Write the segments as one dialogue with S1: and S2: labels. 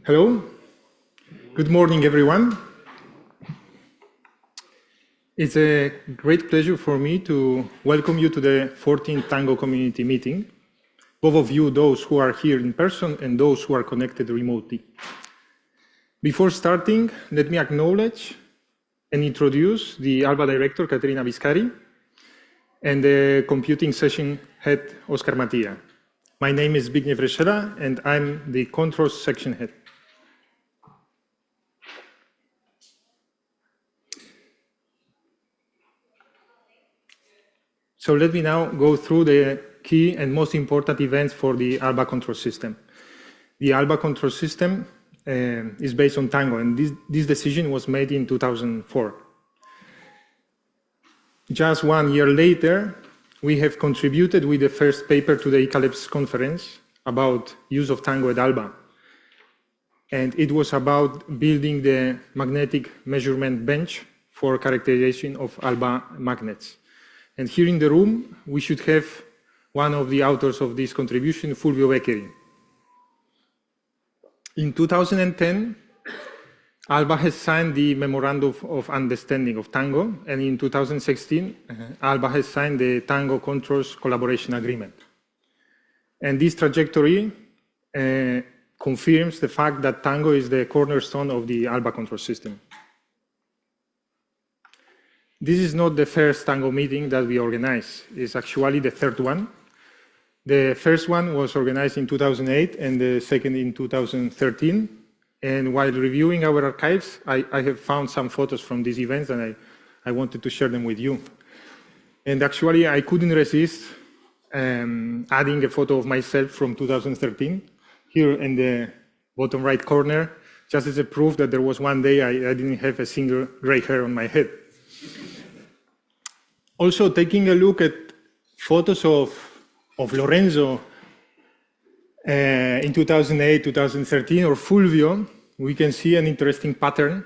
S1: Hello. Good morning, everyone. It's a great pleasure for me to welcome you to the 14th Tango Community Meeting, both of you, those who are here in person and those who are connected remotely. Before starting, let me acknowledge and introduce the ALBA Director, Caterina Biscari, and the Computing Session Head, Oscar Mattia. My name is Zbigniew Reszela, and I'm the Controls Section Head. So let me now go through the key and most important events for the ALBA control system. The ALBA control system is based on Tango, and this decision was made in 2004. Just 1 year later, we have contributed with the first paper to the ICALEPS conference about use of Tango at ALBA. And it was about building the magnetic measurement bench for characterization of ALBA magnets. And here in the room, we should have one of the authors of this contribution, Fulvio Beccheri. In 2010, ALBA has signed the Memorandum of Understanding of Tango, and in 2016, ALBA has signed the Tango Controls Collaboration Agreement. And this trajectory confirms the fact that Tango is the cornerstone of the ALBA control system. This is not the first Tango meeting that we organize. It's actually the third one. The first one was organized in 2008 and the second in 2013. And while reviewing our archives, I have found some photos from these events and I wanted to share them with you. And actually, I couldn't resist adding a photo of myself from 2013 here in the bottom right corner, just as a proof that there was one day I didn't have a single gray hair on my head. Also, taking a look at photos of Lorenzo in 2008, 2013, or Fulvio, we can see an interesting pattern,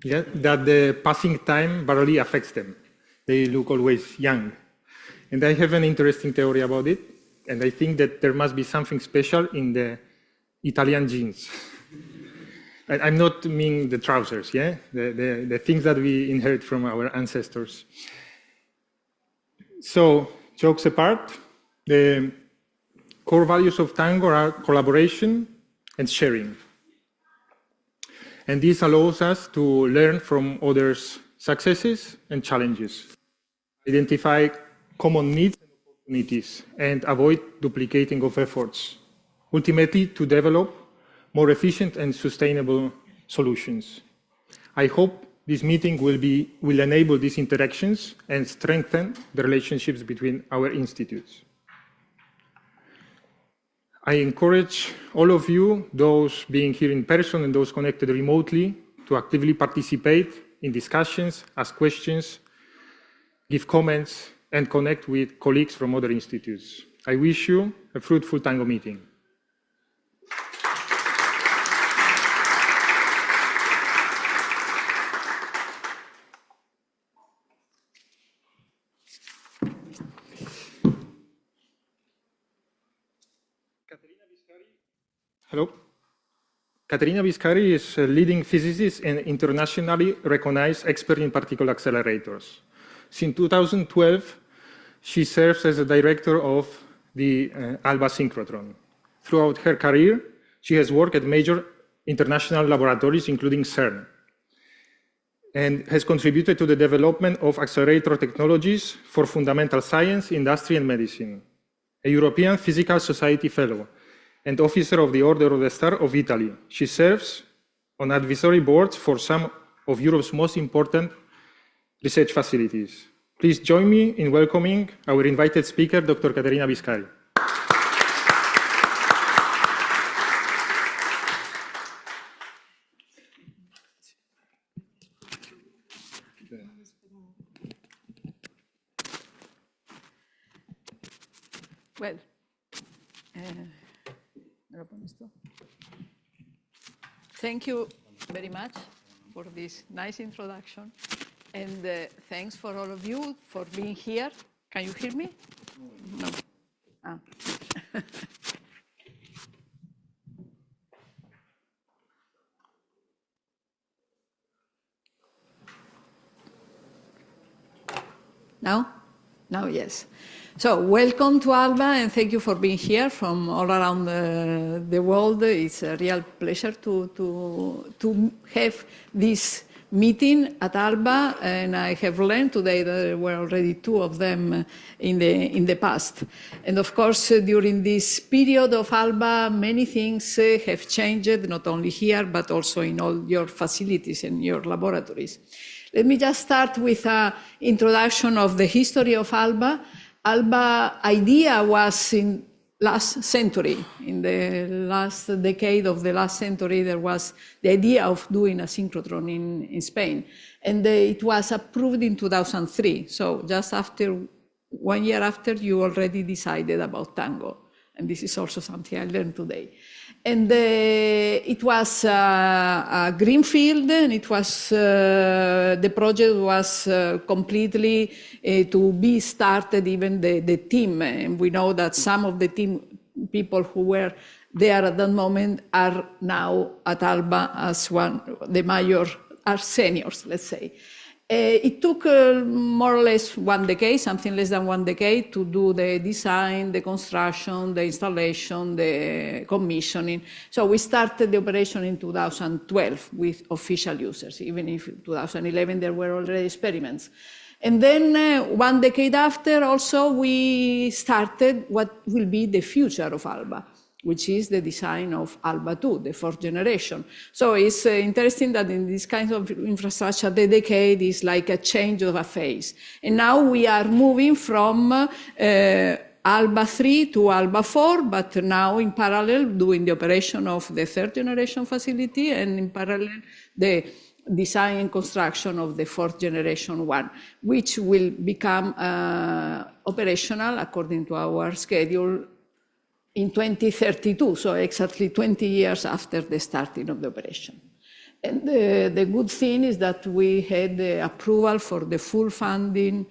S1: that the passing time barely affects them. They look always young. And I have an interesting theory about it, and I think that there must be something special in the Italian genes. I'm not meaning the trousers, the things that we inherit from our ancestors. So, jokes apart, the core values of Tango are collaboration and sharing. And this allows us to learn from others' successes and challenges, identify common needs and opportunities, and avoid duplicating of efforts, ultimately to develop more efficient and sustainable solutions. I hope this meeting will enable these interactions and strengthen the relationships between our institutes. I encourage all of you, those being here in person and those connected remotely, to actively participate in discussions, ask questions, give comments, and connect with colleagues from other institutes. I wish you a fruitful Tango meeting. Hello. Caterina Biscari is a leading physicist and internationally recognized expert in particle accelerators. Since 2012, she serves as a director of the ALBA synchrotron. Throughout her career, she has worked at major international laboratories, including CERN, and has contributed to the development of accelerator technologies for fundamental science, industry, and medicine. A European Physical Society Fellow and Officer of the Order of the Star of Italy. She serves on advisory boards for some of Europe's most important research facilities. Please join me in welcoming our invited speaker, Dr. Caterina Biscari.
S2: Well, thank you very much for this nice introduction, and thanks for all of you for being here. Can you hear me? No. Ah. Now? Now, yes. So, welcome to ALBA, and thank you for being here from all around the world. It's a real pleasure to have this meeting at ALBA, and I have learned today that there were already 2 of them in the past. And of course, during this period of ALBA, many things have changed, not only here, but also in all your facilities and your laboratories. Let me just start with an introduction of the history of ALBA. ALBA idea was in last century. In the last decade of the last century, there was the idea of doing a synchrotron in Spain. And it was approved in 2003. So just after 1 year after, you already decided about tango. And this is also something I learned today. And it was a green field, and it was the project was completely to be started, even the team. And we know that some of the team people who were there at that moment are now at ALBA as the major, are seniors, let's say. It took more or less 1 decade, something less than 1 decade, to do the design, the construction, the installation, the commissioning. So we started the operation in 2012 with official users, even if in 2011 there were already experiments. And then 1 decade after, also, we started what will be the future of ALBA, which is the design of ALBA II, the 4th generation. So it's interesting that in this kind of infrastructure, the decade is like a change of a phase. And now we are moving from ALBA 3 to ALBA 4, but now in parallel doing the operation of the 3rd generation facility, and in parallel the design and construction of the 4th generation one, which will become operational according to our schedule in 2032, so exactly 20 years after the starting of the operation. And the good thing is that we had the approval for the full funding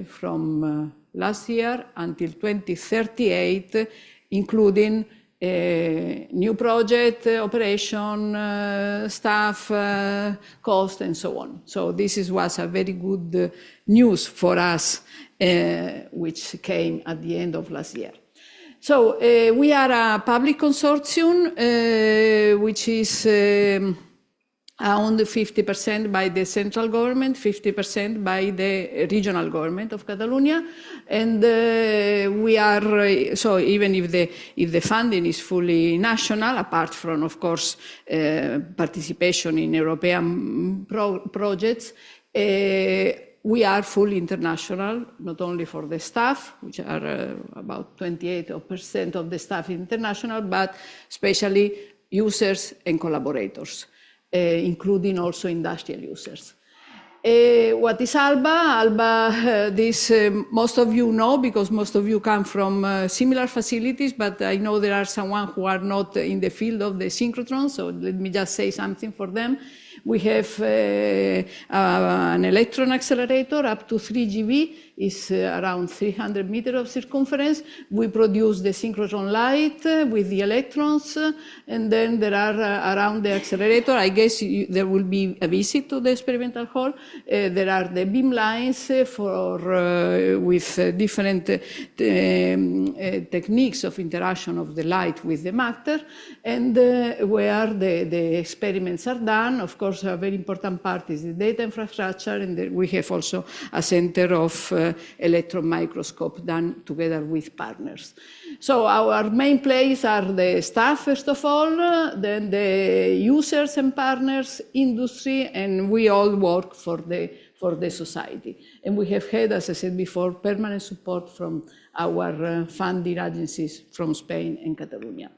S2: from last year until 2038, including new project, operation, staff, cost, and so on. So this was a very good news for us, which came at the end of last year. So we are a public consortium, which is owned 50% by the central government, 50% by the regional government of Catalonia. And we are, so even if the funding is fully national, apart from, of course, participation in European projects, we are fully international, not only for the staff, which are about 28% of the staff international, but especially users and collaborators, including also industrial users. What is ALBA? ALBA, this most of you know, because most of you come from similar facilities, but I know there are someone who are not in the field of the synchrotron, so let me just say something for them. We have an electron accelerator up to 3 GeV, is around 300 meters of circumference. We produce the synchrotron light with the electrons, and then there are around the accelerator, I guess there will be a visit to the experimental hall. There are the beam lines with different techniques of interaction of the light with the matter, and where the experiments are done. Of course, a very important part is the data infrastructure, and we have also a center of electron microscope done together with partners. So our main players are the staff, first of all, then the users and partners, industry, and we all work for the society. And we have had, as I said before, permanent support from our funding agencies from Spain and Catalonia.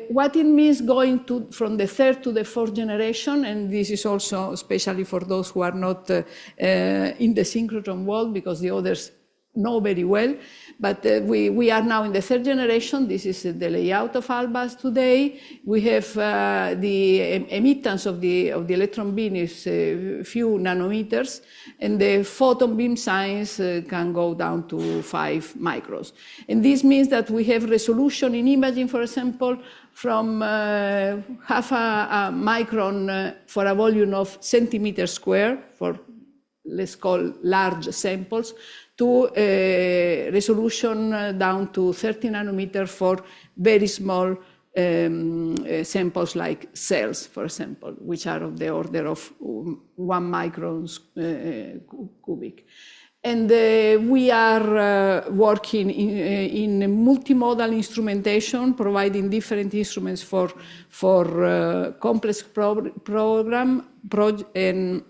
S2: What it means going from the 3rd to the 4th generation, and this is also especially for those who are not in the synchrotron world, because the others know very well, but we are now in the 3rd generation. This is the layout of ALBA today. We have the emittance of the electron beam is a few nanometers, and the photon beam size can go down to 5 microns. And this means that we have resolution in imaging, for example, from half a micron for a volume of centimeter square for let's call large samples, to resolution down to 30 nanometer for very small samples like cells, for example, which are of the order of 1 microns cubic. And we are working in multimodal instrumentation, providing different instruments for complex and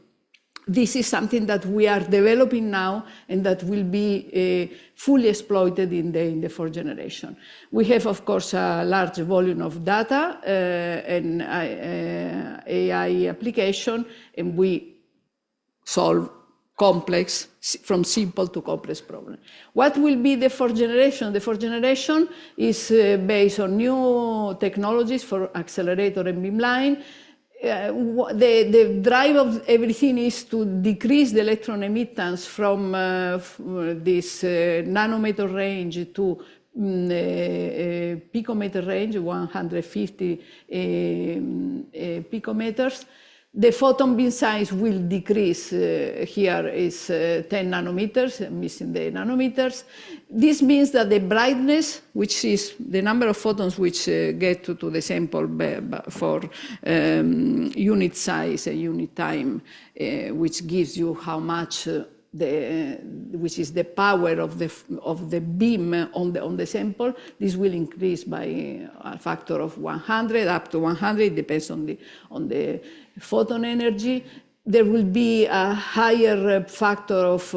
S2: this is something that we are developing now and that will be fully exploited in the fourth generation. We have, of course, a large volume of data and AI application, and we solve complex, from simple to complex problems. What will be the fourth generation? The fourth generation is based on new technologies for accelerator and beamline. The drive of everything is to decrease the electron emittance from this nanometer range to picometer range, 150 picometers. The photon beam size will decrease. Here is 10 nanometers, missing the nanometers. This means that the brightness, which is the number of photons which get to the sample for unit size, unit time, which gives you how much, which is the power of the beam on the sample. This will increase by a factor of 100 up to 100. It depends on the photon energy. There will be a higher factor of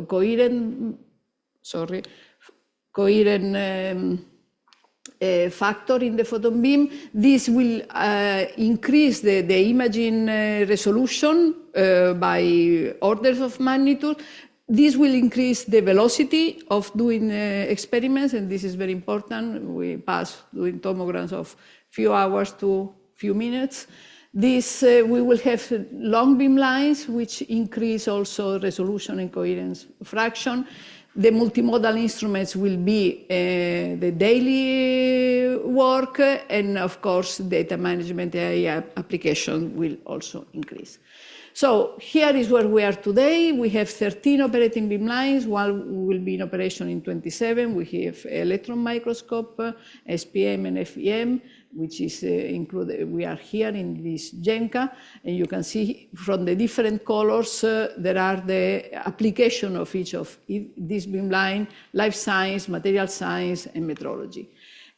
S2: coherent factor in the photon beam. This will increase the imaging resolution by orders of magnitude. This will increase the velocity of doing experiments, and this is very important. We pass doing tomograms of few hours to few minutes. This, we will have long beam lines, which increase also resolution and coherence fraction. The multimodal instruments will be the daily work, and of course, data management AI application will also increase. So here is where we are today. We have 13 operating beam lines. One will be in operation in 27. We have electron microscope, SPM and FEM, which is included. We are here in this GENCA, and you can see from the different colors, there are the application of each of this beam line: life science, material science, and metrology.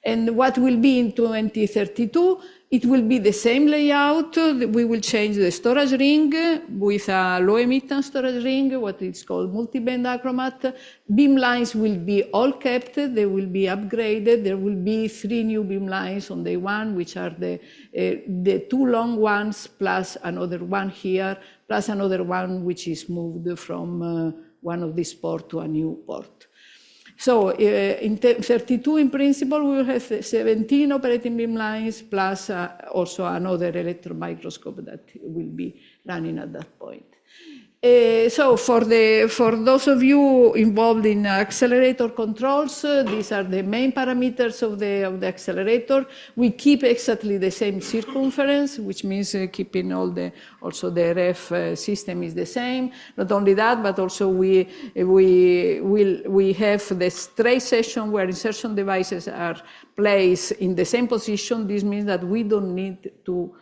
S2: And what will be in 2032? It will be the same layout. We will change the storage ring with a low emittance storage ring, what is called multi-band achromat. Beam lines will be all kept. They will be upgraded. There will be 3 new beam lines on day one, which are the 2 long ones, plus another one here, plus another one which is moved from one of these ports to a new port. So in 32, in principle, we will have 17 operating beam lines, plus also another electron microscope that will be running at that point. So for those of you involved in accelerator controls, these are the main parameters of the accelerator. We keep exactly the same circumference, which means keeping also the RF system is the same. Not only that, but also we have the straight section where insertion devices are placed in the same position. This means that we don't need to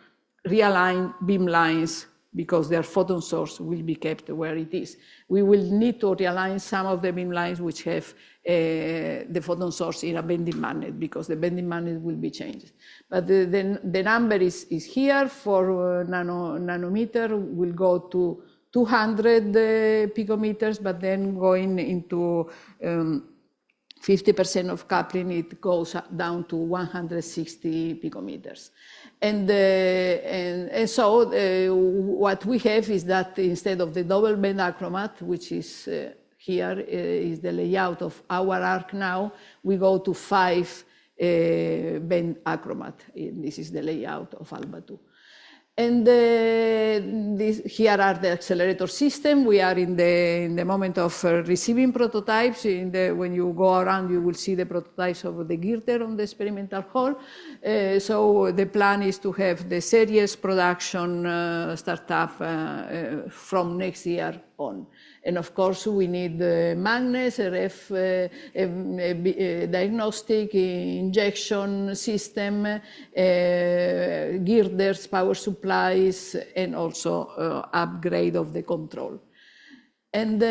S2: realign beam lines, because their photon source will be kept where it is. We will need to realign some of the beam lines which have the photon source in a bending magnet, because the bending magnet will be changed. But the number is here. For nanometer will go to 200 picometers, but then going into 50% of coupling, it goes down to 160 picometers. And so what we have is that instead of the double band achromat, which is here is the layout of our arc now, we go to 5 band achromat. This is the layout of ALBA 2. And here are the accelerator system. We are in the moment of receiving prototypes. When you go around, you will see the prototypes of the girder on the experimental hall. So the plan is to have the series production start up from next year on. And of course, we need magnets, RF diagnostic, injection system, girders, power supplies, and also upgrade of the control. And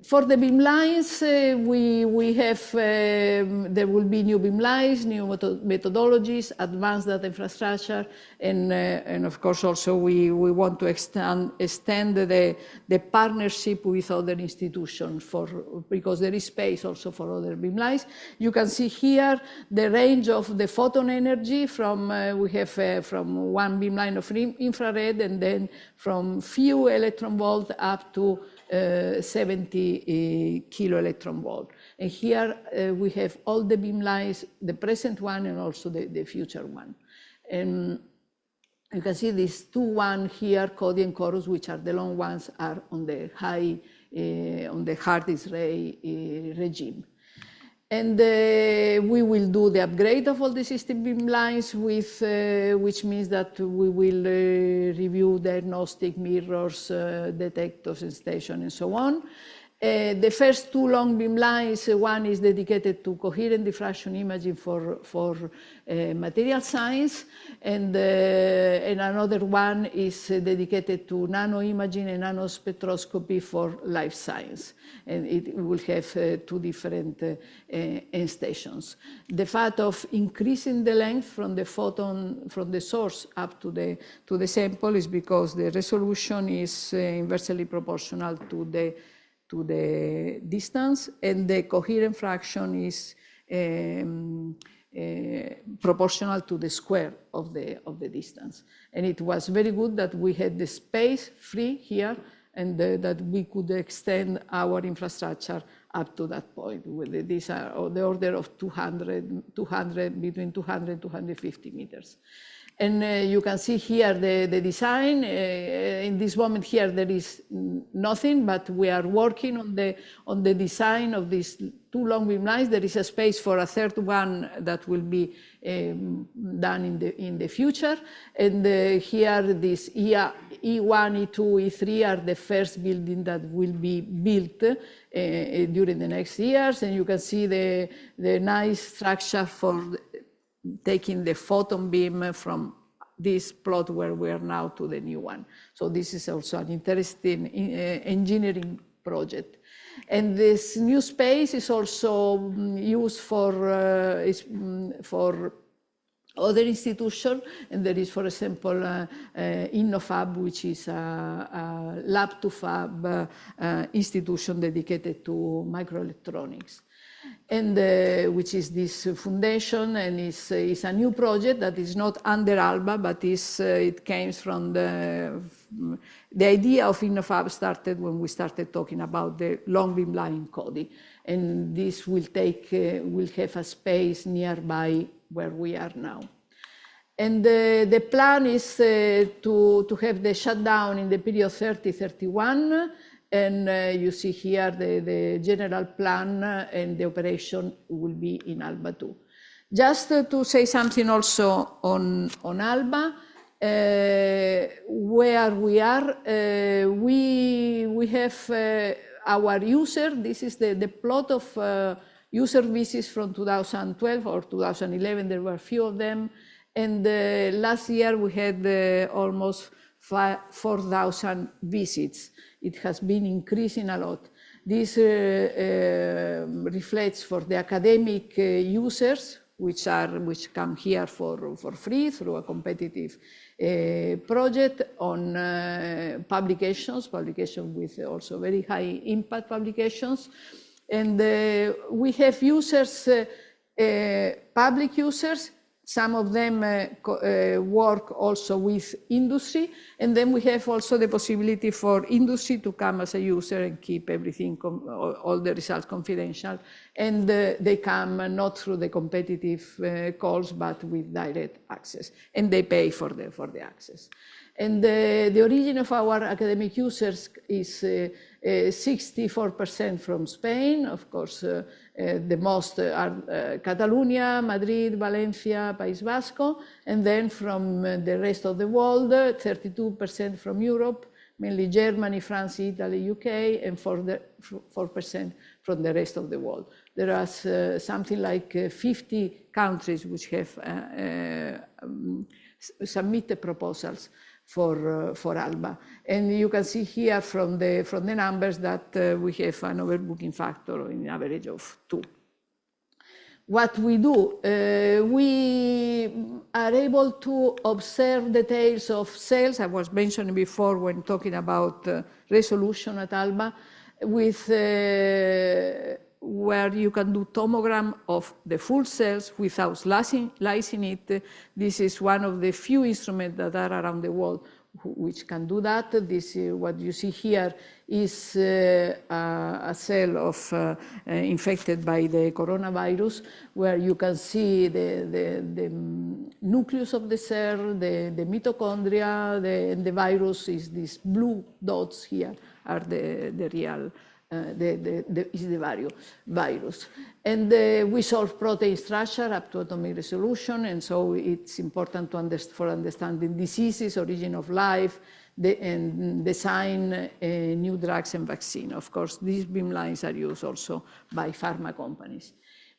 S2: for the beam lines, we have, there will be new beam lines, new methodologies, advanced data infrastructure, and of course also we want to extend the partnership with other institutions because there is space also for other beam lines. You can see here the range of the photon energy from, we have from one beam line of infrared and then from few electron volt up to 70 kilo electron volt. And here we have all the beam lines, the present one and also the future one. And you can see these two here, Cody and Chorus, which are the long ones, are on the high, on the hardest ray regime. And we will do the upgrade of all the system beam lines, with, which means that we will review diagnostic mirrors, detectors and stations and so on. The first two long beam lines, one is dedicated to coherent diffraction imaging for material science, and another one is dedicated to nanoimaging and nanospectroscopy for life science. And it will have two different stations. The fact of increasing the length from the photon, from the source up to the sample is because the resolution is inversely proportional to the distance, and the coherent fraction is proportional to the square of the distance. And it was very good that we had the space free here, and that we could extend our infrastructure up to that point. These are the order of 200, between 200 and 250 meters. And you can see here the design. In this moment here, there is nothing, but we are working on the design of these two long beam lines. There is a space for a third one that will be done in the future. And here, this E1, E2, E3 are the first building that will be built during the next years. And you can see the nice structure for taking the photon beam from this plot where we are now to the new one. So this is also an interesting engineering project. And this new space is also used for other institutions, and there is, for example, InnoFab, which is a lab to fab institution dedicated to microelectronics. And which is this foundation, and is a new project that is not under ALBA, but it came from the idea of InnoFab started when we started talking about the long beam line Cody, and this will have a space nearby where we are now. And the plan is to have the shutdown in the period 30-31. And you see here the general plan, and the operation will be in ALBA 2. Just to say something also on ALBA, where we are, we have our user. This is the plot of user visits from 2012 or 2011. There were a few of them. And last year we had almost 4,000 visits. It has been increasing a lot. This reflects for the academic users, which come here for free through a competitive project, on publications with also very high impact publications. And we have users, public users. Some of them work also with industry, and then we have also the possibility for industry to come as a user and keep everything, all the results confidential, and they come not through the competitive calls, but with direct access, and they pay for the access. And the origin of our academic users is 64% from Spain. Of course, the most are Catalonia, Madrid, Valencia, País Vasco, and then from the rest of the world, 32% from Europe, mainly Germany, France, Italy, UK, and 4% from the rest of the world. There are something like 50 countries which have submitted proposals for ALBA. And you can see here from the numbers that we have an overbooking factor in average of 2. What we do, we are able to observe details of cells. I was mentioning before when talking about resolution at ALBA, with where you can do tomogram of the full cells without slicing it. This is one of the few instruments that are around the world which can do that. This what you see here is a cell of infected by the coronavirus, where you can see the nucleus of the cell, the mitochondria, and the virus is these blue dots here are the real. Is the virus. And we solve protein structure up to atomic resolution, and so it's important to for understanding diseases, origin of life, and design new drugs and vaccine. Of course, these beamlines are used also by pharma companies.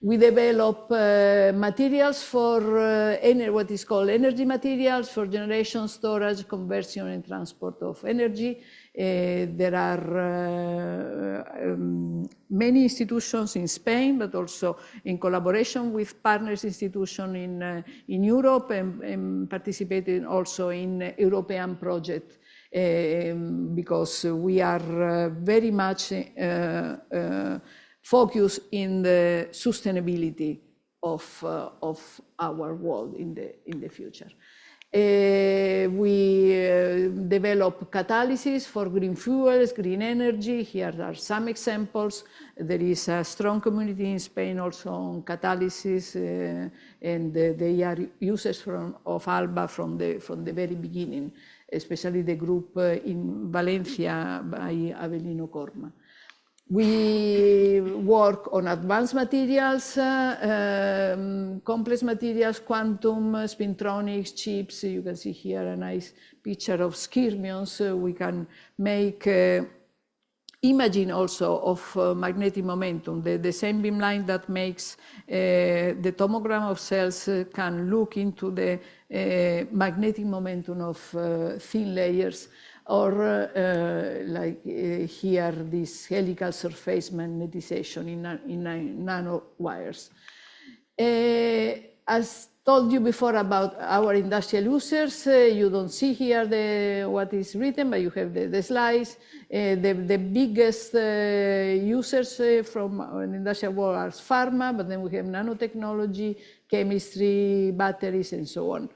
S2: We develop materials for what is called energy materials for generation, storage, conversion, and transport of energy. There are many institutions in Spain, but also in collaboration with partners institutions in Europe, and participating also in European projects, because we are very much focused in the sustainability of our world in the future. We develop catalysis for green fuels, green energy. Here are some examples. There is a strong community in Spain also on catalysis, and they are users of ALBA from the very beginning, especially the group in Valencia by Avelino Corma. We work on advanced materials, complex materials, quantum, spintronics, chips. You can see here a nice picture of skyrmions. We can make imaging also of magnetic momentum. The same beamline that makes the tomogram of cells can look into the magnetic momentum of thin layers, or like here, this helical surface magnetization in nanowires. As told you before about our industrial users, you don't see here what is written, but you have the slides. The biggest users from an industrial world are pharma, but then we have nanotechnology, chemistry, batteries, and so on.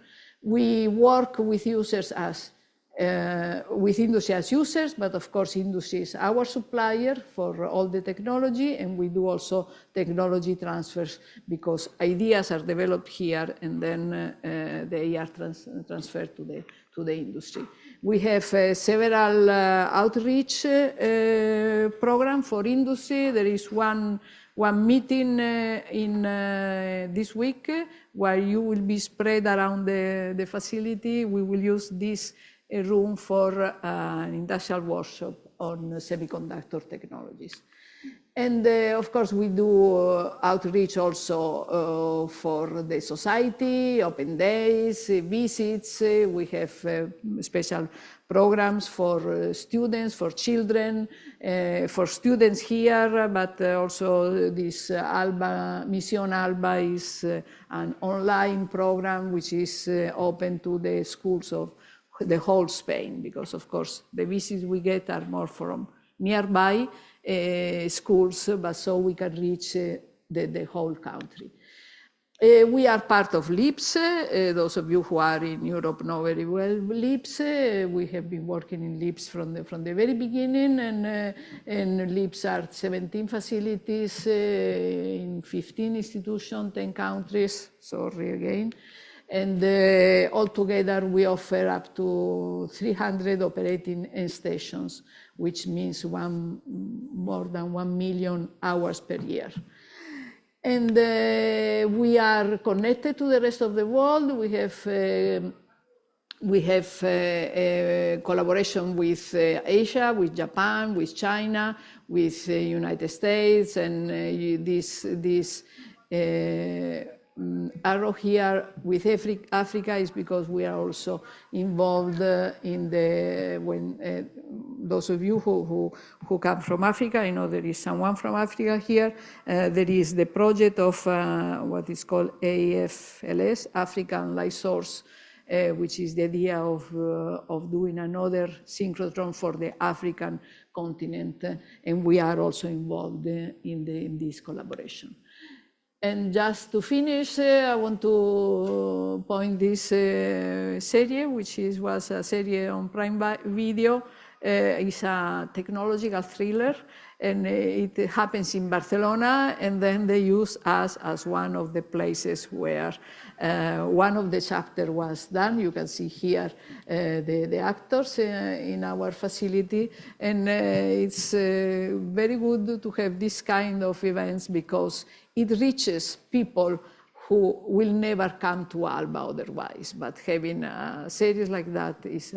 S2: We work with users as with industry as users, but of course industry is our supplier for all the technology, and we do also technology transfers, because ideas are developed here and then they are transferred to the industry. We have several outreach programs for industry. There is one meeting in this week where you will be spread around the facility. We will use this room for an industrial workshop on semiconductor technologies. And of course, we do outreach also for the society, open days, visits. We have special programs for students, for children, for students here, but also this ALBA, Mission ALBA is an online program which is open to the schools of the whole Spain, because of course the visits we get are more from nearby schools, but so we can reach the whole country. We are part of LIPS. Those of you who are in Europe know very well LIPS. We have been working in LIPS from the very beginning, and LIPS are 17 facilities in 15 institutions, 10 countries, sorry again. And altogether, we offer up to 300 operating stations, which means more than 1 million hours per year. And we are connected to the rest of the world. We have we have a collaboration with Asia, with Japan, with China, with the United States, and this arrow here with Africa is because we are also involved in those of you who come from Africa, I know there is someone from Africa here. There is the project of what is called AFLS, African Light Source, which is the idea of doing another synchrotron for the African continent, and we are also involved in this collaboration. And just to finish, I want to point this series, which was a series on Prime Video. It's a technological thriller, and it happens in Barcelona, and then they use us as one of the places where one of the chapters was done. You can see here the actors in our facility, and it's very good to have this kind of events because it reaches people who will never come to ALBA otherwise. But having a series like that is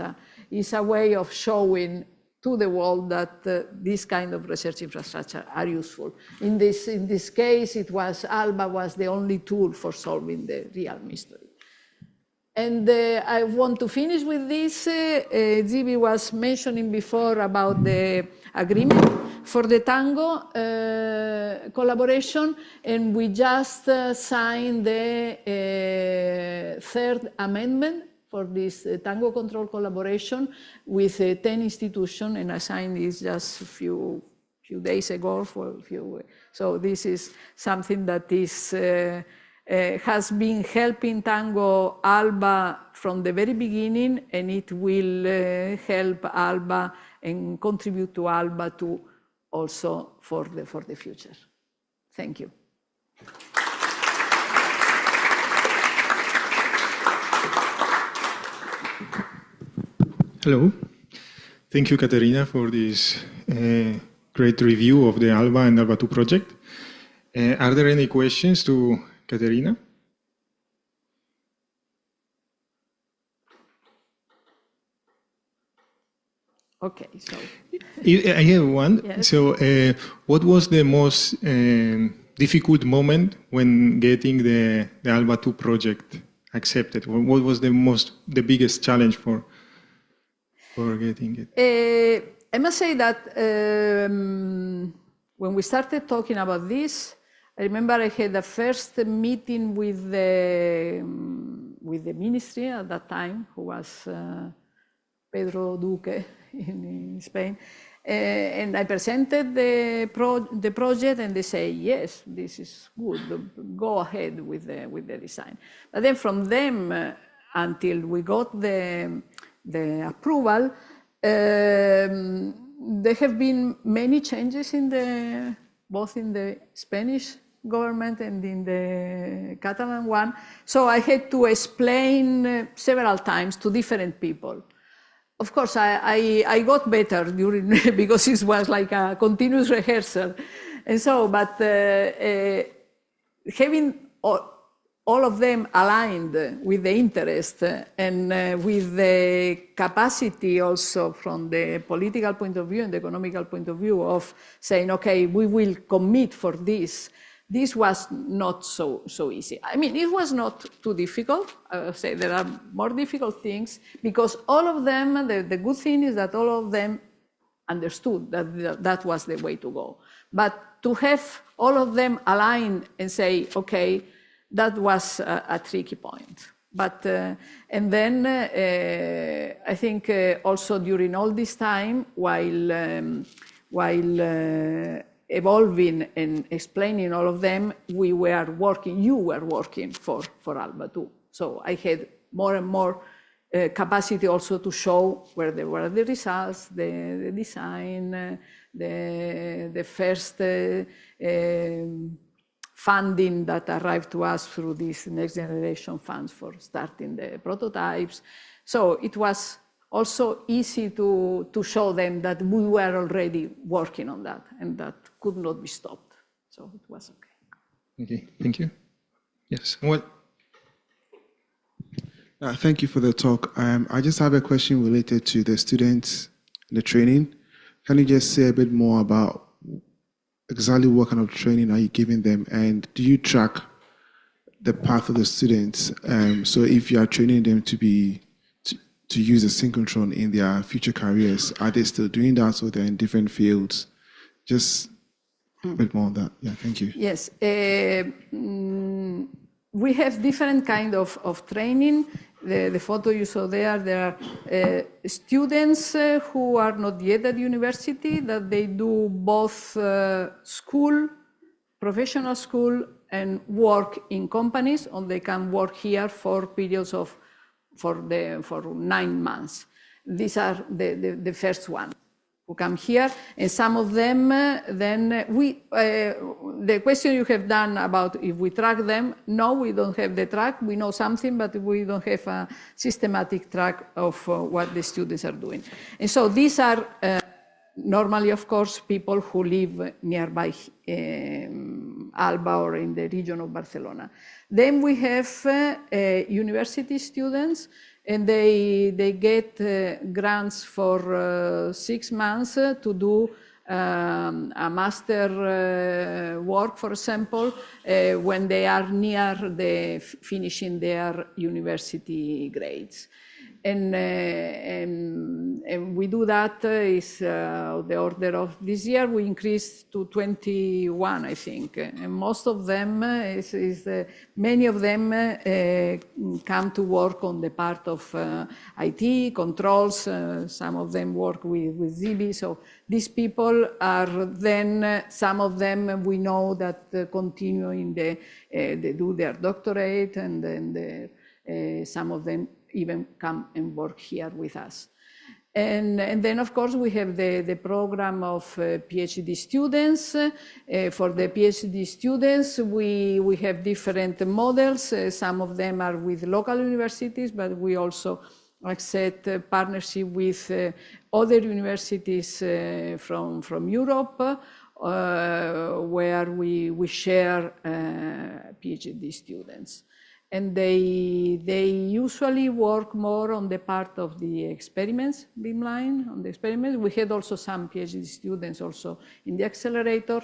S2: a way of showing to the world that this kind of research infrastructure are useful. In this case, ALBA was the only tool for solving the real mystery. And I want to finish with this. Zibi was mentioning before about the agreement for the Tango collaboration, and we just signed the third amendment for this Tango control collaboration with 10 institutions, and I signed this just a few days ago. So this is something that is has been helping Tango ALBA from the very beginning, and it will help ALBA and contribute to ALBA too, also for the future. Thank you.
S1: Hello. Thank you, Caterina, for this great review of the ALBA and ALBA 2 project. Are there any questions to Caterina?
S2: Okay, so
S1: I have one.
S2: Yes.
S1: So, what was the most difficult moment when getting the ALBA 2 project accepted? What was the biggest challenge for getting it?
S2: I must say that when we started talking about this, I remember I had the first meeting with the ministry at that time, who was Pedro Duque in Spain, and I presented the project, and they say, yes, this is good, go ahead with the design. But then from them until we got the approval, there have been many changes both in the Spanish government and in the Catalan one. So I had to explain several times to different people. Of course, I got better during because it was like a continuous rehearsal, and so. But having all of them aligned with the interest and with the capacity also from the political point of view and the economical point of view of saying, okay, we will commit for this. This was not so easy. I mean, it was not too difficult. I would say there are more difficult things because all of them, the good thing is that all of them understood that was the way to go. But to have all of them aligned and say, okay, that was a tricky point. But, and then I think also during all this time, while evolving and explaining all of them, you were working for ALBA too. So I had more and more capacity also to show where there were the results, the design, the first funding that arrived to us through these next generation funds for starting the prototypes. So it was also easy to show them that we were already working on that and that could not be stopped. So it was okay.
S1: Okay, thank you. Yes, well.
S3: Thank you for the talk. I just have a question related to the students, the training. Can you just say a bit more about exactly what kind of training are you giving them, and do you track the path of the students? So if you are training them to use the synchrotron in their future careers, are they still doing that, or they're in different fields? Just a bit more on that. Yeah, thank you.
S2: Yes. We have different kind of training. The photo you saw there are students who are not yet at university, that they do both school, professional school, and work in companies, or they can work here for periods of for 9 months. These are the first one who come here, and some of them then the question you have done about if we track them, no, we don't have the track. We know something, but we don't have a systematic track of what the students are doing. And so these are normally, of course, people who live nearby ALBA or in the region of Barcelona. Then we have university students, and they get grants for 6 months to do a master work, for example, when they are near the finishing their university grades. And we do that is the order of this year. We increased to 21, I think. And most of them, many of them come to work on the part of IT, controls. Some of them work with ZB. So these people are then, some of them we know that continue in they do their doctorate, and then some of them even come and work here with us. And then, of course, we have the program of PhD students. For the PhD students, we have different models. Some of them are with local universities, but we also accept partnership with other universities from Europe, where we share PhD students. And they usually work more on the part of the experiments, beamline, on the experiments. We had also some PhD students also in the accelerator.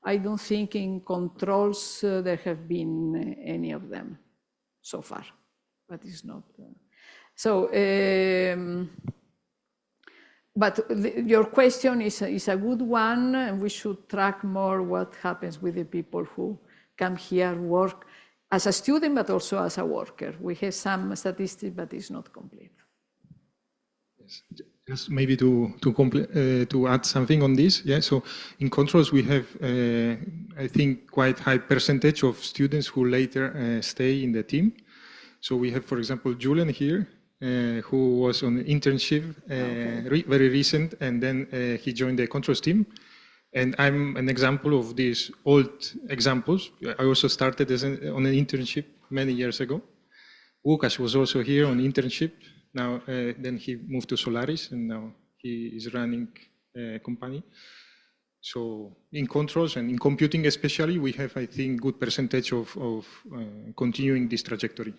S2: I don't think in controls there have been any of them so far, but it's not. But your question is a good one, and we should track more what happens with the people who come here, work as a student, but also as a worker. We have some statistics, but it's not complete.
S1: Yes. Just maybe to add something on this. Yeah. So in controls, we have, I think, quite high percentage of students who later stay in the team. So we have, for example, Julian here, who was on internship, very recent, and then he joined the controls team. And I'm an example of these old examples. I also started on an internship many years ago. Łukasz was also here on internship. Now, then he moved to Solaris, and now he is running a company. So in controls and in computing especially, we have, I think, good percentage of continuing this trajectory.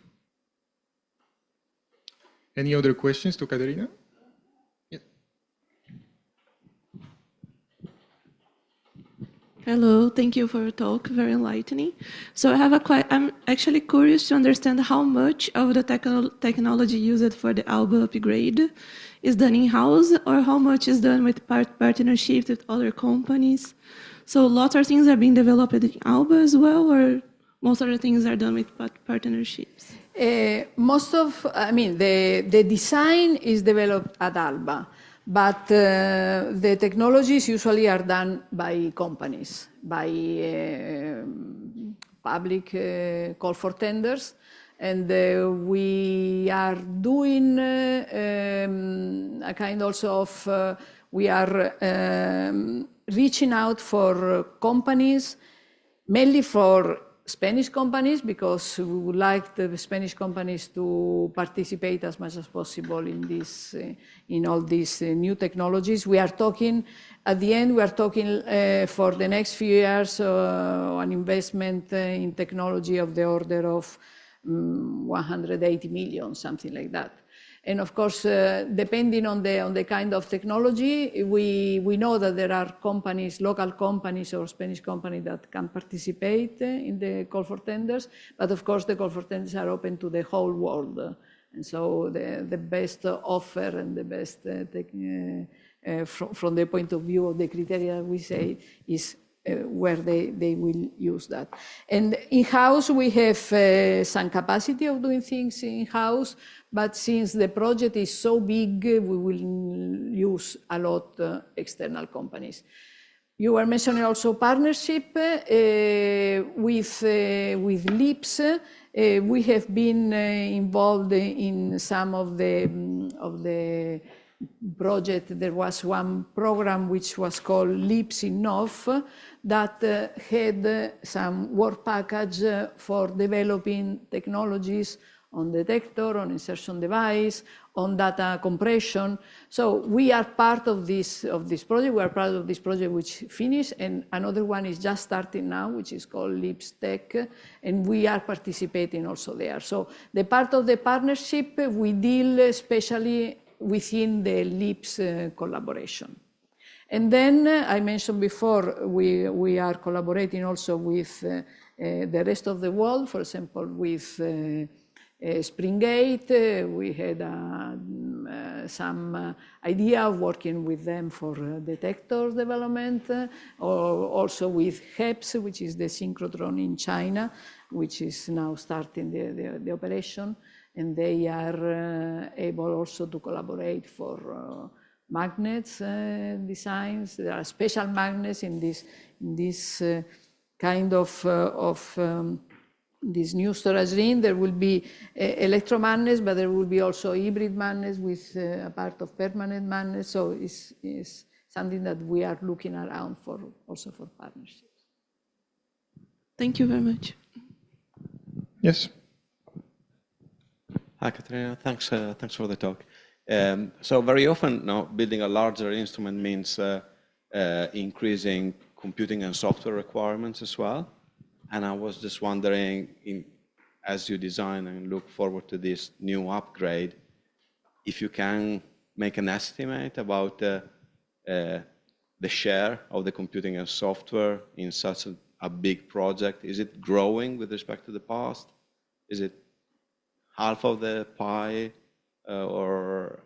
S1: Any other questions to Caterina?
S4: Hello, thank you for your talk, very enlightening. So I have I'm actually curious to understand how much of the technology used for the ALBA upgrade is done in-house, or how much is done with partnerships with other companies. So lots of things are being developed in ALBA as well, or most of the things are done with partnerships?
S2: The design is developed at ALBA. But the technologies usually are done by companies, by public call for tenders. And we are doing a kind also of, we are reaching out for companies, mainly for Spanish companies, because we would like the Spanish companies to participate as much as possible in this, in all these new technologies. We are talking, at the end, we are talking for the next few years an investment in technology of the order of 180 million, something like that. And of course, depending on the kind of technology, we know that there are companies, local companies or Spanish companies that can participate in the call for tenders. But of course, the call for tenders are open to the whole world. And so the best offer and the best from the point of view of the criteria we say is where they will use that. And in-house, we have some capacity of doing things in-house, but since the project is so big, we will use a lot external companies. You were mentioning also partnership with LIPS. We have been involved in some of the project. There was one program which was called LIPS Innov that had some work package for developing technologies on detector, on insertion device, on data compression. So we are part of this project. We are part of this project which finished, and another one is just starting now, which is called LIPS Tech, and we are participating also there. So the part of the partnership, we deal especially within the LIPS collaboration. And then I mentioned before, we are collaborating also with the rest of the world, for example, with Springgate. We had some idea of working with them for detector development, or also with HEPS, which is the synchrotron in China, which is now starting the operation. And they are able also to collaborate for magnets designs. There are special magnets in this kind of this new storage ring. There will be electromagnets, but there will be also hybrid magnets with a part of permanent magnets. So it's something that we are looking around for, also for partnerships.
S4: Thank you very much.
S1: Yes.
S5: Hi, Caterina. Thanks for the talk. So very often now building a larger instrument means increasing computing and software requirements as well. And I was just wondering, as you design and look forward to this new upgrade, if you can make an estimate about the share of the computing and software in such a big project. Is it growing with respect to the past? Is it half of the pie, or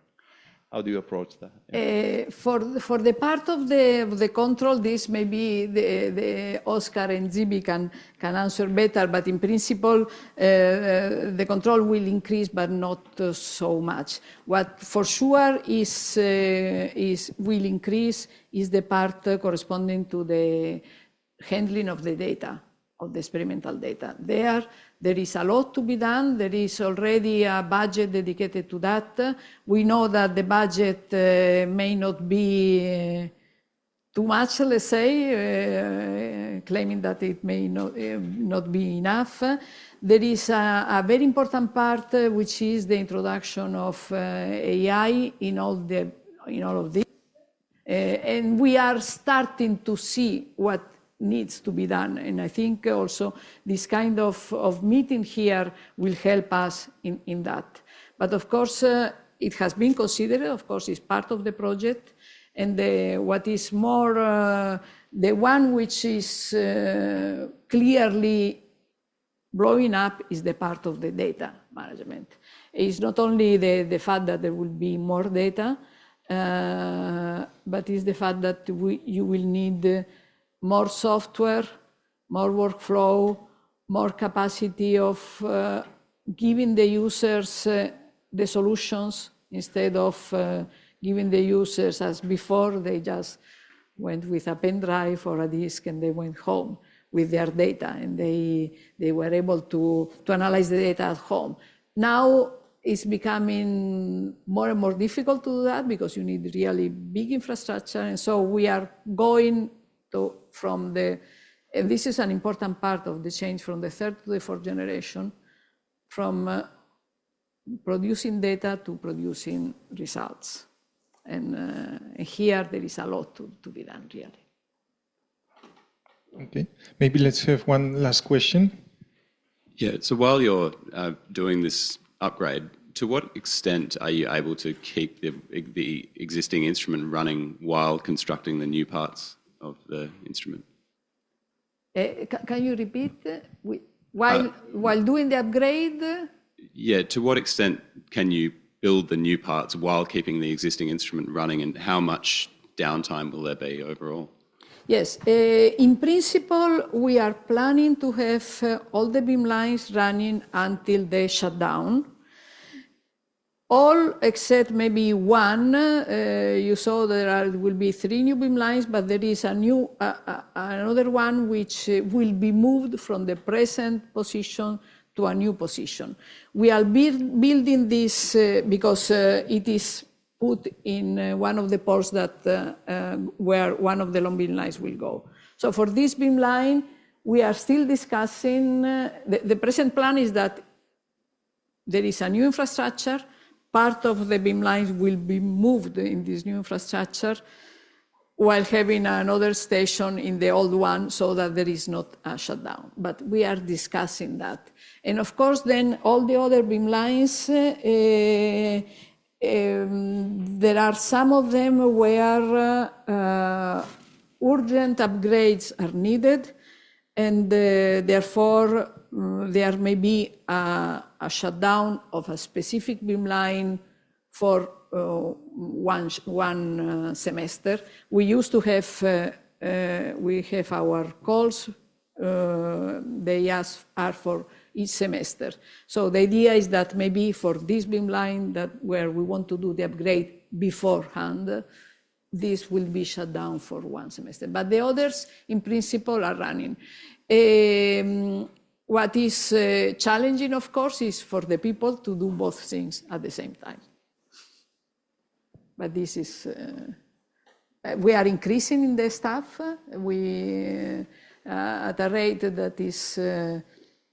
S5: how do you approach that? Yeah.
S2: For the part of the control, this maybe the Oscar and Zibi can answer better, but in principle, the control will increase, but not so much. What for sure will increase is the part corresponding to the handling of the data, of the experimental data. There is a lot to be done. There is already a budget dedicated to that. We know that the budget may not be too much, let's say, claiming that it may not be enough. There is a very important part, which is the introduction of AI in all of this. And we are starting to see what needs to be done. And I think also this kind of meeting here will help us in that. But of course, it has been considered, of course, it's part of the project. And what is more, the one which is clearly blowing up is the part of the data management. It's not only the fact that there will be more data, but it's the fact that you will need more software, more workflow, more capacity of giving the users the solutions instead of giving the users as before. They just went with a pen drive or a disk and they went home with their data, and they were able to analyze the data at home. Now it's becoming more and more difficult to do that because you need really big infrastructure. And so we are going and this is an important part of the change from the third to the fourth generation, from producing data to producing results. And here there is a lot to be done, really.
S1: Okay, maybe let's have one last question.
S6: Yeah, so while you're doing this upgrade, to what extent are you able to keep the existing instrument running while constructing the new parts of the instrument?
S2: Can you repeat? While doing the upgrade?
S6: Yeah, to what extent can you build the new parts while keeping the existing instrument running, and how much downtime will there be overall?
S2: Yes, in principle, we are planning to have all the beamlines running until they shut down. All except maybe one. You saw there will be 3 new beamlines, but there is another one which will be moved from the present position to a new position. We are building this because it is put in one of the ports that where one of the long beam lines will go. So for this beam line, we are still discussing. The present plan is that there is a new infrastructure. Part of the beam lines will be moved in this new infrastructure while having another station in the old one so that there is not a shutdown. But we are discussing that. And of course, then all the other beam lines, there are some of them where urgent upgrades are needed, and therefore there may be a shutdown of a specific beam line for one semester. We used to have we have our calls. They are for each semester. So the idea is that maybe for this beam line where we want to do the upgrade beforehand, this will be shut down for one semester. But the others, in principle, are running. What is challenging, of course, is for the people to do both things at the same time. But this is, we are increasing in the staff. We, at a rate that is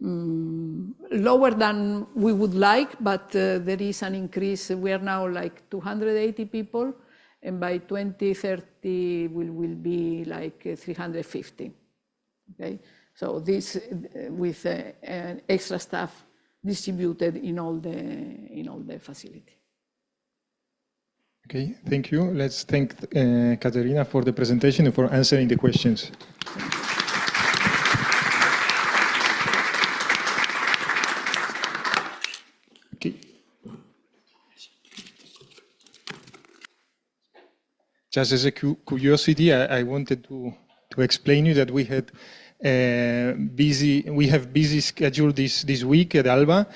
S2: lower than we would like, but there is an increase. We are now like 280 people, and by 2030 we will be like 350. Okay, so this with an extra staff distributed in all the facility.
S1: Okay, thank you. Let's thank Caterina for the presentation and for answering the questions. Okay. Just as a curiosity, I wanted to explain you that we had busy schedule this week at ALBA,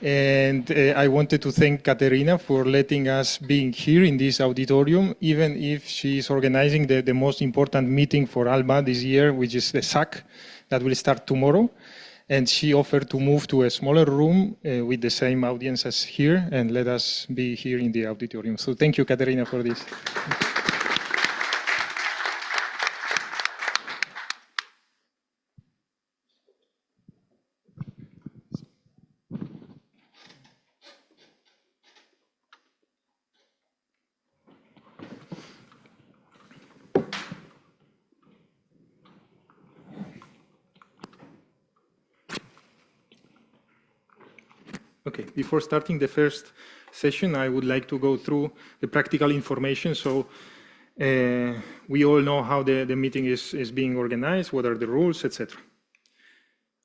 S1: and I wanted to thank Caterina for letting us being here in this auditorium, even if she is organizing the most important meeting for ALBA this year, which is the SAC, that will start tomorrow. And she offered to move to a smaller room with the same audience as here and let us be here in the auditorium. So thank you, Caterina, for this. Okay, before starting the first session, I would like to go through the practical information. So we all know how the meeting is being organized, what are the rules, etc.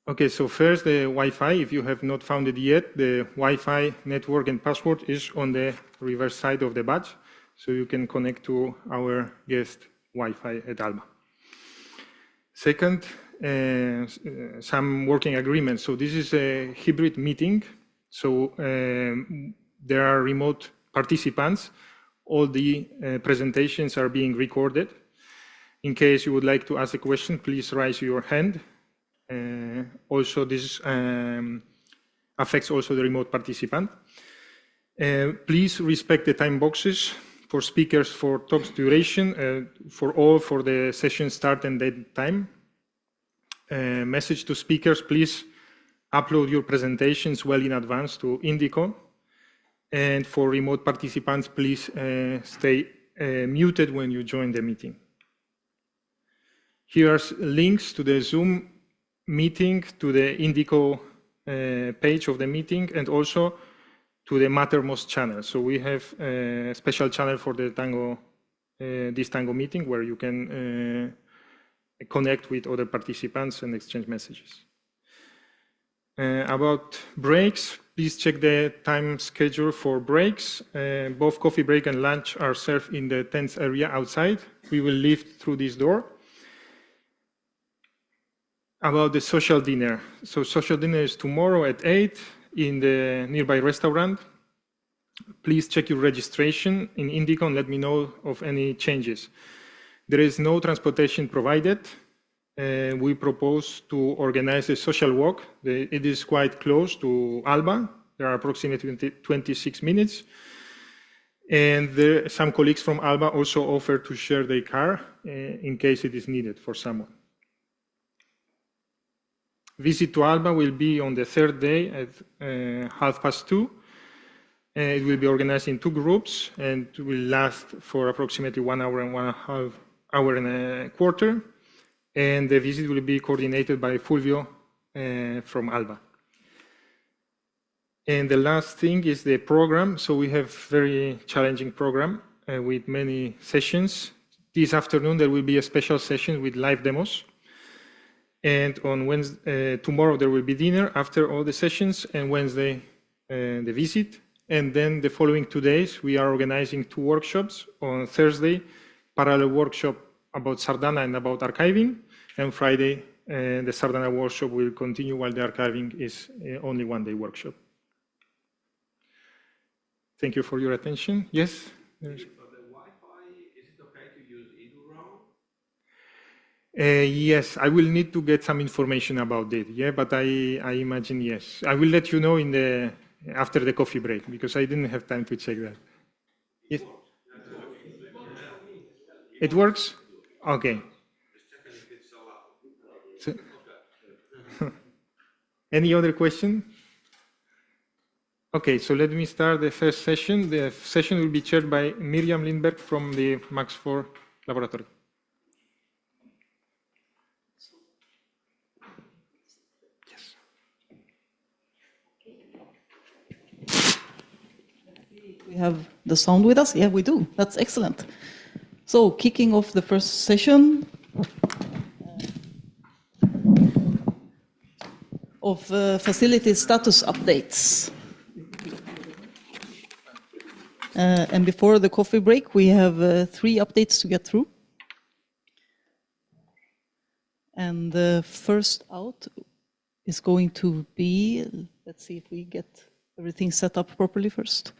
S1: Okay, so first the Wi-Fi. If you have not found it yet, the Wi-Fi network and password is on the reverse side of the badge. So you can connect to our guest Wi-Fi at ALBA. Second, some working agreements. So this is a hybrid meeting. So there are remote participants. All the presentations are being recorded. In case you would like to ask a question, please raise your hand. Also, this affects also the remote participant. Please respect the time boxes for speakers for talks duration, for the session start and end time. Message to speakers, please upload your presentations well in advance to Indico. And for remote participants, please stay muted when you join the meeting. Here are links to the Zoom meeting, to the Indico page of the meeting and also to the Mattermost channel. So we have a special channel for the Tango, this Tango meeting where you can connect with other participants and exchange messages. About breaks, please check the time schedule for breaks. Both coffee break and lunch are served in the tents area outside. We will leave through this door. About the social dinner. So social dinner is tomorrow at 8 in the nearby restaurant. Please check your registration in Indico and let me know of any changes. There is no transportation provided. We propose to organize a social walk. It is quite close to ALBA. There are approximately 26 minutes. And some colleagues from ALBA also offer to share their car in case it is needed for someone. Visit to ALBA will be on the third day at 2:30. It will be organized in 2 groups and will last for approximately 1 hour and 1.5 hours and a quarter. And the visit will be coordinated by Fulvio from ALBA. And the last thing is the program. So we have very challenging program with many sessions. This afternoon, there will be a special session with live demos. And on Wednesday, tomorrow, there will be dinner after all the sessions, and Wednesday, the visit. And then the following 2 days, we are organizing 2 workshops. On Thursday, parallel workshop about Sardana and about archiving. And Friday, the Sardana workshop will continue while the archiving is only 1-day workshop. Thank you for your attention. Yes?
S5: For the Wi-Fi, is it okay to use EduRoam?
S1: Yes, I will need to get some information about it. Yeah, but I imagine yes. I will let you know in the after the coffee break because I didn't have time to check that. Yes. It works? Okay. So, any other question? Okay, so let me start the first session. The session will be chaired by Miriam Lindberg from the Max IV laboratory. Yes.
S7: We have the sound with us? Yeah, we do. That's excellent. So, kicking off the first session of facility status updates. And before the coffee break, we have 3 updates to get through. And the first out is going to be, let's see if we get everything set up properly first.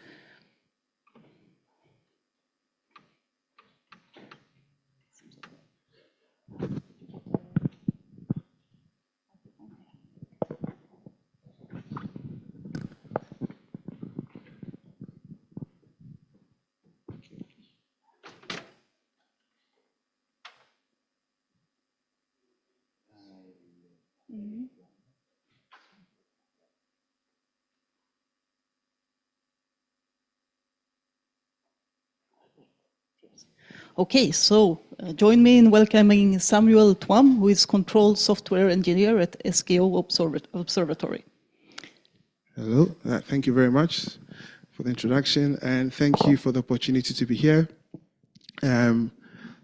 S7: Okay, so join me in welcoming Samuel Twum, who is Control Software Engineer at SKO Observatory.
S3: Hello, thank you very much for the introduction, and thank you for the opportunity to be here. I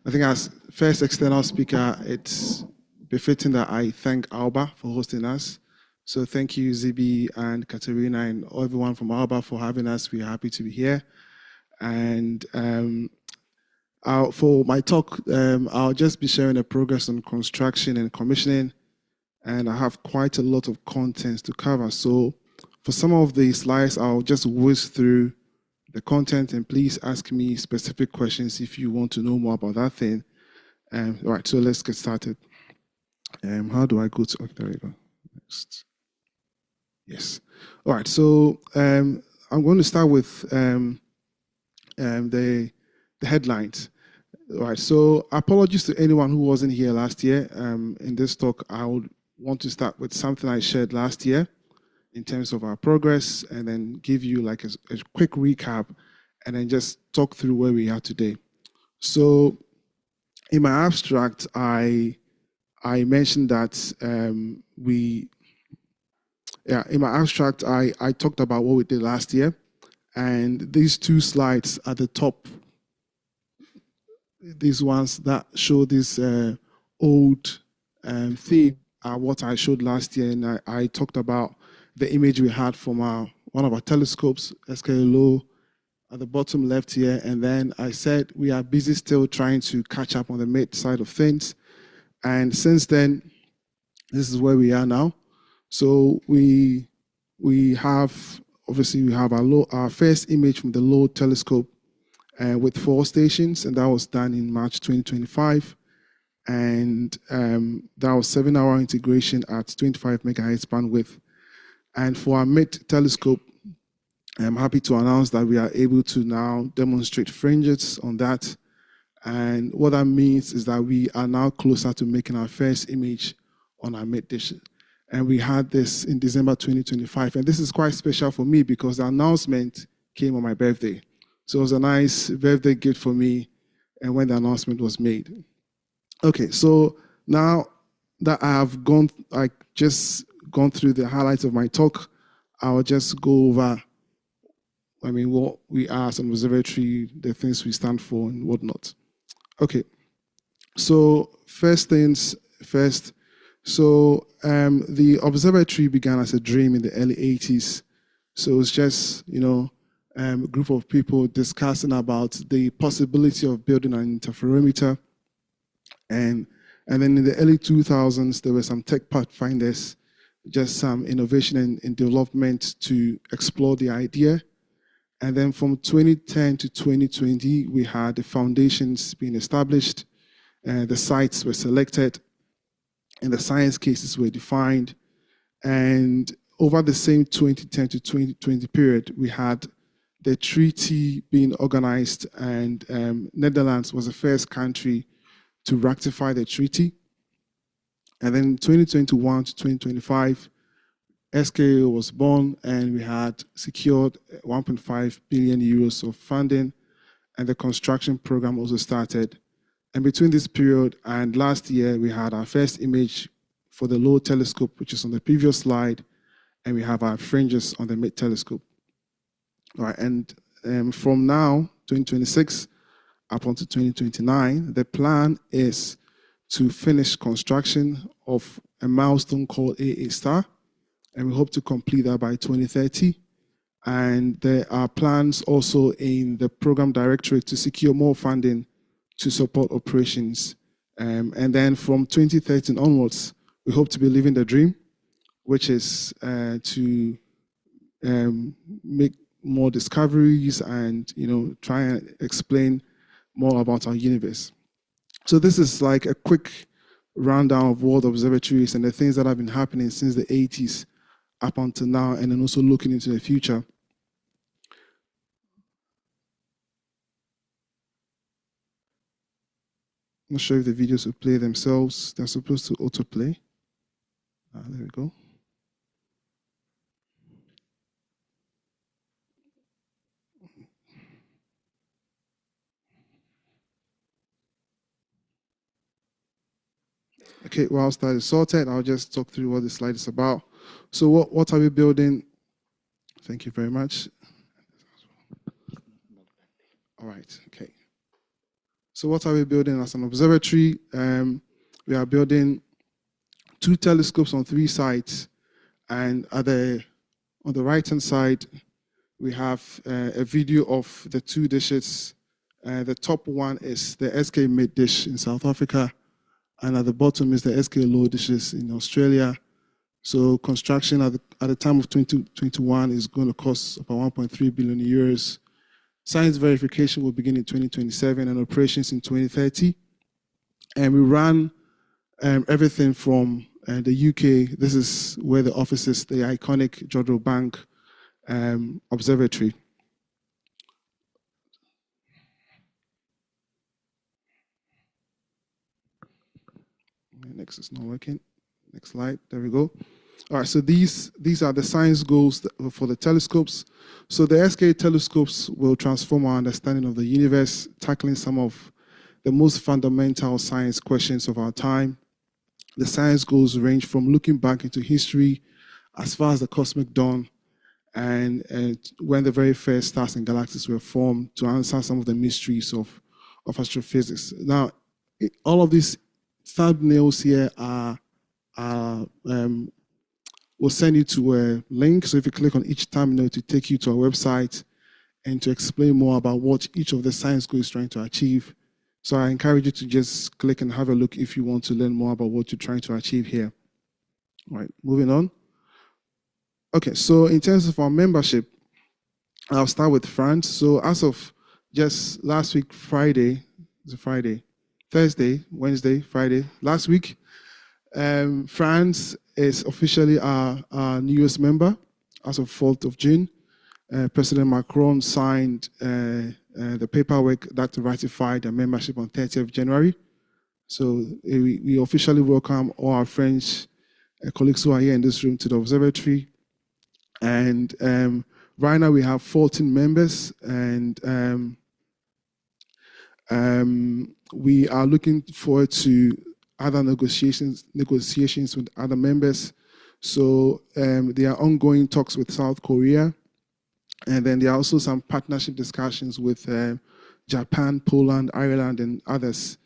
S3: think as first external speaker, it's befitting that I thank ALBA for hosting us. So thank you, Zibi and Caterina and everyone from ALBA for having us. We're happy to be here. And for my talk, I'll just be sharing the progress on construction and commissioning, and I have quite a lot of contents to cover. So for some of the slides, I'll just whiz through the content, and please ask me specific questions if you want to know more about that thing. All right, so let's get started. How do I go to, okay, there we go, next. Yes, all right, so I'm going to start with the headlines. All right, so apologies to anyone who wasn't here last year. In this talk, I would want to start with something I shared last year in terms of our progress, and then give you like a quick recap, and then just talk through where we are today. So in my abstract, I mentioned that Yeah, in my abstract, I talked about what we did last year, and these two slides at the top, these ones that show this old theme are what I showed last year, and I talked about the image we had from one of our telescopes, SOLEIL at the bottom left here, and then I said we are busy still trying to catch up on the mid side of things, and since then, this is where we are now. So we have, obviously we have our first image from the LOFAR telescope with 4 stations, and that was done in March 2025. And that was 7-hour integration at 25 megahertz bandwidth. And for our mid telescope, I'm happy to announce that we are able to now demonstrate fringes on that. And what that means is that we are now closer to making our first image on our mid dish. And we had this in December 2025. And this is quite special for me because the announcement came on my birthday. So it was a nice birthday gift for me and when the announcement was made. Okay, so now that I have just gone through the highlights of my talk, I'll just go over, what we are as an observatory, the things we stand for and whatnot. Okay, so first things first. So the observatory began as a dream in the early 80s. So it's just, a group of people discussing about the possibility of building an interferometer. And then in the early 2000s, there were some tech pathfinders, just some innovation and development to explore the idea. And then from 2010 to 2020, we had the foundations being established, the sites were selected, and the science cases were defined. And over the same 2010 to 2020 period, we had the treaty being organized, and Netherlands was the first country to ratify the treaty. And then 2021 to 2025, SKA was born, and we had secured 1.5 billion euros of funding, and the construction program also started. And between this period and last year, we had our first image for the LOFAR telescope, which is on the previous slide, and we have our fringes on the mid telescope. All right, and from now, 2026, up until 2029, the plan is to finish construction of a milestone called AA star, and we hope to complete that by 2030. And there are plans also in the program directorate to secure more funding to support operations. And then from 2013 onwards, we hope to be living the dream, which is to make more discoveries and try and explain more about our universe. So this is like a quick rundown of world observatories and the things that have been happening since the 80s up until now, and then also looking into the future. I'm not sure if the videos will play themselves. They're supposed to autoplay. There we go. Okay, whilst that is sorted, I'll just talk through what the slide is about. So what are we building? Thank you very much. All right, okay. So what are we building as an observatory? We are building 2 telescopes on 3 sites. And on the right-hand side, we have a video of the 2 dishes. The top one is the SK mid dish in South Africa. And at the bottom is the SK low dishes in Australia. So construction at the time of 2021 is going to cost about 1.3 billion euros. Science verification will begin in 2027 and operations in 2030. And we run everything from the UK. This is where the office is, the iconic Jodrell Bank Observatory. Next is not working. Next slide. There we go. All right, so these are the science goals for the telescopes. So the SK telescopes will transform our understanding of the universe, tackling some of the most fundamental science questions of our time. The science goals range from looking back into history, as far as the cosmic dawn and when the very first stars and galaxies were formed, to answer some of the mysteries of astrophysics. Now, all of these thumbnails here will send you to a link. So if you click on each thumbnail, to take you to our website and to explain more about what each of the science goals is trying to achieve. So I encourage you to just click and have a look if you want to learn more about what you're trying to achieve here. All right, moving on. Okay, so in terms of our membership, I'll start with France. So as of just last week, Thursday, Wednesday, Friday, last week, France is officially our newest member as of 4th of June. President Macron signed the paperwork that ratified their membership on 30th of January. So we officially welcome all our French colleagues who are here in this room to the observatory. And right now we have 14 members, and we are looking forward to other negotiations with other members. So there are ongoing talks with South Korea, and then there are also some partnership discussions with Japan, Poland, Ireland, and others.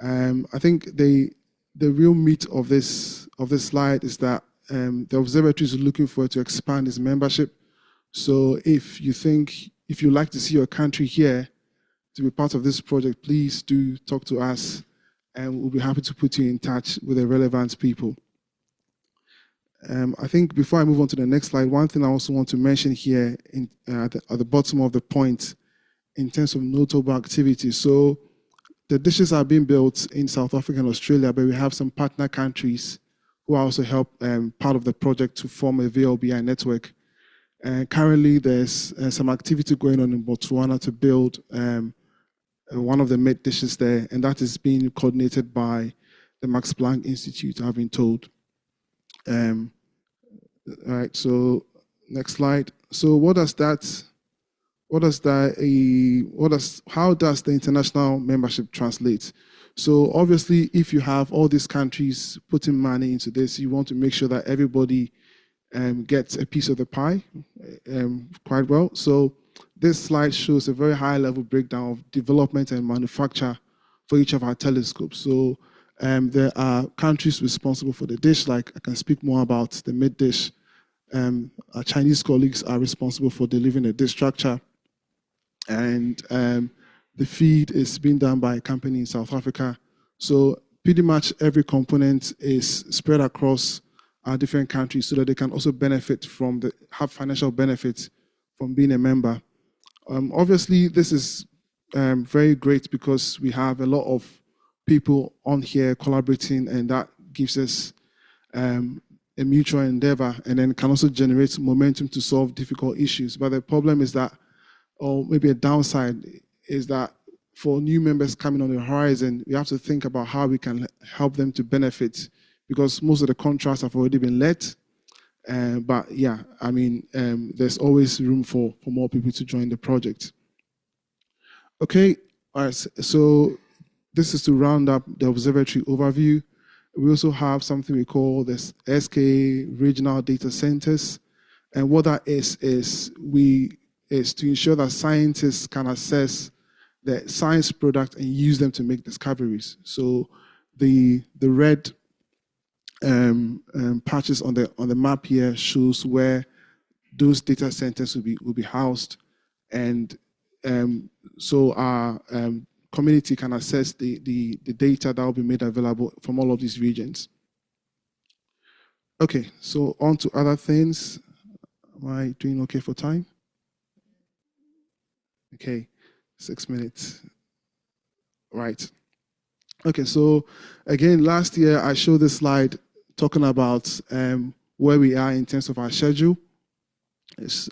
S3: I think the real meat of this slide is that the observatory is looking forward to expand its membership. So if you'd like to see your country here to be part of this project, please do talk to us, and we'll be happy to put you in touch with the relevant people. I think before I move on to the next slide, one thing I also want to mention here at the bottom of the point in terms of notable activities. So the dishes are being built in South Africa and Australia, but we have some partner countries who also help part of the project to form a VLBI network. Currently, there's some activity going on in Botswana to build one of the mid dishes there, and that is being coordinated by the Max Planck Institute, I've been told. All right, so next slide. So how does the international membership translate? So obviously, if you have all these countries putting money into this, you want to make sure that everybody gets a piece of the pie quite well. So this slide shows a very high-level breakdown of development and manufacture for each of our telescopes. So there are countries responsible for the dish, like I can speak more about the mid-dish. Our Chinese colleagues are responsible for delivering the dish structure. And the feed is being done by a company in South Africa. So pretty much every component is spread across our different countries so that they can also benefit from have financial benefits from being a member. Obviously, this is very great because we have a lot of people on here collaborating, and that gives us a mutual endeavor, and then can also generate momentum to solve difficult issues. But the problem is that, or maybe a downside, is that for new members coming on the horizon, we have to think about how we can help them to benefit, because most of the contracts have already been let. But yeah, I mean, there's always room for more people to join the project. Okay, all right, so this is to round up the observatory overview. We also have something we call the SK Regional Data Centers. And what that is to ensure that scientists can assess the science product and use them to make discoveries. So the red patches on the map here shows where those data centers will be housed, and so our community can access the data that will be made available from all of these regions. Okay, so on to other things. Am I doing okay for time? Okay, 6 minutes. Right. Okay, so again, last year I showed this slide talking about where we are in terms of our schedule. It's,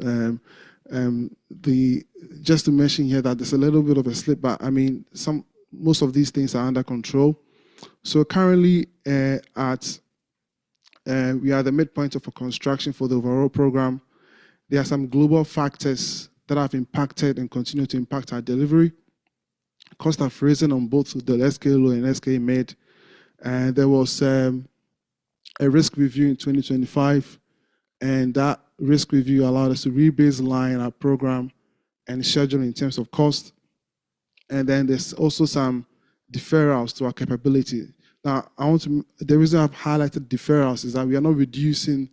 S3: just to mention here that there's a little bit of a slip, but I mean, most of these things are under control. So currently we are at the midpoint of a construction for the overall program. There are some global factors that have impacted and continue to impact our delivery. Costs have risen on both the SK low and SK mid. And there was a risk review in 2025. And that risk review allowed us to re-baseline our program and schedule in terms of cost. And then there's also some deferrals to our capability. Now, the reason I've highlighted deferrals is that we are not reducing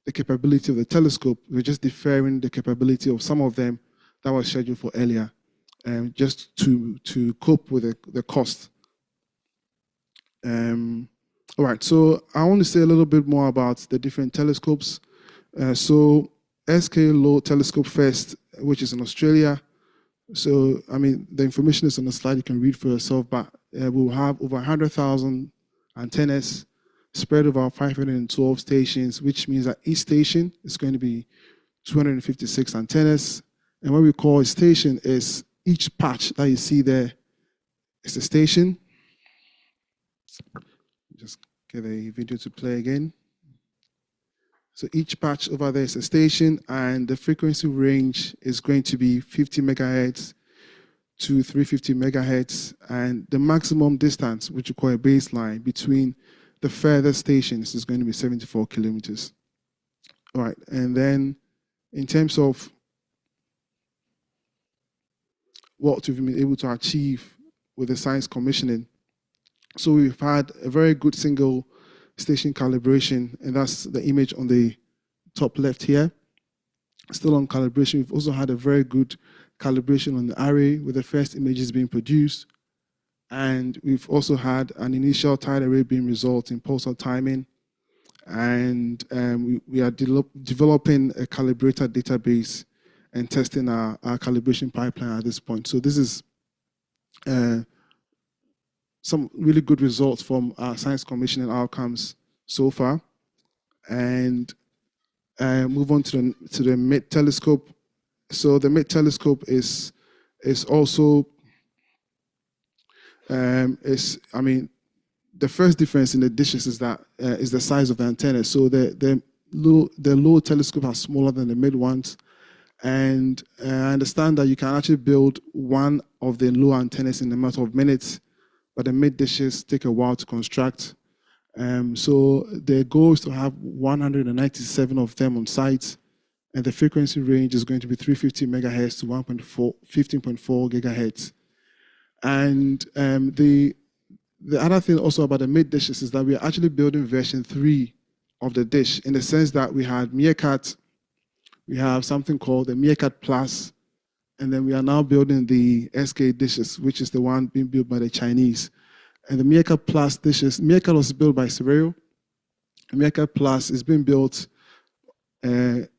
S3: the capability of the telescope, we're just deferring the capability of some of them that was scheduled for earlier, just to cope with the cost. All right, so I want to say a little bit more about the different telescopes. So SK-LO telescope first, which is in Australia. So, I mean, the information is on the slide, you can read for yourself, but we'll have over 100,000 antennas spread over 512 stations, which means that each station is going to be 256 antennas. And what we call a station is each patch that you see there is a station. Just get the video to play again. So each patch over there is a station, and the frequency range is going to be 50 megahertz to 350 megahertz, and the maximum distance, which we call a baseline, between the furthest stations is going to be 74 kilometers. All right, and then in terms of what we've been able to achieve with the science commissioning, so we've had a very good single station calibration, and that's the image on the top left here. Still on calibration, we've also had a very good calibration on the array with the first images being produced. And we've also had an initial tide array being result in pulsar timing. And we are developing a calibrator database and testing our calibration pipeline at this point. So this is some really good results from our science commissioning outcomes so far. And move on to the MID telescope. So the MID telescope is also the first difference in the dishes is that is the size of the antenna. So the low telescope are smaller than the mid ones, and I understand that you can actually build one of the low antennas in a matter of minutes, but the mid dishes take a while to construct. So the goal is to have 197 of them on site, and the frequency range is going to be 350 megahertz to 15.4 gigahertz. And the other thing also about the mid dishes is that we are actually building version 3 of the dish, in the sense that we had Meerkat, we have something called the Meerkat Plus, and then we are now building the SK dishes, which is the one being built by the Chinese. And the Meerkat Plus dishes, Meerkat was built by Sergi. Meerkat Plus is being built in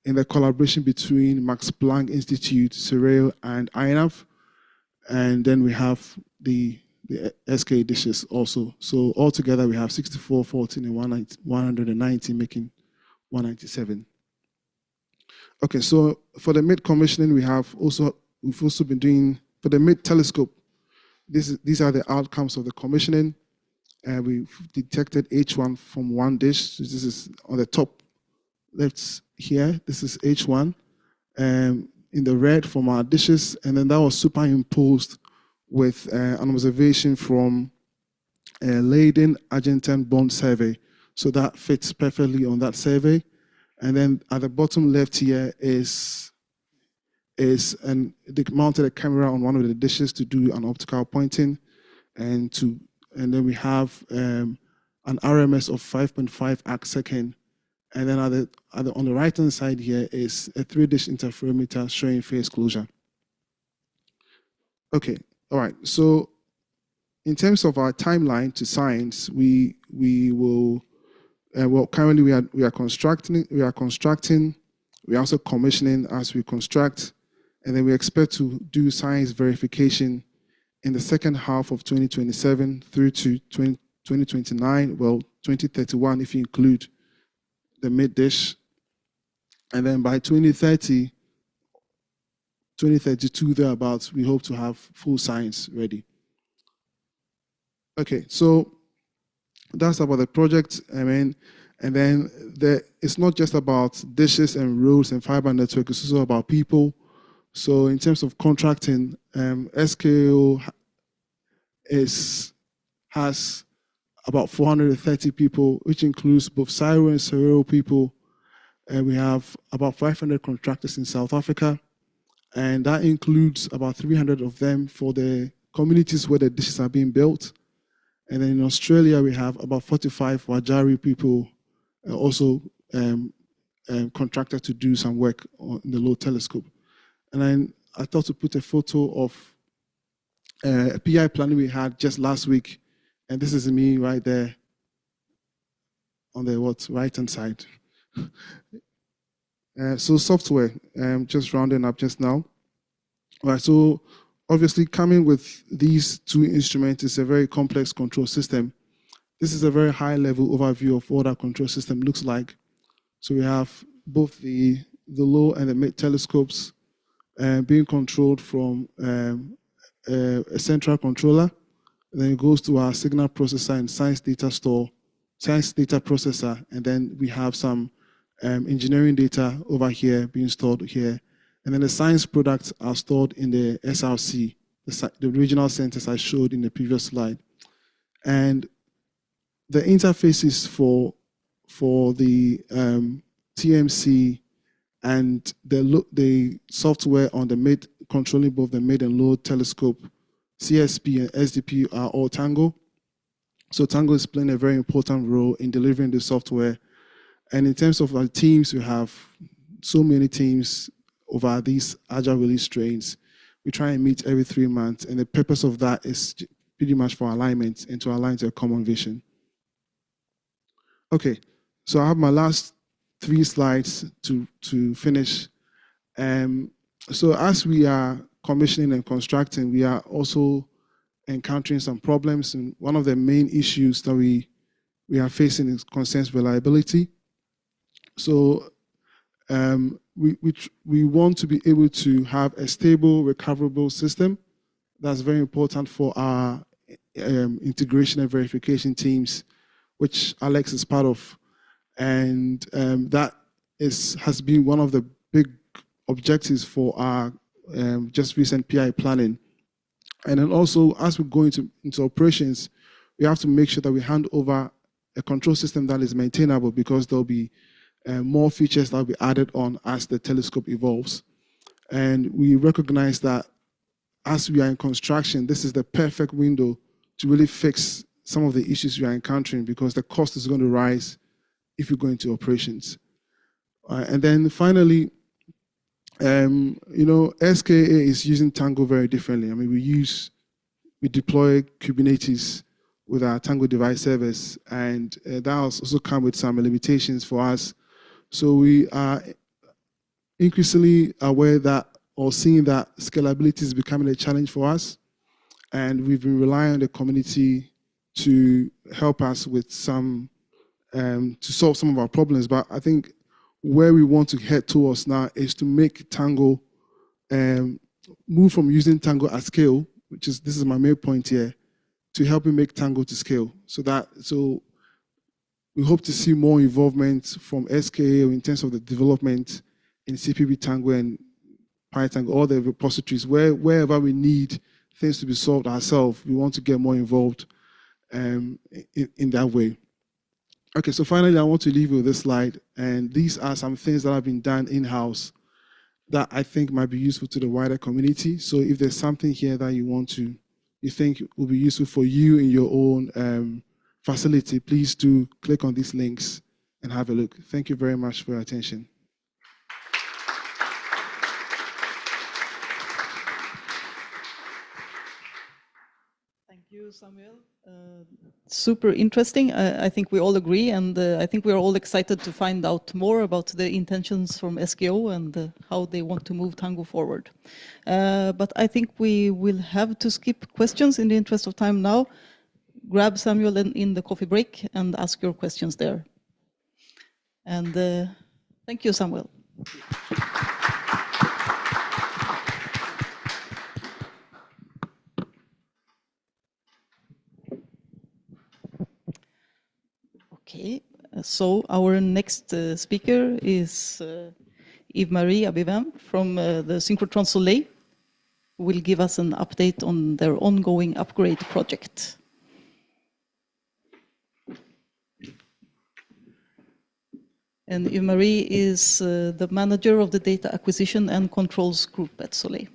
S3: the collaboration between Max Planck Institute, Sergi, and INAV. And then we have the SK dishes also. So altogether we have 64, 14, and 190, making 197. Okay, so for the mid commissioning, we've also been doing, for the mid telescope, these are the outcomes of the commissioning. We've detected H1 from one dish. So this is on the top left here. This is H1. In the red from our dishes, and then that was superimposed with an observation from Leiden Argentine Bond survey. So that fits perfectly on that survey. And then at the bottom left here they mounted a camera on one of the dishes to do an optical pointing, and then we have an RMS of 5.5 arc-second. And then on the right-hand side here is a 3-dish interferometer showing phase closure. Okay, all right. So in terms of our timeline to science, we will currently we are constructing. We are also commissioning as we construct, and then we expect to do science verification in the second half of 2027 through to 2029. Well, 2031 if you include the mid dish, and then by 2030, 2032 thereabouts, we hope to have full science ready. Okay, so that's about the project. And then it's not just about dishes and roads and fiber network, it's also about people. So in terms of contracting, SKO has about 430 people, which includes both Cyro and Serero people. We have about 500 contractors in South Africa, and that includes about 300 of them for the communities where the dishes are being built. And then in Australia, we have about 45 Wajari people also contracted to do some work on the low telescope. And then I thought to put a photo of a PI planning we had just last week. And this is me right there on the right-hand side. So software, just rounding up just now. All right, so obviously coming with these two instruments is a very complex control system. This is a very high-level overview of what our control system looks like. So we have both the low and the mid telescopes being controlled from a central controller. Then it goes to our signal processor and science data store, science data processor, and then we have some engineering data over here being stored here. And then the science products are stored in the SRC, the regional centers I showed in the previous slide. And the interfaces for the TMC and the software on the mid, controlling both the mid and low telescope, CSP and SDP are all Tango. So Tango is playing a very important role in delivering the software. And in terms of our teams, we have so many teams over these agile release trains. We try and meet every 3 months, and the purpose of that is pretty much for alignment and to align to a common vision. Okay, so I have my last 3 slides to finish. So as we are commissioning and constructing, we are also encountering some problems, and one of the main issues that we are facing is concerns reliability. So we want to be able to have a stable, recoverable system. That's very important for our integration and verification teams, which Alex is part of. And that has been one of the big objectives for our just recent PI planning. And then also, as we go into operations, we have to make sure that we hand over a control system that is maintainable, because there'll be more features that will be added on as the telescope evolves. And we recognize that as we are in construction, this is the perfect window to really fix some of the issues we are encountering, because the cost is going to rise if you go into operations. And then finally, SKA is using Tango very differently. I mean, we deploy Kubernetes with our Tango device service, and that has also come with some limitations for us. So we are increasingly aware that, or seeing that scalability is becoming a challenge for us, and we've been relying on the community to help us with some, to solve some of our problems. But I think where we want to head towards now is to make Tango, move from using Tango at scale, this is my main point here, to helping make Tango to scale. So we hope to see more involvement from SKA in terms of the development in CPB Tango and PyTango, all the repositories, wherever we need things to be solved ourselves, we want to get more involved in that way. Okay, so finally, I want to leave you with this slide, and these are some things that have been done in-house that I think might be useful to the wider community. So if there's something here that you think will be useful for you in your own facility, please do click on these links and have a look. Thank you very much for your attention.
S7: Thank you, Samuel. Super interesting. I think we all agree, and I think we're all excited to find out more about the intentions from SKO and how they want to move Tango forward. But I think we will have to skip questions in the interest of time now. Grab Samuel in the coffee break and ask your questions there. And thank you, Samuel. Okay, so our next speaker is Yves-Marie Abiven from the synchrotron SOLEIL, who will give us an update on their ongoing upgrade project. And Yves-Marie is the manager of the data acquisition and controls group at SOLEIL.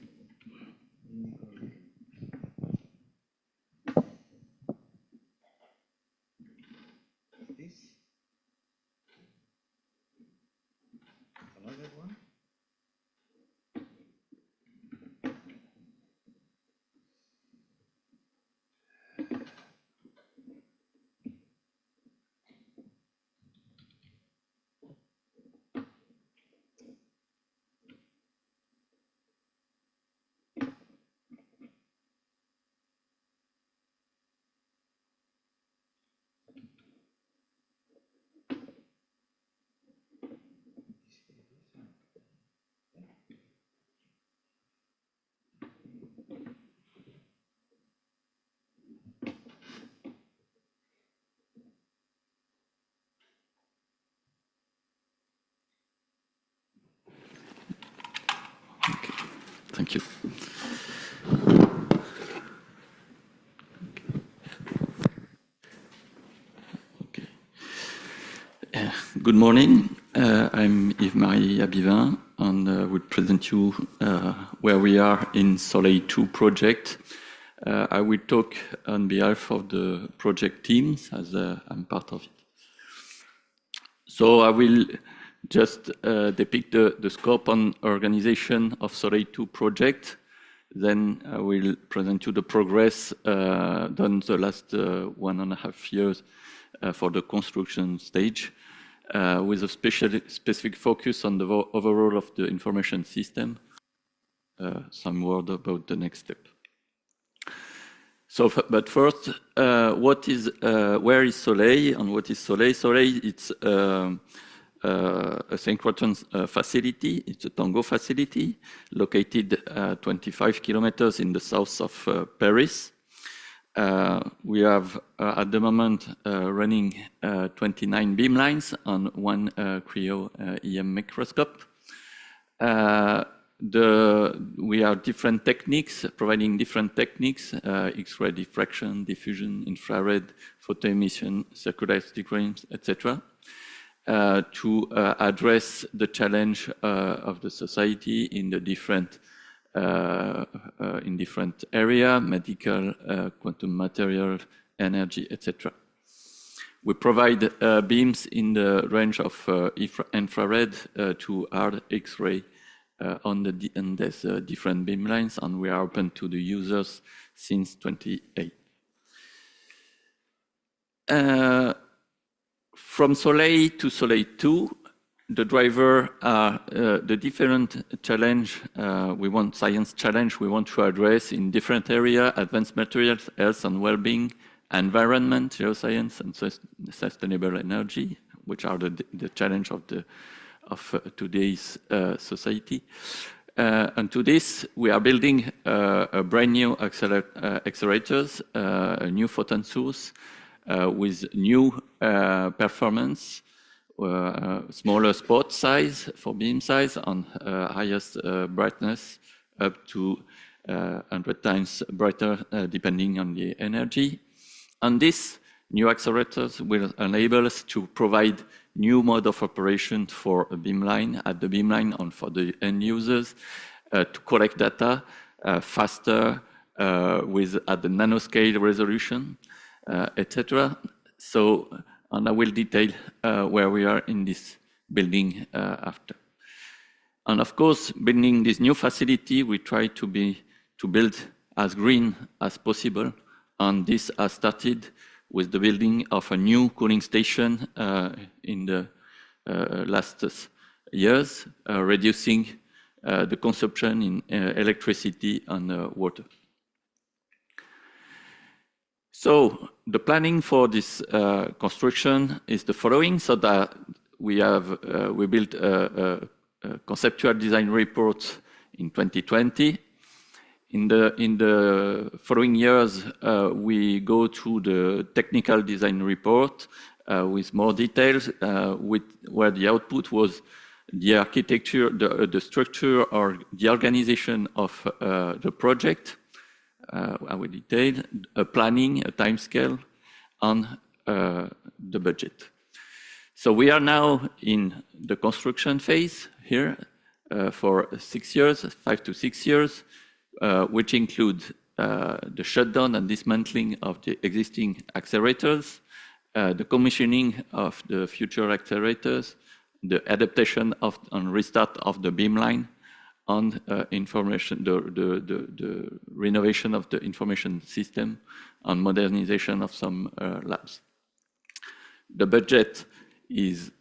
S8: Thank you. Okay. Good morning. I'm Yves-Marie Abiven, and I will present you where we are in SOLEIL II project. I will talk on behalf of the project teams, as I'm part of it. So I will just depict the scope and organization of SOLEIL II project. Then I will present you the progress done the last 1.5 years for the construction stage, with a specific focus on the overall of the information system. Some word about the next step. So, but first, where is SOLEIL and what is SOLEIL? SOLEIL, it's a synchrotron facility. It's a Tango facility located 25 kilometers in the south of Paris. We have at the moment running 29 beamlines on one cryo EM microscope. We have different techniques, providing different techniques, X-ray diffraction, diffusion, infrared, photoemission, circular range, etc., to address the challenge of the society in the different area, medical, quantum material, energy, etc. We provide beams in the range of infrared to hard X-ray on there's different beam lines, and we are open to the users since 2008. From SOLEIL to SOLEIL II, the driver are the different challenge science challenge we want to address in different areas: advanced materials, health and well-being, environment, geoscience, and sustainable energy, which are the challenge of today's society. And to this, we are building a brand new accelerators, a new photon source with new performance, smaller spot size for beam size, and highest brightness up to 100 times brighter depending on the energy. And this new accelerators will enable us to provide new mode of operation for a beamline, at the beamline, and for the end users to collect data faster at the nanoscale resolution, etc. So, and I will detail where we are in this building after. And of course, building this new facility, we try to build as green as possible. And this has started with the building of a new cooling station in the last years, reducing the consumption in electricity and water. So the planning for this construction is the following. So that we built a conceptual design report in 2020. In the following years, we go through the technical design report with more details, where the output was the architecture, the structure, or the organization of the project. I will detail a planning, a timescale, and the budget. So we are now in the construction phase here for 6 years, 5 to 6 years, which include the shutdown and dismantling of the existing accelerators, the commissioning of the future accelerators, the adaptation of and restart of the beamline, and information, the renovation of the information system, and modernization of some labs. The budget is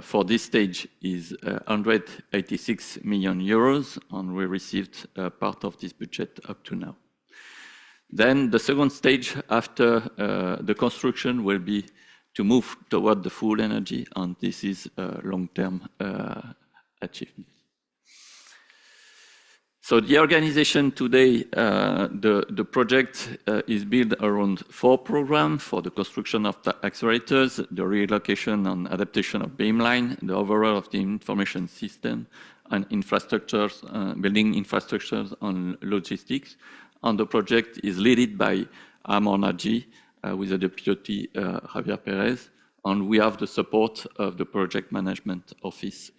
S8: for this stage is 186 million euros, and we received part of this budget up to now. Then the second stage after the construction will be to move toward the full energy, and this is a long-term achievement. So the organization today, the project is built around 4 programs for the construction of the accelerators, the relocation and adaptation of beamline, the overall of the information system, and infrastructures, building infrastructures and logistics. And the project is led by Marchand with the deputy Javier Perez, and we have the support of the project management office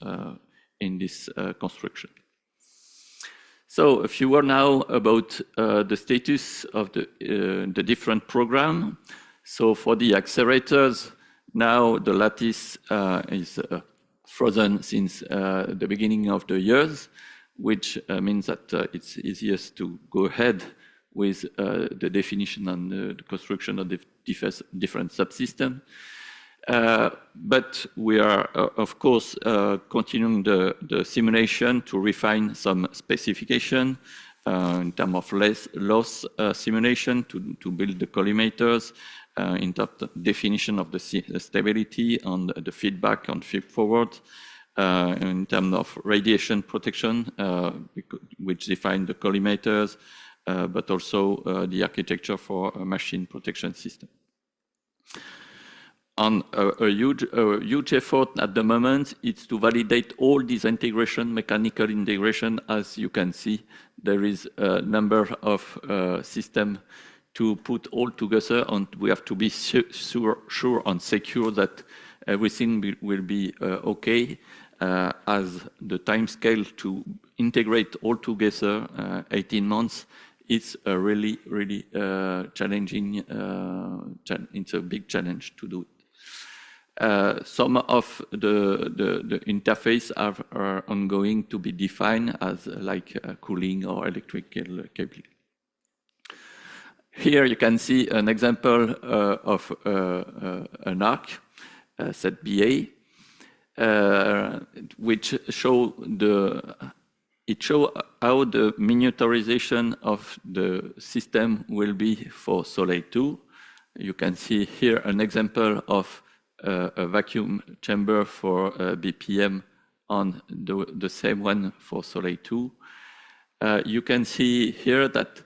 S8: in this construction. So a few words now about the status of the different programs. So for the accelerators, now the lattice is frozen since the beginning of the years, which means that it's easiest to go ahead with the definition and the construction of the different subsystems. But we are, of course, continuing the simulation to refine some specification in terms of loss simulation to build the collimators, in terms of definition of the stability and the feedback and feed forward, in terms of radiation protection, which define the collimators, but also the architecture for a machine protection system. And a huge effort at the moment is to validate all these integration, mechanical integration. As you can see, there is a number of systems to put all together, and we have to be sure and secure that everything will be okay, as the time scale to integrate all together, 18 months, it's a really challenging, it's a big challenge to do it. Some of the interface are ongoing to be defined as like cooling or electrical cabling. Here you can see an example of an arc, set BA, which show how the miniaturization of the system will be for SOLEIL II. You can see here an example of a vacuum chamber for BPM on the same one for SOLEIL II. You can see here that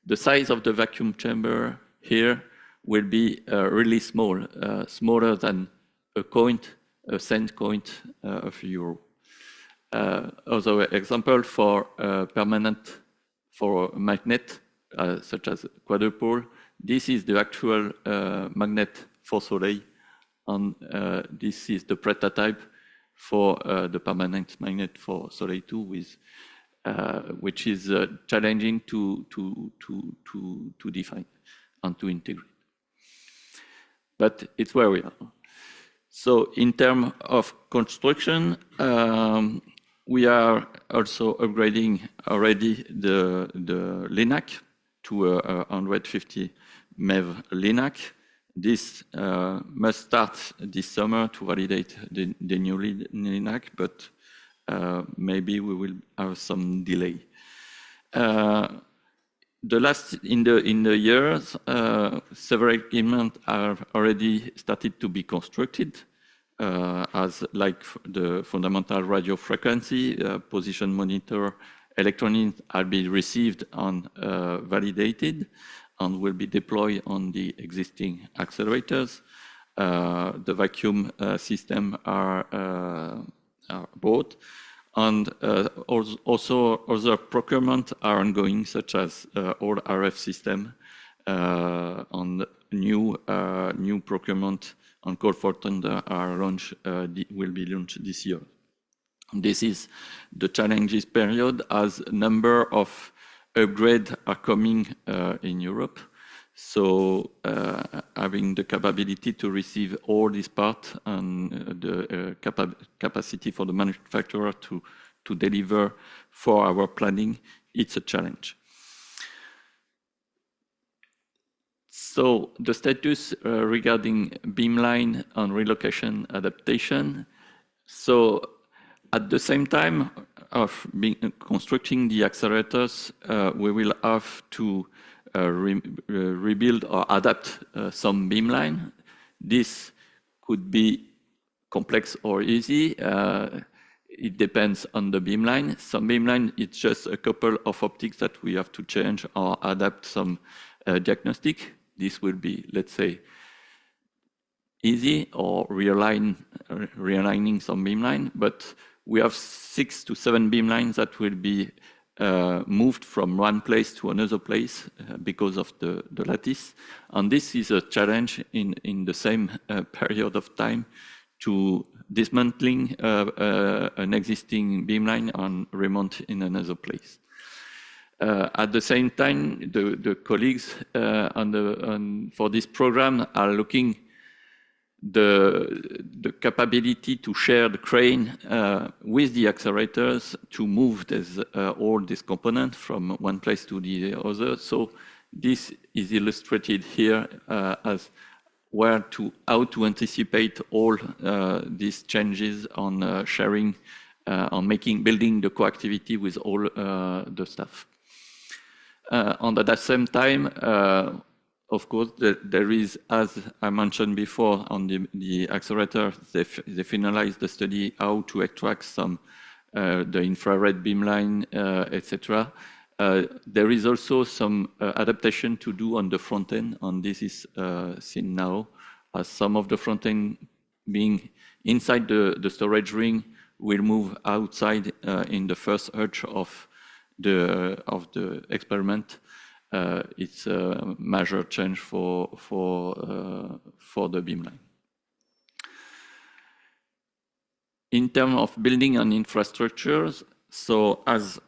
S8: the size of the vacuum chamber here will be really small, smaller than a cent coin of euro. Other example for permanent, for magnet, such as quadrupole. This is the actual magnet for SOLEIL, and this is the prototype for the permanent magnet for SOLEIL II, with which is challenging to define and to integrate. But it's where we are. So in terms of construction, we are also upgrading already the LINAC to a 150 MeV LINAC. This must start this summer to validate the new LINAC, but maybe we will have some delay. The last in the years, several equipment are already started to be constructed, as like the fundamental radio frequency, position monitor, electronics are being received and validated, and will be deployed on the existing accelerators. The vacuum system are bought, and also other procurement are ongoing, such as all RF system, on new procurement and Call for Thunder will be launched this year. This is the challenges period as a number of upgrades are coming in Europe. So having the capability to receive all these parts and the capacity for the manufacturer to deliver for our planning, it's a challenge. So the status regarding beamline and relocation adaptation. So at the same time of constructing the accelerators, we will have to rebuild or adapt some beamline. This could be complex or easy. It depends on the beamline. Some beamline, it's just a couple of optics that we have to change or adapt some diagnostic. This will be, let's say, easy, or realigning some beamline. But we have 6 to 7 beamlines that will be moved from one place to another place because of the lattice. And this is a challenge in the same period of time to dismantling an existing beamline and remount in another place. At the same time, the colleagues for this program are looking the capability to share the crane with the accelerators to move all these components from one place to the other. So this is illustrated here as how to anticipate all these changes on sharing, on building the coactivity with all the staff. And at the same time, of course, there is, as I mentioned before, on the accelerator, they finalized the study how to extract some the infrared beamline, etc. There is also some adaptation to do on the front end, and this is seen now, as some of the front end being inside the storage ring will move outside in the first urge of the experiment. It's a major change for the beamline. In terms of building and infrastructures, so as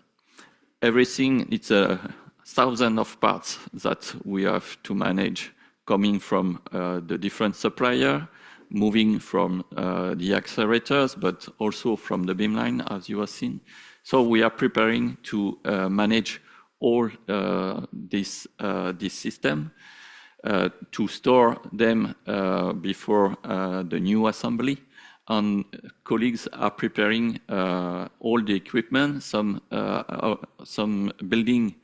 S8: everything, it's 1,000 of parts that we have to manage, coming from the different supplier, moving from the accelerators, but also from the beamline, as you have seen. So we are preparing to manage all this system, to store them before the new assembly. And colleagues are preparing all the equipment. Some building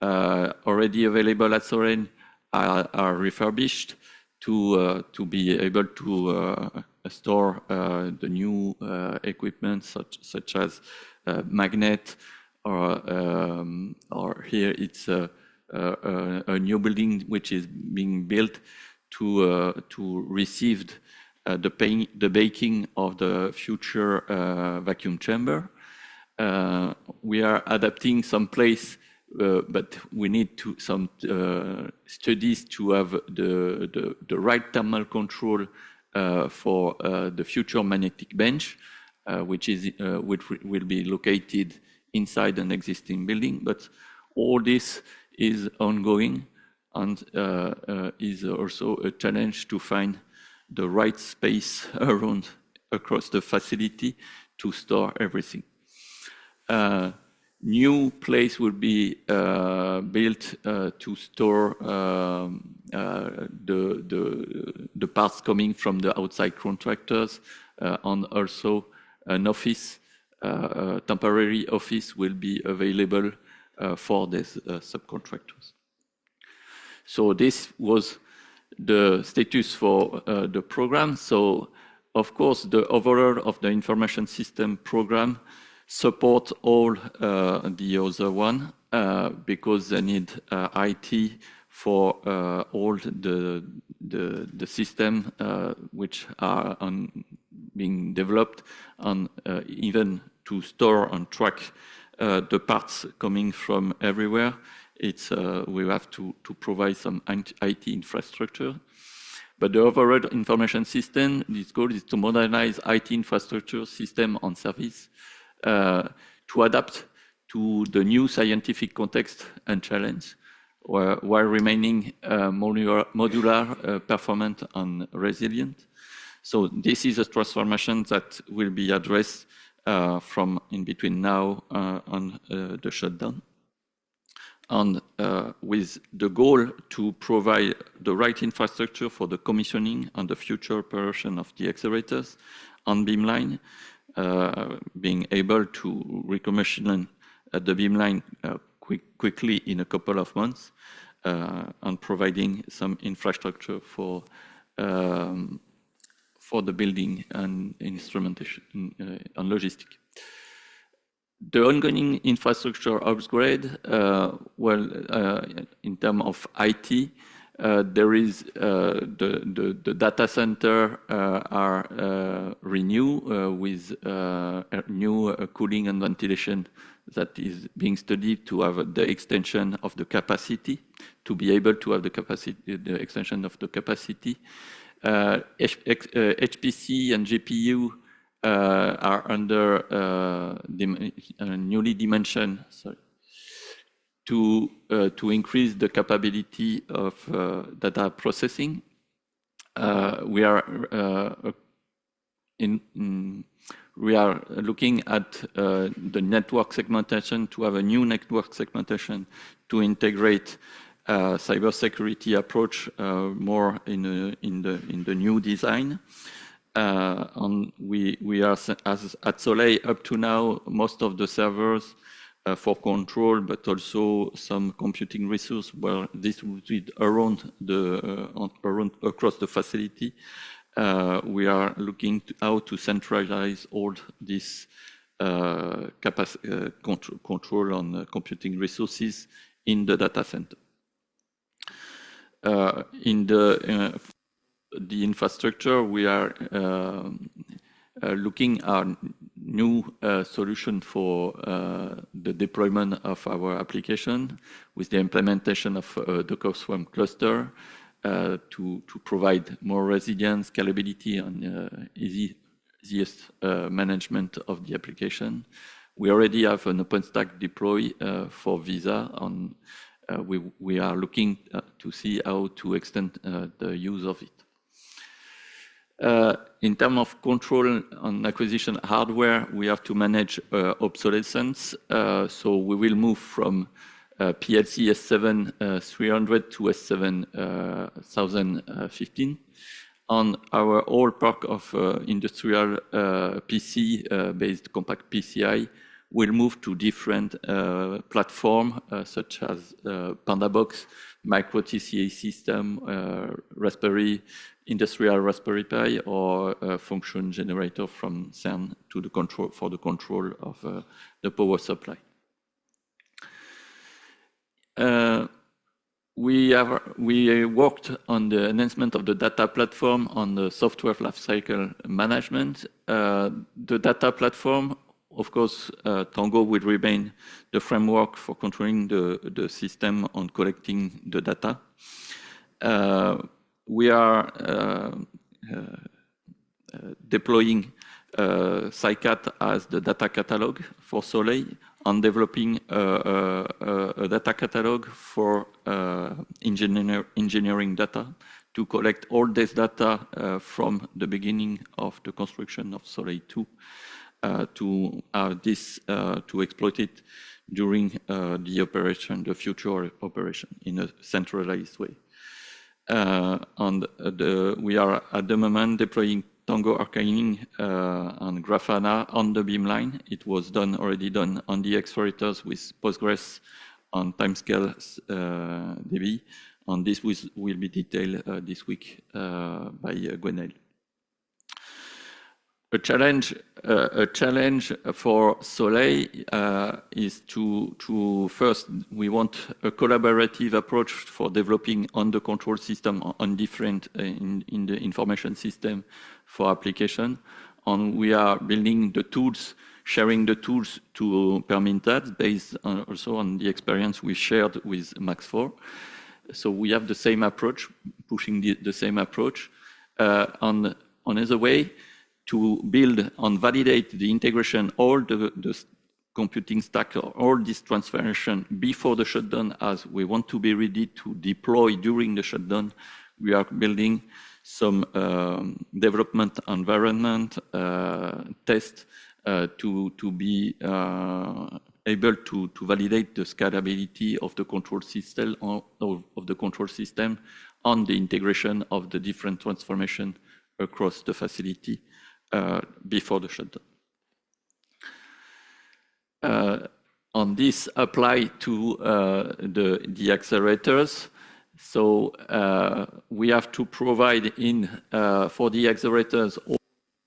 S8: already available at SOLEIL are refurbished to be able to store the new equipment, such as magnet, or here it's a new building which is being built to receive the baking of the future vacuum chamber. We are adapting some place, but we need some studies to have the right thermal control for the future magnetic bench, which will be located inside an existing building. But all this is ongoing, and is also a challenge to find the right space across the facility to store everything. New place will be built to store the parts coming from the outside contractors, and also an office, temporary office will be available for these subcontractors. So this was the status for the program. So of course the overall of the information system program support all the other one, because they need IT for all the system which are being developed, and even to store and track the parts coming from everywhere. We have to provide some IT infrastructure. But the overall information system, this goal is to modernize IT infrastructure system on service to adapt to the new scientific context and challenge, while remaining modular, performant, and resilient. So this is a transformation that will be addressed from in between now and the shutdown. And with the goal to provide the right infrastructure for the commissioning and the future operation of the accelerators on beamline, being able to recommission the beamline quickly in a couple of months, and providing some infrastructure for the building and instrumentation and logistics. The ongoing infrastructure upgrade, in terms of IT, there is the data center are renewed with new cooling and ventilation that is being studied to have the extension of the capacity, to be able to have the capacity, the extension of the capacity. HPC and GPU are under newly dimensioned, to increase the capability of data processing. We are looking at the network segmentation, to have a new network segmentation to integrate cybersecurity approach more in the new design. And we are, as at Soleil, up to now, most of the servers for control, but also some computing resource, where this would be around across the facility. We are looking to how to centralize all this control on computing resources in the data center. In the infrastructure, we are looking at new solution for the deployment of our application with the implementation of the Swarm cluster to provide more resilience, scalability, and easiest management of the application. We already have an OpenStack deploy for Visa, and we are looking to see how to extend the use of it. In terms of control and acquisition hardware, we have to manage obsolescence. So we will move from PLC S7 300 to S7 1015. On our whole park of industrial PC-based compact PCI, we'll move to different platforms such as PandaBox, Micro TCA system, Raspberry, industrial Raspberry Pi, or function generator from CERN to the control for the control of the power supply. We worked on the enhancement of the data platform on the software lifecycle management. The data platform, of course, Tango will remain the framework for controlling the system on collecting the data. We are deploying SciCat as the data catalog for Soleil, and developing a data catalog for engineering data to collect all this data from the beginning of the construction of Soleil II, to exploit it during the operation, the future operation, in a centralized way. We are at the moment deploying Tango archiving and Grafana on the beamline. It was already done on the accelerators with Postgres on timescale DB, and this will be detailed this week by Gwenaël. A challenge for Soleil is to first, we want a collaborative approach for developing on the control system on different in the information system for application, and we are building the tools, sharing the tools to permit that, based on, also on the experience we shared with Max4. So we have the same approach, pushing the same approach. On another way, to build and validate the integration, all the computing stack, all this transformation before the shutdown, as we want to be ready to deploy during the shutdown. We are building some development environment test to be able to validate the scalability of the control system on the integration of the different transformation across the facility before the shutdown. On this apply to the accelerators. So we have to provide for the accelerators all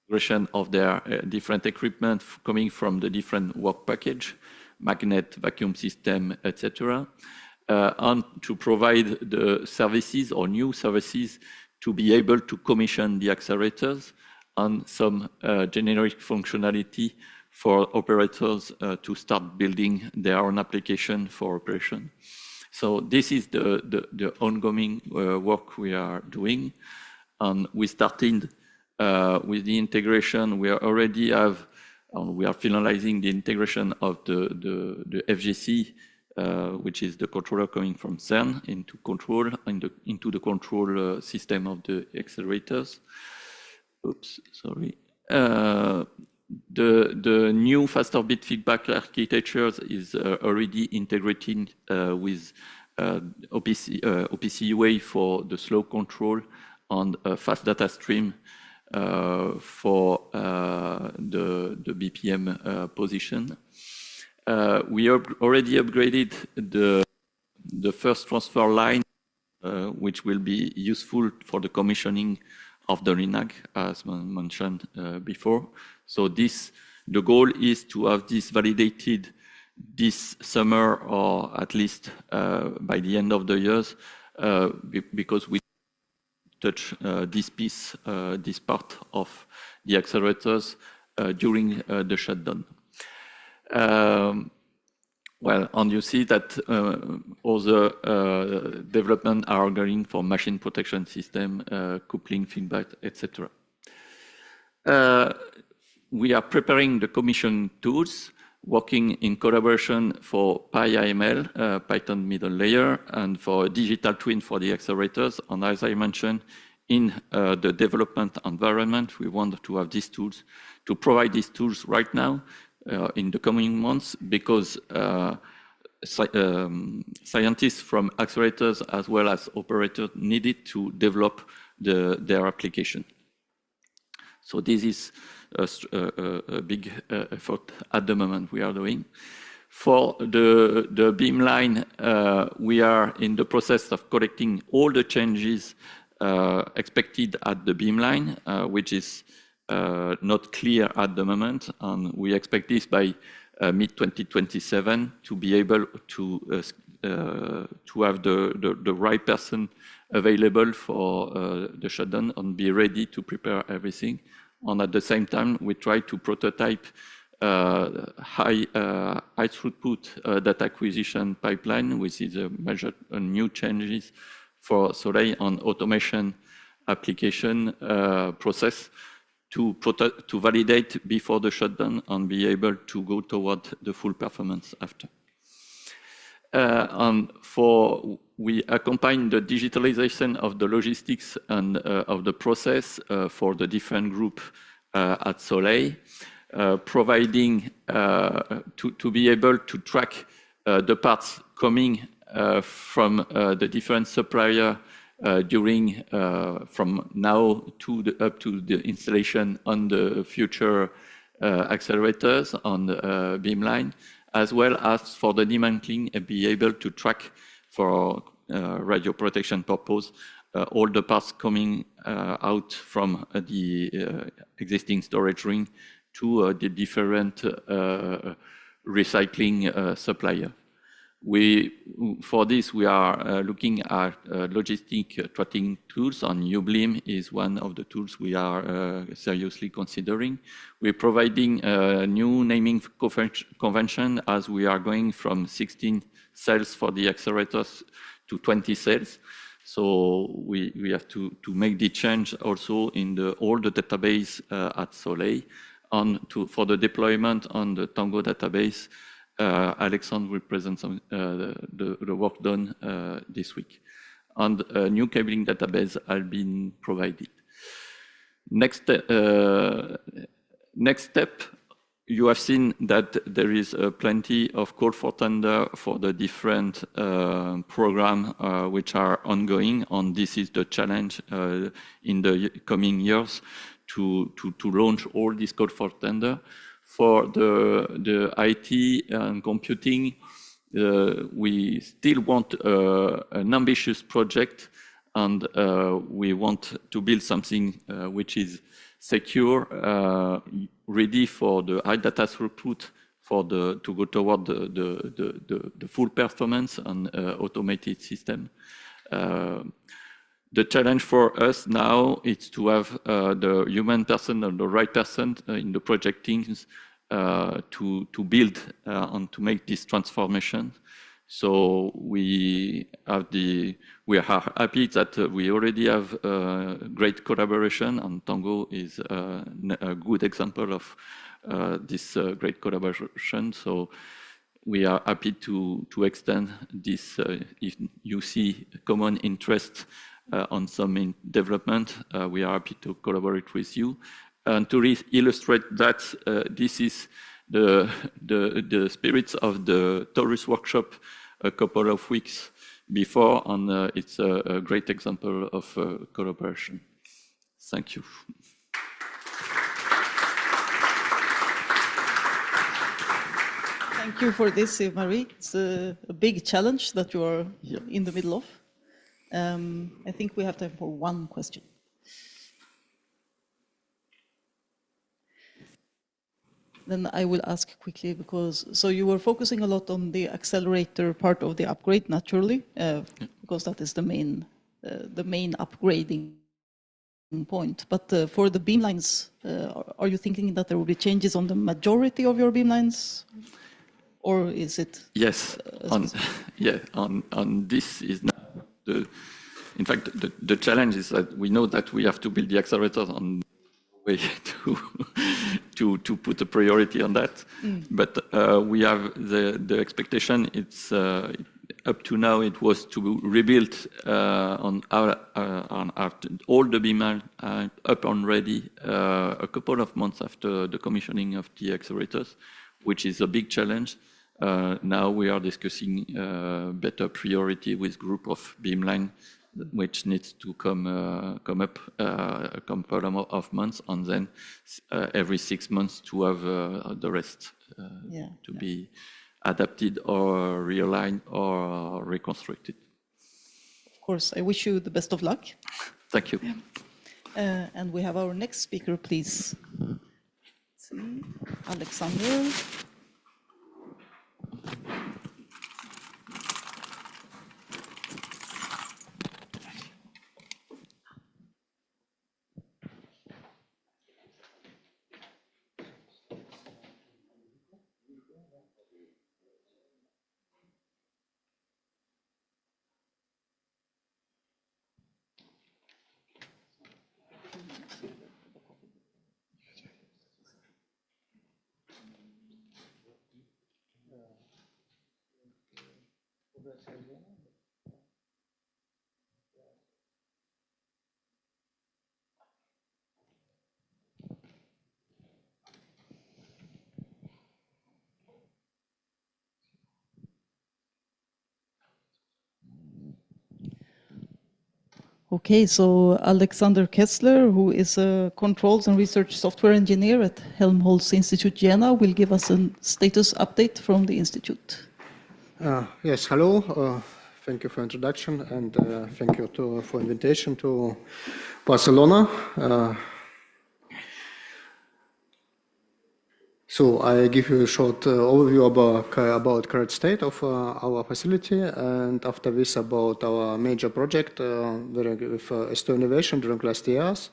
S8: integration of their different equipment coming from the different work package, magnet, vacuum system, etc. And to provide the services or new services to be able to commission the accelerators and some generic functionality for operators to start building their own application for operation. So this is the ongoing work we are doing. And we started with the integration. We already have, we are finalizing the integration of the FGC, which is the controller coming from CERN into the control system of the accelerators. Oops, sorry. The new faster bit feedback architectures is already integrated with OPC UA for the slow control and fast data stream for the BPM position. We have already upgraded the first transfer line, which will be useful for the commissioning of the RINAG, as mentioned before. So the goal is to have this validated this summer, or at least by the end of the year, because we touch this piece, this part of the accelerators during the shutdown. Well, and you see that other development are going for machine protection system, coupling, feedback, etc. We are preparing the commission tools, working in collaboration for PyIML, Python middle layer, and for digital twin for the accelerators. And as I mentioned, in the development environment, we want to have these tools, to provide these tools right now in the coming months, because scientists from accelerators as well as operators needed to develop their application. So this is a big effort at the moment we are doing. For the beamline, we are in the process of collecting all the changes expected at the beamline, which is not clear at the moment, and we expect this by mid-2027 to be able to have the right person available for the shutdown and be ready to prepare everything. And at the same time, we try to prototype high throughput data acquisition pipeline, which is a measure on new changes for SOLEIL on automation application process to validate before the shutdown and be able to go toward the full performance after. And we accompany the digitalization of the logistics and of the process for the different group at SOLEIL, providing to be able to track the parts coming from the different supplier during from now up to the installation on the future accelerators on the beamline, as well as for the dismantling and be able to track for radio protection purpose all the parts coming out from the existing storage ring to the different recycling supplier. For this, we are looking at logistic tracking tools, and UBLIM is one of the tools we are seriously considering. We're providing a new naming convention as we are going from 16 cells for the accelerators to 20 cells. So we have to make the change also in all the database at SOLEIL for the deployment on the Tango database. Alexandre will present the work done this week. And a new cabling database has been provided. Next step, you have seen that there is plenty of call for tender for the different programs which are ongoing, and this is the challenge in the coming years to launch all these call for tender. For the IT and computing, we still want an ambitious project, and we want to build something which is secure, ready for the high data throughput, to go toward the full performance and automated system. The challenge for us now is to have the human person and the right person in the project teams to build and to make this transformation. So we are happy that we already have great collaboration, and Tango is a good example of this great collaboration. So we are happy to extend this. If you see common interest on some development, we are happy to collaborate with you. And to illustrate that, this is the spirits of the Taurus workshop a couple of weeks before, and it's a great example of collaboration. Thank you.
S7: Thank you for this, Yves-Marie. It's a big challenge that you are in the middle of. I think we have time for one question. Then I will ask quickly, so you were focusing a lot on the accelerator part of the upgrade, naturally, because that is the main upgrading point. But for the beamlines, are you thinking that there will be changes on the majority of your beamlines, or is it?
S8: Yes, on this is not the. In fact, the challenge is that we know that we have to build the accelerators on way to put a priority on that. But we have the expectation. It's up to now it was to rebuild on all the beam up and ready a couple of months after the commissioning of the accelerators, which is a big challenge. Now we are discussing better priority with group of beamline, which needs to come up a couple of months, and then every 6 months to have the rest to be adapted or realigned or reconstructed.
S7: Of course, I wish you the best of luck.
S8: Thank you.
S7: And we have our next speaker, please. Let's see. Alexander. Okay, so Alexander Kessler, who is a controls and research software engineer at Helmholtz Institute Jena, will give us a status update from the institute.
S9: Yes, hello. Thank you for introduction, and thank you for invitation to Barcelona. So I give you a short overview about current state of our facility, and after this about our major project with S2 innovation during last years.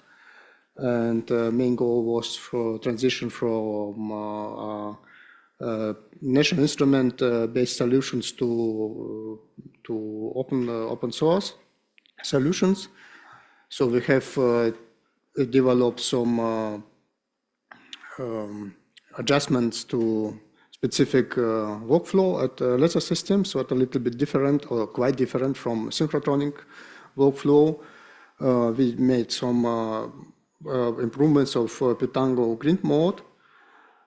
S9: And main goal was for transition from national instrument-based solutions to open source solutions. So we have developed some adjustments to specific workflow at laser systems, so it's a little bit different or quite different from synchrotronic workflow. We made some improvements of Pytango grid mode,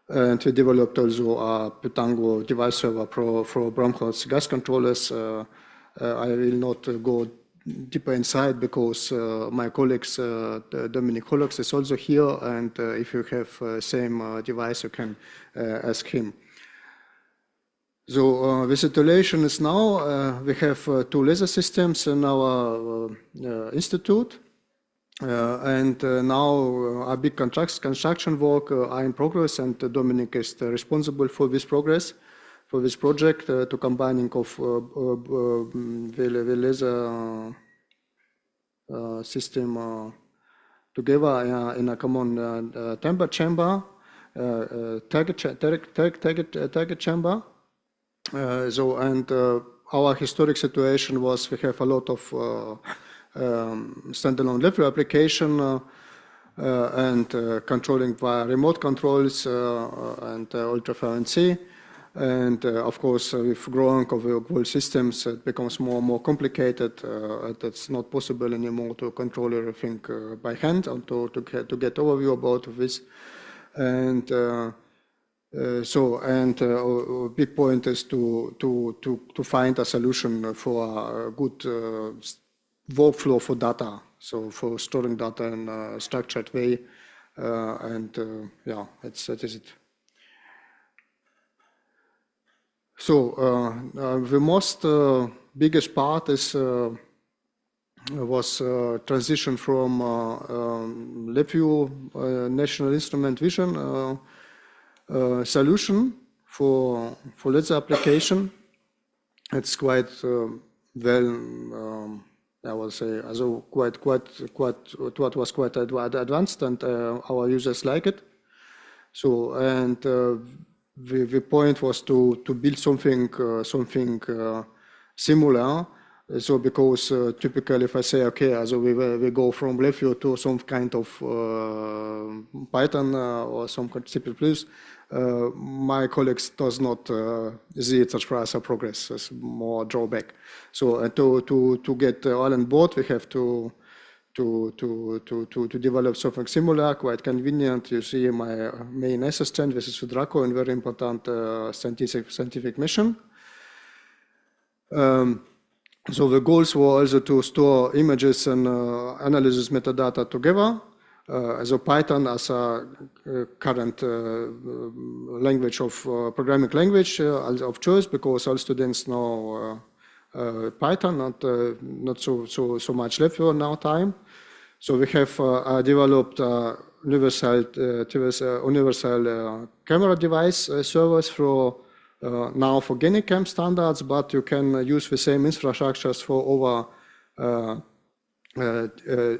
S9: and we developed also a Pytango device server for Bromholz gas controllers. I will not go deeper inside because my colleagues, Dominic Hollox is also here, and if you have same device, you can ask him. So the situation is now, we have 2 laser systems in our institute, and now a big construction work are in progress, and Dominic is responsible for this progress, for this project, to combining of the laser system together in a common temper chamber, target chamber. So, and our historic situation was we have a lot of standalone LEFU application and controlling via remote controls and ultrafrequency. And of course, with growing of the whole systems, it becomes more and more complicated. It's not possible anymore to control everything by hand and to get overview about this. And a big point is to find a solution for a good workflow for data, so for storing data in a structured way, yeah, that is it. So the most biggest part is was transition from LEFU National Instrument Vision solution for laser application. It's quite well, I will say, also quite what was quite advanced, and our users like it. So, and the point was to build something similar. So because typically if I say, okay, so we go from LEFU to some kind of Python or some kind of C++, my colleagues does not see it as a progress, as more drawback. So to get all on board, we have to develop something similar, quite convenient. You see my main assistant, this is Draco, and very important scientific mission. So the goals were also to store images and analysis metadata together. As a Python as a current language of programming language of choice, because all students know Python, not so much LEFU now time. So we have developed universal camera device servers for now for GenICam standards, but you can use the same infrastructures for over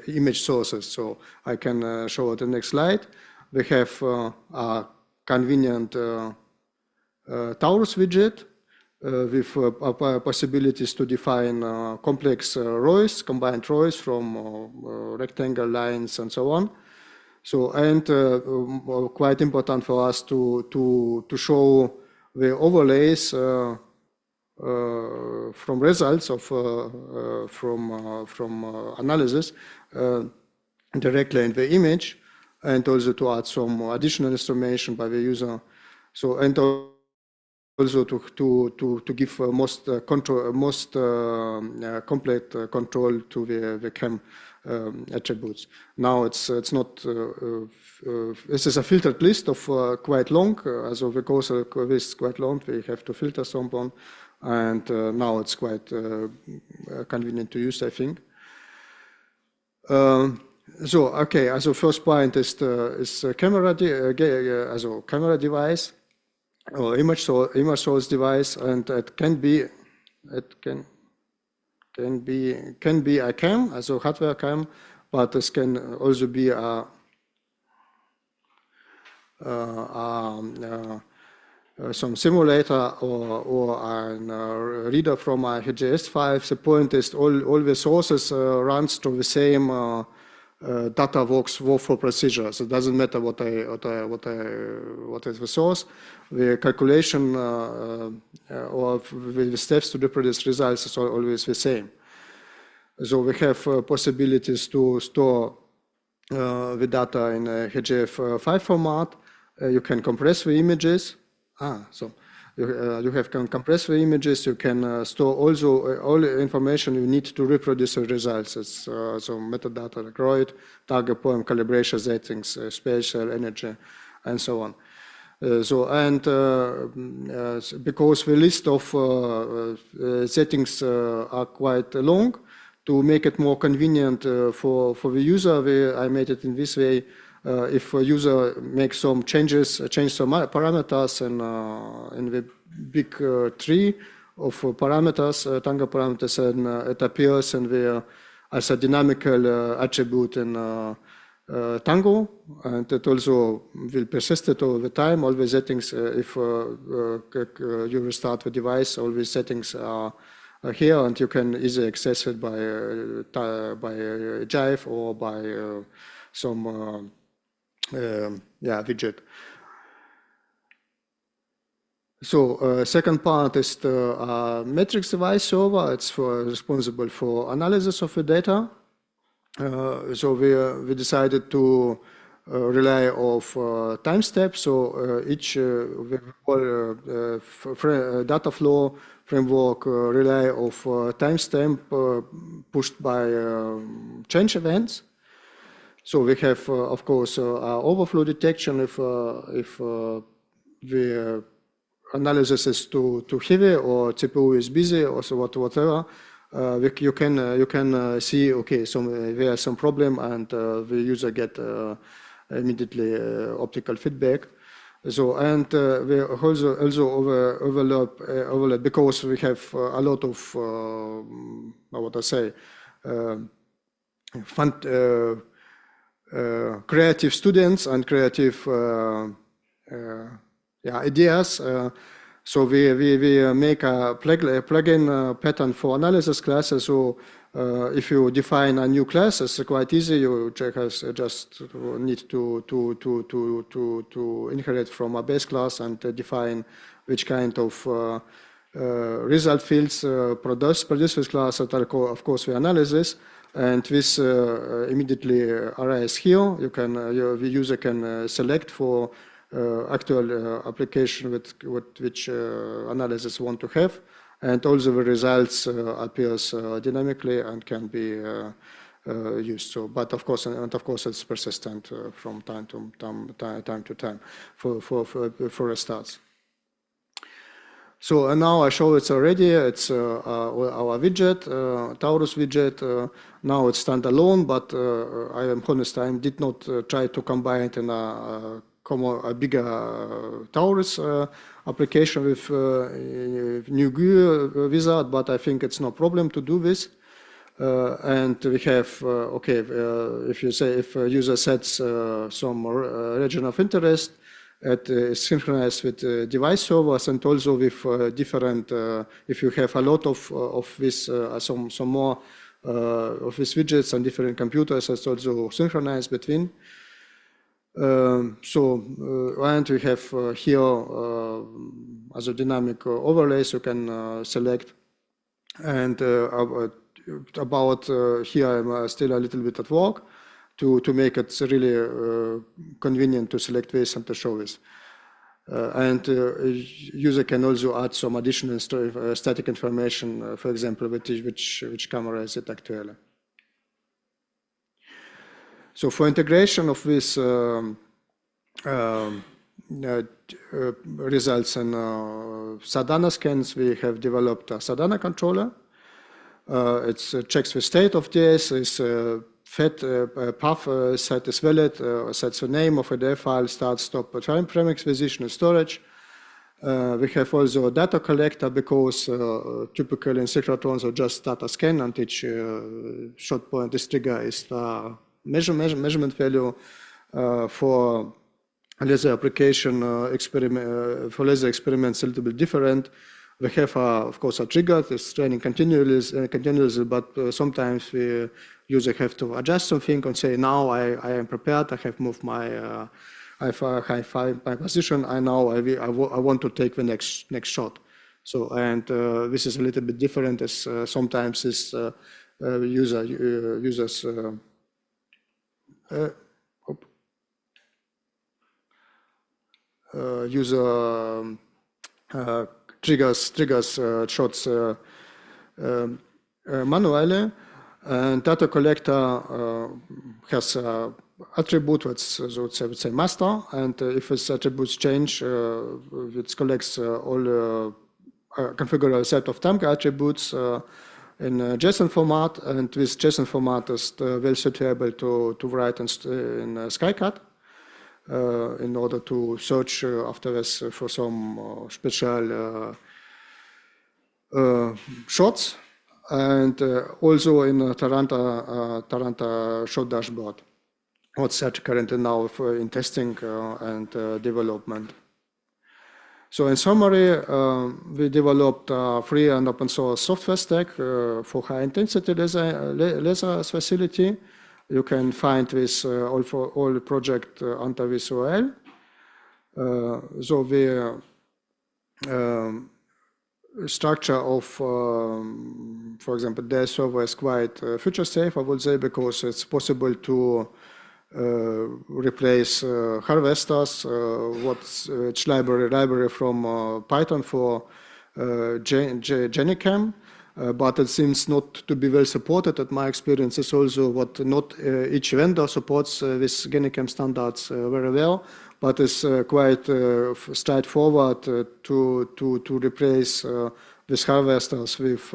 S9: image sources. So I can show it the next slide. We have a convenient Taurus widget with possibilities to define complex rows, combined rows from rectangle lines and so on. So, and quite important for us to show the overlays from results of from analysis directly in the image, and also to add some additional information by the user. So, and also to give most complete control to the cam attributes. Now it's not. This is a filtered list of quite long. So because this is quite long, we have to filter someone, and now it's quite convenient to use, I think. So okay, as a first point is camera camera device or image source device, and it can be a cam, as a hardware cam, but this can also be a some simulator or a reader from a HGS file. The point is all the sources runs to the same data workflow procedure. So it doesn't matter what is the source. The calculation or the steps to reproduce results is always the same. So we have possibilities to store the data in a HGF5 format. You can compress the images. So you have can compress the images. You can store also all the information you need to reproduce the results. It's so metadata, like ROID, target point, calibration settings, spatial, energy, and so on. Because the list of settings are quite long, to make it more convenient for the user, I made it in this way. If a user makes some change some parameters in the big tree of parameters, Tango parameters, and it appears in the, as a dynamical attribute in Tango, and it also will persist it over the time. All the settings, if you restart the device, all the settings are here, and you can easily access it by Jive or by some widget. So second part is the metrics device server. It's responsible for analysis of the data. So we decided to rely on time steps. So each data flow framework rely on timestamp pushed by change events. So we have, of course, overflow detection if the analysis is too heavy or CPU is busy or so whatever. You can see, okay, there is some problem, and the user get immediately optical feedback. So, and we also overlap because we have a lot of creative students and creative ideas. So we make a plugin pattern for analysis classes. So if you define a new class, it's quite easy. You just need to inherit from a base class and define which kind of result fields produce this class. Of course, the analysis. And this immediately arrives here. The user can select for actual application with which analysis want to have, and also the results appears dynamically and can be used. So, but of course, it's persistent from time to time for restarts. So now I show it's already. It's our widget, Taurus widget. Now it's standalone, but I am honest. I did not try to combine it in a bigger Taurus application with new GUI wizard, but I think it's no problem to do this. And we have if a user sets some region of interest, it is synchronized with device servers, and also with different. If you have a lot of this, some more of these widgets on different computers, it's also synchronized between. And we have here as a dynamic overlays you can select. And about here I'm still a little bit at work to make it really convenient to select this and to show this. And user can also add some additional static information, for example, which camera is it actually. So for integration of this results in Sardana scans, we have developed a Sardana controller. It checks the state of this, is fed path set is valid, sets the name of a dev file, start, stop, frame acquisition and storage. We have also a data collector because typically in synchrotrons are just data scan, and each short point, this trigger is the measurement value for laser application for laser experiments a little bit different. We have, of course, a trigger. It's training continuously, but sometimes we user have to adjust something and say, now I am prepared. I have moved my my position. I want to take the next shot. So, and this is a little bit different, as sometimes this users triggers shots manually, and data collector has attribute that's I would say master, and if its attributes change, it collects all configure a set of time attributes in JSON format, and this JSON format is well suitable to write in SkyCAD in order to search after this for some special shots, and also in Taranta shot dashboard, what's set currently now in testing and development. So in summary, we developed a free and open source software stack for high intensity laser facility. You can find this all project under this URL. So the structure of, for example, their server is quite future safe, I would say, because it's possible to replace harvesters, which library from Python for Genicam, but it seems not to be well supported. At my experience is also what not each vendor supports this Genicam standards very well, but it's quite straightforward to replace these harvesters with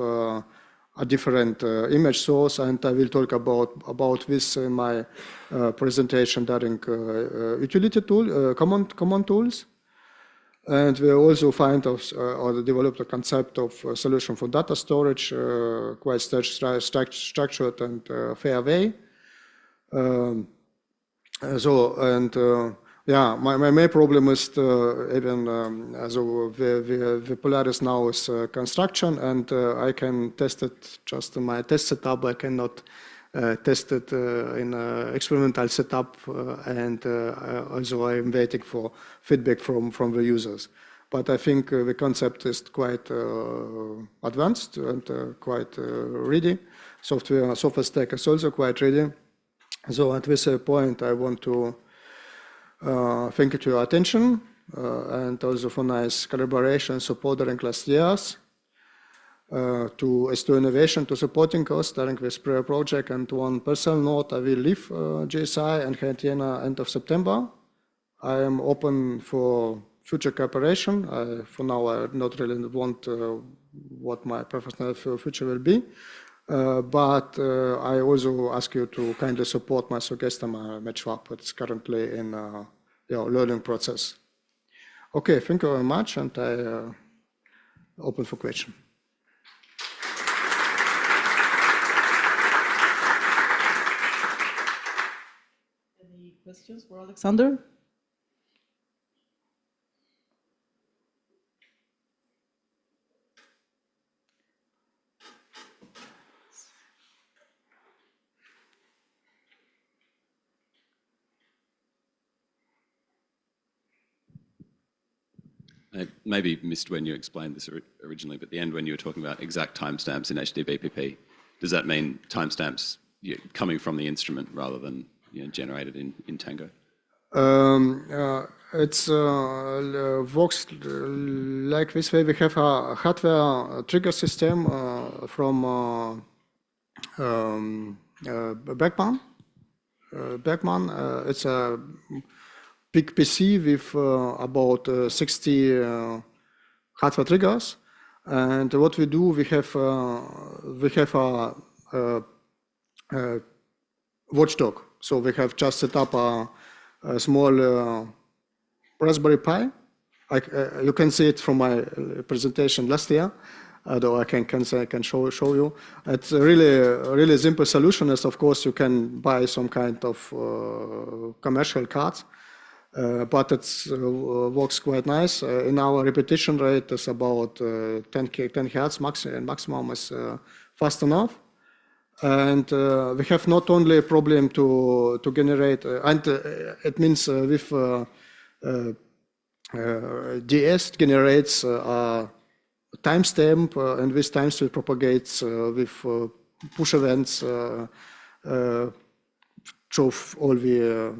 S9: a different image source, and I will talk about this in my presentation during utility tool, common tools. And we also find or developed a concept of a solution for data storage, quite structured and fair way. Yeah, my main problem is even the Polaris now is construction, and I can test it just in my test setup. I cannot test it in experimental setup, and also I'm waiting for feedback from the users. But I think the concept is quite advanced and quite ready. Software stack is also quite ready. So at this point, I want to thank you for your attention and also for nice collaboration, support during last years. To S2 Innovation to supporting us during this project, and one personal note, I will leave GSI and HI-Jena end of September. I am open for future cooperation. For now, I not really want what my professional future will be, but I also ask you to kindly support my customer MatchWap. It's currently in learning process. Okay, thank you very much, and I open for questions.
S7: Any questions for Alexander?
S6: I maybe missed when you explained this originally, but the end when you were talking about exact timestamps in HDBPP, does that mean timestamps coming from the instrument rather than generated in Tango?
S9: It works like this way. We have a hardware trigger system from Bergman. It's a big PC with about 60 hardware triggers, and what we do, we have a watchdog. So we have just set up a small Raspberry Pi. You can see it from my presentation last year, though I can show you. It's a really simple solution. As of course you can buy some kind of commercial cards. but it works quite nice. In our repetition rate is about 10 hertz maximum is fast enough. And we have not only a problem to generate, and it means with DS generates a timestamp, and this timestamp propagates with push events through all the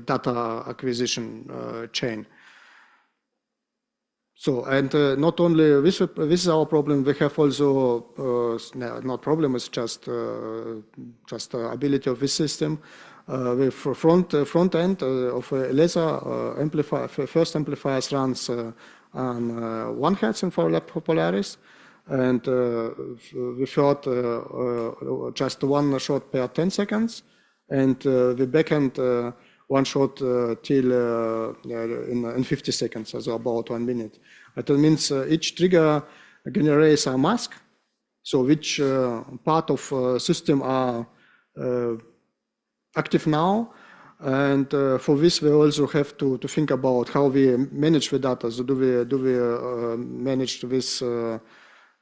S9: data acquisition chain. So, and not only this is our problem, we have also, not problem, it's just ability of this system. With front end of a laser amplifier, first amplifiers runs on 1 hertz in Polaris, and we shot just one shot per 10 seconds, and the backend one shot till in 50 seconds, so about 1 minute. That means each trigger generates a mask, so which part of system are active now, and for this we also have to think about how we manage the data. So do we manage this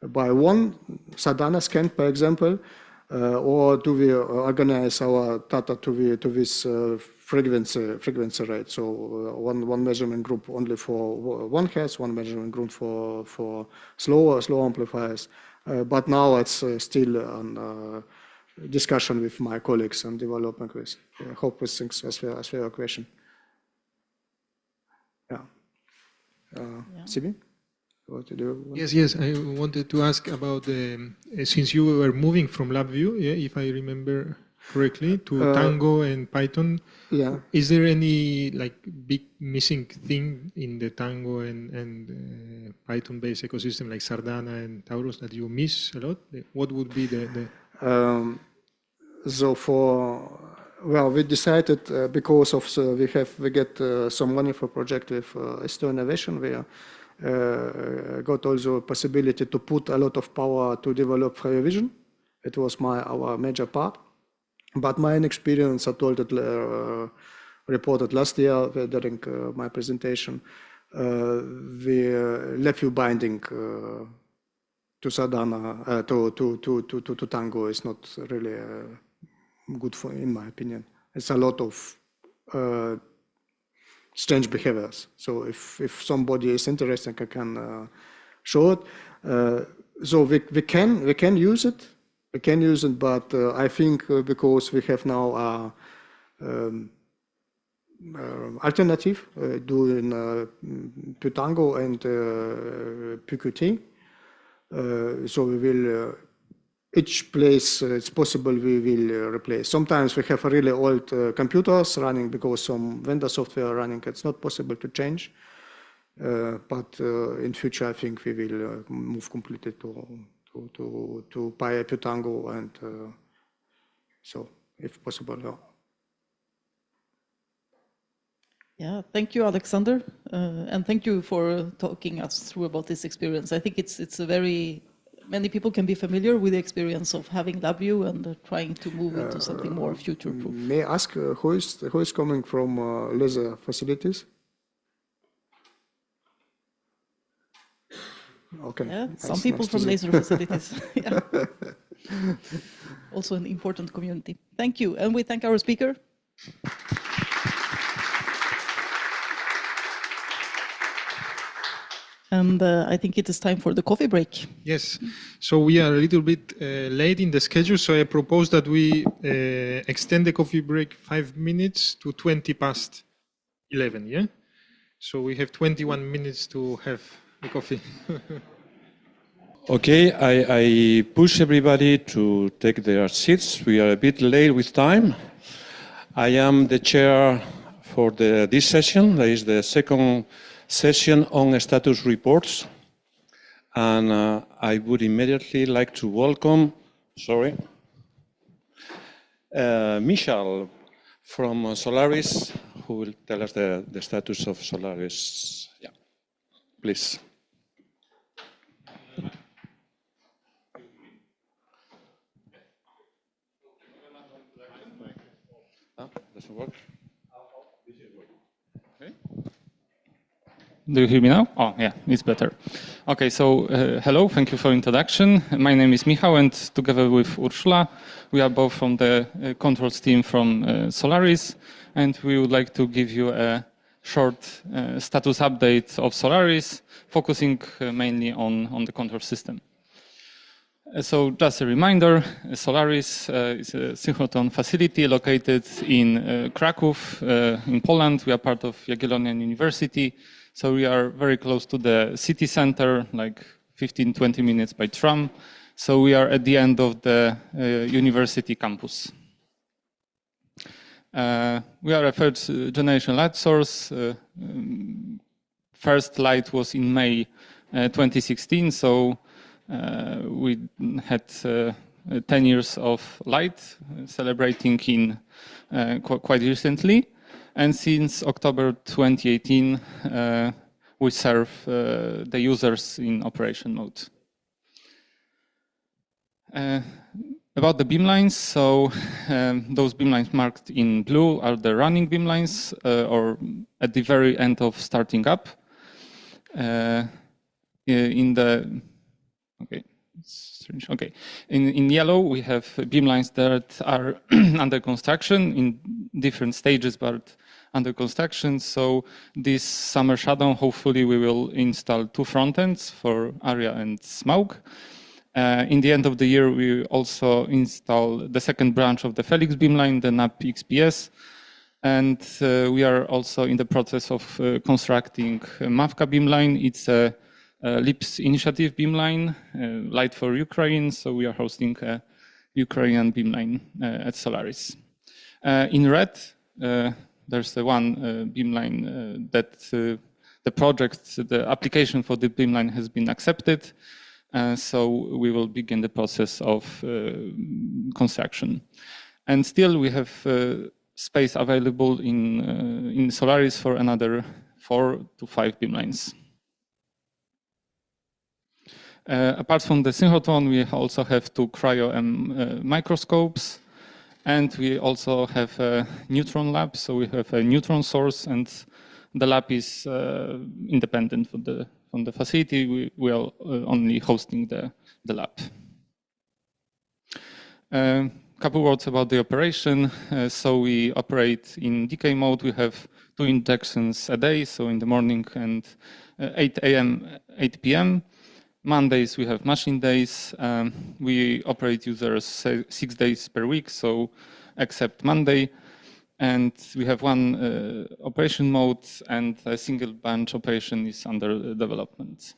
S9: by one Sardana scan, for example, or do we organize our data to this frequency rate? So one measurement group only for 1 hertz, one measurement group for slow amplifiers. But now it's still on discussion with my colleagues and development with. I hope this things as your question. Yeah. Sibi? What to do?
S1: Yes. I wanted to ask about since you were moving from LabVIEW, if I remember correctly, to Tango and Python.
S9: Yeah.
S1: Is there any like big missing thing in the Tango and Python-based ecosystem like Sardana and Taurus that you miss a lot? What would be the
S9: So we decided because of we get some money for project with SOLEIL Innovation. We got also a possibility to put a lot of power to develop Free Vision. It was our major part. But my experience, I told it reported last year during my presentation, the LabVIEW binding to Sardana to Tango is not really good for, in my opinion. It's a lot of strange behaviors. So if somebody is interested, I can show it. So we can use it. We can use it, but I think because we have now alternative doing Pytango and PQT. So we will, each place it's possible we will replace. Sometimes we have really old computers running because some vendor software running, it's not possible to change. But in future, I think we will move completely to Pytango, and so if possible.
S7: Yeah, thank you, Alexander, and thank you for talking us through about this experience. I think it's a very, many people can be familiar with the experience of having LabVIEW and trying to move into something more future-proof.
S9: May I ask who is coming from laser facilities? Okay.
S7: Yeah, some people from laser facilities. Yeah. Also an important community. Thank you, and we thank our speaker. And I think it is time for the coffee break.
S1: Yes. So we are a little bit late in the schedule, so I propose that we extend the coffee break 5 minutes to 11:20, yeah? So we have 21 minutes to have the coffee.
S10: Okay, I push everybody to take their seats. We are a bit late with time. I am the chair for this session. That is the second session on status reports. And I would immediately like to welcome, Michal from Solaris, who will tell us the status of Solaris. Yeah, please. Doesn't work? Okay.
S11: Do you hear me now? Oh, yeah, it's better. Okay, so hello, thank you for introduction. My name is Michal, and together with Ursula, we are both from the controls team from Solaris, and we would like to give you a short status update of Solaris, focusing mainly on the control system. So just a reminder, Solaris is a synchrotron facility located in Kraków, in Poland. We are part of Jagiellonian University, so we are very close to the city center, like 15-20 minutes by tram. So we are at the end of the university campus. We are a third generation light source. First light was in May 2016, so we had 10 years of light, celebrating in quite recently. And since October 2018, we serve the users in operation mode. About the beamlines, so those beamlines marked in blue are the running beamlines, or at the very end of starting up. In yellow, we have beamlines that are under construction in different stages, but under construction. So this summer shutdown, hopefully we will install 2 front ends for area and smoke. In the end of the year, we also install the second branch of the Felix beamline, the NAP XPS. And we are also in the process of constructing a MAVCA beamline. It's a LIPS initiative beamline, Light for Ukraine. So we are hosting a Ukrainian beamline at Solaris. In red, there's the one beamline that the project, the application for the beamline has been accepted. So we will begin the process of construction. And still we have space available in Solaris for another 4 to 5 beamlines. Apart from the synchrotron, we also have 2 cryo-M microscopes, and we also have a neutron lab. So we have a neutron source, and the lab is independent from the facility. We are only hosting the lab. Couple words about the operation. So we operate in decay mode. We have 2 injections a day, so in the morning and 8 a.m., 8 p.m. Mondays, we have machine days. We operate users 6 days per week, so except Monday. And we have 1 operation mode, and a single bunch operation is under development.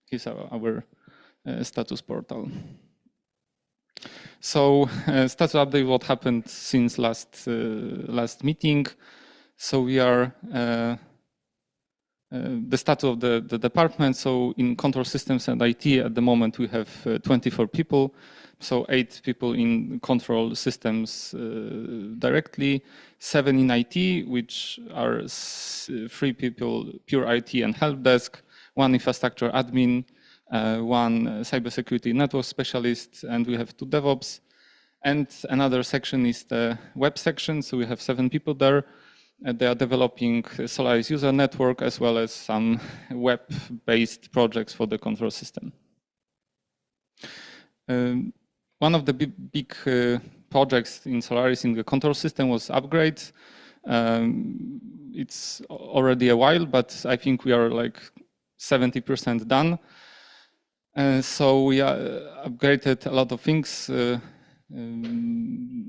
S11: Here's our status portal. So status update, what happened since last meeting. So we are the status of the department. So in control systems and IT at the moment we have 24 people. So 8 people in control systems directly, 7 in IT, which are 3 people pure IT and help desk, 1 infrastructure admin, 1 cybersecurity network specialist, and we have 2 DevOps. And another section is the web section. So we have 7 people there. They are developing Solaris user network as well as some web-based projects for the control system. One of the big projects in Solaris in the control system was upgrade. It's already a while, but I think we are like 70% done. So we upgraded a lot of things.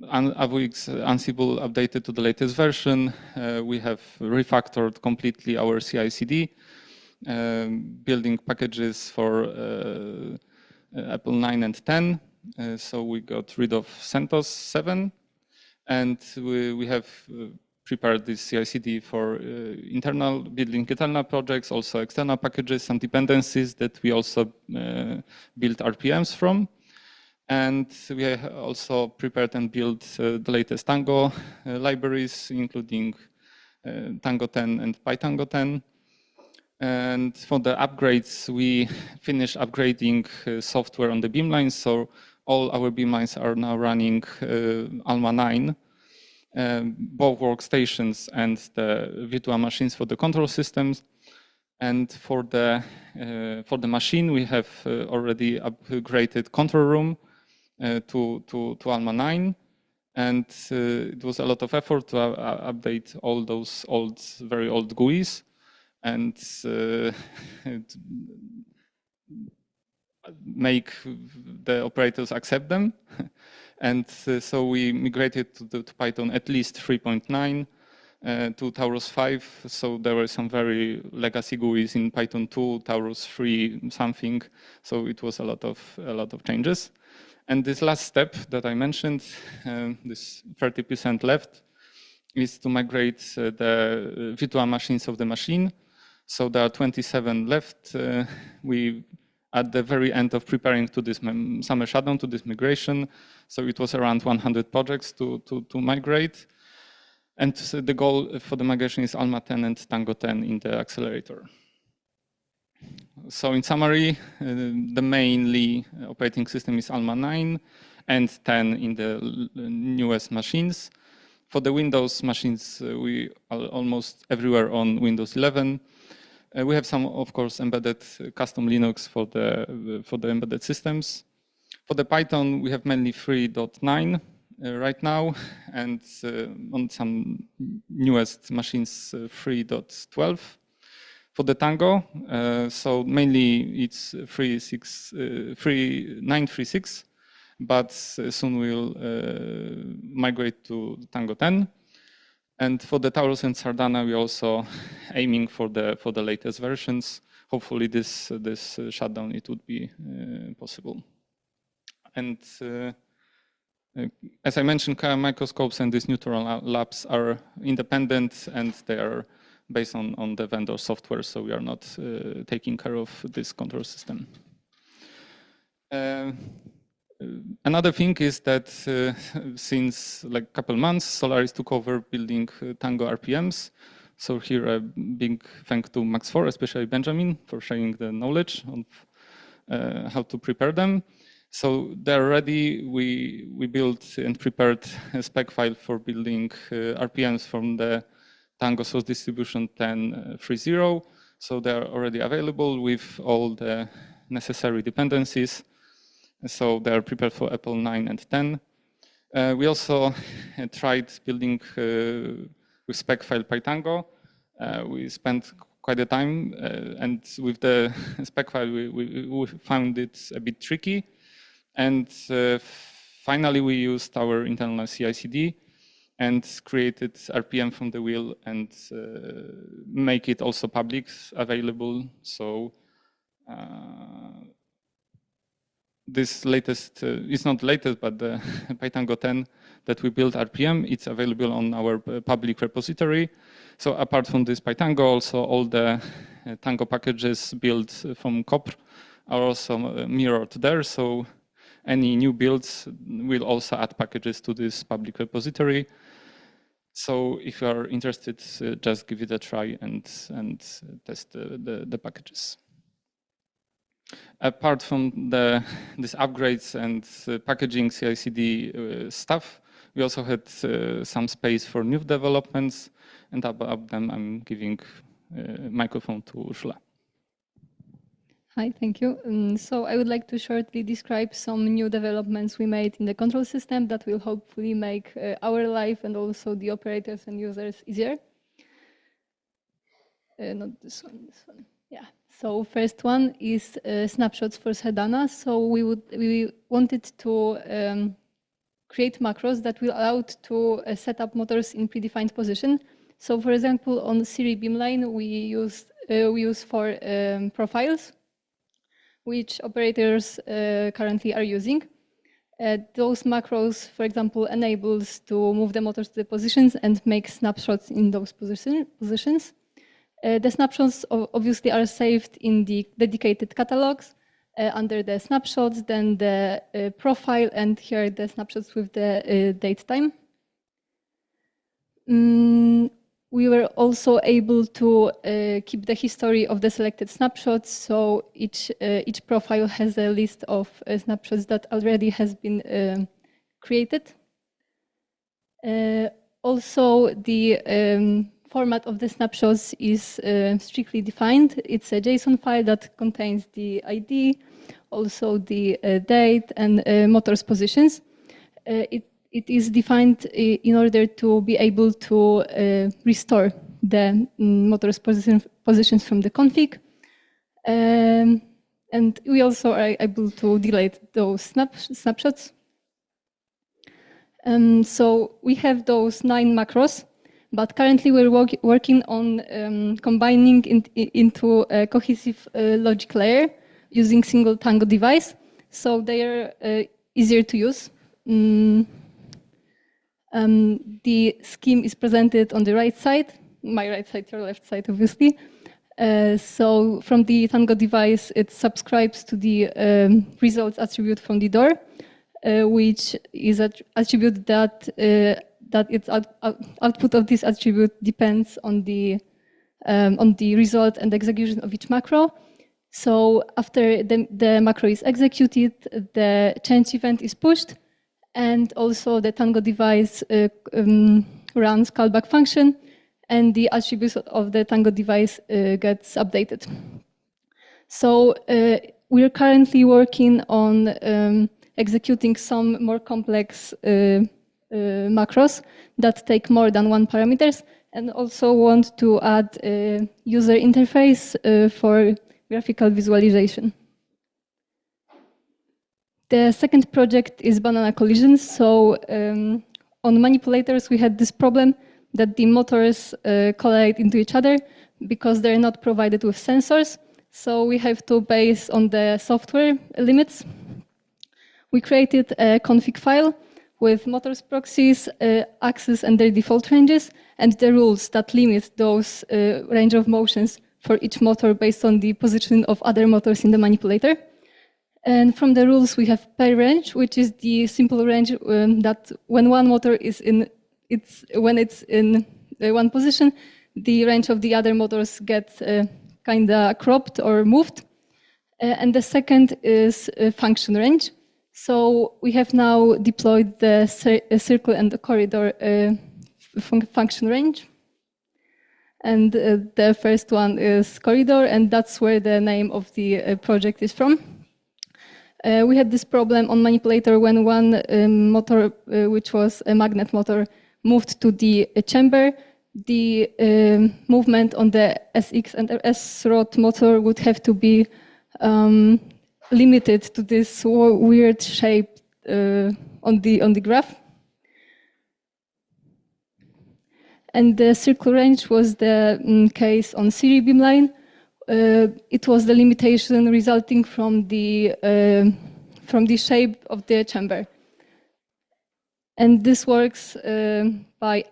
S11: AVX Ansible updated to the latest version. We have refactored completely our CI/CD, building packages for Apple 9 and 10. So we got rid of CentOS 7, and we have prepared this CI/CD for building internal projects, also external packages, some dependencies that we also built RPMs from. And we have also prepared and built the latest Tango libraries, including Tango 10 and PyTango 10. And for the upgrades, we finished upgrading software on the beamlines. So all our beamlines are now running ALMA 9, both workstations and the virtual machines for the control systems. And for the machine, we have already upgraded control room to ALMA 9. And it was a lot of effort to update all those very old GUIs and make the operators accept them. And so we migrated to Python at least 3.9 to Taurus 5. So there were some very legacy GUIs in Python 2, Taurus 3 something. So it was a lot of changes. And this last step that I mentioned, this 30% left, is to migrate the virtual machines of the machine. So there are 27 left. We at the very end of preparing to this summer shutdown, to this migration. So it was around 100 projects to migrate. And the goal for the migration is ALMA 10 and Tango 10 in the accelerator. So in summary, the mainly operating system is ALMA 9 and 10 in the newest machines. For the Windows machines, we are almost everywhere on Windows 11. We have some, of course, embedded custom Linux for the embedded systems. For the Python, we have mainly 3.9 right now, and on some newest machines, 3.12. For the Tango, so mainly it's 936, but soon we'll migrate to Tango 10. And for the Taurus and Sardana, we're also aiming for the latest versions. Hopefully, this shutdown it would be possible. And as I mentioned, microscopes and these neutron labs are independent, and they are based on the vendor software. So we are not taking care of this control system. Another thing is that since like a couple months, Solaris took over building Tango RPMs. So here a big thank to Max 4, especially Benjamin, for sharing the knowledge of how to prepare them. So they're ready. We built and prepared a spec file for building RPMs from the Tango source distribution 10.3.0. So they're already available with all the necessary dependencies. So they're prepared for Apple 9 and 10. We also tried building with spec file PyTango. We spent quite a time, and with the spec file, we found it a bit tricky. And finally, we used our internal CI/CD and created RPM from the wheel and make it also public available. So this latest, it's not latest, but the PyTango 10 that we built RPM, it's available on our public repository. So apart from this PyTango, also all the Tango packages built from COPR are also mirrored there. So any new builds will also add packages to this public repository. So if you are interested, just give it a try and test the packages. Apart from these upgrades and packaging CI/CD stuff, we also had some space for new developments, and about them I'm giving microphone to Ursula.
S12: Hi, thank you. So I would like to shortly describe some new developments we made in the control system that will hopefully make our life and also the operators and users easier. Not this one, this one. Yeah. So first one is snapshots for Sardana. So we wanted to create macros that will allow to set up motors in predefined position. So for example, on Siri beamline, we use 4 profiles, which operators currently are using. Those macros, for example, enables to move the motors to the positions and make snapshots in those positions. The snapshots obviously are saved in the dedicated catalogs under the snapshots, then the profile, and here the snapshots with the date time. We were also able to keep the history of the selected snapshots. So each profile has a list of snapshots that already has been created. Also, format of the snapshots is strictly defined. It's a JSON file that contains the ID, also the date and motor's positions. It is defined in order to be able to restore the motor's positions from the config. And we also are able to delete those snapshots. So we have those 9 macros, but currently we're working on combining into a cohesive logic layer using single Tango device, so they are easier to use. The scheme is presented on the right side, my right side, your left side, obviously. So from the Tango device, it subscribes to the results attribute from the door, which is an attribute that its output of this attribute depends on the result and execution of each macro. So after the macro is executed, the change event is pushed, and also the Tango device runs callback function, and the attributes of the Tango device gets updated. So we're currently working on executing some more complex macros that take more than 1 parameters, and also want to add a user interface for graphical visualization. The second project is banana collisions. So on manipulators, we had this problem that the motors collide into each other because they're not provided with sensors. So we have to base on the software limits. We created a config file with motors proxies, axes and their default ranges, and the rules that limit those range of motions for each motor based on the position of other motors in the manipulator. And from the rules, we have pair range, which is the simple range that when one motor is when it's in one position, the range of the other motors gets kind of cropped or moved. And the second is function range. So we have now deployed the circle and the corridor function range. And the first one is corridor, and that's where the name of the project is from. We had this problem on manipulator when one motor, which was a magnet motor, moved to the chamber. The movement on the SX and S rod motor would have to be limited to this weird shape on the graph. And the circle range was the case on Siri beamline. It was the limitation resulting from the shape of the chamber. And this works by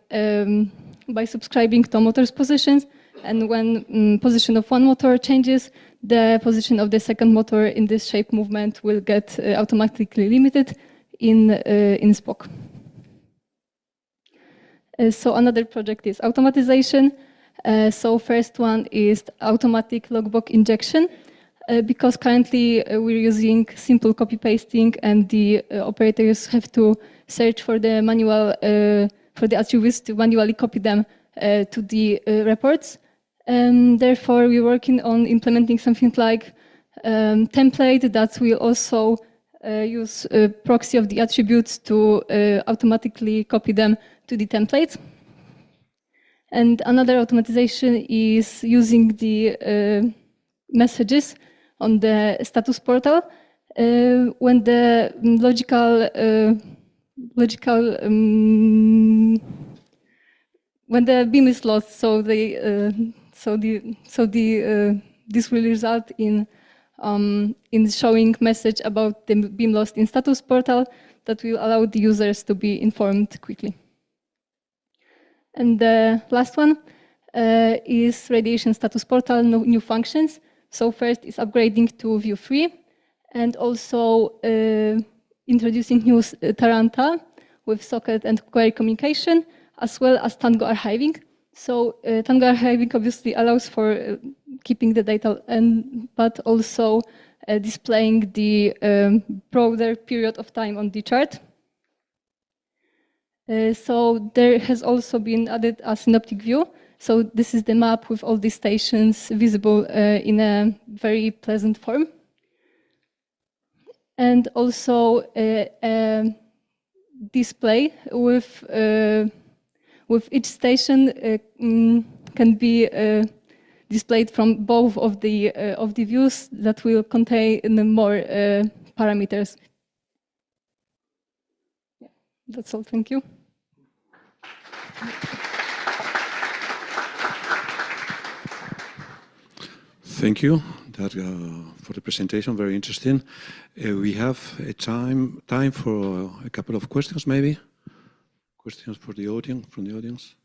S12: subscribing to motor's positions. And when position of one motor changes, the position of the second motor in this shape movement will get automatically limited in Spock. So another project is automatization. So first one is automatic logbook injection, because currently we're using simple copy pasting, and the operators have to search for the manual for the attributes to manually copy them to the reports. And therefore, we're working on implementing something like template that will also use proxy of the attributes to automatically copy them to the template. And another automatization is using the messages on the status portal when the when the beam is lost. So this will result in showing message about the beam lost in status portal that will allow the users to be informed quickly. And the last one is radiation status portal, new functions. So first is upgrading to view 3, and also introducing new Taranta with socket and query communication, as well as Tango archiving. So Tango archiving obviously allows for keeping the data, but also displaying the broader period of time on the chart. So there has also been added a synoptic view, So this is the map with all these stations visible in a very pleasant form. And also a display with each station can be displayed from both of the views that will contain more parameters. Yeah, that's all. Thank you.
S10: Thank you for the presentation, very interesting. We have time for a couple of questions, maybe. Questions for the audience, from the audience.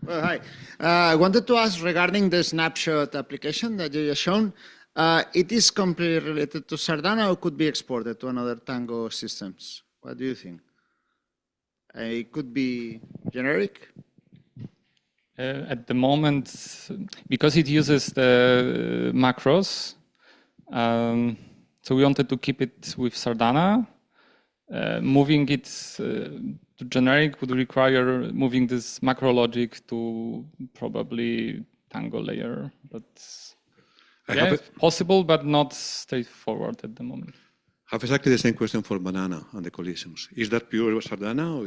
S13: Well, hi. I wanted to ask regarding the snapshot application that you just shown. It is completely related to Sardana or could be exported to another Tango systems? What do you think? It could be generic?
S11: At the moment, because it uses the macros, so we wanted to keep it with Sardana. Moving it to generic would require moving this macro logic to probably Tango layer. That's possible, but not straightforward at the moment.
S10: I have exactly the same question for Banana and the collisions. Is that pure Sardana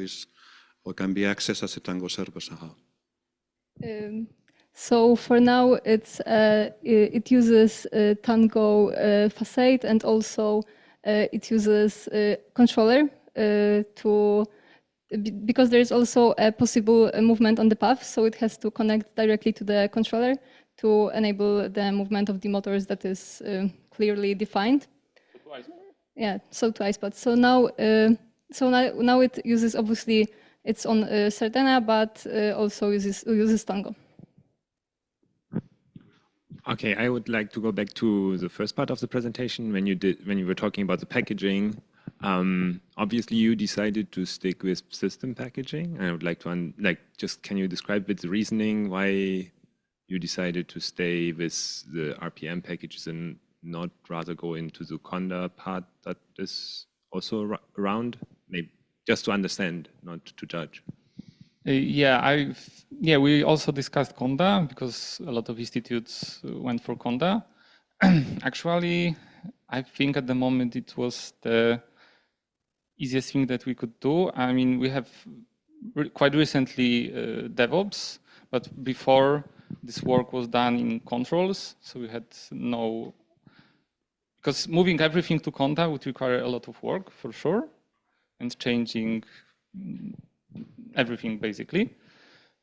S10: or can be accessed as a Tango server somehow?
S12: So for now, it uses Tango facade, and also it uses controller because there is also a possible movement on the path, so it has to connect directly to the controller to enable the movement of the motors that is clearly defined. Yeah, so to iSpot. So now it uses, obviously it's on Sardana, but also uses Tango.
S14: Okay, I would like to go back to the first part of the presentation when you were talking about the packaging. Obviously, you decided to stick with system packaging. I would like to can you describe a bit the reasoning why you decided to stay with the RPM packages and not rather go into the Conda part that is also around? Maybe just to understand, not to judge.
S11: We also discussed Conda because a lot of institutes went for Conda. Actually, I think at the moment it was the easiest thing that we could do. I mean, we have quite recently DevOps, but before this work was done in controls, so we had no. Because moving everything to Conda would require a lot of work for sure, and changing everything basically.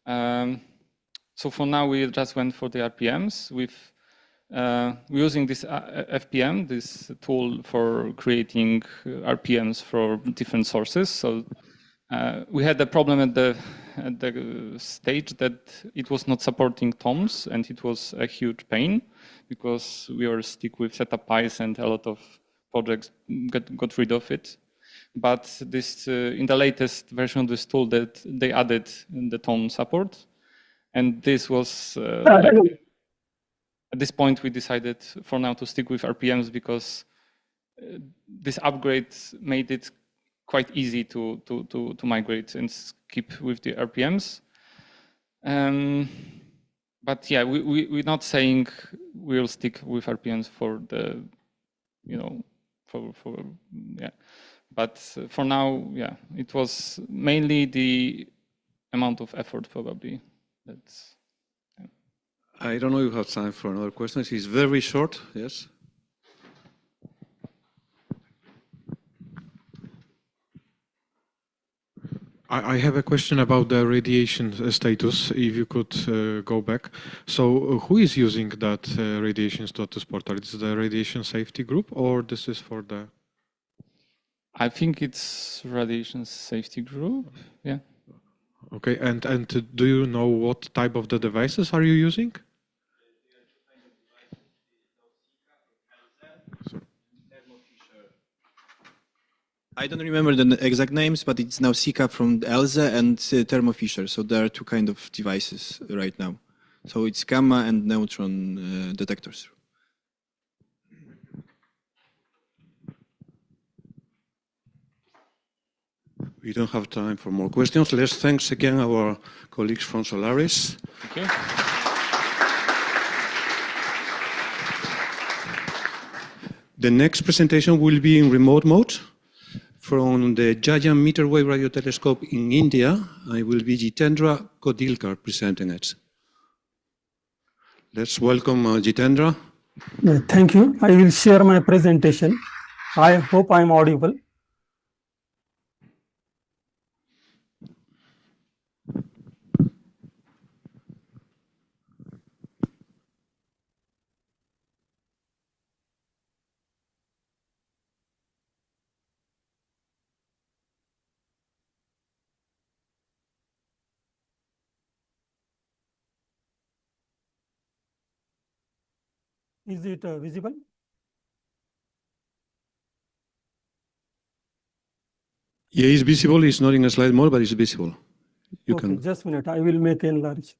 S11: So for now, we just went for the RPMs with using this FPM, this tool for creating RPMs for different sources. So we had the problem at the stage that it was not supporting TOMs, and it was a huge pain because we were stuck with setup pies and a lot of projects got rid of it. But this in the latest version of this tool that they added the TOM support, and this was at this point we decided for now to stick with RPMs because this upgrade made it quite easy to migrate and keep with the RPMs. But yeah, we're not saying we'll stick with RPMs for the, But for now, yeah, it was mainly the amount of effort probably. That's. Yeah.
S10: I don't know if you have time for another question. It's very short, yes.
S15: I have a question about the radiation status, if you could go back. So who is using that radiation status portal? Is it the radiation safety group or this is for the...
S11: I think it's radiation safety group, yeah.
S15: Okay, and do you know what type of the devices are you using?
S16: I don't remember the exact names, but it's now Sika from ELSA and Thermo Fisher. So there are two kind of devices right now. So it's gamma and neutron detectors.
S10: We don't have time for more questions. Let's thank again our colleagues from Solaris.
S11: Thank you.
S10: The next presentation will be in remote mode from the Giant Meter Wave Radio Telescope in India. It will be Jitendra Kodilkar presenting it. Let's welcome Jitendra.
S17: Thank you. I will share my presentation. I hope I am audible. Is it visible?
S10: Yeah, it's visible. It's not in a slide mode, but it's visible. You
S17: Okay,
S10: can.
S17: just a minute. I will make enlarge.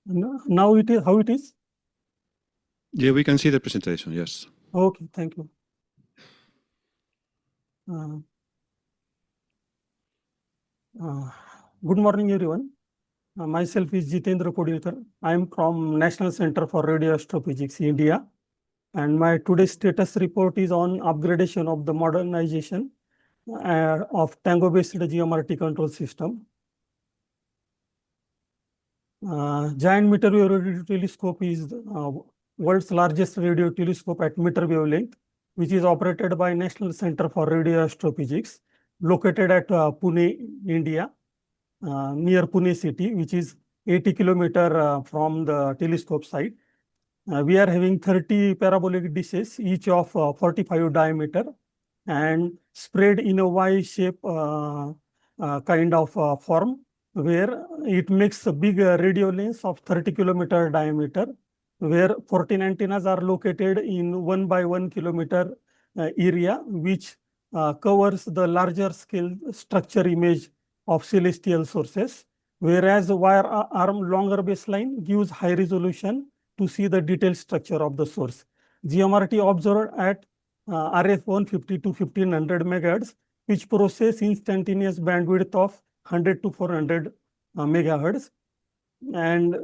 S17: Now it is how it is?
S10: Yeah, we can see the presentation. Yes.
S17: Okay, thank you. Good morning, everyone. Myself is Jitendra Kodilkar. I am from National Center for Radio Astrophysics, India. And my today's status report is on upgradation of the modernization of Tango-based GMRT control system. Giant Meter Wave Radio Telescope is world's largest radio telescope at meter wavelength, which is operated by National Center for Radio Astrophysics, located at Pune, India, near Pune city, which is 80 kilometers from the telescope site. We are having 30 parabolic dishes, each of 45 diameter, and spread in a Y-shape kind of form, where it makes a big radio length of 30 kilometer diameter, where 14 antennas are located in 1 by 1 kilometer area, which covers the larger scale structure image of celestial sources, whereas wire arm longer baseline gives high resolution to see the detailed structure of the source. GMRT observed at RF 150 to 1500 megahertz, which process instantaneous bandwidth of 100 to 400 megahertz. And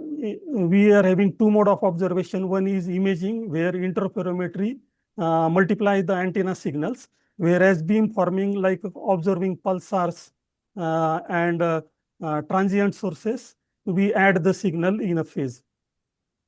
S17: we are having two mode of observation. One is imaging, where interferometry multiplies the antenna signals, whereas beam forming, like observing pulsars and transient sources, we add the signal in a phase.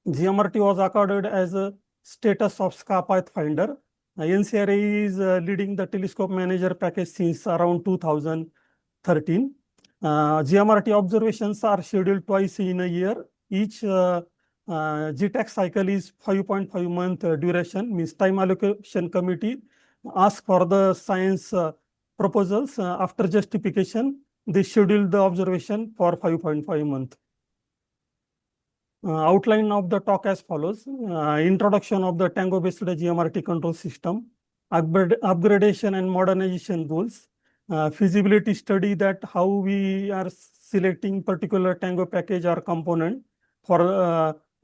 S17: GMRT was accorded as a status of SCA Pathfinder. NCRA is leading the telescope manager package since around 2013. GMRT observations are scheduled twice in a year. Each GTAC cycle is 5.5 month duration, means time allocation committee asks for the science proposals. After justification, they schedule the observation for 5.5 months. Outline of the talk as follows. Introduction of the Tango-based GMRT control system, upgradation and modernization goals, feasibility study, that how we are selecting particular Tango package or component for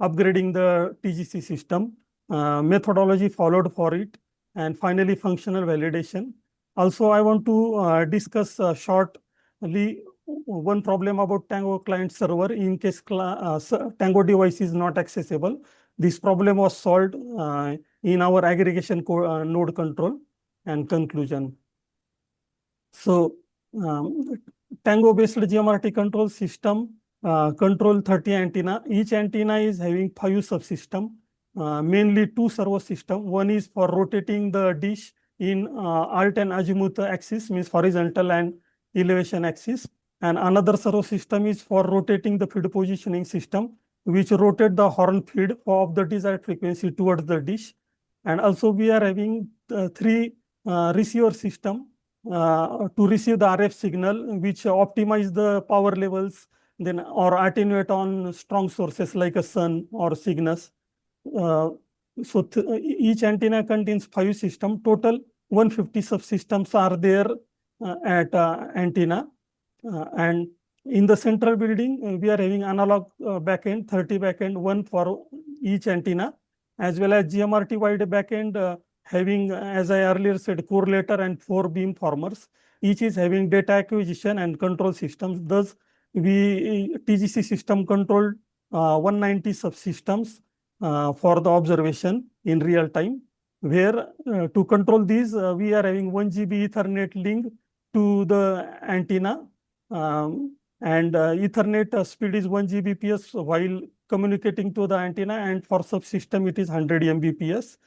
S17: upgrading the TGC system, methodology followed for it, and finally functional validation. Also, I want to discuss shortly one problem about Tango client server in case Tango device is not accessible. This problem was solved in our aggregation node control and conclusion. So, Tango-based GMRT control system control 30 antenna. Each antenna is having 5 subsystems, mainly 2 servo systems. One is for rotating the dish in alt and azimuth axis, means horizontal and elevation axis. And another servo system is for rotating the feed positioning system, which rotate the horn feed of the desired frequency towards the dish. And also we are having 3 receiver system to receive the RF signal, which optimize the power levels, then or attenuate on strong sources like a sun or Cygnus. So each antenna contains 5 systems. Total 150 subsystems are there at antenna. And In the central building, we are having analog backend, 30 backend, one for each antenna, as well as GMRT wide backend having, as I earlier said, correlator and 4 beamformers. Each is having data acquisition and control systems. Thus, we TGC system controlled 190 subsystems for the observation in real time, where to control these, we are having 1 GB Ethernet link to the antenna, and Ethernet speed is 1 Gbps while communicating to the antenna, and for subsystem it is 100 Mbps.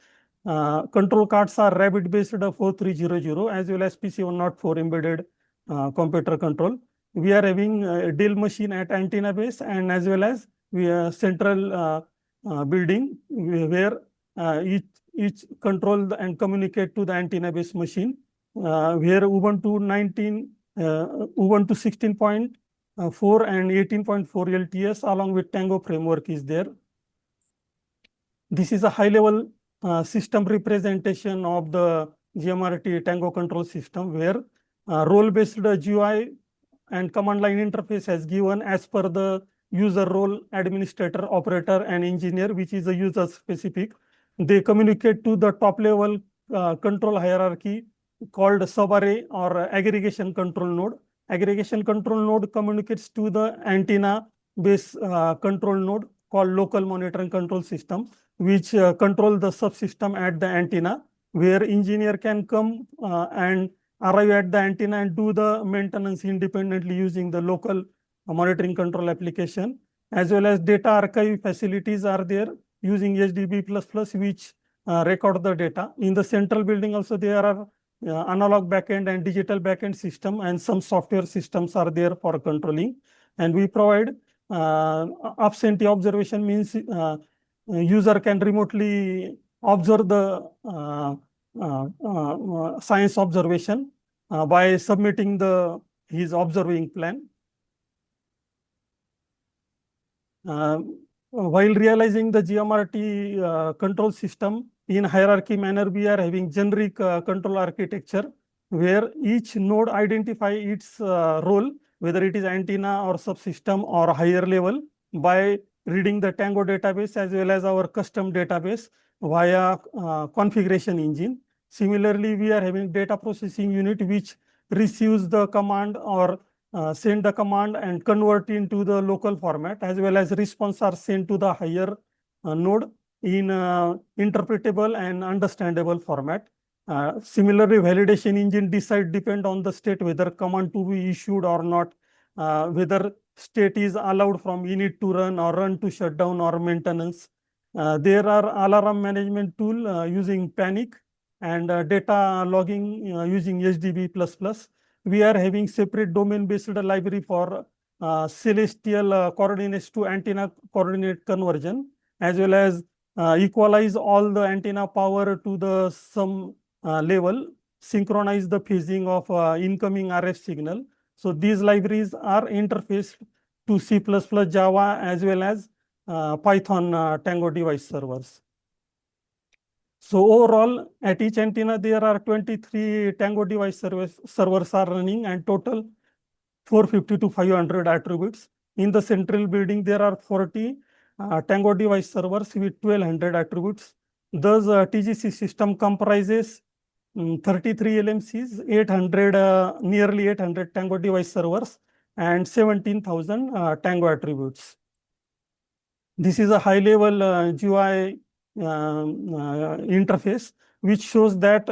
S17: Control cards are rabbit based 4300 as well as PC104 embedded computer control. We are having a Dell machine at antenna base, and as well as we are central building where each control and communicate to the antenna base machine, where Ubuntu 16.4 and 18.4 LTS along with Tango framework is there. This is a high level system representation of the GMRT Tango control system, where role-based GUI and command line interface has given as per the user role, administrator, operator, and engineer, which is a user specific. They communicate to the top level control hierarchy called subarray or aggregation control node. Aggregation control node communicates to the antenna base control node called local monitoring control system, which control the subsystem at the antenna, where engineer can come and arrive at the antenna and do the maintenance independently using the local monitoring control application, as well as data archive facilities are there using HDB++, which record the data. In the central building also there are analog backend and digital backend system, and some software systems are there for controlling. And we provide absentee observation, means user can remotely observe the science observation by submitting his observing plan. While realizing the GMRT control system in hierarchy manner, we are having generic control architecture, where each node identify its role, whether it is antenna or subsystem or higher level, by reading the Tango database as well as our custom database via configuration engine. Similarly, we are having data processing unit which receives the command or send the command and convert into the local format, as well as response are sent to the higher node in interpretable and understandable format. Similarly, validation engine depend on the state whether command to be issued or not, whether state is allowed from init to run or run to shutdown or maintenance. There are alarm management tool using Panic, and data logging using HDB++. We are having separate domain-based library for celestial coordinates to antenna coordinate conversion, as well as equalize all the antenna power to some level, synchronize the phasing of incoming RF signal. So these libraries are interfaced to C++, Java, as well as Python Tango device servers. So overall, at each antenna, there are 23 Tango device servers are running, and total 450 to 500 attributes. In the central building, there are 40 Tango device servers with 1200 attributes. Thus, TGC system comprises 33 LMCs, 800, nearly 800 Tango device servers, and 17,000 Tango attributes. This is a high-level GUI interface, which shows that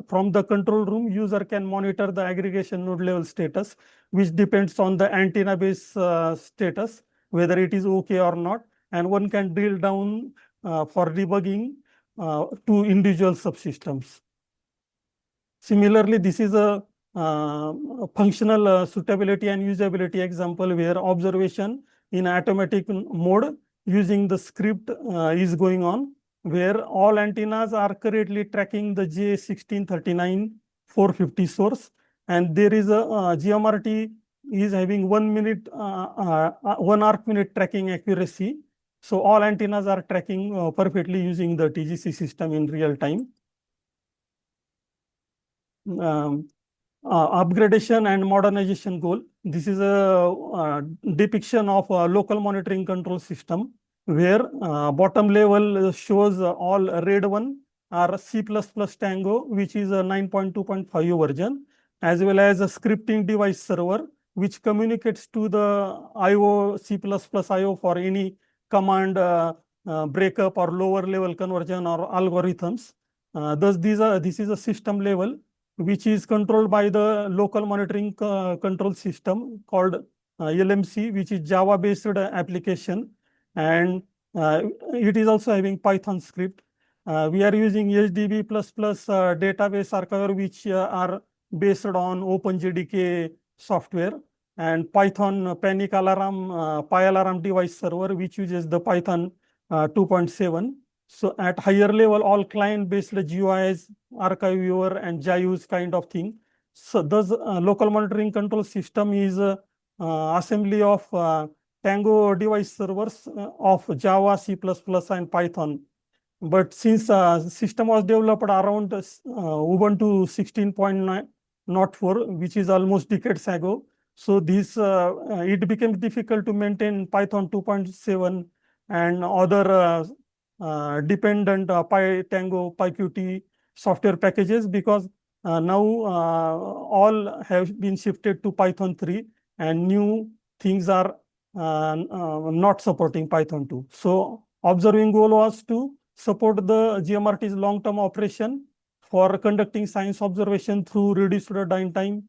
S17: from the control room, user can monitor the aggregation node level status, which depends on the antenna base status, whether it is okay or not, and one can drill down for debugging to individual subsystems. Similarly, this is a functional suitability and usability example where observation in automatic mode using the script is going on, where all antennas are currently tracking the J1639-450 source, and there is a GMRT is having 1 minute, 1 arc minute tracking accuracy. So all antennas are tracking perfectly using the TGC system in real time. Upgradation and modernization goal. this is a depiction of a local monitoring control system where bottom level shows all red one are C++ Tango, which is a 9.2.5 version, as well as a scripting device server, which communicates to the IO, C++ IO for any command breakup or lower level conversion or algorithms. Thus, this is a system level which is controlled by the local monitoring control system called LMC, which is Java-based application, and it is also having Python script. We are using HDB++ database archiver, which are based on OpenJDK software, and Python panic alarm, PyAlarm device server, which uses the Python 2.7. So at higher level, all client-based GUIs, archive viewer, and JIUs kind of thing. So thus, local monitoring control system is assembly of Tango device servers of Java, C++, and Python. But since system was developed around Ubuntu 16.4, which is almost decades ago, so this it became difficult to maintain Python 2.7 and other dependent PyTango, PyQt software packages, because now all have been shifted to Python 3 and new things are not supporting Python 2. So observing goal was to support the GMRT's long-term operation for conducting science observation through reduced downtime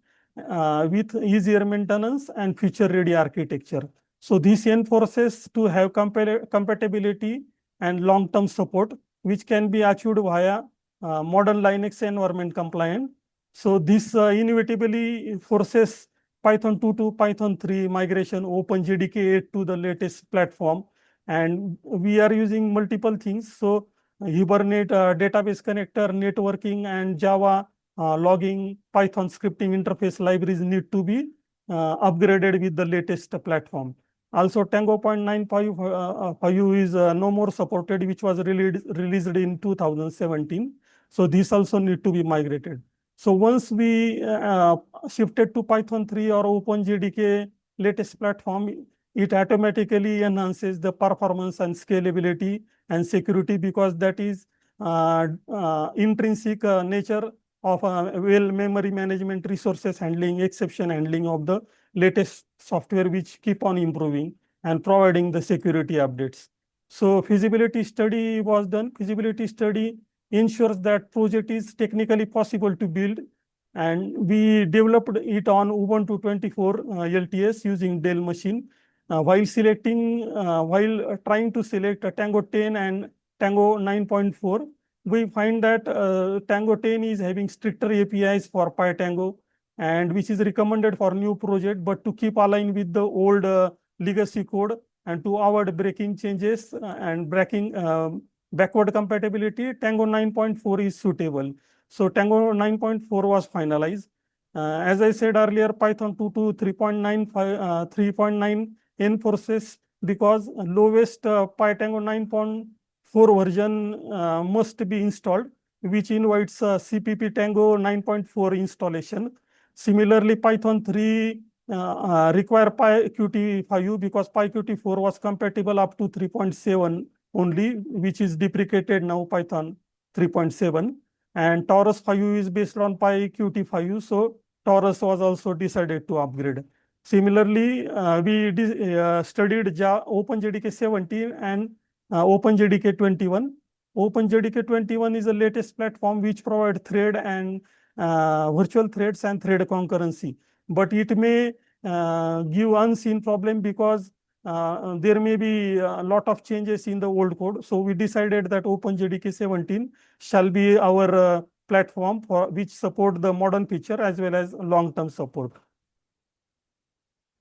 S17: with easier maintenance and future-ready architecture. So this enforces to have compatibility and long-term support, which can be achieved via modern Linux environment compliant. So this inevitably forces Python 2 to Python 3 migration, OpenJDK 8 to the latest platform. And we are using multiple things. So Hibernate database connector, networking, and Java logging, Python scripting interface libraries need to be upgraded with the latest platform. Also, Tango 0.95 is no more supported, which was released in 2017. So this also need to be migrated. So once we shifted to Python 3 or OpenJDK latest platform, it automatically enhances the performance and scalability and security, because that is intrinsic nature of well memory management, resources handling, exception handling of the latest software, which keep on improving and providing the security updates. So feasibility study was done. Feasibility study ensures that project is technically possible to build, and we developed it on Ubuntu 24 LTS using Dell machine. While trying to select Tango 10 and Tango 9.4, we find that Tango 10 is having stricter APIs for PyTango, and which is recommended for new project, but to keep aligned with the old legacy code and to avoid breaking changes and breaking backward compatibility, Tango 9.4 is suitable. So Tango 9.4 was finalized. As I said earlier, Python 2 to 3.9 enforces, because lowest PyTango 9.4 version must be installed, which invites CPP Tango 9.4 installation. Similarly, Python 3 require PyQt5u, because PyQt4 was compatible up to 3.7 only, which is deprecated now, Python 3.7. And Taurus 5u is based on PyQt5u, so Taurus was also decided to upgrade. Similarly, we studied OpenJDK 17 and OpenJDK 21. OpenJDK 21 is the latest platform which provides thread and virtual threads and thread concurrency. But it may give unseen problem, because there may be a lot of changes in the old code. So we decided that OpenJDK 17 shall be our platform for which support the modern feature as well as long-term support.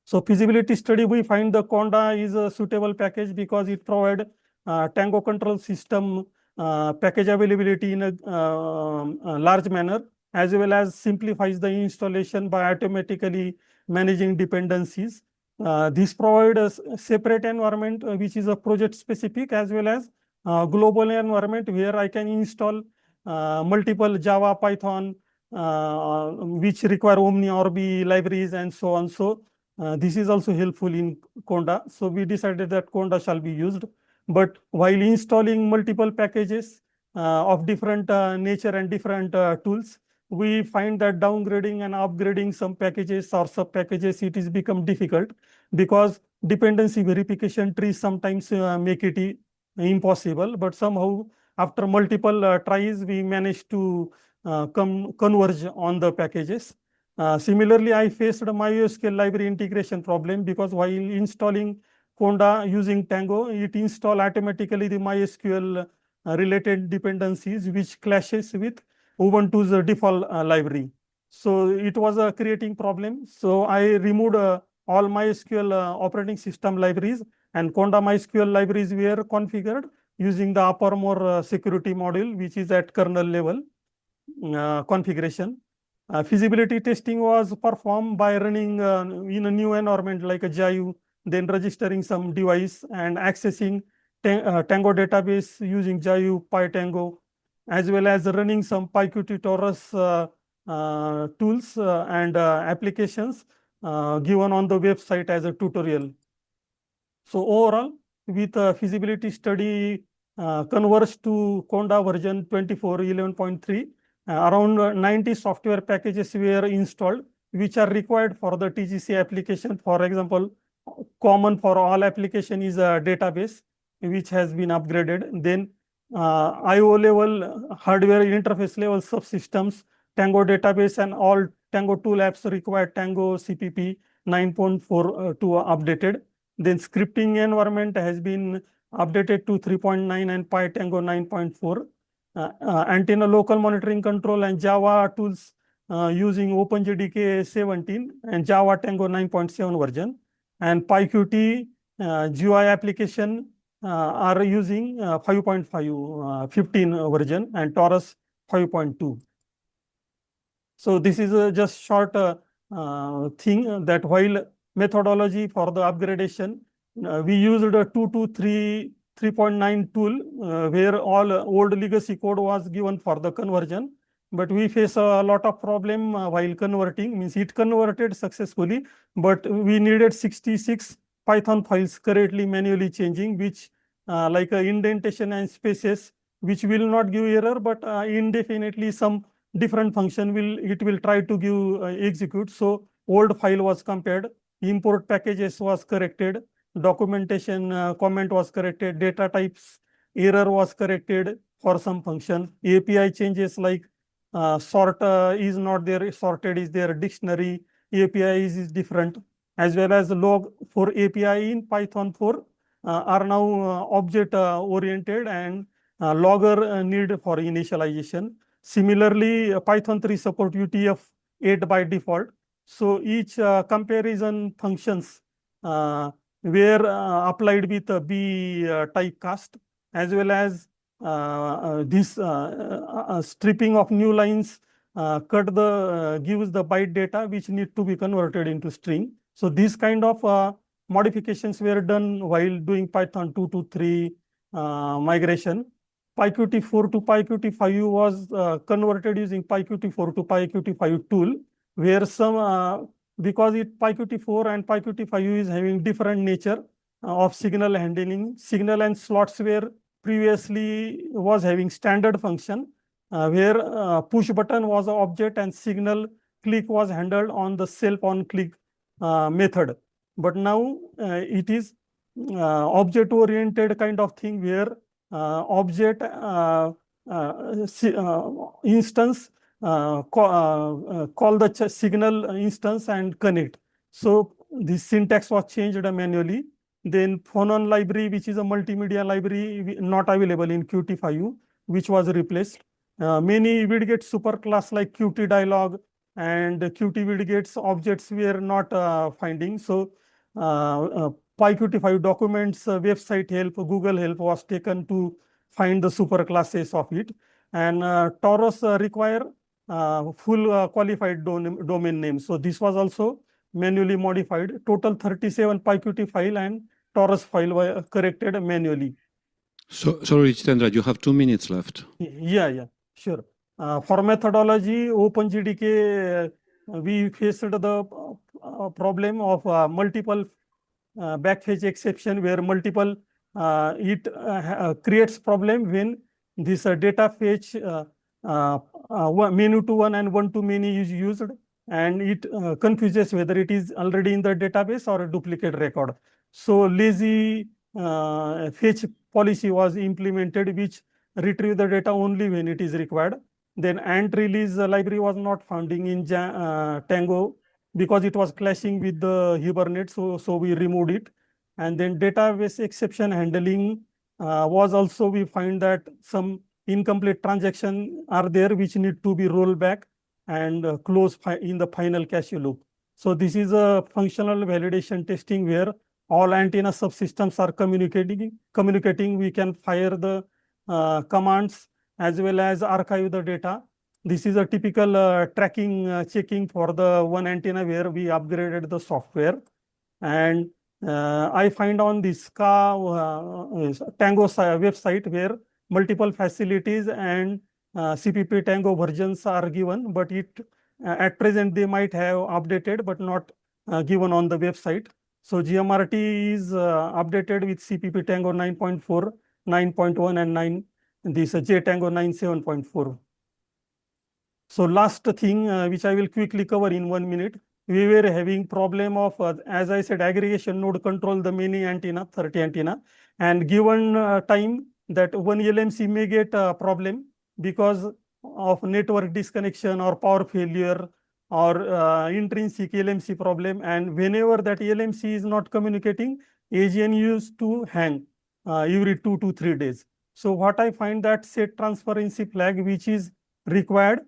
S17: So feasibility study, we find the Conda is a suitable package because it provides Tango control system package availability in a large manner, as well as simplifies the installation by automatically managing dependencies. This provides a separate environment which is a project specific, as well as global environment where I can install multiple Java, Python, which require Omni Orbi libraries and so on. So This is also helpful in Conda. So we decided that Conda shall be used. But while installing multiple packages of different nature and different tools, we find that downgrading and upgrading some packages or sub packages, it is become difficult because dependency verification trees sometimes make it impossible. But somehow after multiple tries, we managed to converge on the packages. Similarly, I faced a MySQL library integration problem because while installing Conda using Tango, it install automatically the MySQL related dependencies which clashes with Ubuntu's default library. So it was a creating problem. So I removed all MySQL operating system libraries, and Conda MySQL libraries were configured using the uppermore security module, which is at kernel level configuration. Feasibility testing was performed by running in a new environment like a Jive, then registering some device and accessing Tango database using Jive, PyTango, as well as running some PyQt Taurus tools and applications given on the website as a tutorial. So overall, with a feasibility study converged to Conda version 24.11.3, around 90 software packages were installed, which are required for the TGC application. For example, common for all application is a database, which has been upgraded. Then IO level, hardware interface level subsystems, Tango database, and all Tango tool apps required Tango CPP 9.4 to updated. Then scripting environment has been updated to 3.9 and PyTango 9.4. Antenna local monitoring control and Java tools using OpenJDK 17 and Java Tango 9.7 version. And PyQt GUI application are using 5.5, 15 version, and Taurus 5.2. So this is just short thing that while methodology for the upgradation, we used a 3.9 tool where all old legacy code was given for the conversion. But we face a lot of problem while converting, means it converted successfully, but we needed 66 Python files currently manually changing, which like indentation and spaces, which will not give error, but indefinitely some different function will try to give execute. So old file was compared, import packages was corrected, documentation comment was corrected, data types error was corrected for some function, API changes like sort is not there, sorted is there, dictionary API is different, as well as log for API in Python 4 are now object oriented, and logger need for initialization. Similarly, Python 3 support UTF-8 by default. So each comparison functions were applied with a B typecast, as well as this stripping of new lines gives the byte data which need to be converted into string. So these kind of modifications were done while doing Python 2 to 3 migration. PyQt 4 to PyQt 5 was converted using PyQt 4 to PyQt 5 tool, where some because PyQt 4 and PyQt 5 is having different nature of signal handling. Signal and slots were previously was having standard function where push button was an object and signal click was handled on the self on click method. But now it is object oriented kind of thing where object instance call the signal instance and connect. So this syntax was changed manually. Then Phonon library, which is a multimedia library not available in Qt5, which was replaced. Many widget superclass like Qt dialog and Qt widgets objects were not finding. So PyQt5 documents, website help, Google help was taken to find the superclasses of it. And Taurus require full qualified domain name. So this was also manually modified. Total 37 PyQt file and Taurus file were corrected manually.
S10: So, sorry, Jitendra, you have 2 minutes left.
S17: Yeah, sure. For methodology, OpenJDK, we faced the a problem of multiple backfetch exception where multiple creates problem when this data fetch many to one and one to many is used, and it confuses whether it is already in the database or a duplicate record. So lazy fetch policy was implemented, which retrieve the data only when it is required. Then ant release library was not founding in Tango because it was clashing with the Hibernate, so we removed it. And then database exception handling was also, we find that some incomplete transactions are there which need to be rolled back and close in the final cache loop. So this is a functional validation testing where all antenna subsystems are communicating. We can fire the commands as well as archive the data. This is a typical tracking checking for the one antenna where we upgraded the software. And I find on this Tango website where multiple facilities and CPP Tango versions are given, but at present they might have updated but not given on the website. So GMRT is updated with CPP Tango 9.4, 9.1 and 9, this JTango 9.7.4. So last thing which I will quickly cover in 1 minute, we were having problem of, as I said, aggregation node control the many antenna, 30 antenna, and given time that one LMC may get a problem because of network disconnection or power failure or intrinsic LMC problem, and whenever that LMC is not communicating, AGN used to hang every 2 to 3 days. So what I find that set transparency flag which is required,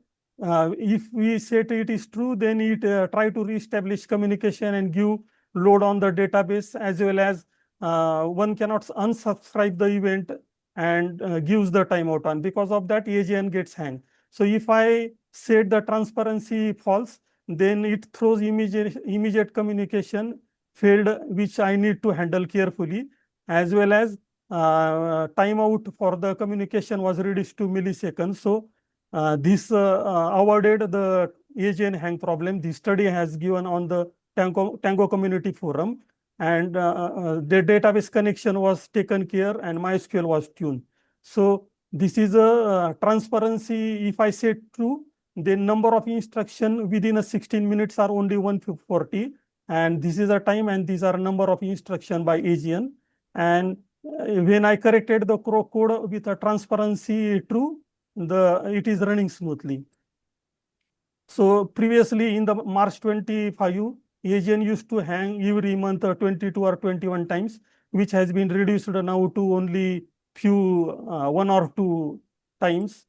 S17: if we set it is true, then it try to reestablish communication and give load on the database, as well as one cannot unsubscribe the event and gives the timeout on. Because of that, AGN gets hang. So if I set the transparency false, then it throws immediate communication failed, which I need to handle carefully, as well as timeout for the communication was reduced to milliseconds. So this avoided the AGN hang problem. The study has given on the Tango community forum, and the database connection was taken care and MySQL was tuned. So this is a transparency. If I set true, the number of instruction within a 16 minutes are only 140, and this is a time, and these are number of instruction by AGN. And when I corrected the code with a transparency true, it is running smoothly. So previously in the March 25, AGN used to hang every month 22 or 21 times, which has been reduced now to only one or two times.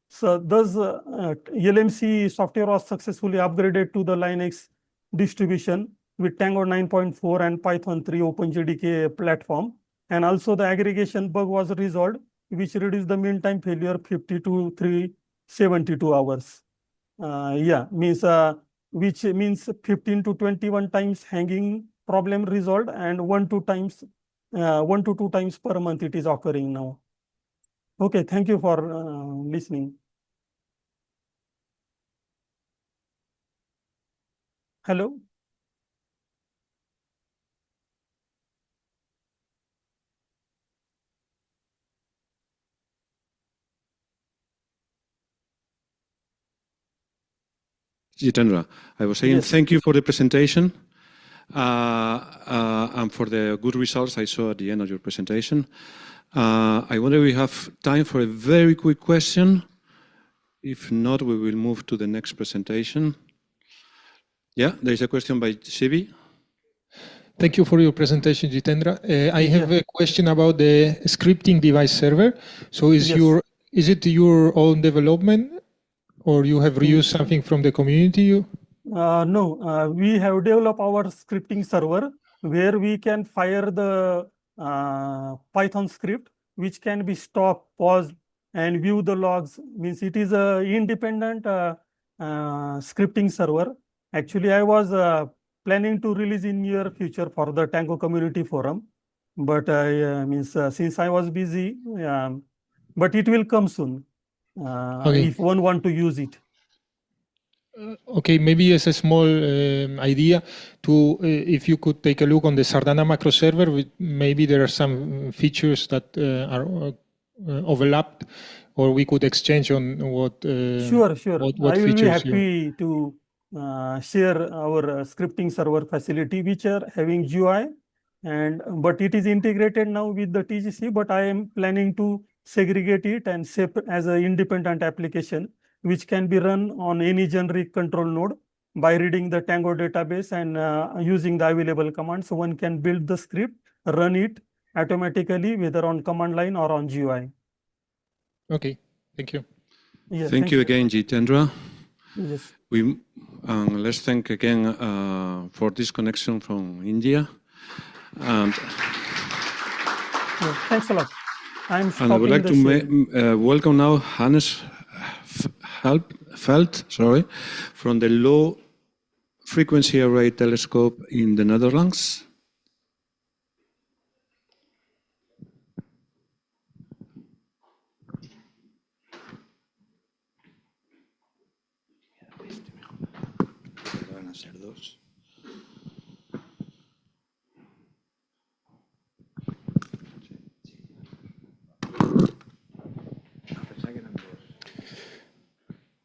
S17: So thus LMC software was successfully upgraded to the Linux distribution with Tango 9.4 and Python 3 OpenJDK platform. And also the aggregation bug was resolved, which reduced the mean time failure 50 to 372 hours. Which means 15 to 21 times hanging problem resolved, and 1 to 2 times per month it is occurring now. Okay, thank you for listening. Hello.
S10: Jitendra, I was saying thank you for the presentation and for the good results I saw at the end of your presentation. I wonder if we have time for a very quick question. If not, we will move to the next presentation. Yeah, there is a question by Sebi.
S18: Thank you for your presentation, Jitendra. I have a question about the scripting device server. So is it your own development, or you have reused something from the community?
S17: No, we have developed our scripting server where we can fire the Python script, which can be stopped, paused, and view the logs. Means it is an independent scripting server. Actually, I was planning to release in near future for the Tango community forum, but since I was busy, but it will come soon if one want to use it.
S18: Okay, maybe as a small idea to if you could take a look on the Sardana macro server, maybe there are some features that are overlapped, or we could exchange on what
S17: Sure.
S18: what
S17: I will be
S18: features
S17: happy to share our scripting server facility, which are having GUI, but it is integrated now with the TGC. But I am planning to segregate it and as an independent application, which can be run on any generic control node by reading the Tango database and using the available commands. So one can build the script, run it automatically, whether on command line or on GUI.
S18: Okay, thank you.
S17: Yes,
S10: thank you again, Jitendra.
S17: Yes.
S10: Let's thank again for this connection from India. And
S17: thanks a lot.
S10: I would like to welcome now Hannes Feldt, from the Low Frequency Array Telescope in the Netherlands.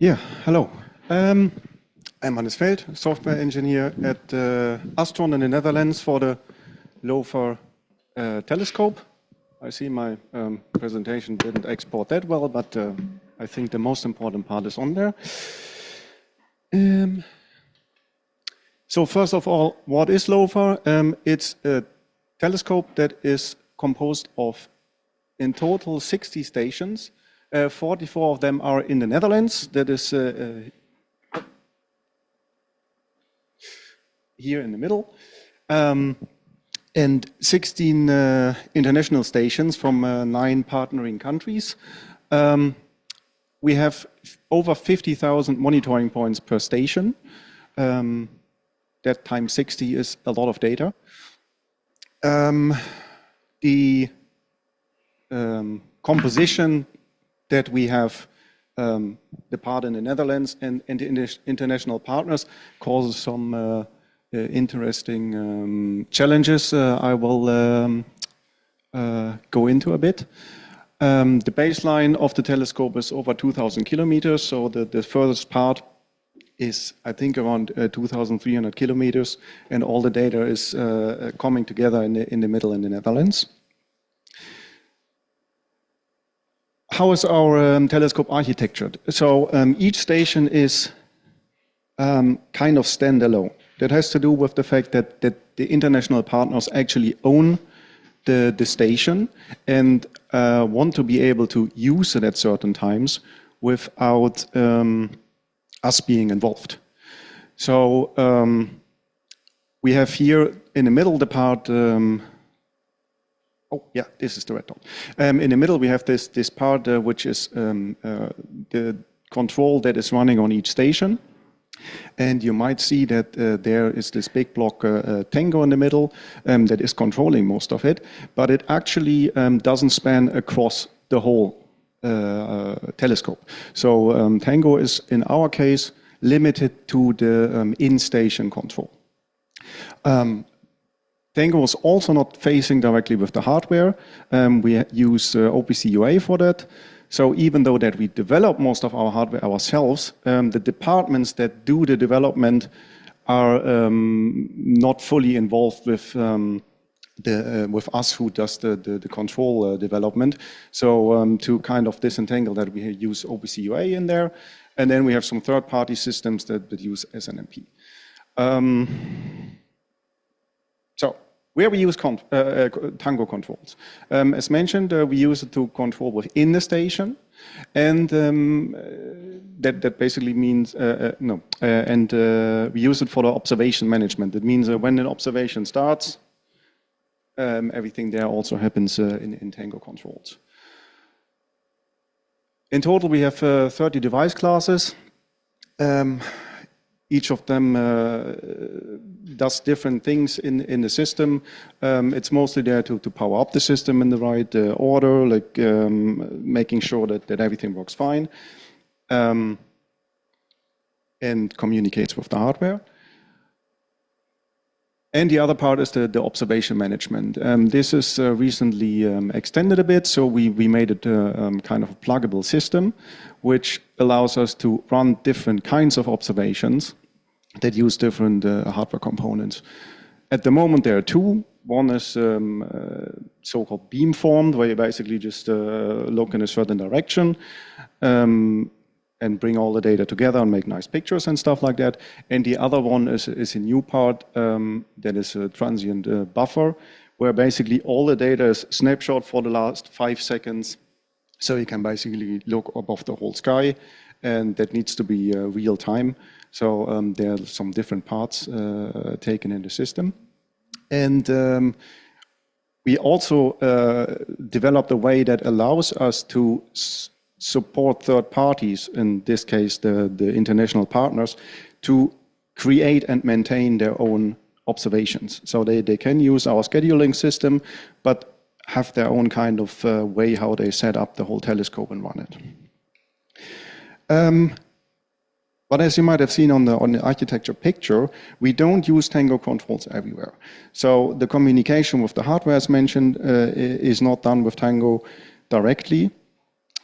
S19: Yeah, hello. I'm Hannes Feldt, software engineer at Astron in the Netherlands for the LOFAR telescope. I see my presentation didn't export that well, but I think the most important part is on there. So first of all, what is LOFAR? It's a telescope that is composed of, in total, 60 stations. 44 of them are in the Netherlands. That is here in the middle. And 16 international stations from 9 partnering countries. We have over 50,000 monitoring points per station. That times 60 is a lot of data. The composition that we have, the part in the Netherlands and the international partners, causes some interesting challenges I will go into a bit. The baseline of the telescope is over 2,000 kilometers, so the furthest part is, I think, around 2,300 kilometers, and all the data is coming together in the middle in the Netherlands. How is our telescope architectured? So each station is kind of standalone. That has to do with the fact that the international partners actually own the station and want to be able to use it at certain times without us being involved. So we have here in the middle the part. Oh, yeah, this is the red dot. In the middle, we have this part which is the control that is running on each station. And you might see that there is this big block Tango in the middle that is controlling most of it. But it actually doesn't span across the whole telescope. So Tango is, in our case, limited to the in-station control. Tango is also not facing directly with the hardware. We use OPC UA for that. So even though that we develop most of our hardware ourselves, the departments that do the development are not fully involved with with us who does the control development. So to kind of disentangle that, we use OPC UA in there, and then we have some third-party systems that use SNMP. So where we use Tango controls. As mentioned, we use it to control within the station, and that basically means, we use it for the observation management. That means when an observation starts, everything there also happens in Tango controls. In total, we have 30 device classes. Each of them does different things in the system. It's mostly there to power up the system in the right order, like making sure that everything works fine. and communicates with the hardware. And the other part is the observation management. This is recently extended a bit, so we made it kind of a pluggable system, which allows us to run different kinds of observations that use different hardware components. At the moment, there are two. One is so-called beamformed, where you basically just look in a certain direction and bring all the data together and make nice pictures and stuff like that. And the other one is a new part that is a transient buffer, where basically all the data is snapshot for the last 5 seconds. So you can basically look above the whole sky, and that needs to be real time. So there are some different parts taken in the system. And we also developed a way that allows us to support third parties, in this case the international partners, to create and maintain their own observations. So they can use our scheduling system, but have their own kind of way how they set up the whole telescope and run it. But as you might have seen on the architecture picture, we don't use Tango controls everywhere. So the communication with the hardware, as mentioned, is not done with Tango directly.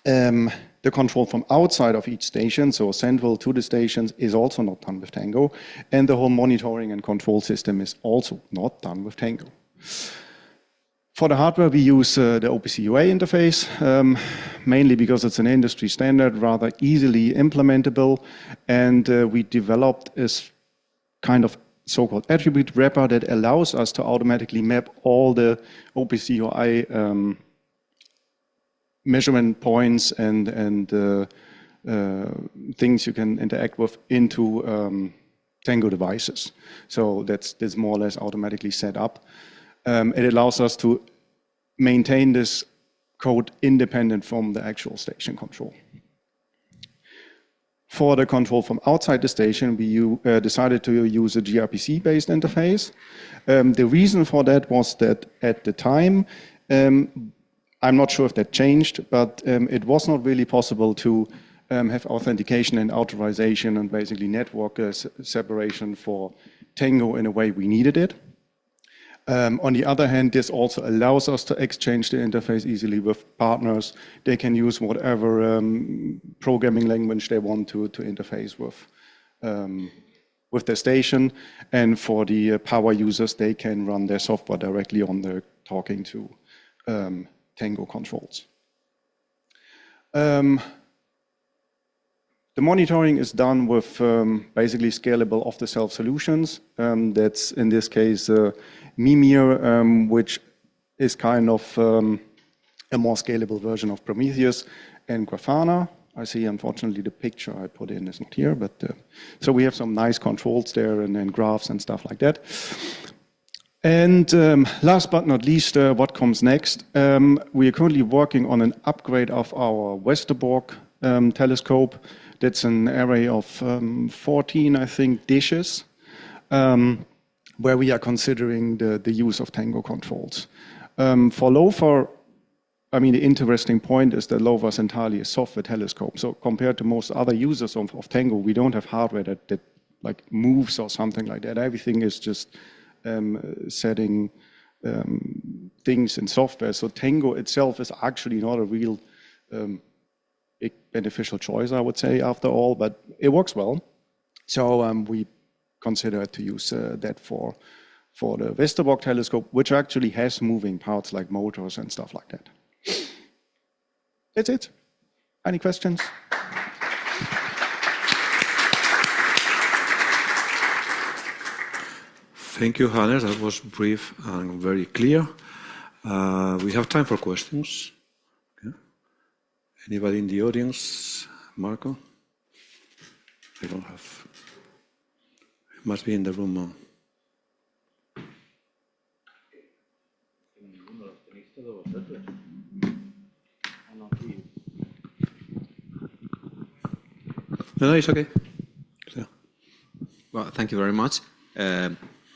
S19: The control from outside of each station, so central to the stations, is also not done with Tango. And the whole monitoring and control system is also not done with Tango. For the hardware, we use the OPC UA interface, mainly because it's an industry standard, rather easily implementable. And we developed this kind of so-called attribute wrapper that allows us to automatically map all the OPC UA measurement points and things you can interact with into Tango devices. So that's more or less automatically set up. It allows us to maintain this code independent from the actual station control. For the control from outside the station, we decided to use a gRPC-based interface. The reason for that was that at the time, I'm not sure if that changed, but it was not really possible to have authentication and authorization and basically network separation for Tango in a way we needed it. On the other hand, this also allows us to exchange the interface easily with partners. They can use whatever programming language they want to interface with their station. And for the power users, they can run their software directly on the talking to Tango controls. The monitoring is done with basically scalable off-the-shelf solutions. That's in this case Mimir, which is kind of a more scalable version of Prometheus, and Grafana. I see, unfortunately, the picture I put in is not here, but so we have some nice controls there and graphs and stuff like that. And last but not least, what comes next? We are currently working on an upgrade of our Westerbork telescope. That's an array of 14, I think, dishes, where we are considering the use of Tango controls. For LOFAR, I mean, the interesting point is that LOFAR is entirely a software telescope. So compared to most other users of Tango, we don't have hardware that like moves or something like that. Everything is just setting things in software. So Tango itself is actually not a real big beneficial choice, I would say, after all, but it works well. So we consider to use that for the Westerbork telescope, which actually has moving parts like motors and stuff like that. That's it. Any questions?
S10: Thank you, Hannes. That was brief and very clear. We have time for questions. Okay. Anybody in the audience? Marco? I don't have. It must be in the room. No, it's okay. So.
S20: Well, thank you very much.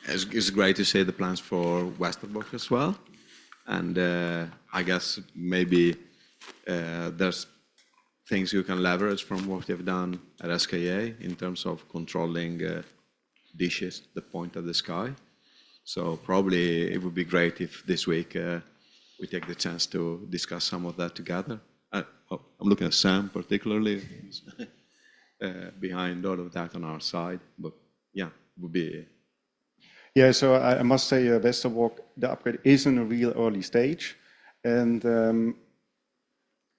S20: It's great to see the plans for Westerbork as well. And I guess maybe there's things you can leverage from what you've done at SKA in terms of controlling dishes that point at the sky. So probably it would be great if this week we take the chance to discuss some of that together. I'm looking at Sam particularly behind all of that on our side, but yeah, it would be.
S19: Yeah, so I must say Westerbork, the upgrade is in a real early stage. And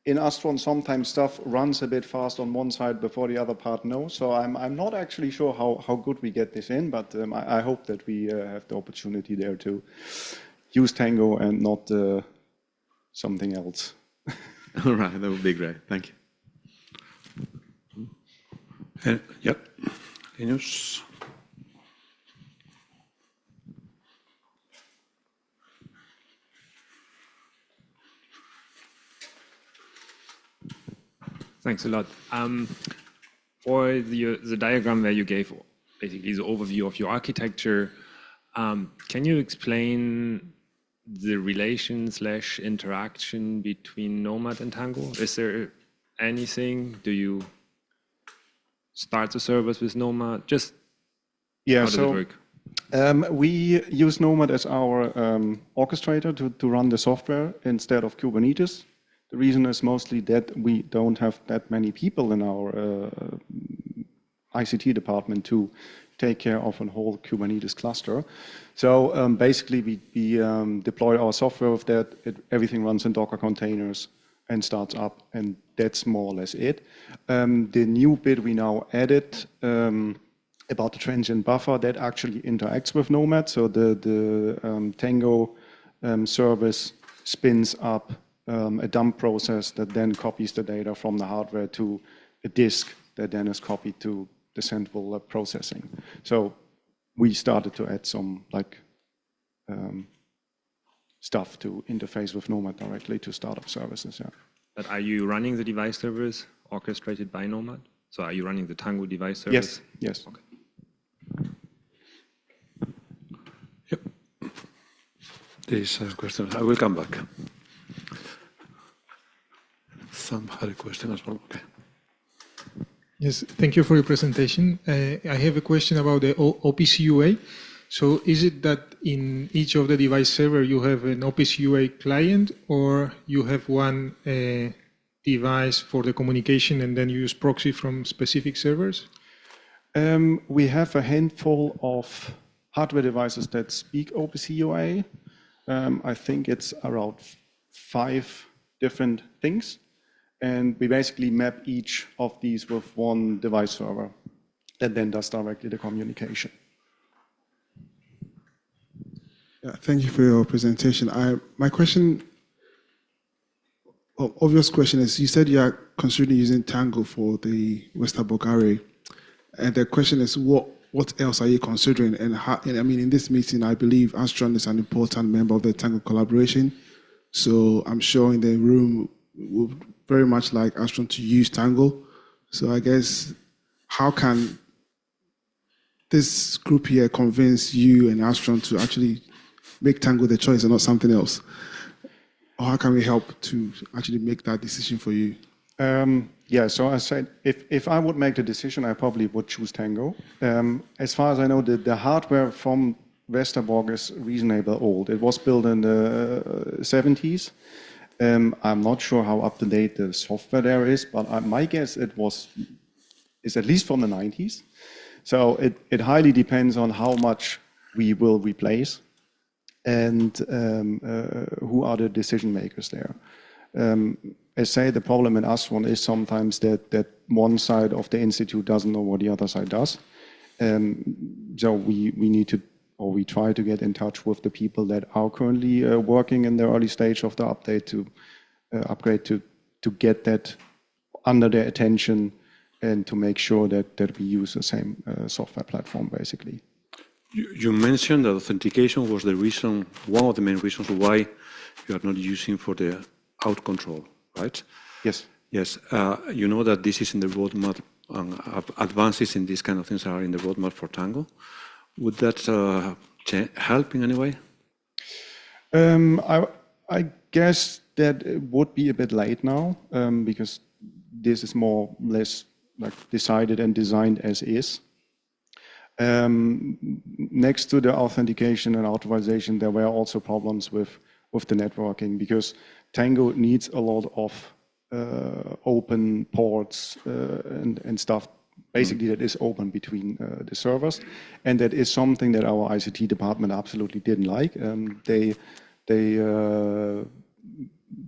S19: in Astron, sometimes stuff runs a bit fast on one side before the other part knows. So I'm not actually sure how good we get this in, but I hope that we have the opportunity there to use Tango and not something else.
S20: All right, that would be great. Thank you.
S10: Yep, Linus.
S14: Thanks a lot. For the diagram where you gave basically the overview of your architecture, can you explain the relation/interaction between Nomad and Tango? Is there anything? Do you start the servers with Nomad? Just how does it work?
S19: We use Nomad as our orchestrator to run the software instead of Kubernetes. The reason is mostly that we don't have that many people in our ICT department to take care of a whole Kubernetes cluster. So basically we deploy our software with that. Everything runs in Docker containers and starts up, and that's more or less it. The new bit we now added about the transient buffer, that actually interacts with Nomad. So the Tango service spins up a dump process that then copies the data from the hardware to a disk that then is copied to the central processing. So we started to add some stuff to interface with Nomad directly to start up services. Yeah.
S14: But are you running the device servers orchestrated by Nomad? So are you running the Tango device servers?
S19: Yes.
S14: Okay.
S10: Yep. This question, I will come back. Some had a question as well. Okay.
S18: Yes, thank you for your presentation. I have a question about the OPC UA. So is it that in each of the device server you have an OPC UA client, or you have one device for the communication and then you use proxy from specific servers?
S19: We have a handful of hardware devices that speak OPC UA. I think it's around 5 different things. And we basically map each of these with one device server that then does directly the communication.
S3: Yeah, thank you for your presentation. My question, obvious question is, you said you are considering using Tango for the Westerbork array. And the question is, what else are you considering? And how, I mean, in this meeting, I believe Astron is an important member of the Tango collaboration. So I'm sure in the room, we'll very much like Astron to use Tango. So I guess, how can this group here convince you and Astron to actually make Tango the choice and not something else? Or how can we help to actually make that decision for you?
S19: Yeah, so I said, if I would make the decision, I probably would choose Tango. As far as I know, the hardware from Westerbork is reasonably old. It was built in the 70s. I'm not sure how up to date the software there is, but my guess is at least from the 90s. So it highly depends on how much we will replace and who are the decision makers there. As say, the problem in Astron is sometimes that one side of the institute doesn't know what the other side does. So we need to, or we try to get in touch with the people that are currently working in the early stage of the update to upgrade to get that under their attention and to make sure that we use the same software platform, basically.
S10: You mentioned that authentication was the reason, one of the main reasons why you are not using for the out control, right?
S19: Yes.
S10: Yes. You know that this is in the roadmap, advances in these kind of things are in the roadmap for Tango. Would that help in any way?
S19: I guess that it would be a bit late now because this is more or less like decided and designed as is. Next to the authentication and authorization, there were also problems with the networking, because Tango needs a lot of open ports and stuff, basically that is open between the servers, and that is something that our ICT department absolutely didn't like. They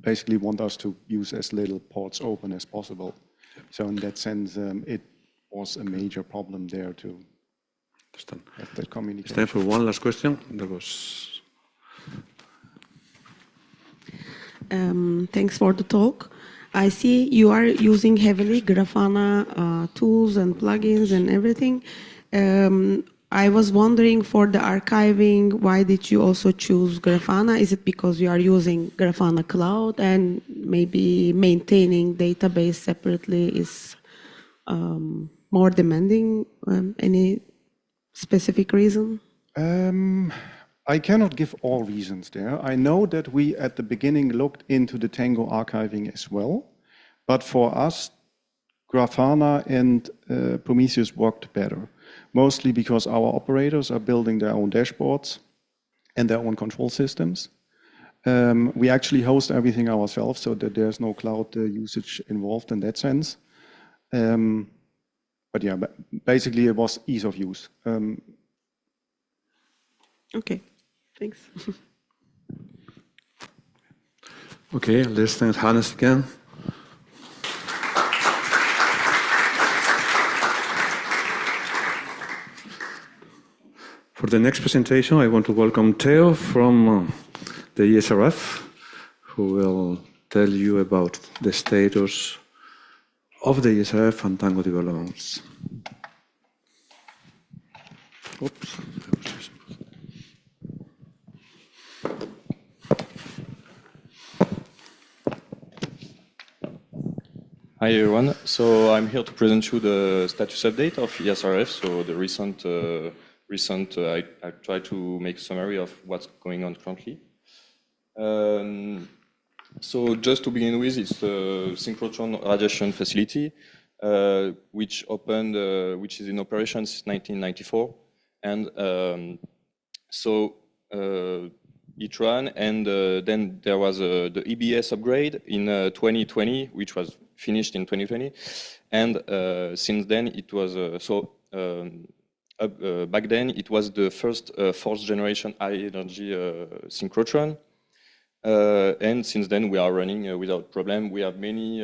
S19: basically want us to use as little ports open as possible. So in that sense, it was a major problem there to have that communication.
S10: It's time for one last question. There was...
S21: Thanks for the talk. I see you are using heavily Grafana tools and plugins and everything. I was wondering, for the archiving, why did you also choose Grafana? Is it because you are using Grafana Cloud and maybe maintaining database separately is more demanding? Any specific reason?
S19: I cannot give all reasons there. I know that we at the beginning looked into the Tango archiving as well, but for us, Grafana and Prometheus worked better, mostly because our operators are building their own dashboards and their own control systems. We actually host everything ourselves, so that there's no cloud usage involved in that sense. But yeah, basically it was ease of use.
S21: Okay, thanks.
S10: Okay, let's thank Hannes again. For the next presentation, I want to welcome Theo from the ESRF, who will tell you about the status of the ESRF and Tango developments. Oops.
S22: Hi everyone. So I'm here to present you the status update of ESRF. So the recent I try to make a summary of what's going on currently. So just to begin with, it's the synchrotron radiation facility, which is in operation since 1994, and so it ran, and then there was the EBS upgrade in 2020, which was finished in 2020, and since then it was back then it was the first fourth generation high energy synchrotron, and since then we are running without problem. We have many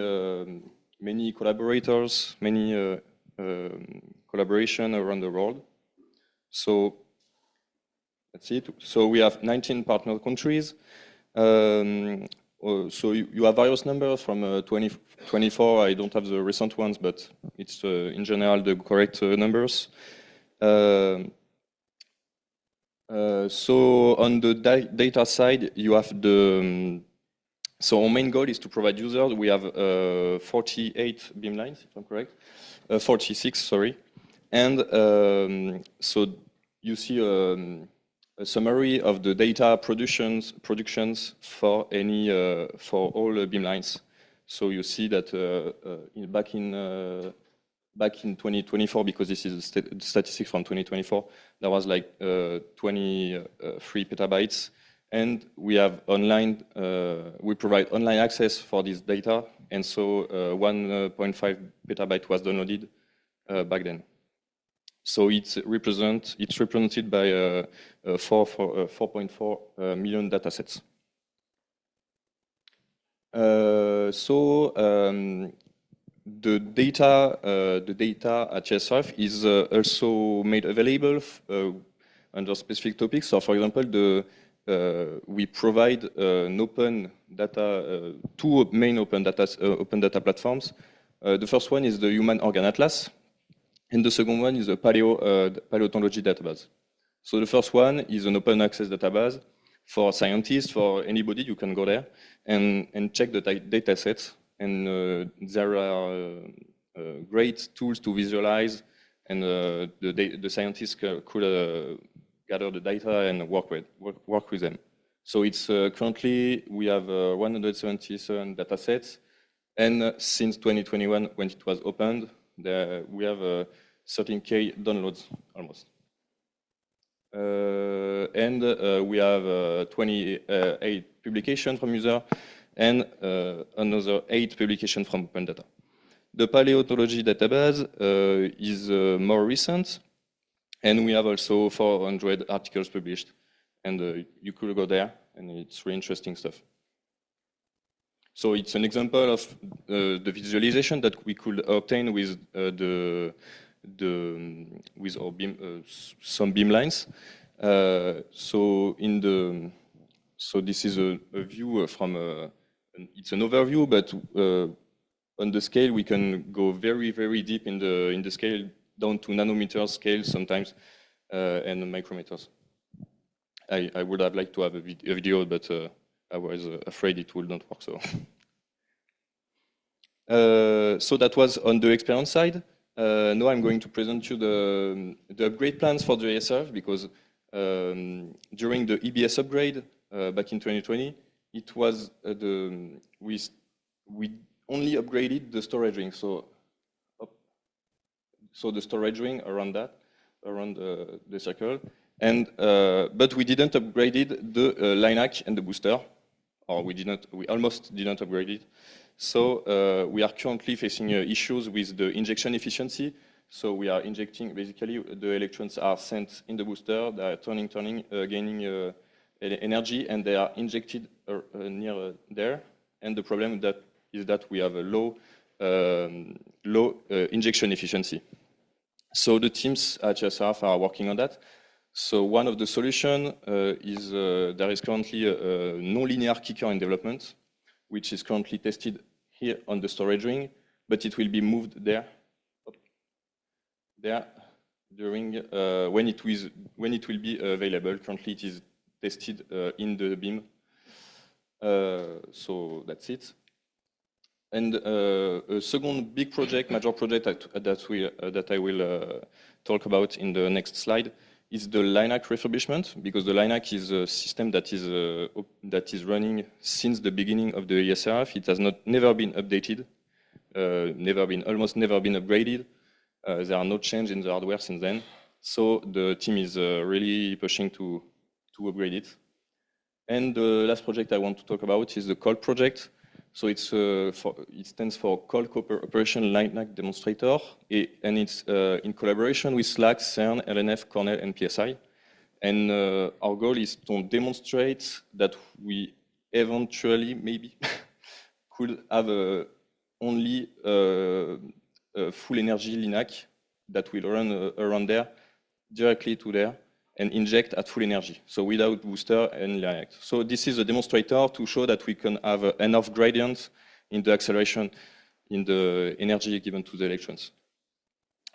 S22: collaborators, many collaboration around the world. So that's it. So we have 19 partner countries. So you have various numbers from 2024. I don't have the recent ones, but it's in general the correct numbers. So on the data side, you have so our main goal is to provide users. We have 48 beamlines, if I'm correct, 46, sorry. And so you see a summary of the data productions for all beamlines. So you see that back in 2024, because this is the statistics from 2024, there was like 23 petabytes, and we have we provide online access for this data, and so 1.5 petabyte was downloaded back then. So it's represented by 4.4 million datasets. The data at ESRF is also made available under specific topics. So, for example, we provide an open data, two main open data platforms. The first one is the Human Organ Atlas, and the second one is a paleontology database. So the first one is an open access database for scientists, for anybody. You can go there and check the data sets. And there are great tools to visualize, and the scientists could gather the data and work with them. So it's currently we have 177 data sets. And since 2021, when it was opened, we have 13K downloads almost. And we have 28 publications from users and another 8 publications from open data. The paleontology database is more recent, and we have also 400 articles published. And you could go there, and it's really interesting stuff. So it's an example of the visualization that we could obtain with with our beam, some beamlines. So this is a view from it's an overview, but on the scale we can go very, very deep in the scale, down to nanometer scale sometimes, and micrometers. I would have liked to have a video, but I was afraid it would not work. So that was on the experience side. Now I'm going to present you the upgrade plans for the ESRF, because during the EBS upgrade back in 2020, it was we only upgraded the storage ring. So the storage ring around the circle, and but we didn't upgrade the LINAC and the booster, or we almost didn't upgrade it. So we are currently facing issues with the injection efficiency. So we are injecting, basically the electrons are sent in the booster, they are turning, gaining energy, and they are injected near there. And the problem is that we have a low injection efficiency. So the teams at ESRF are working on that. So one of the solutions is there is currently a non-linear kicker in development, which is currently tested here on the storage ring, but it will be moved there during when it will be available. Currently, it is tested in the beam. So that's it. And a second big project, major project that I will talk about in the next slide is the LINAC refurbishment, because the LINAC is a system that is running since the beginning of the ESRF. It has never been updated, almost never been upgraded. There are no changes in the hardware since then. So the team is really pushing to upgrade it. And the last project I want to talk about is the COLD project. So it stands for Cold Copper Operation LINAC Demonstrator, and it's in collaboration with SLAC, CERN, LNF, Cornell, and PSI. And our goal is to demonstrate that we eventually, maybe, could have only a full energy LINAC that will run around there, directly to there, and inject at full energy, so without booster and LINAC. So this is a demonstrator to show that we can have enough gradient in the acceleration, in the energy given to the electrons.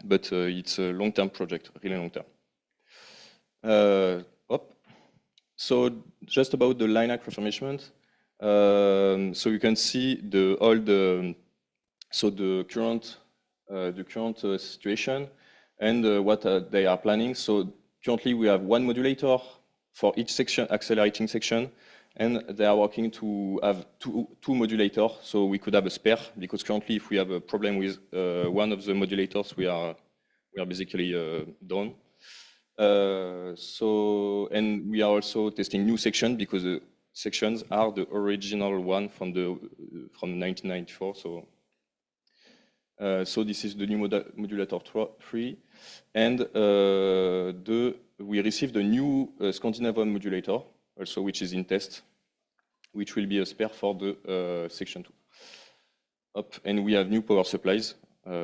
S22: But it's a long-term project, really long-term. So just about the LINAC refurbishment. So you can see the current situation and what they are planning. So currently, we have one modulator for each section, accelerating section, and they are working to have two modulators, so we could have a spare, because currently, if we have a problem with one of the modulators, we are basically done. And we are also testing new sections, because the sections are the original one from 1994. So this is the new modulator 3, and we received a new Scandinavian modulator, also which is in test, which will be a spare for the section 2. And we have new power supplies,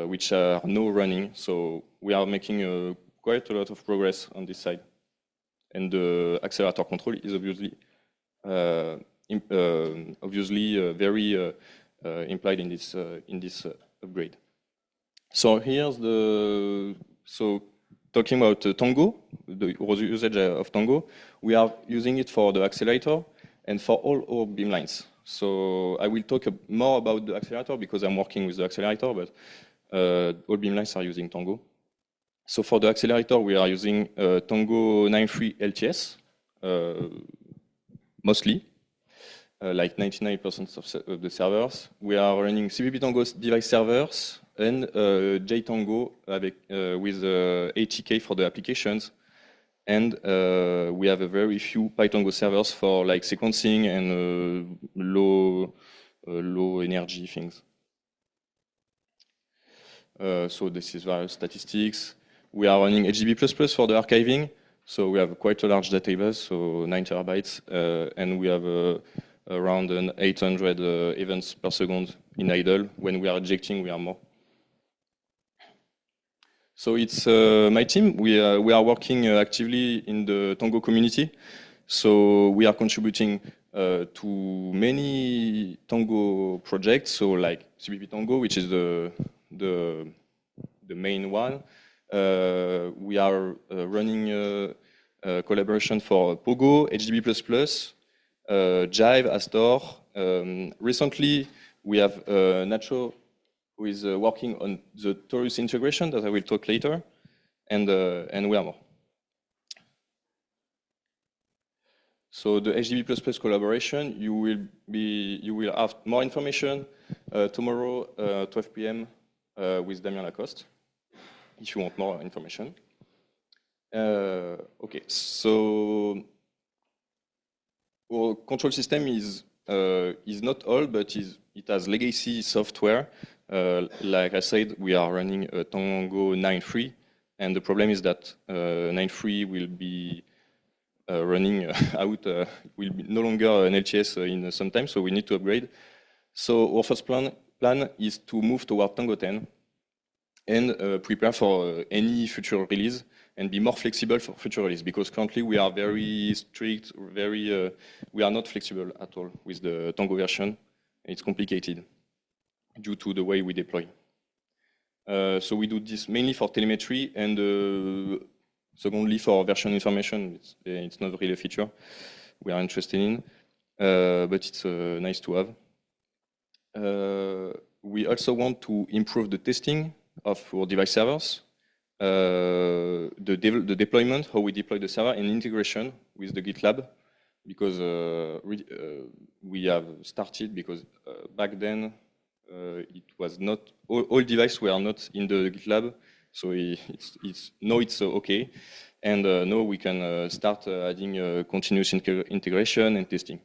S22: which are now running. So we are making quite a lot of progress on this side. And the accelerator control is obviously very implied in this upgrade. So here's talking about Tango, the usage of Tango. We are using it for the accelerator and for all our beamlines. So I will talk more about the accelerator because I'm working with the accelerator, but all beamlines are using Tango. So for the accelerator, we are using Tango 9.3 LTS, mostly. like 99% of the servers. We are running CPP Tango device servers and JTango with ATK for the applications. And we have a very few PyTango servers for like sequencing and low energy things. So this is various statistics. We are running HDB++ for the archiving. So we have quite a large database, so 9 terabytes, and we have around 800 events per second in idle. When we are ejecting, we are more. So it's my team. We are working actively in the Tango community. So we are contributing to many Tango projects. So like CPP Tango, which is the main one. We are running collaboration for Pogo, HDB++, Jive, Astor. Recently, we have Nacho, who is working on the Torus integration that I will talk later, and we are more. So the HDB++ collaboration, you will have more information tomorrow, 12 p.m. With Damien Lacoste, if you want more information. Okay, so our control system is not old, but it has legacy software. Like I said, we are running a Tango 9.3, and the problem is that 9.3 will be running out, will be no longer an LTS in some time, so we need to upgrade. So our first plan is to move toward Tango 10 and prepare for any future release and be more flexible for future release, because currently we are very strict, we are not flexible at all with the Tango version. It's complicated due to the way we deploy. So we do this mainly for telemetry and secondly for version information. It's not really a feature we are interested in, but it's nice to have. We also want to improve the testing of our device servers, the deployment, how we deploy the server, and integration with the GitLab, because we have started, because back then it was not, all devices were not in the GitLab, so now it's okay, and now we can start adding continuous integration and testing.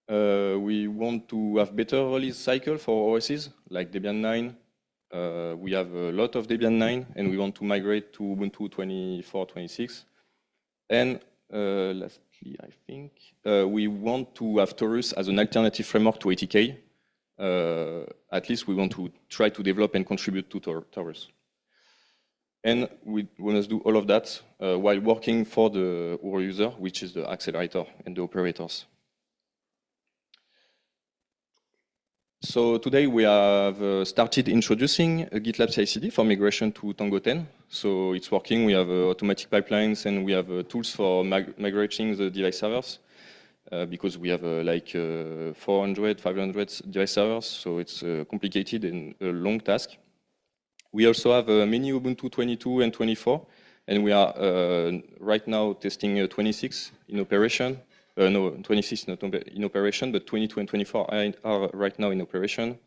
S22: We want to have better release cycle for OSs, like Debian 9. We have a lot of Debian 9, and we want to migrate to Ubuntu 24.26. And lastly, I think, we want to have Torus as an alternative framework to ATK. At least we want to try to develop and contribute to Torus. And we must do all of that while working for our user, which is the accelerator and the operators. So today we have started introducing a GitLab CI/CD for migration to Tango 10. So it's working. We have automatic pipelines, and we have tools for migrating the device servers because we have like 400, 500 device servers. So it's complicated and a long task. We also have many Ubuntu 22 and 24, and we are right now testing 26 in operation. No, 26 not in operation, but 22 and 24 are right now in operation.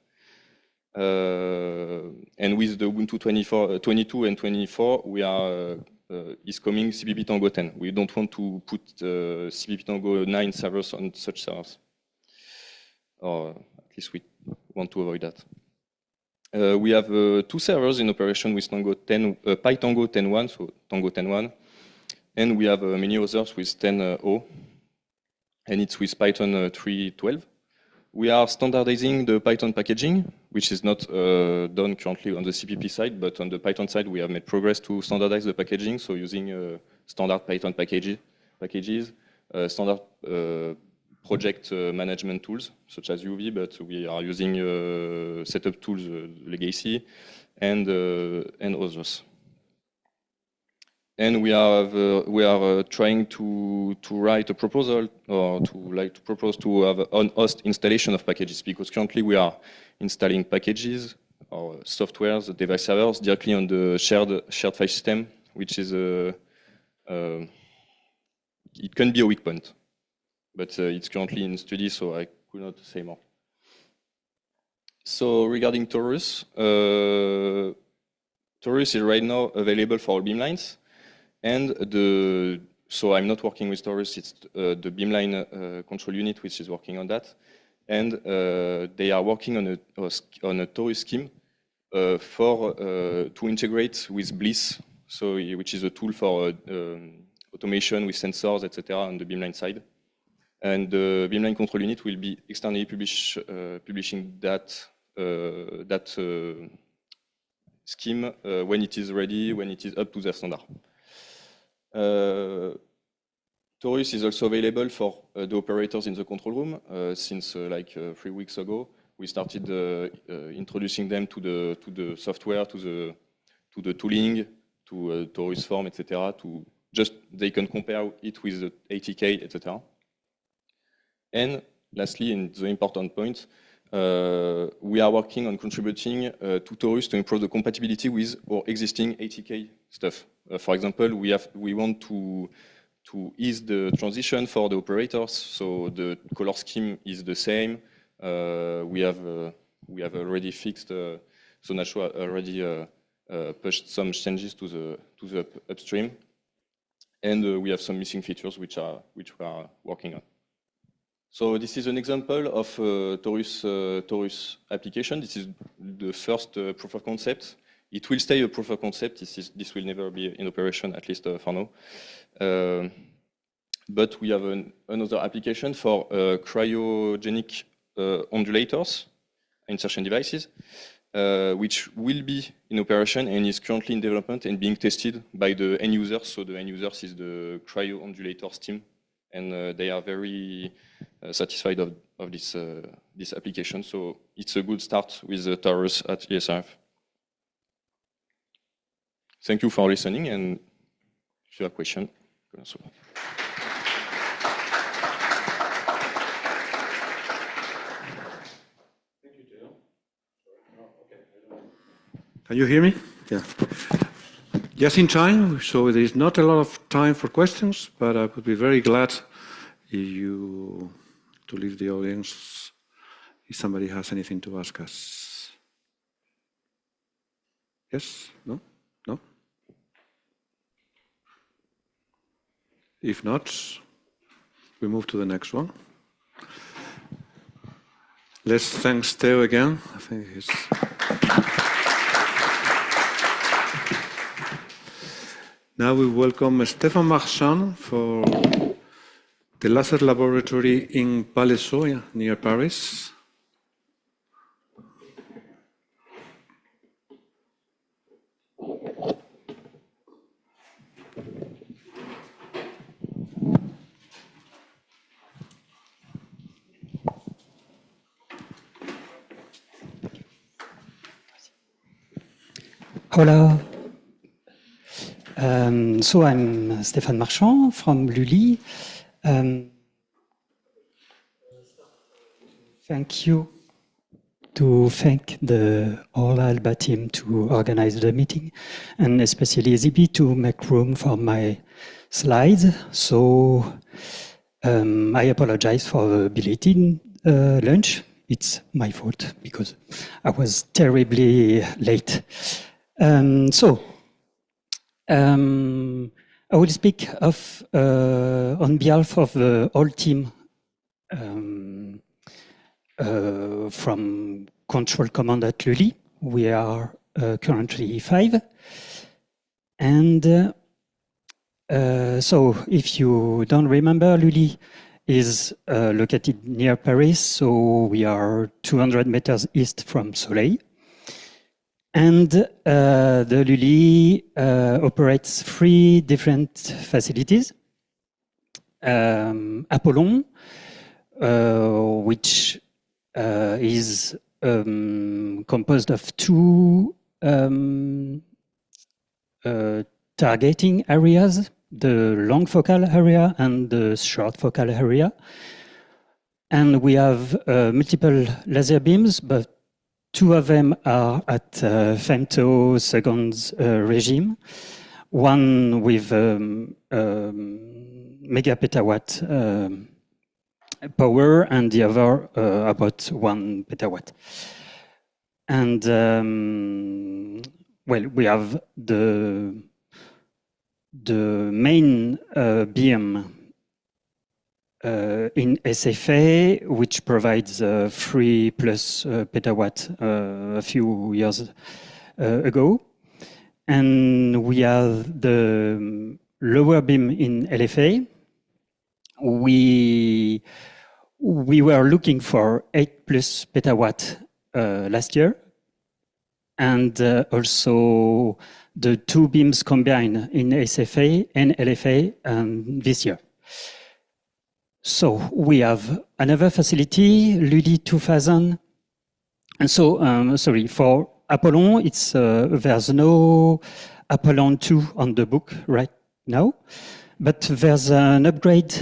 S22: And with the Ubuntu 22 and 24, we are is coming CPP Tango 10. We don't want to put CPP Tango 9 servers on such servers, or at least we want to avoid that. We have 2 servers in operation with Tango 10, PyTango 10.1, so Tango 10.1, and we have many others with 10.0. And it's with Python 3.12. We are standardizing the Python packaging, which is not done currently on the CPP side, but on the Python side, we have made progress to standardize the packaging. So using standard Python packages, standard project management tools, such as UV, but we are using setup tools, legacy, and others. And we are trying to write a proposal, or to propose to have an host installation of packages, because currently we are installing packages or softwares, device servers directly on the shared file system, which is it can be a weak point, but it's currently in study, so I could not say more. So regarding Taurus, Taurus is right now available for all beamlines, and so I'm not working with Taurus, it's the beamline control unit which is working on that, and they are working on a Taurus scheme to integrate with Bliss, so which is a tool for automation with sensors, etc. on the beamline side. And the beamline control unit will be externally publishing that scheme when it is ready, when it is up to their standard. Taurus is also available for the operators in the control room. Since 3 weeks ago, we started introducing them to the software, to the tooling, to Taurus form, etc. To just they can compare it with the ATK, etc. And lastly, and the important point, we are working on contributing to Taurus to improve the compatibility with our existing ATK stuff. For example, we want to ease the transition for the operators, so the color scheme is the same. We have already fixed, so Nacho already pushed some changes to the upstream, and we have some missing features which we are working on. So this is an example of Taurus application. This is the first proof of concept. It will stay a proof of concept. This will never be in operation, at least for now. But we have another application for cryogenic ondulators, insertion devices, which will be in operation and is currently in development and being tested by the end users. So the end users is the cryo ondulators team, and they are very satisfied of this application. So it's a good start with the Taurus at ESRF. Thank you for listening, and if you have a question, answer.
S10: Thank you, Theo. Can you hear me? Yeah. Just in time, so there is not a lot of time for questions, but I would be very glad if you to leave the audience if somebody has anything to ask us. Yes? No? No? If not, we move to the next one. Let's thank Theo again. I think he's... Now we welcome Stephane Marchand for the laser laboratory in Palaiseau, near Paris.
S2: Hola. So I'm Stephane Marchand from LULI. Thank the whole ALBA team to organize the meeting, and especially ZB to make room for my slides. So I apologize for the belated lunch. It's my fault because I was terribly late. I will speak on behalf of the whole team from Control Command at LULI. We are currently 5. And so if you don't remember, LULI is located near Paris. So we are 200 meters east from SOLEIL. And the LULI operates 3 different facilities. Apollon, which is composed of 2 targeting areas, the long focal area and the short focal area. And we have multiple laser beams, but 2 of them are at femtoseconds regime, one with megapetawatt power, and the other about 1 petawatt. And well, we have the main beam in SFA, which provides 3+ petawatt a few years ago. And we have the lower beam in LFA. We were looking for 8+ petawatt last year, and also the 2 beams combined in SFA and LFA this year. So we have another facility, LULI 2000. And so, sorry, for Apollon, it's there's no Apollon 2 on the book right now, but there's an upgrade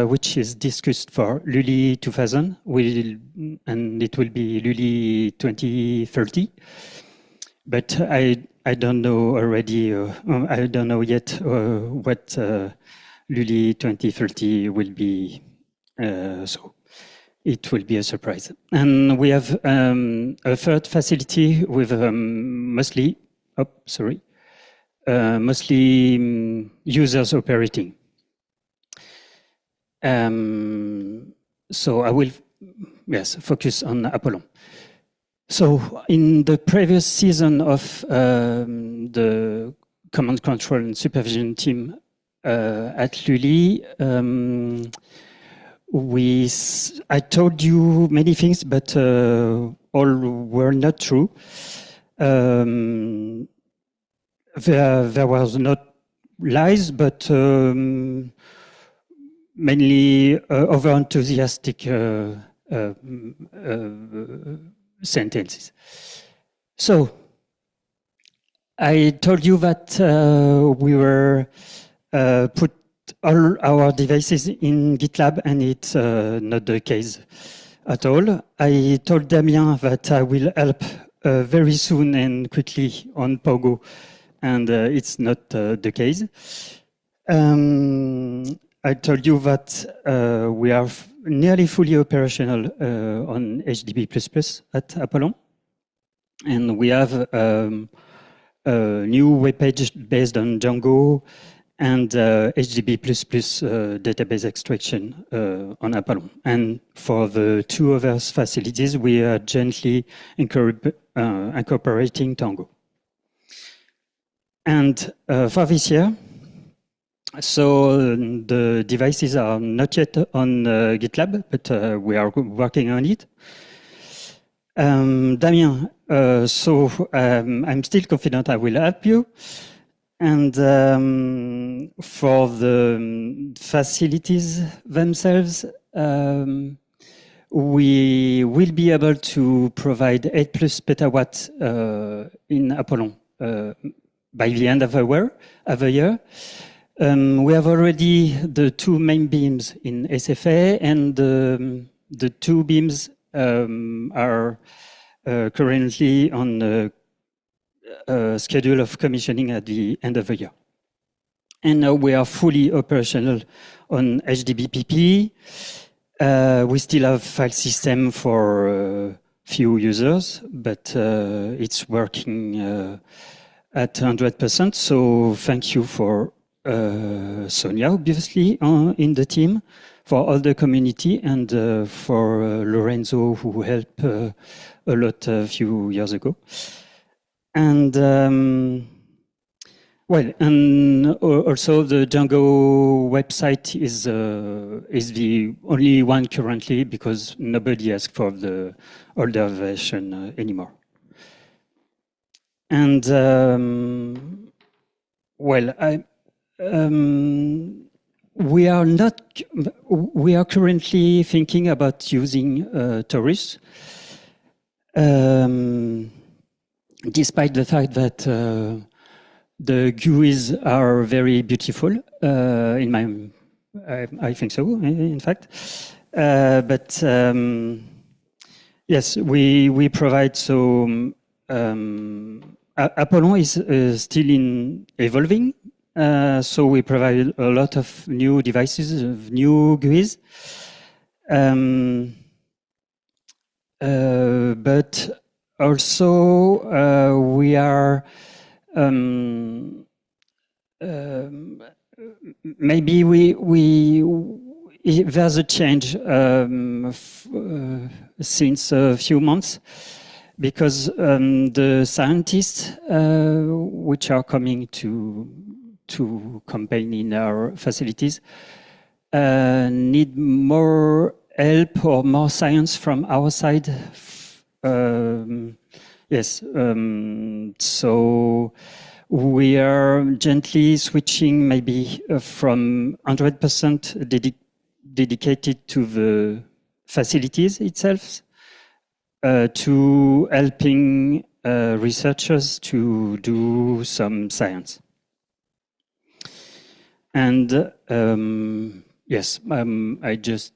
S2: which is discussed for LULI 2000, and it will be LULI 2030. But I don't know already, I don't know yet what LULI 2030 will be, so it will be a surprise. And we have a third facility with mostly users operating. So I will, focus on Apollon. So in the previous season of the command control and supervision team at LULI, I told you many things, but all were not true. There was not lies, but mainly over-enthusiastic sentences. So I told you that we were put all our devices in GitLab, and it's not the case at all. I told Damien that I will help very soon and quickly on Pogo, and it's not the case. I told you that we are nearly fully operational on HDB++ at Apollon, and we have a new web page based on Django and HDB++ database extraction on Apollon. And for the 2 other facilities, we are gently incorporating Tango. And for this year, so the devices are not yet on GitLab, but we are working on it. Damien, so I'm still confident I will help you. And for the facilities themselves, we will be able to provide 8+ petawatt in Apollon by the end of the year. We have already the 2 main beams in SFA, and the 2 beams are currently on the schedule of commissioning at the end of the year. And now we are fully operational on HDBPP. We still have file system for a few users, but it's working at 100%. So thank you for Sonia, obviously, in the team, for all the community, and for Lorenzo, who helped a lot a few years ago. And well, and also the Django website is the only one currently, because nobody asked for the older version anymore. And well, we are currently thinking about using Taurus, despite the fact that the GUIs are very beautiful. I think so, in fact. But yes, we provide so. Apollon is still evolving, so we provide a lot of new devices, new GUIs. But also we are maybe there's a change since a few months, because the scientists which are coming to campaign in our facilities need more help or more science from our side. Yes, so we are gently switching maybe from 100% dedicated to the facilities itself to helping researchers to do some science. And yes, I just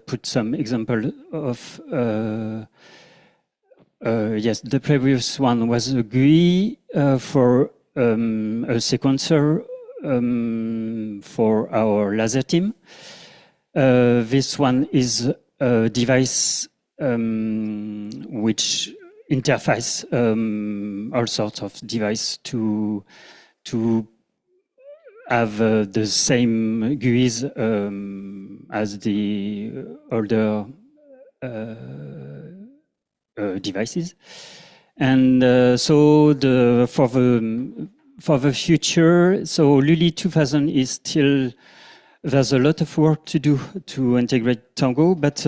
S2: put some example of yes, the previous one was a GUI for a sequencer for our laser team. This one is a device which interface all sorts of device to have the same GUIs as the older devices, and so for the future, so LULI 2000 is still, there's a lot of work to do to integrate Tango, but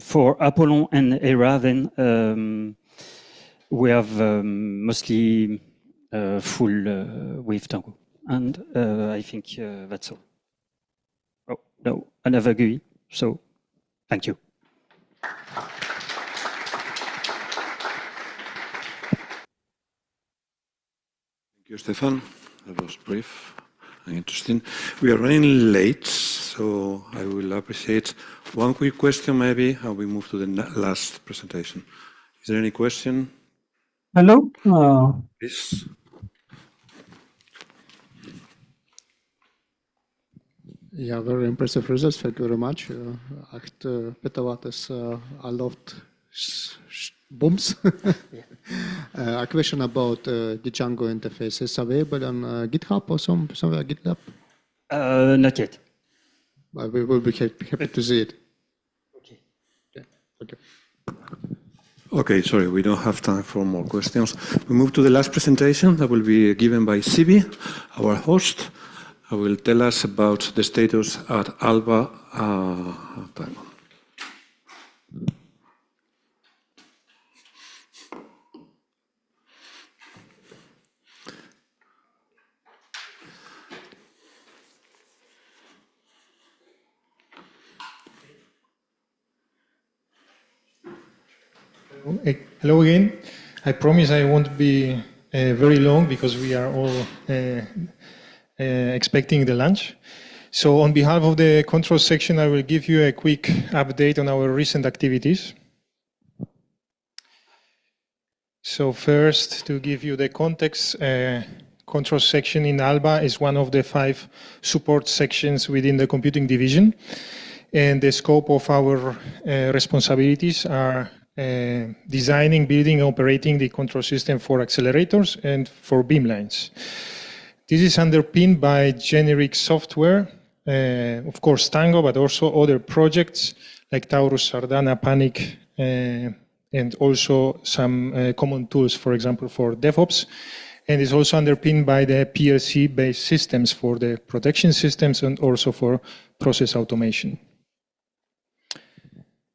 S2: for Apollon and ERA, then we have mostly full with Tango, and I think that's all. Oh no, another GUI. So thank you.
S4: Thank you, Stephane. That was brief and interesting. We are running late, so I will appreciate one quick question maybe, and we move to the last presentation. Is there any question?
S17: Hello.
S4: Please.
S9: Yeah, very impressive results. Thank you very much. 8 petawatt is a lot booms. A question about the Django interface is available on GitHub or somewhere GitLab?
S2: Not yet.
S9: But we will be happy to see it.
S2: Okay.
S9: Yeah. Okay.
S4: Okay, sorry, we don't have time for more questions. We move to the last presentation that will be given by Sibi, our host, who will tell us about the status at ALBA.
S18: Hello again. I promise I won't be very long because we are all expecting the lunch. So on behalf of the control section, I will give you a quick update on our recent activities. So first, to give you the context, control section in ALBA is one of the 5 support sections within the computing division. And the scope of our responsibilities are designing, building, operating the control system for accelerators and for beamlines. This is underpinned by generic software, of course Tango, but also other projects like Taurus, Sardana, Panic, and also some common tools, for example, for DevOps. And it's also underpinned by the PLC-based systems for the protection systems and also for process automation.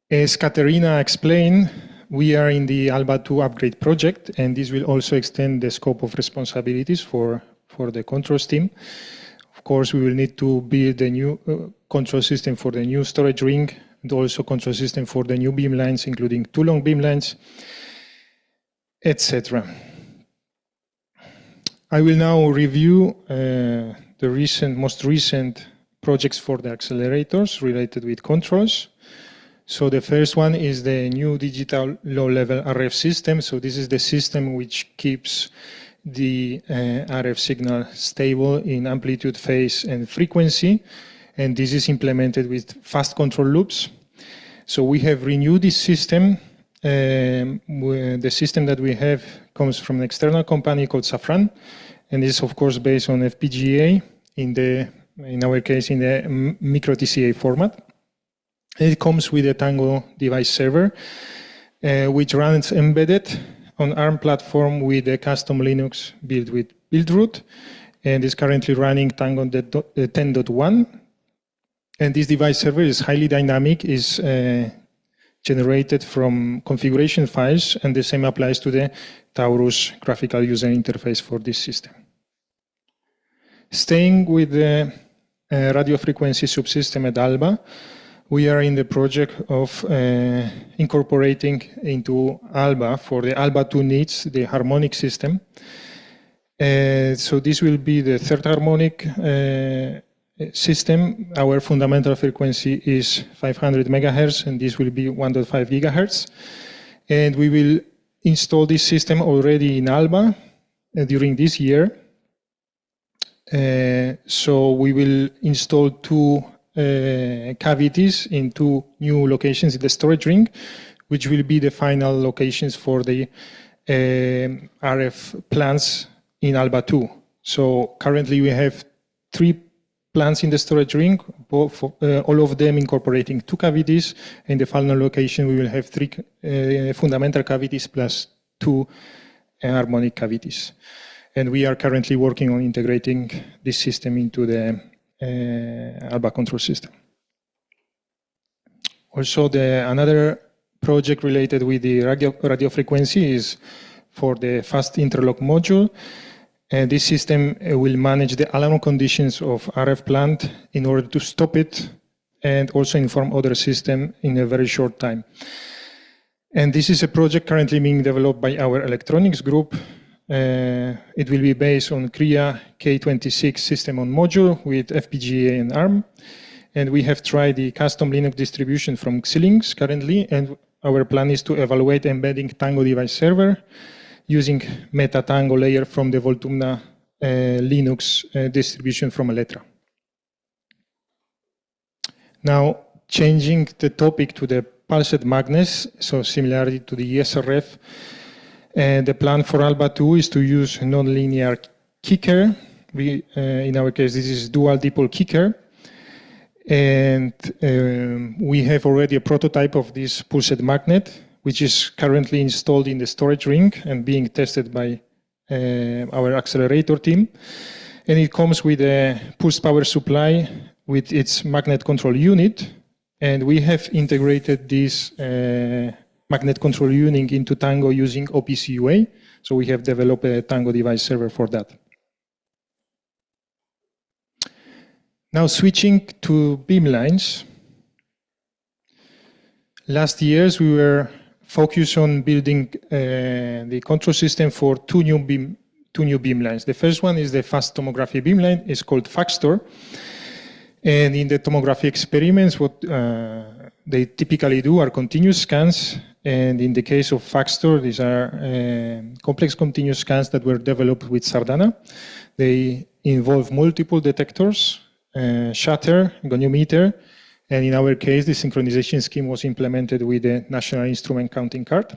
S18: As Caterina explained, we are in the ALBA 2 upgrade project, and this will also extend the scope of responsibilities for the controls team. Of course, we will need to build a new control system for the new storage ring, and also control system for the new beamlines, including 2 long beamlines, etc. I will now review the most recent projects for the accelerators related with controls. So the first one is the new digital low-level RF system. So this is the system which keeps the RF signal stable in amplitude, phase, and frequency.
S1: and this is implemented with fast control loops. So we have renewed this system. The system that we have comes from an external company called Safran, and is of course based on FPGA, in our case in the micro TCA format. It comes with a Tango device server, which runs embedded on ARM platform with a custom Linux built with buildroot, and is currently running Tango 10.1. And this device server is highly dynamic, is generated from configuration files, and the same applies to the Taurus graphical user interface for this system. Staying with the radio frequency subsystem at ALBA, we are in the project of incorporating into ALBA, for the ALBA 2 needs, the harmonic system. So this will be the third harmonic system. Our fundamental frequency is 500 megahertz, and this will be 1.5 gigahertz. And we will install this system already in ALBA during this year. So we will install 2 cavities in 2 new locations in the storage ring, which will be the final locations for the RF plants in ALBA 2. So currently we have 3 plants in the storage ring, all of them incorporating 2 cavities. In the final location, we will have 3 fundamental cavities plus 2 harmonic cavities. And we are currently working on integrating this system into the ALBA control system. Also, another project related with the radio frequency is for the fast interlock module. This system will manage the alarm conditions of RF plant in order to stop it and also inform other systems in a very short time. And this is a project currently being developed by our electronics group. It will be based on Kria K26 system on module with FPGA and ARM. And we have tried the custom Linux distribution from Xilinx currently, and our plan is to evaluate embedding Tango device server using Meta Tango layer from the Voltumna Linux distribution from Electra. Now, changing the topic to the pulsed magnets, so similarly to the ESRF, the plan for ALBA 2 is to use nonlinear kicker. In our case, this is dual dipole kicker. And we have already a prototype of this pulsed magnet, which is currently installed in the storage ring and being tested by our accelerator team. And it comes with a pulse power supply with its magnet control unit. And we have integrated this magnet control unit into Tango using OPC UA. So we have developed a Tango device server for that. Now switching to beamlines. Last years we were focused on building the control system for two new beamlines. The first one is the fast tomography beamline. It's called FACSTOR. And in the tomography experiments, what they typically do are continuous scans. And in the case of FACSTOR, these are complex continuous scans that were developed with Sardana. They involve multiple detectors, shutter, goniometer, and in our case, the synchronization scheme was implemented with the National Instrument Counting Card.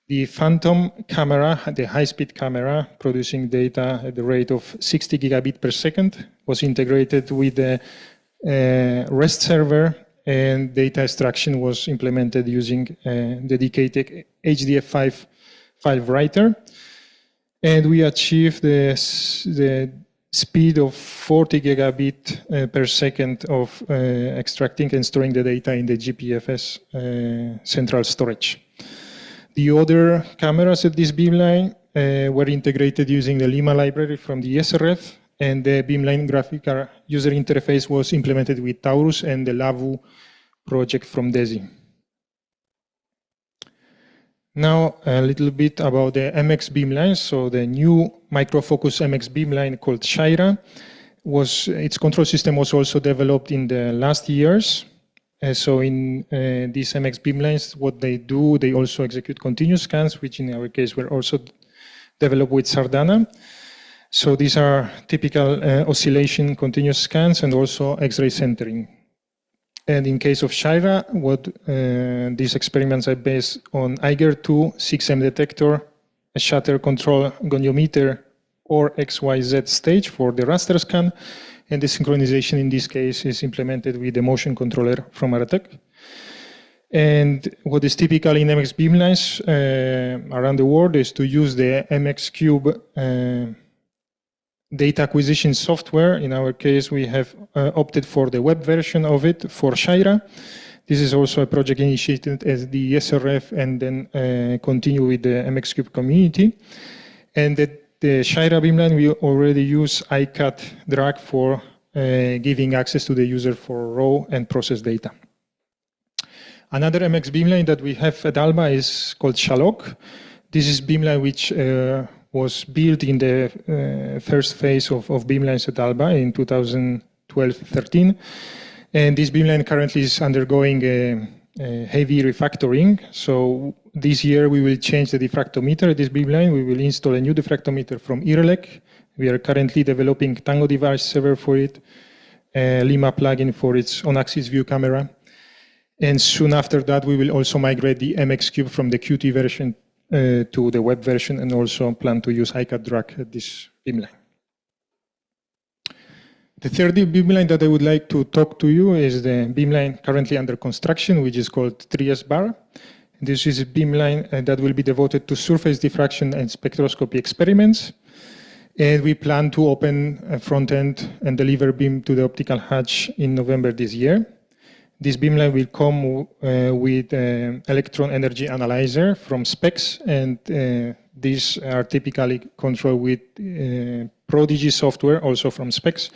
S1: The Phantom camera, the high-speed camera producing data at the rate of 60 gigabit per second, was integrated with the REST server, and data extraction was implemented using dedicated HDF5 file writer. And we achieved the speed of 40 gigabit per second of extracting and storing the data in the GPFS central storage. The other cameras at this beamline were integrated using the Lima library from the ESRF, and the beamline graphical user interface was implemented with Taurus and the Lavu project from DESI. Now a little bit about the MX beamlines. So the new microfocus MX beamline called Shira, its control system was also developed in the last years. So in these MX beamlines, what they do, they also execute continuous scans, which in our case were also developed with Sardana.
S18: So these are typical oscillation continuous scans and also X-ray centering. And in case of HI-Jena, these experiments are based on Eiger-2 6M detector, a shutter control goniometer, or XYZ stage for the raster scan, and the synchronization in this case is implemented with the motion controller from Aratec. And what is typical in MX beamlines around the world is to use the MX Cube data acquisition software. In our case, we have opted for the web version of it for HI-Jena. This is also a project initiated as the ESRF and then continue with the MX Cube community. And the HI-Jena beamline, we already use iCAD drag for giving access to the user for raw and processed data. Another MX beamline that we have at ALBA is called Shalok. This is beamline which was built in the first phase of beamlines at ALBA in 2012-13. And this beamline currently is undergoing a heavy refactoring. So this year we will change the diffractometer at this beamline. We will install a new diffractometer from Irelec. We are currently developing Tango device server for it, a Lima plugin for its on-axis view camera. And soon after that, we will also migrate the MX Cube from the Qt version to the web version, and also plan to use iCAD drag at this beamline. The third beamline that I would like to talk to you is the beamline currently under construction, which is called 3S bar. This is a beamline that will be devoted to surface diffraction and spectroscopy experiments. And we plan to open a front end and deliver beam to the optical hatch in November this year. This beamline will come with electron energy analyzer from SPECS, and these are typically controlled with Prodigy software, also from SPECS.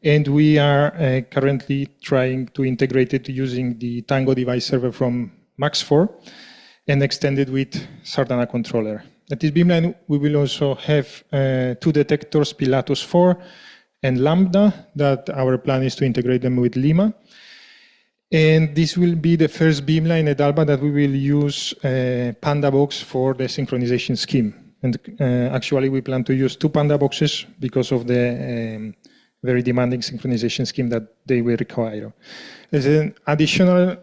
S18: And we are currently trying to integrate it using the Tango device server from Max4 and extended with Sardana controller. At this beamline, we will also have two detectors, Pilatus 4 and Lambda, that our plan is to integrate them with Lima. And this will be the first beamline at ALBA that we will use Panda box for the synchronization scheme. And actually, we plan to use two Panda boxes because of the very demanding synchronization scheme that they will require. As an additional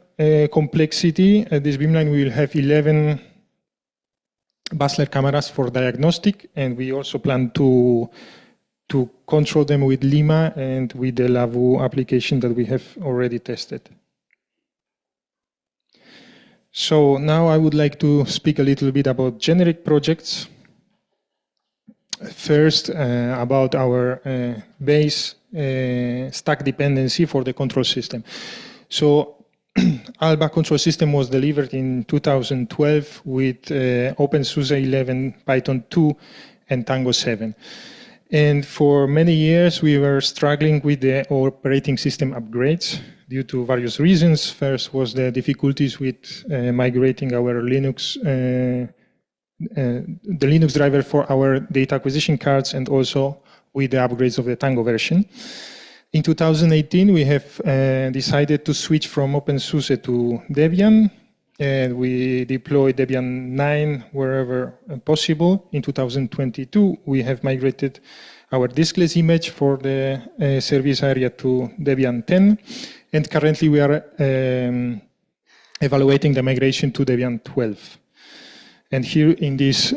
S18: complexity, at this beamline, we will have 11 Basler cameras for diagnostic, and we also plan to control them with Lima and with the Lavu application that we have already tested. So now I would like to speak a little bit about generic projects. First, about our base stack dependency for the control system. So ALBA control system was delivered in 2012 with OpenSUSE 11, Python 2, and Tango 7. And for many years, we were struggling with the operating system upgrades due to various reasons. First was the difficulties with migrating our Linux, the Linux driver for our data acquisition cards, and also with the upgrades of the Tango version. In 2018, we have decided to switch from OpenSUSE to Debian, and we deployed Debian 9 wherever possible. In 2022, we have migrated our diskless image for the service area to Debian 10, and currently we are evaluating the migration to Debian 12. And here in this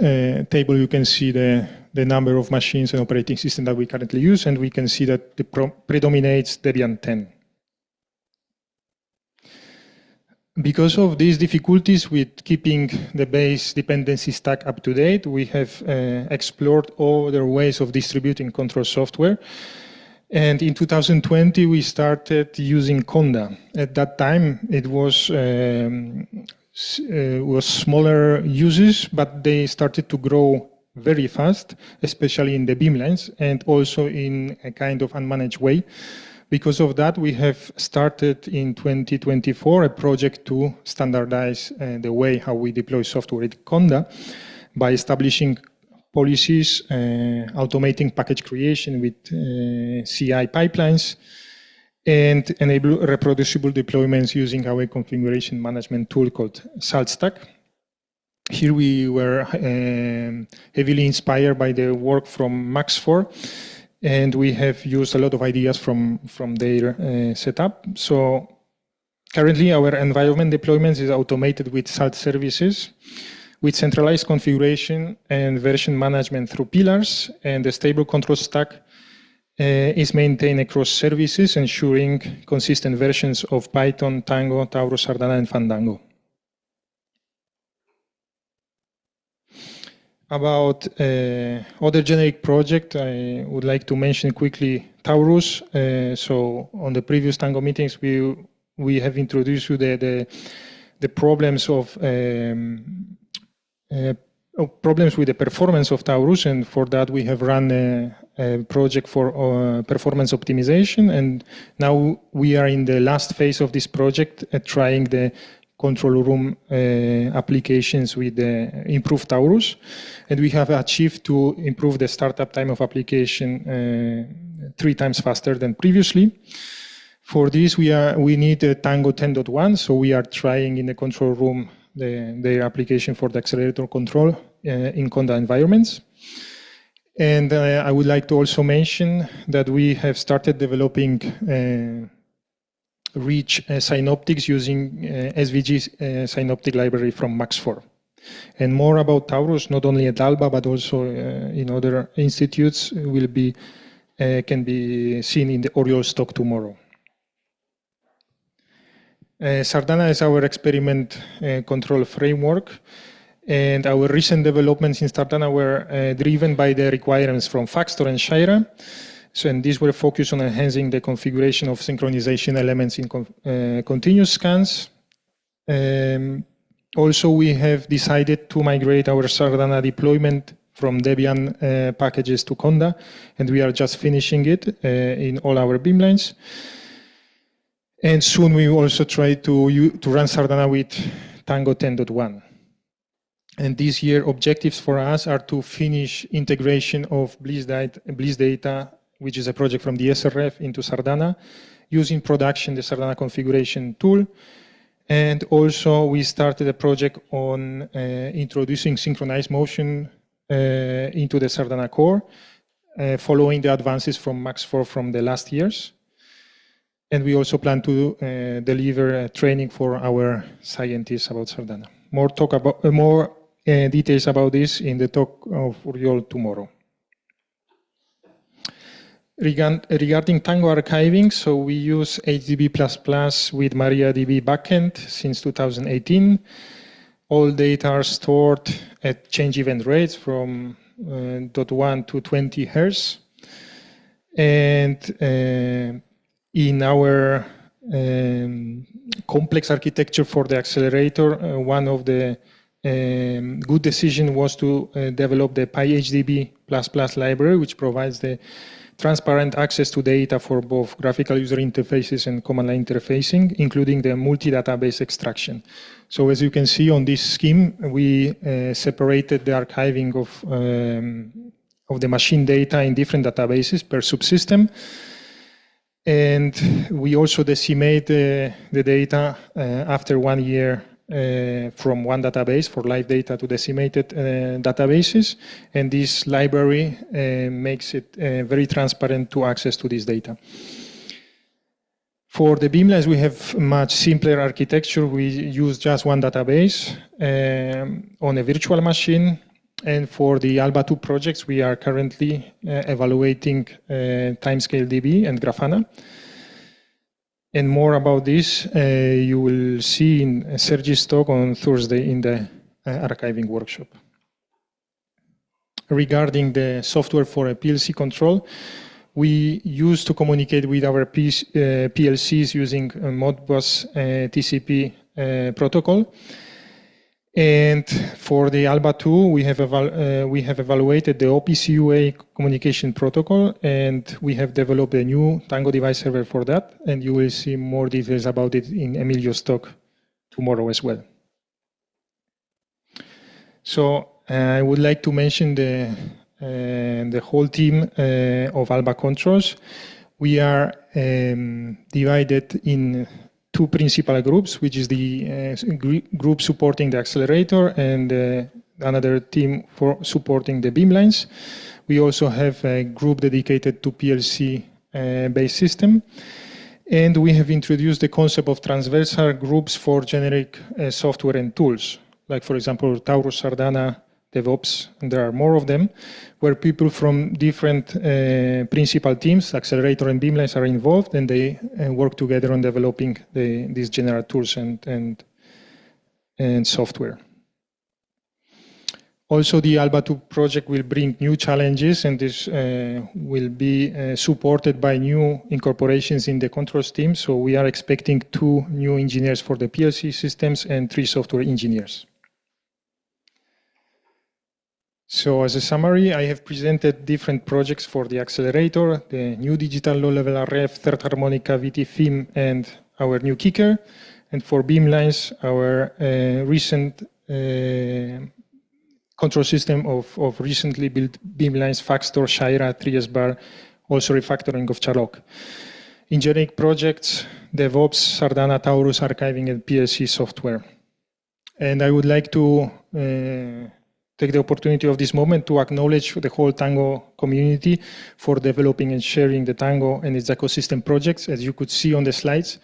S18: table, you can see the number of machines and operating system that we currently use, and we can see that the predominates Debian 10. Because of these difficulties with keeping the base dependency stack up to date, we have explored other ways of distributing control software. And in 2020, we started using Conda. At that time, it was smaller uses, but they started to grow very fast, especially in the beamlines and also in a kind of unmanaged way. Because of that, we have started in 2024 a project to standardize the way how we deploy software at Conda by establishing policies, automating package creation with CI pipelines, and enable reproducible deployments using our configuration management tool called SaltStack. here we were heavily inspired by the work from Max4, and we have used a lot of ideas from their setup. So currently our environment deployment is automated with SALT services, with centralized configuration and version management through pillars, and the stable control stack is maintained across services, ensuring consistent versions of Python, Tango, Taurus, Sardana, and Fandango. About other generic project, I would like to mention quickly Taurus. So on the previous Tango meetings, we have introduced you the problems of problems with the performance of Taurus, and for that we have run a project for performance optimization, and now we are in the last phase of this project trying the control room applications with the improved Taurus, and we have achieved to improve the startup time of application 3 times faster than previously. For this, we need a Tango 10.1, so we are trying in the control room their application for the accelerator control in Conda environments. And I would like to also mention that we have started developing rich synoptics using SVG synoptic library from Max4. And more about Taurus, not only at ALBA, but also in other institutes, will be can be seen in the Orioles talk tomorrow. Sardana is our experiment control framework, and our recent developments in Sardana were driven by the requirements from Faxtor and Shira. So, and these were focused on enhancing the configuration of synchronization elements in continuous scans. Also, we have decided to migrate our Sardana deployment from Debian packages to Conda, and we are just finishing it in all our beamlines. And soon we will also try to run Sardana with Tango 10.1. And this year objectives for us are to finish integration of Bliss data, which is a project from the ESRF, into Sardana, using production the Sardana configuration tool. And also we started a project on introducing synchronized motion into the Sardana core, following the advances from Max4 from the last years. And we also plan to deliver training for our scientists about Sardana. More details about this in the talk of Uriol tomorrow. Regarding Tango archiving, so we use HDB++ with MariaDB backend since 2018. All data are stored at change event rates from 0.1 to 20 Hertz. And in our complex architecture for the accelerator, one of the good decision was to develop the PyHDB++ library, which provides the transparent access to data for both graphical user interfaces and command line interfacing, including the multi-database extraction. So as you can see on this scheme, we separated the archiving of the machine data in different databases per subsystem. And we also decimate the data after 1 year from one database for live data to decimated databases. And this library makes it very transparent to access to this data. For the beamlines, we have much simpler architecture. We use just one database on a virtual machine. And for the ALBA 2 projects, we are currently evaluating Timescale DB and Grafana. And more about this, you will see in Sergi's talk on Thursday in the archiving workshop. Regarding the software for a PLC control, we used to communicate with our PLCs using Modbus TCP protocol. And for the ALBA 2, we have evaluated the OPC-UA communication protocol, and we have developed a new Tango device server for that. And you will see more details about it in Emilio's talk tomorrow as well. So I would like to mention the whole team of ALBA controls. We are divided in two principal groups, which is the group supporting the accelerator and another team for supporting the beamlines. We also have a group dedicated to PLC-based system. And we have introduced the concept of transversal groups for generic software and tools, like, for example, Taurus, Sardana, DevOps, and there are more of them, where people from different principal teams, accelerator and beamlines, are involved, and they work together on developing these general tools and software. Also, the ALBA 2 project will bring new challenges, and this will be supported by new incorporations in the controls team. So we are expecting 2 new engineers for the PLC systems and 3 software engineers. So as a summary, I have presented different projects for the accelerator, the new digital low-level RF, third harmonic cavity FIM, and our new kicker. And for beamlines, our recent control system of recently built beamlines, Faxtor, Shira, 3S bar, also refactoring of Charlock. Engineering projects, DevOps, Sardana, Taurus, archiving, and PLC software. And I would like to take the opportunity of this moment to acknowledge the whole Tango community for developing and sharing the Tango and its ecosystem projects. As you could see on the slides,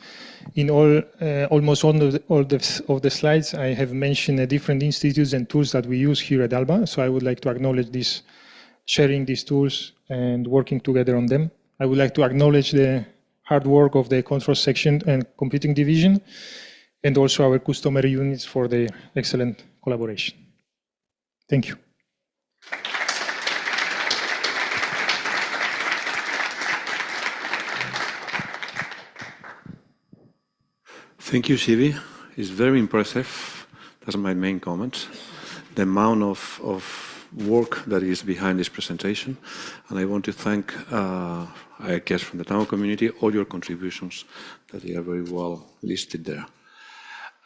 S18: in almost all of the slides, I have mentioned the different institutes and tools that we use here at ALBA. So I would like to acknowledge this, sharing these tools and working together on them. I would like to acknowledge the hard work of the control section and computing division, and also our customer units for the excellent collaboration. Thank you.
S4: Thank you, Shivi. It's very impressive. That's my main comment. The amount of work that is behind this presentation. And I want to thank, I guess, from the Tango community, all your contributions that they are very well listed there.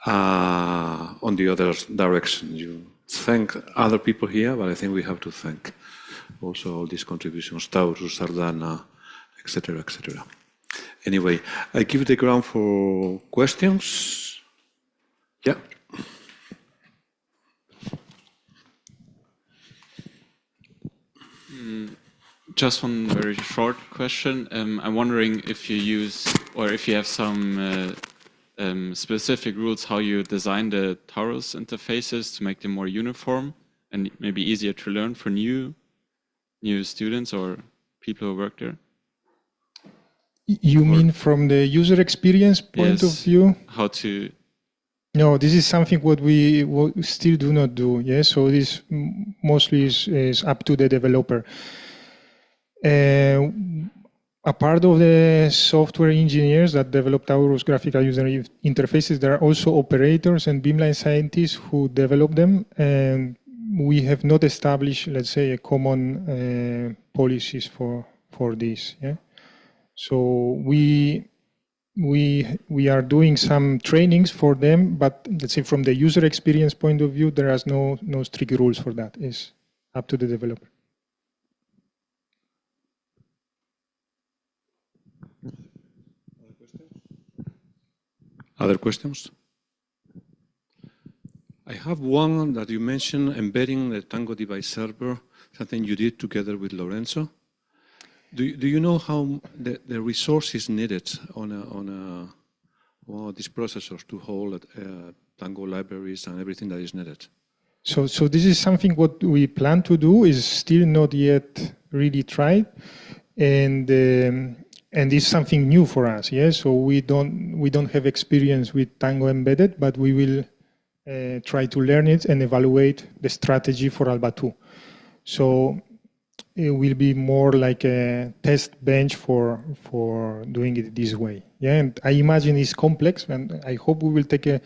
S4: On the other direction, you thank other people here, but I think we have to thank also all these contributions, Taurus, Sardana, etc., etc. Anyway, I give the ground for questions. Yeah.
S6: Just one very short question. I'm wondering if you use, or if you have some specific rules how you design the Taurus interfaces to make them more uniform and maybe easier to learn for new students or people who work there?
S18: You mean from the user experience point of view?
S6: How to...
S18: No, this is something what we still do not do. Yes, so this mostly is up to the developer. A part of the software engineers that develop Taurus graphical user interfaces, there are also operators and beamline scientists who develop them, and we have not established, let's say, a common policies for this. Yeah, so we are doing some trainings for them, but let's say from the user experience point of view, there is no strict rules for that. It's up to the developer.
S4: Other questions? I have one that you mentioned, embedding the Tango device server, something you did together with Lorenzo. Do you know how the resources needed on these processors to hold Tango libraries and everything that is needed?
S18: So this is something what we plan to do, is still not yet really tried, and it's something new for us. Yeah, so we don't have experience with Tango embedded, but we will try to learn it and evaluate the strategy for ALBA 2. So it will be more like a test bench for doing it this way. Yeah, and I imagine it's complex, and I hope we will take an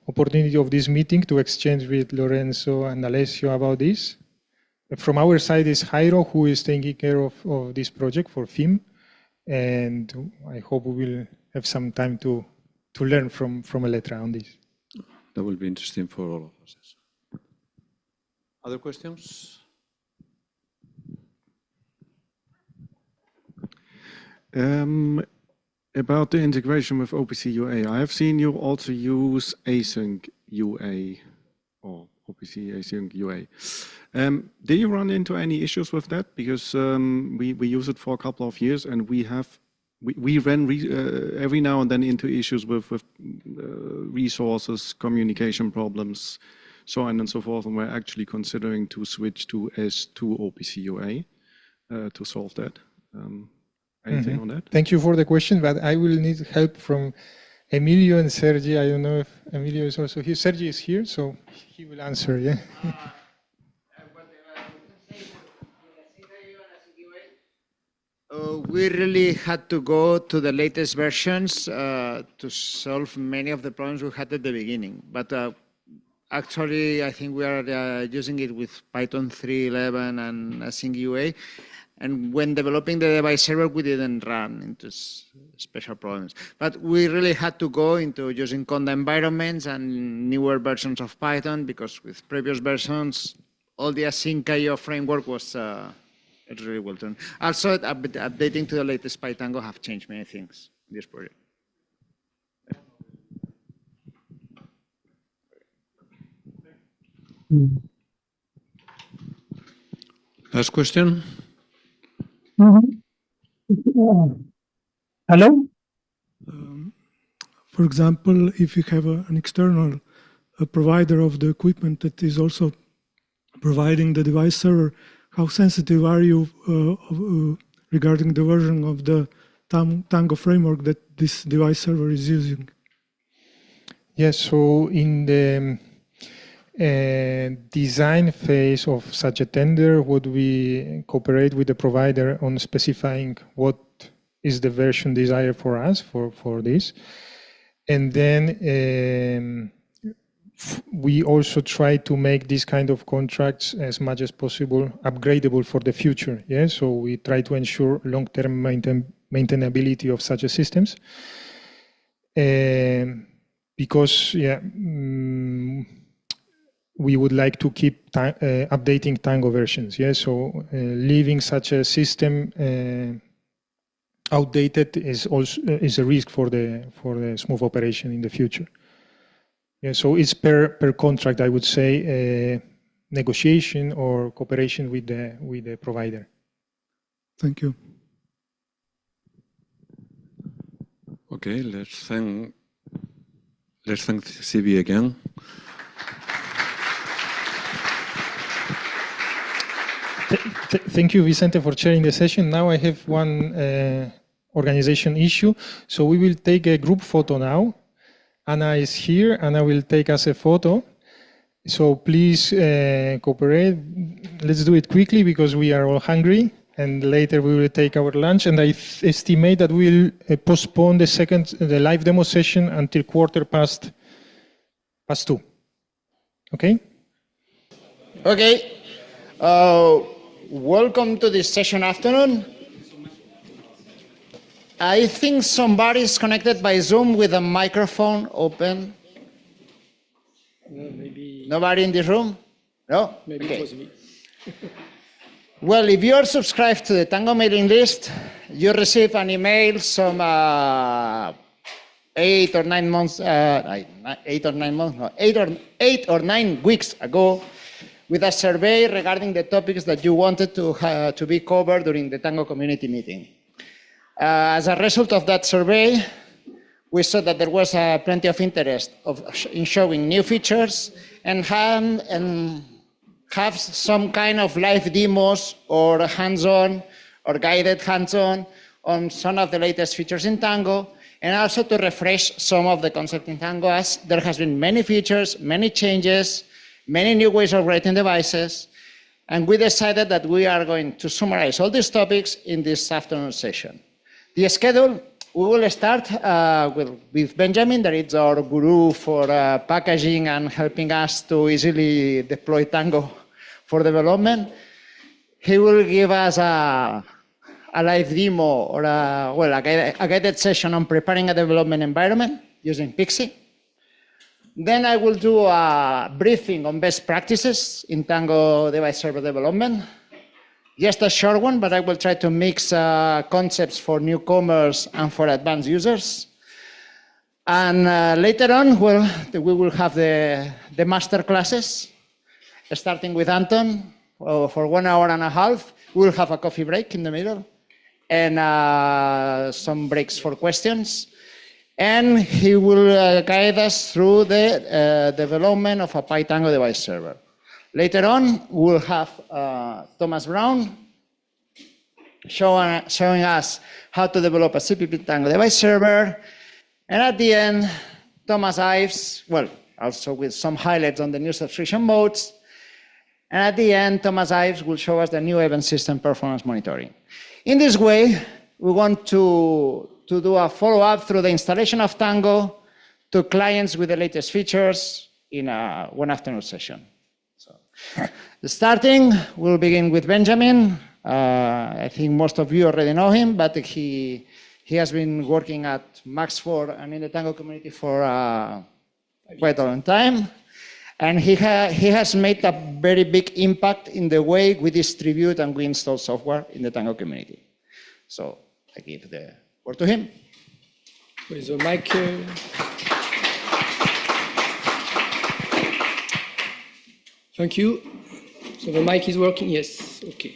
S18: opportunity of this meeting to exchange with Lorenzo and Alessio about this. From our side is Jairo, who is taking care of this project for FIM, and I hope we will have some time to learn from Elettra on this.
S4: That will be interesting for all of us. Other questions?
S19: About the integration with OPC UA, I have seen you also use async UA or OPC async UA. Did you run into any issues with that? Because we use it for a couple of years, and we ran every now and then into issues with resources, communication problems, so on and so forth, and we're actually considering to switch to S2 OPC UA to solve that. Anything on that?
S18: Thank you for the question, but I will need help from Emilio and Sergi. I don't know if Emilio is also here. Sergi is here, so he will answer, yeah?
S13: We really had to go to the latest versions to solve many of the problems we had at the beginning. But actually, I think we are using it with Python 3.11 and async UA. And when developing the device server, we didn't run into special problems. But we really had to go into using conda environments and newer versions of Python, because with previous versions, all the async IO framework was really well done. Also, updating to the latest Pytango have changed many things in this project.
S4: Last question.
S5: Hello? For example, if you have an external provider of the equipment that is also providing the device server, how sensitive are you regarding the version of the Tango framework that this device server is using?
S18: Yes, so in the design phase of such a tender, would we cooperate with the provider on specifying what is the version desired for us for this? And then we also try to make these kind of contracts as much as possible upgradable for the future. Yeah, so we try to ensure long-term maintainability of such a systems. Because we would like to keep updating Tango versions. Yeah, so leaving such a system outdated is a risk for the smooth operation in the future. Yeah, so it's per contract, I would say, negotiation or cooperation with the provider.
S5: Thank you.
S4: Okay, let's thank CB again.
S18: Thank you, Vicente, for chairing the session. Now I have one organization issue. So we will take a group photo now. Anna is here. Anna will take us a photo. So please cooperate. Let's do it quickly because we are all hungry. And later we will take our lunch. And I estimate that we'll postpone the live demo session until 2:15. Okay?
S13: Okay. Welcome to this session afternoon. I think somebody is connected by Zoom with a microphone open.
S8: Maybe.
S13: Nobody in this room? No?
S8: Maybe
S13: okay.
S8: it was me.
S13: Well, if you are subscribed to the Tango mailing list, you receive an email some 8 or 9 weeks ago with a survey regarding the topics that you wanted to be covered during the Tango community meeting. As a result of that survey, we saw that there was plenty of interest in showing new features and have some kind of live demos or hands-on or guided hands-on on some of the latest features in Tango, and also to refresh some of the concept in Tango, as there has been many features, many changes, many new ways of writing devices, and we decided that we are going to summarize all these topics in this afternoon session. The schedule, we will start with Benjamin, that is our guru for packaging and helping us to easily deploy Tango for development. He will give us a live demo or a guided session on preparing a development environment using Pixie. Then I will do a briefing on best practices in Tango device server development. just a short one, but I will try to mix concepts for newcomers and for advanced users. And later on, well, we will have the master classes, starting with Anton for 1 hour and a half. We'll have a coffee break in the middle and some breaks for questions. And he will guide us through the development of a PyTango device server. Later on, we'll have Thomas Brown showing us how to develop a CPP Tango device server. And at the end, Thomas Ives, well, also with some highlights on the new subscription modes. And at the end, Thomas Ives will show us the new event system performance monitoring. In this way, we want to do a follow-up through the installation of Tango to clients with the latest features in a one afternoon session. So, starting, we'll begin with Benjamin. I think most of you already know him, but he has been working at Max4 and in the Tango community for quite a long time. And he has made a very big impact in the way we distribute and we install software in the Tango community. So I give the word to him.
S7: With the mic. Thank you. So the mic is working? Yes, okay.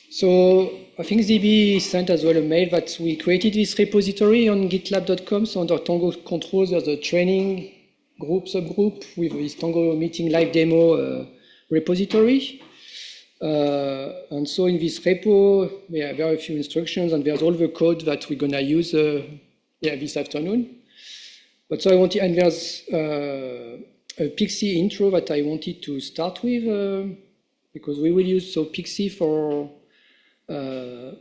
S7: So I think ZB sent as well a mail that we created this repository on gitlab.com. So under Tango controls, there's a training group, subgroup with this Tango meeting live demo repository. And so in this repo, we have very few instructions and there's all the code that we're gonna use this afternoon. But so I wanted, and there's a Pixie intro that I wanted to start with because we will use Pixie for this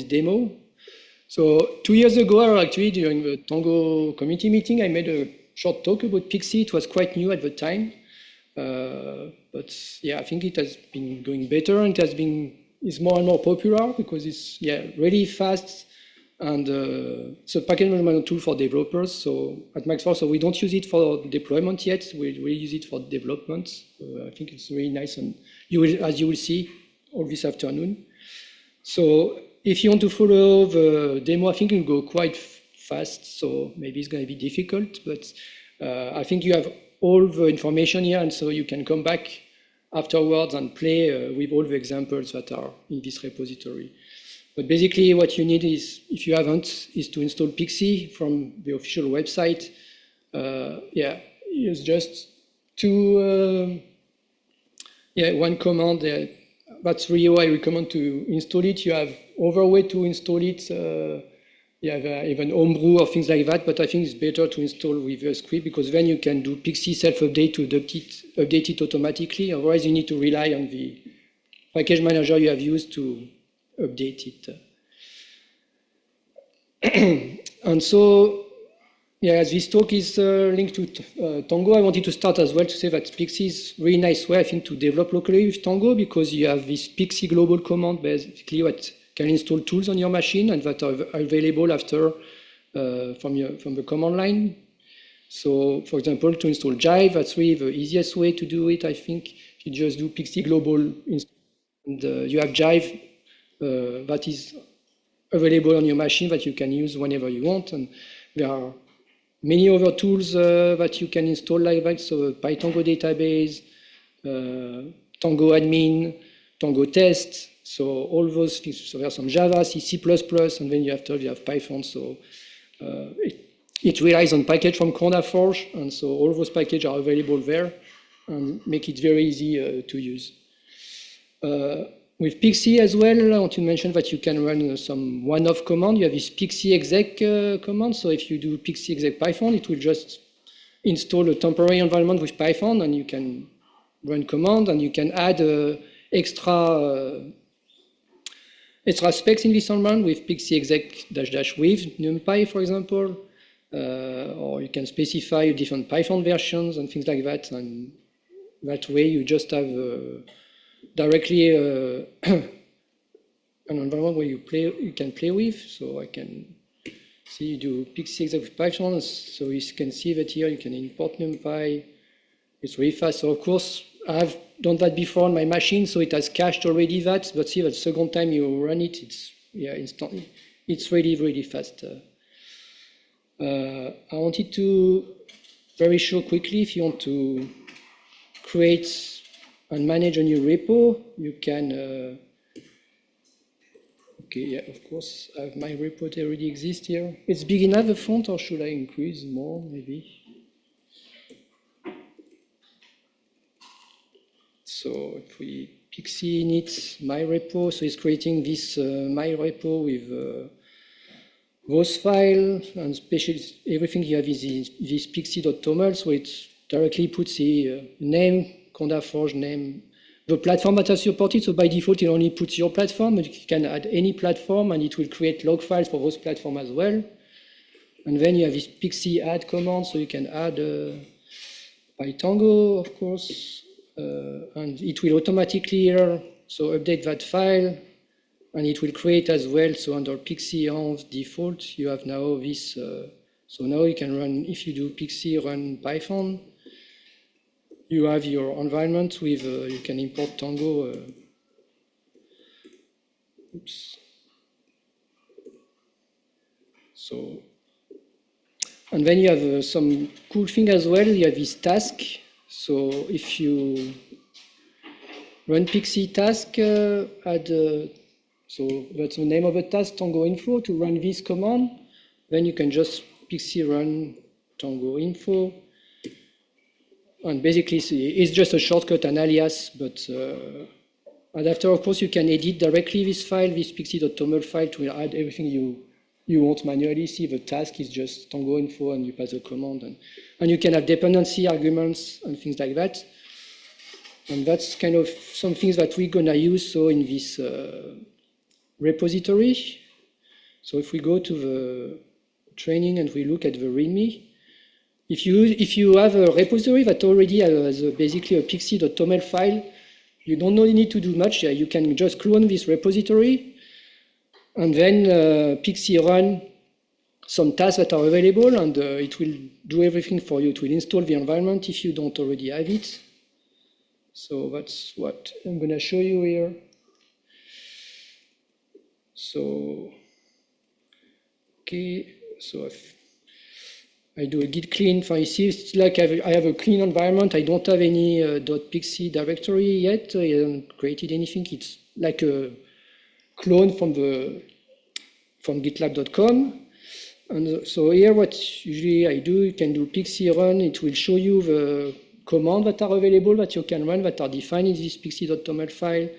S7: demo. So 2 years ago, actually during the Tango community meeting, I made a short talk about Pixie. It was quite new at the time. But yeah, I think it has been going better and it's more and more popular because it's really fast and it's a package management tool for developers. So at Max4, so we don't use it for deployment yet. We use it for development. I think it's really nice and as you will see all this afternoon. So if you want to follow the demo, I think it will go quite fast. So maybe it's going to be difficult, but I think you have all the information here, and so you can come back afterwards and play with all the examples that are in this repository. But basically what you need is, if you haven't, is to install Pixie from the official website. It's just one command. That's really why I recommend to install it. You have other way to install it. You have even homebrew or things like that, but I think it's better to install with a script because then you can do Pixie self-update to update it automatically. Otherwise, you need to rely on the package manager you have used to update it. And so, as this talk is linked to Tango, I wanted to start as well to say that Pixie is a really nice way, I think, to develop locally with Tango because you have this Pixie global command, basically what can install tools on your machine and that are available after from the command line. So, for example, to install Jive, that's really the easiest way to do it, I think. You just do Pixie global and you have Jive that is available on your machine that you can use whenever you want. And there are many other tools that you can install like that. So PyTango database, Tango admin, Tango test. So all those things. So there's some Java, C++, and then you have Python. So it relies on package from CondaForge, and so all those packages are available there and make it very easy to use. With Pixie as well, I want to mention that you can run some one-off command. You have this Pixie exec command. So if you do Pixie exec Python, it will just install a temporary environment with Python, and you can run command, and you can add extra specs in this environment with Pixie exec -- with NumPy, for example, or you can specify different Python versions and things like that. And that way you just have directly an environment where you can play with. So I can see you do Pixie exec with Python. So you can see that here you can import NumPy. It's really fast. So of course, I've done that before on my machine, so it has cached already that, but see, the second time you run it, it's instantly. It's really, really fast. I wanted to very show quickly, if you want to create and manage a new repo, you can, okay, yeah, of course, I have my repo that already exists here. It's big enough, the font, or should I increase more, maybe? So if we Pixie needs my repo, so it's creating this my repo with those files, and especially everything you have is this pixie.toml, so it directly puts the name, Conda Forge name, the platform that is supported. So by default, it only puts your platform, but you can add any platform, and it will create log files for those platforms as well. And then you have this pixie add command, so you can add PyTango, of course. And it will automatically so update that file, and it will create as well. So under Pixie env default, you have now this. So now you can run, if you do Pixie run Python, you have your environment with, you can import Tango. Oops. So, and then you have some cool thing as well. You have this task. So if you run Pixie task, add, so that's the name of the task, Tango info, to run this command. Then you can just Pixie run Tango info. And basically it's just a shortcut, an alias, but and after, of course, you can edit directly this file, this pixie.toml file, to add everything you want manually. See, the task is just Tango info, and you pass the command, and you can have dependency arguments and things like that. And that's kind of some things that we're gonna use. So in this repository, so if we go to the training and we look at the README, if you have a repository that already has basically a pixie.toml file, you don't really need to do much. You can just clone this repository, and then Pixie run some tasks that are available, and it will do everything for you. It will install the environment if you don't already have it. So that's what I'm going to show you here. So, okay, so if I do a git clean, you see, it's like I have a clean environment. I don't have any .pixie directory yet. I haven't created anything. It's like a clone from gitlab.com. And so here, what usually I do, you can do pixie run. It will show you the commands that are available that you can run that are defined in this pixie.toml file.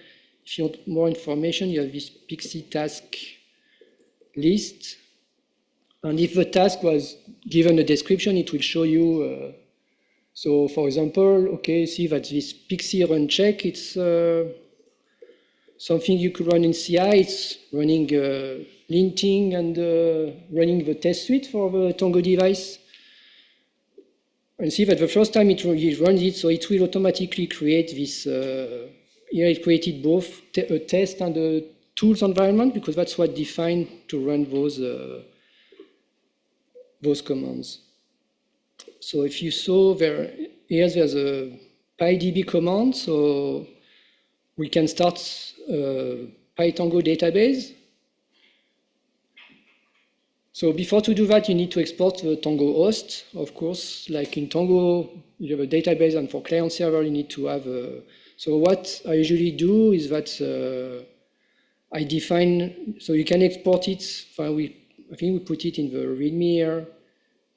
S7: If you want more information, you have this pixie task list. And if the task was given a description, it will show you. So for example, okay, see that this pixie run check, it's something you could run in CI. It's running linting and running the test suite for the Tango device. And see that the first time it runs it, so it will automatically create this. Here it created both a test and a tools environment, because that's what defined to run those commands. So if you saw there's a PyDB command, so we can start PyTango database. So before to do that, you need to export the Tango host, of course. Like in Tango, you have a database, and for client server, you need to have so what I usually do is that I define, so you can export it. I think we put it in the README here.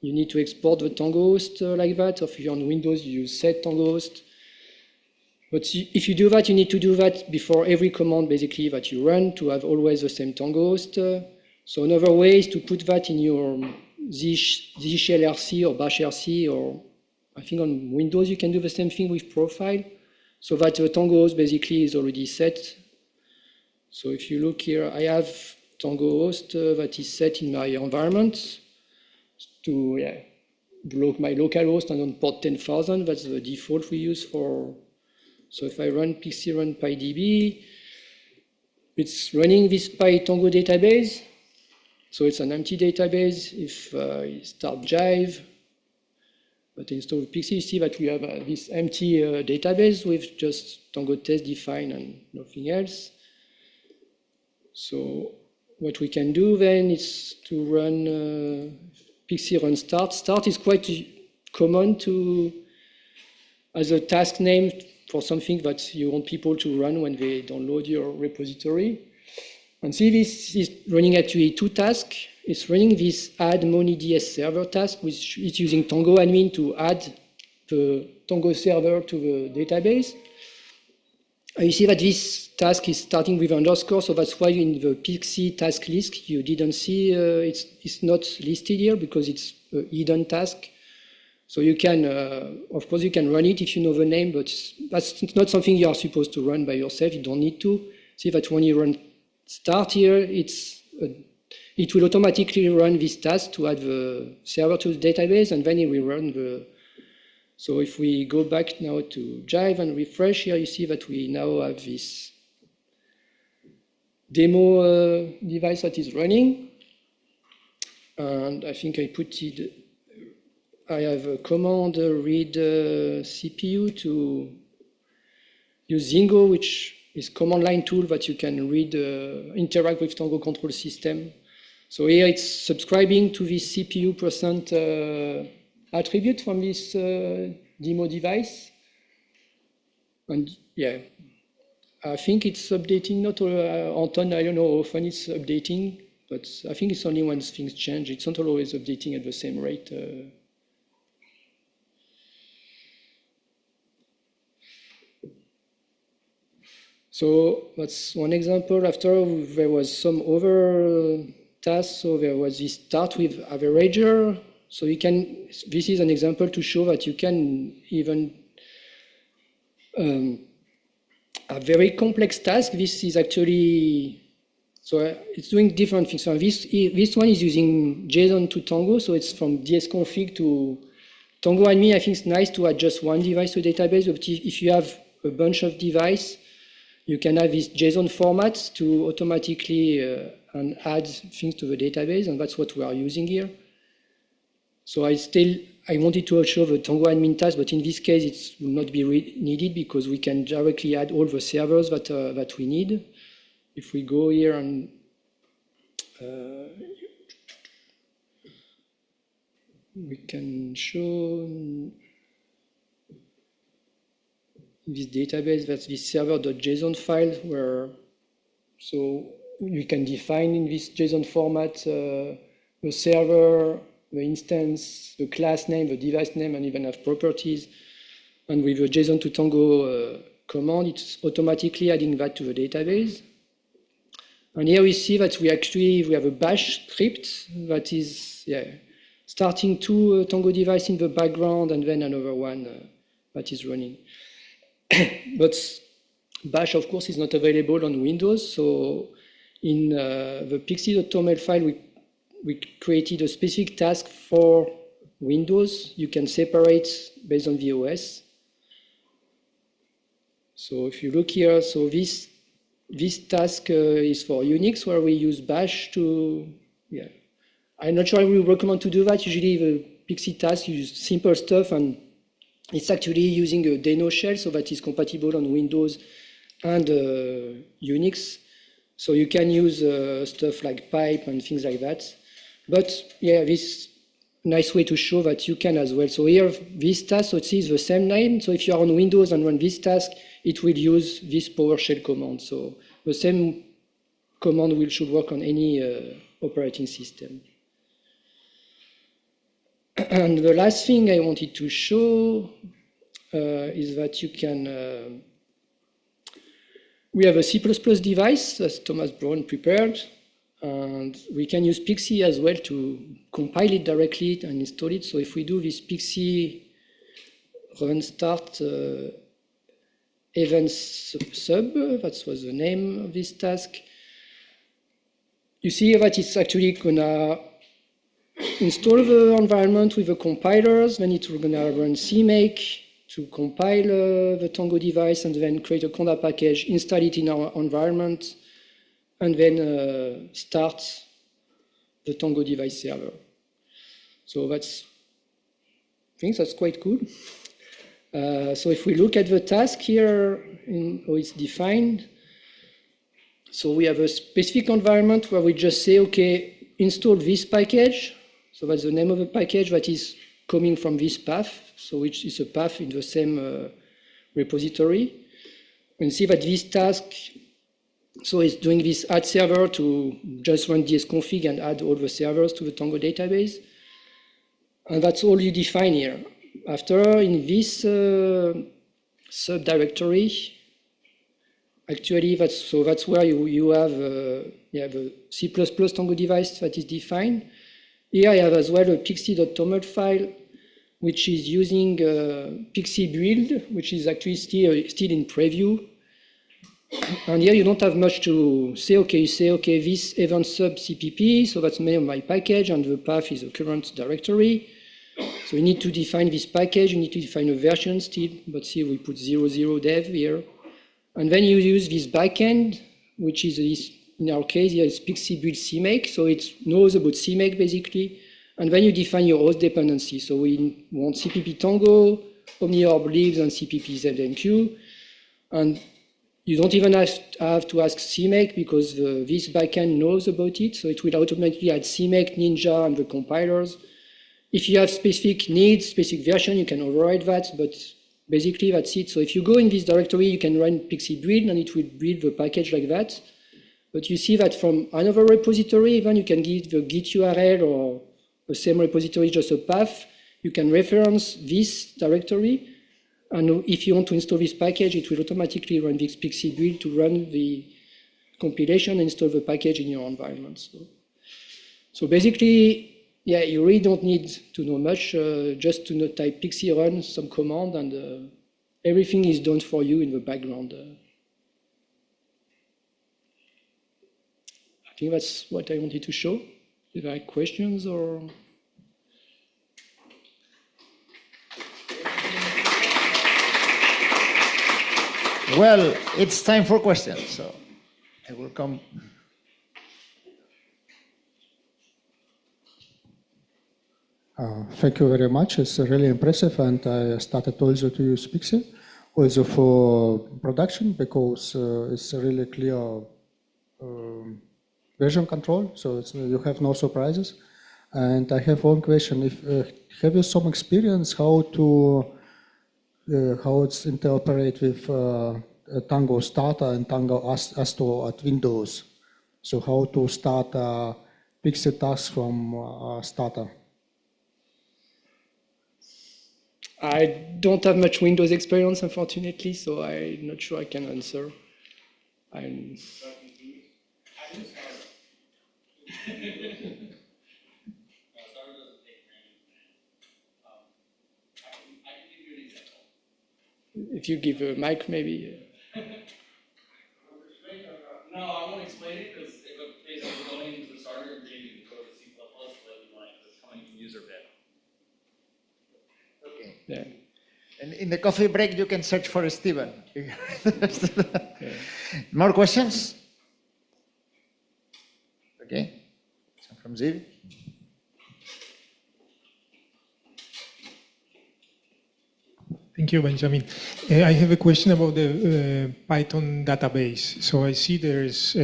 S7: You need to export the Tango host like that. Or if you're on Windows, you use set Tango host. But if you do that, you need to do that before every command, basically, that you run, to have always the same Tango host. So another way is to put that in your zshellrc or bashrc, or I think on Windows you can do the same thing with profile, so that the Tango host basically is already set. So if you look here, I have Tango host that is set in my environment to my local host, and on port 10,000, that's the default we use for. So if I run pixie run PyDB, it's running this PyTango database. So it's an empty database. If I start Jive, But install Pixie, you see that we have this empty database with just Tango test defined and nothing else. So what we can do then is to run Pixie run start. Start is quite common to as a task name for something that you want people to run when they download your repository. And see, this is running actually two tasks. It's running this add MoniDS server task, which is using Tango admin to add the Tango server to the database. And you see that this task is starting with underscore, so that's why in the Pixie task list you didn't see it's not listed here because it's a hidden task. So you can, of course, you can run it if you know the name, but that's not something you are supposed to run by yourself. You don't need to. See that when you run start here, it will automatically run this task to add the server to the database, and then it will run the. So if we go back now to Jive and refresh here, you see that we now have this demo device that is running. And I think I put it, I have a command read CPU to use Zingo, which is command line tool that you can read, interact with Tango control system. So here it's subscribing to this CPU percent attribute from this demo device. And yeah, I think it's updating, not Anton, I don't know how often it's updating, but I think it's only when things change. It's not always updating at the same rate. So that's one example. After there was some other tasks. So there was this start with averager. So you can, this is an example to show that you can even a very complex task. This is actually, so it's doing different things. So this one is using JSON to Tango. So it's from dsconfig to Tango admin. I think it's nice to add just one device to a database. But if you have a bunch of devices, you can have this JSON format to automatically and add things to the database, and that's what we are using here. So I wanted to show the Tango admin task, but in this case it will not be needed because we can directly add all the servers that we need. If we go here and we can show this database, that's this server.json file where, so you can define in this JSON format the server, the instance, the class name, the device name, and even have properties. And with the JSON to Tango command, it's automatically adding that to the database. And here we see that we have a bash script that is starting two Tango devices in the background and then another one that is running. But bash, of course, is not available on Windows. So in the pixie.toml file, we created a specific task for Windows. You can separate based on the OS. So if you look here, so this task is for Unix, where we use bash to, I'm not sure I would recommend to do that. Usually the Pixie task use simple stuff, and it's actually using a Deno shell, so that is compatible on Windows and Unix. So you can use stuff like pipe and things like that. But yeah, this nice way to show that you can as well. So here, this task, so it is the same name. So if you are on Windows and run this task, it will use this PowerShell command. So the same command should work on any operating system. And the last thing I wanted to show is that you can, we have a C++ device, as Thomas Brown prepared, and we can use Pixie as well to compile it directly and install it. So if we do this Pixie run start events sub, that was the name of this task, you see that it's actually gonna install the environment with the compilers, then it's gonna run CMake to compile the Tango device, and then create a conda package, install it in our environment, and then start the Tango device server. So that's think that's quite good. So if we look at the task here, how it's defined, so we have a specific environment where we just say, okay, install this package. So that's the name of the package that is coming from this path, so which is a path in the same repository. You can see that this task, so it's doing this add server to just run dsconfig and add all the servers to the Tango database. And that's all you define here. After, in this subdirectory, actually, that's where you have the C++ Tango device that is defined. Here I have as well a pixie.toml file, which is using pixie build, which is actually still in preview. And here you don't have much to say. Okay, you say, okay, this event sub CPP, so that's the name of my package, and the path is the current directory. So you need to define this package, you need to define a version still, but see, we put 00 dev here. And then you use this backend, which is, in our case, here is pixie build CMake, so it knows about CMake basically. And then you define your host dependency. So we want CPP Tango, OmniOrb lives on CPP ZMQ. And you don't even have to ask CMake because this backend knows about it. So it will automatically add CMake, Ninja, and the compilers. If you have specific needs, specific version, you can override that, but basically that's it. So if you go in this directory, you can run pixie build and it will build the package like that. But you see that from another repository, even you can give the git URL or the same repository, just a path. You can reference this directory. And if you want to install this package, it will automatically run this pixie build to run the compilation and install the package in your environment. So basically, yeah, you really don't need to know much, just to type pixie run some command, and everything is done for you in the background. I think that's what I wanted to show. If there are questions or...
S13: Well, it's time for questions, so I will come.
S8: Thank you very much. It's really impressive, and I started also to use Pixie, also for production, because it's a really clear version control, so you have no surprises. And I have one question: have you some experience how it's interoperate with Tango Starter and Tango Astro at Windows? So how to start a Pixie task from Starter?
S7: I don't have much Windows experience, unfortunately, so I'm not sure I can answer. If you give a mic, maybe.
S12: No, I won't explain it because it would basically going into the starter and reading the code of C++ like it's coming from user bit.
S13: Okay.
S7: Yeah.
S13: And in the coffee break, you can search for Steven. More questions? Okay. Some from Ziv.
S18: Thank you, Benjamin. I have a question about the Python database. So I see there is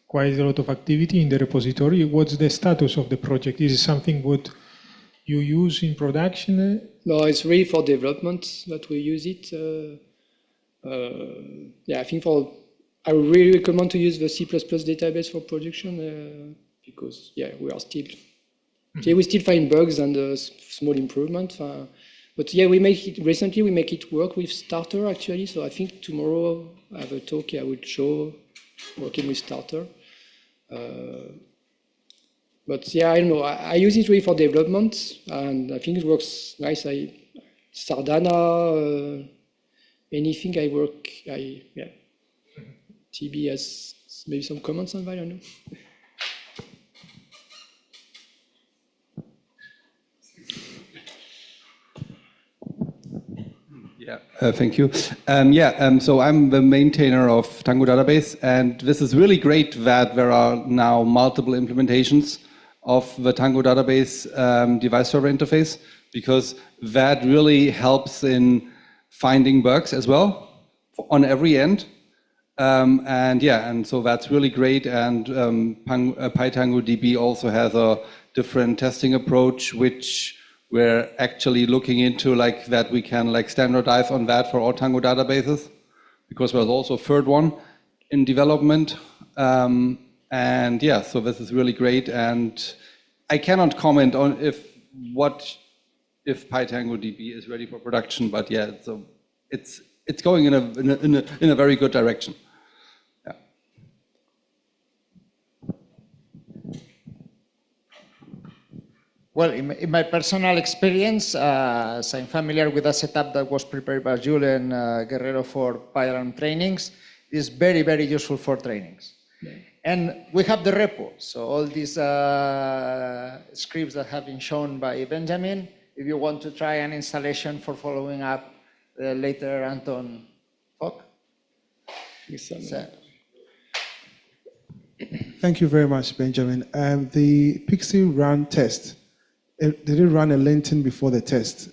S18: quite a lot of activity in the repository. What's the status of the project? Is it something what you use in production?
S7: No, it's really for development that we use it. Yeah, I think I would really recommend to use the C++ database for production because, yeah, we still find bugs and small improvements. But yeah, recently we make it work with Starter actually. So I think tomorrow I have a talk I will show working with Starter. But yeah, I don't know. I use it really for development, and I think it works nice. Sardana, anything I work, yeah. TB has maybe some comments on that, I don't know.
S23: Yeah, thank you. So I'm the maintainer of Tango database, and this is really great that there are now multiple implementations of the Tango database device server interface, because that really helps in finding bugs as well on every end. And so that's really great. And PyTangoDB also has a different testing approach, which we're actually looking into, like that we can like standardize on that for all Tango databases, because there's also a third one in development. So this is really great. And I cannot comment on if PyTangoDB is ready for production, but yeah, so it's going in a very good direction. Yeah.
S13: Well, in my personal experience, so I'm familiar with a setup that was prepared by Julen Guerrero for PyRAM trainings. It's very, very useful for trainings. Yeah. And we have the repo. So all these scripts that have been shown by Benjamin, if you want to try an installation for following up later, Anton talk.
S3: Thank you very much, Benjamin. The Pixie run test, did it run a linting before the test?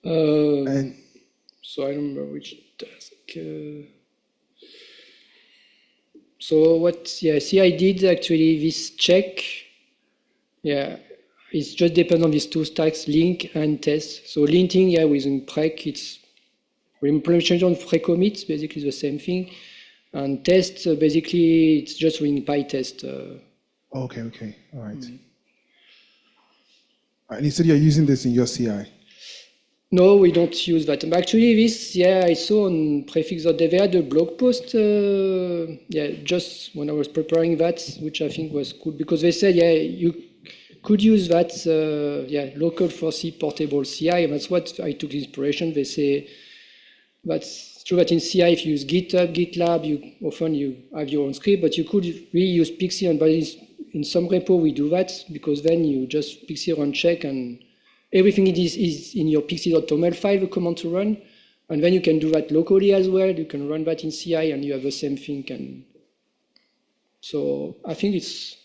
S7: So I don't remember which task. CI did actually this check. Yeah, it's just depends on these two stacks, link and test. So linting, yeah, within prec, it's implementation of pre-commit, basically the same thing. And test, basically, it's just with PyTest.
S3: Okay, all right. And you said you're using this in your CI?
S7: No, we don't use that. Actually, this, I saw on prefix.dev, they had a blog post, just when I was preparing that, which I think was cool, because they said, you could use that, local for C portable CI, and that's what I took inspiration. They say that's true that in CI, if you use GitHub, GitLab, often you have your own script, but you could really use Pixie, and in some repo we do that, because then you just Pixie run check, and everything is in your pixie.toml file, the command to run, and then you can do that locally as well. You can run that in CI, and you have the same thing. And so I think it's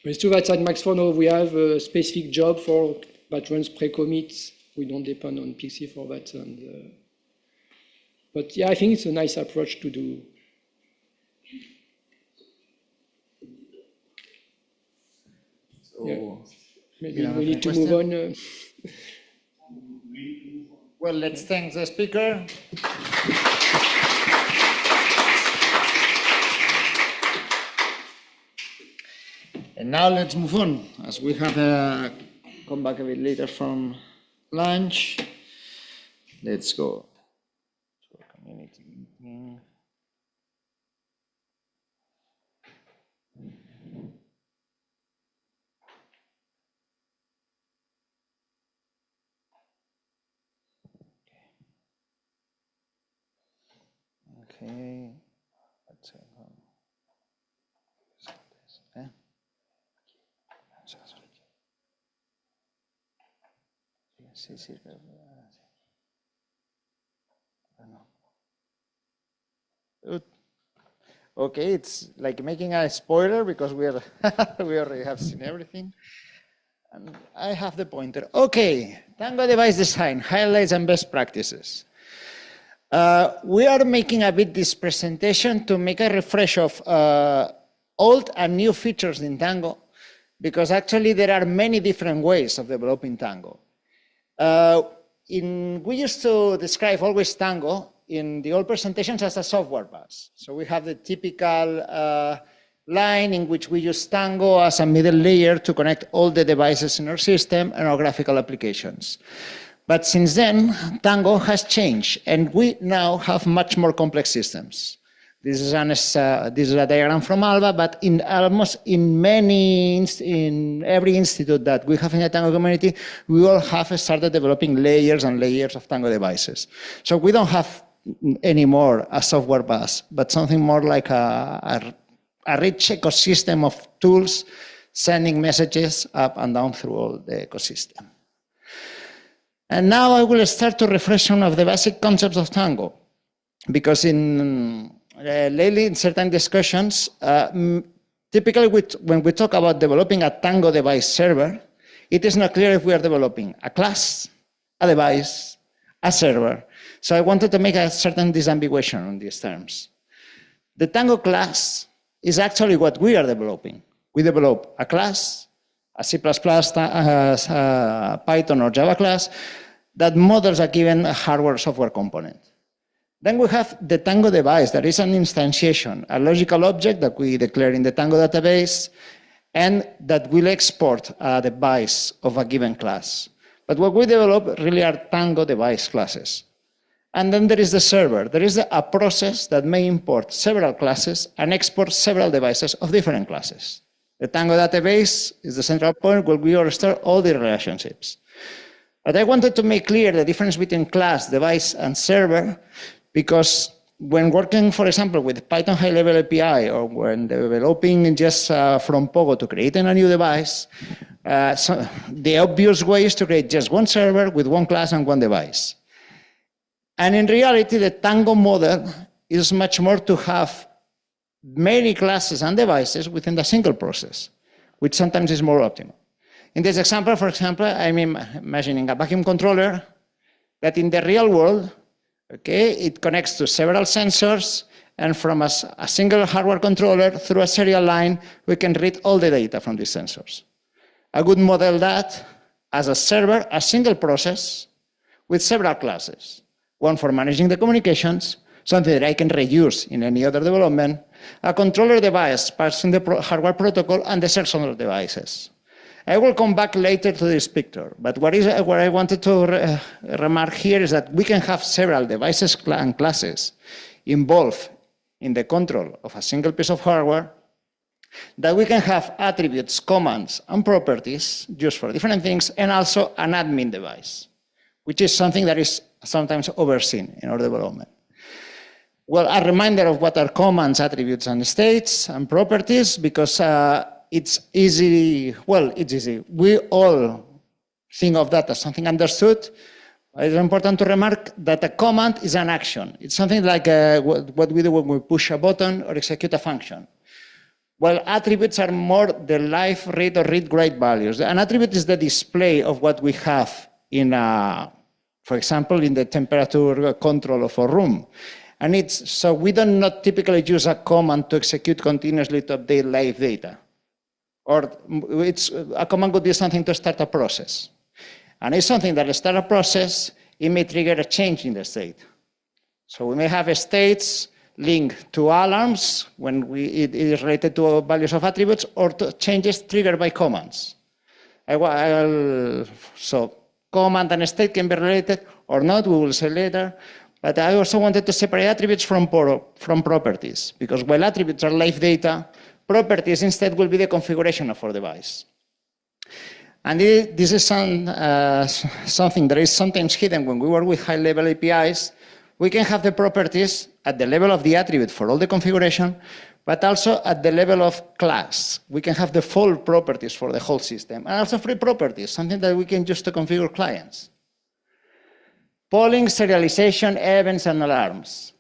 S7: It's true that at Max4 we have a specific job for that runs pre-commit. We don't depend on Pixie for that. And but I think it's a nice approach to do. Maybe we need to move on.
S13: Well, let's thank the speaker. And now let's move on, as we have come back a bit later from lunch. Let's go to community meeting. Okay, let's see. Okay, it's like making a spoiler because we are we already have seen everything. And I have the pointer. Okay, Tango device design, highlights and best practices. We are making a bit this presentation to make a refresh of old and new features in Tango, because actually there are many different ways of developing Tango. We used to describe always Tango in the old presentations as a software bus. So we have the typical line in which we use Tango as a middle layer to connect all the devices in our system and our graphical applications. But since then, Tango has changed, and we now have much more complex systems. This is a diagram from ALBA, but in every institute that we have in the Tango community, we all have started developing layers and layers of Tango devices. So we don't have anymore a software bus, but something more like a rich ecosystem of tools sending messages up and down through all the ecosystem. And now I will start to refresh some of the basic concepts of Tango, because lately in certain discussions,
S11: Typically, when we talk about developing a Tango device server, it is not clear if we are developing a class, a device, a server. So I wanted to make a certain disambiguation on these terms. The Tango class is actually what we are developing. We develop a class, a C++, Python or Java class that models a given hardware software component. Then we have the Tango device that is an instantiation, a logical object that we declare in the Tango database and that will export a device of a given class. But what we develop really are Tango device classes. And then there is the server. There is a process that may import several classes and export several devices of different classes. The Tango database is the central point where we store all the relationships. But I wanted to make clear the difference between class, device, and server, because when working, for example, with Python high-level API, or when developing just from Pogo to creating a new device, so the obvious way is to create just one server with one class and one device. And in reality, the Tango model is much more to have many classes and devices within the single process, which sometimes is more optimal. In this example, for example, I'm imagining a vacuum controller that in the real world, okay, it connects to several sensors, and from a single hardware controller through a serial line, we can read all the data from these sensors. I would model that as a server, a single process with several classes. One for managing the communications, something that I can reuse in any other development, a controller device parsing the hardware protocol, and the sensor devices. I will come back later to this picture, but what I wanted to remark here is that we can have several devices and classes involved in the control of a single piece of hardware, that we can have attributes, commands, and properties used for different things, and also an admin device, which is something that is sometimes overseen in our development. Well, a reminder of what are commands, attributes, and states, and properties, because it's easy, well, it's easy. We all think of that as something understood. It's important to remark that a command is an action. It's something like what we do when we push a button or execute a function. While attributes are more the live, read, or read-write values. An attribute is the display of what we have in for example, in the temperature control of a room. And so we do not typically use a command to execute continuously to update live data. Or a command would be something to start a process. And it's something that start a process, it may trigger a change in the state. So we may have states linked to alarms when it is related to values of attributes, or to changes triggered by commands. So command and state can be related or not, we will say later. But I also wanted to separate attributes from properties, because while attributes are live data, properties instead will be the configuration of our device. And this is something that is sometimes hidden when we work with high-level APIs. We can have the properties at the level of the attribute for all the configuration, but also at the level of class. We can have the full properties for the whole system, and also free properties, something that we can use to configure clients. Polling, serialization, events, and alarms.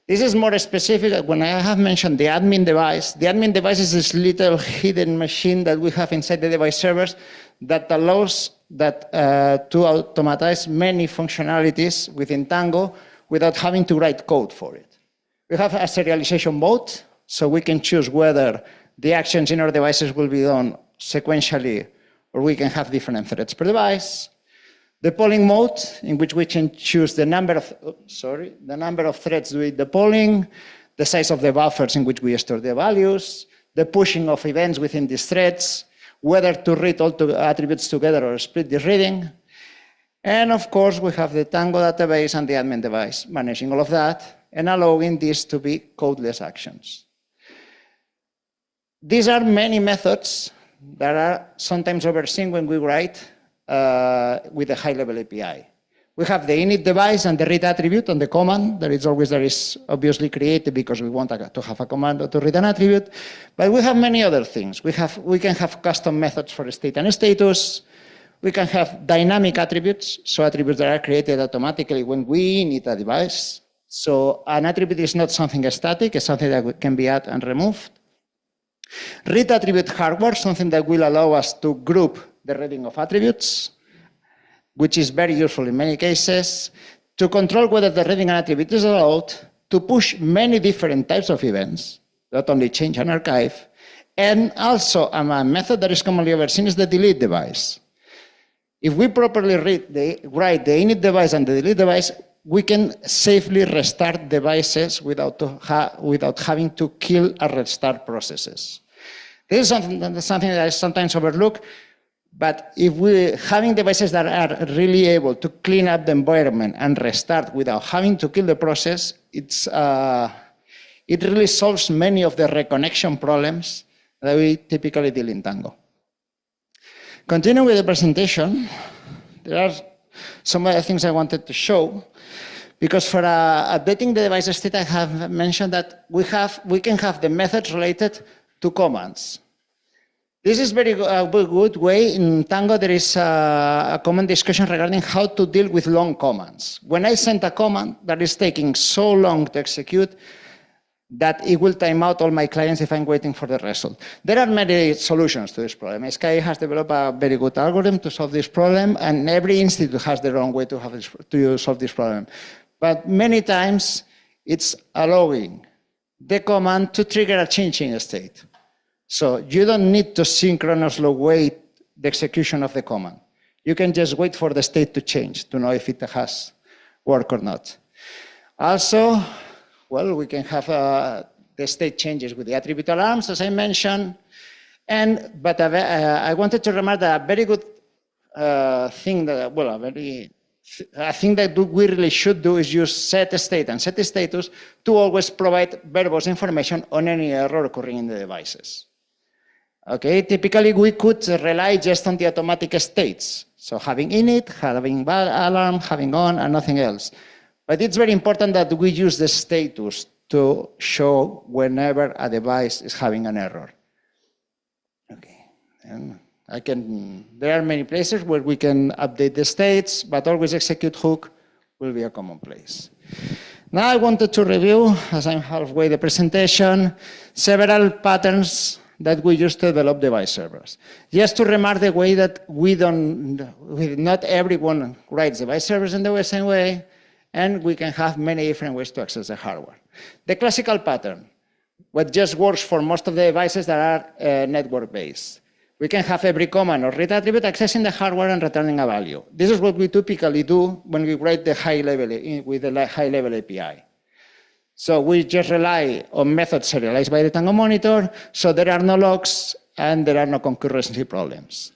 S11: This is more specific. When I have mentioned the admin device is this little hidden machine that we have inside the device servers that allows to automatize many functionalities within Tango without having to write code for it. We have a serialization mode, so we can choose whether the actions in our devices will be done sequentially, or we can have different threads per device. The polling mode, in which we can choose the number of threads doing the polling, the size of the buffers in which we store the values, the pushing of events within these threads, whether to read all attributes together or split the reading. And of course, we have the Tango database and the admin device managing all of that and allowing this to be codeless actions. These are many methods that are sometimes overseen when we write with a high-level API. We have the init device and the read attribute on the command that is obviously created because we want to have a command to read an attribute. But we have many other things. We can have custom methods for state and status. We can have dynamic attributes, so attributes that are created automatically when we init a device. So an attribute is not something static, it's something that can be added and removed. Read attribute hardware, something that will allow us to group the reading of attributes, which is very useful in many cases, to control whether the reading an attribute is allowed, to push many different types of events, not only change an archive, and also a method that is commonly overseen is the delete device. If we properly write the init device and the delete device, we can safely restart devices without having to kill or restart processes. This is something that is sometimes overlooked, but if having devices that are really able to clean up the environment and restart without having to kill the process, it really solves many of the reconnection problems that we typically deal in Tango. Continuing with the presentation, there are some other things I wanted to show, because for updating the device state, I have mentioned that we can have the methods related to commands. This is a very good way. In Tango, there is a common discussion regarding how to deal with long commands. When I send a command that is taking so long to execute that it will time out all my clients if I'm waiting for the result. There are many solutions to this problem. SKI has developed a very good algorithm to solve this problem, and every institute has their own way to solve this problem. But many times, it's allowing the command to trigger a change in state. So you don't need to synchronously wait the execution of the command. You can just wait for the state to change to know if it has worked or not. Also, well, we can have the state changes with the attribute alarms, as I mentioned. But I wanted to remark that a very good thing that, well, a thing that we really should do is use set state and set status to always provide verbose information on any error occurring in the devices. Okay, typically we could rely just on the automatic states. So having init, having alarm, having on, and nothing else. But it's very important that we use the status to show whenever a device is having an error. Okay, and there are many places where we can update the states, but always execute hook will be a common place. Now I wanted to review, as I'm halfway the presentation, several patterns that we use to develop device servers. Just to remark the way that not everyone writes device servers in the same way, and we can have many different ways to access the hardware. The classical pattern, what just works for most of the devices that are network-based. We can have every command or read attribute accessing the hardware and returning a value. This is what we typically do when we write the high-level with the high-level API. So we just rely on methods serialized by the Tango monitor, so there are no logs and there are no concurrency problems.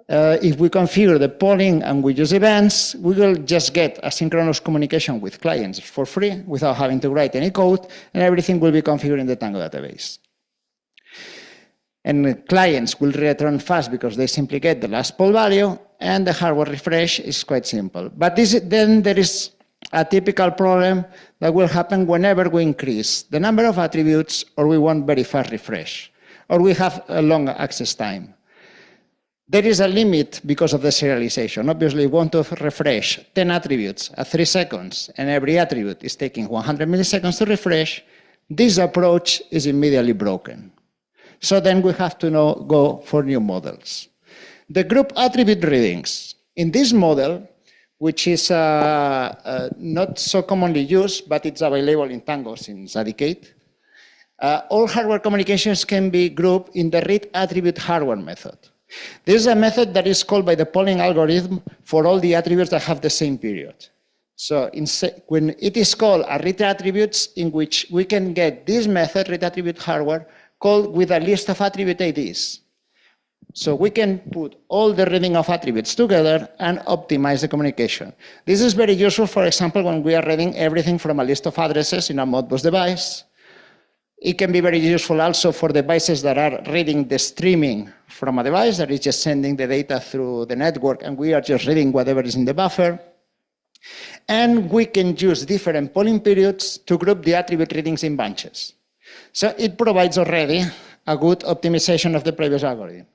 S11: If we configure the polling and we use events, we will just get asynchronous communication with clients for free without having to write any code, and everything will be configured in the Tango database. And clients will return fast because they simply get the last poll value, and the hardware refresh is quite simple. But then there is a typical problem that will happen whenever we increase the number of attributes, or we want very fast refresh, or we have a long access time. There is a limit because of the serialization. Obviously, we want to refresh 10 attributes at 3 seconds, and every attribute is taking 100 milliseconds to refresh. This approach is immediately broken. So then we have to go for new models. The group attribute readings. In this model, which is not so commonly used, but it's available in Tango since a decade, all hardware communications can be grouped in the read attribute hardware method. This is a method that is called by the polling algorithm for all the attributes that have the same period. So when it is called a read attributes, in which we can get this method, read attribute hardware, called with a list of attribute IDs. So we can put all the reading of attributes together and optimize the communication. This is very useful, for example, when we are reading everything from a list of addresses in a Modbus device. It can be very useful also for devices that are reading the streaming from a device that is just sending the data through the network, and we are just reading whatever is in the buffer. And we can use different polling periods to group the attribute readings in bunches. So it provides already a good optimization of the previous algorithm.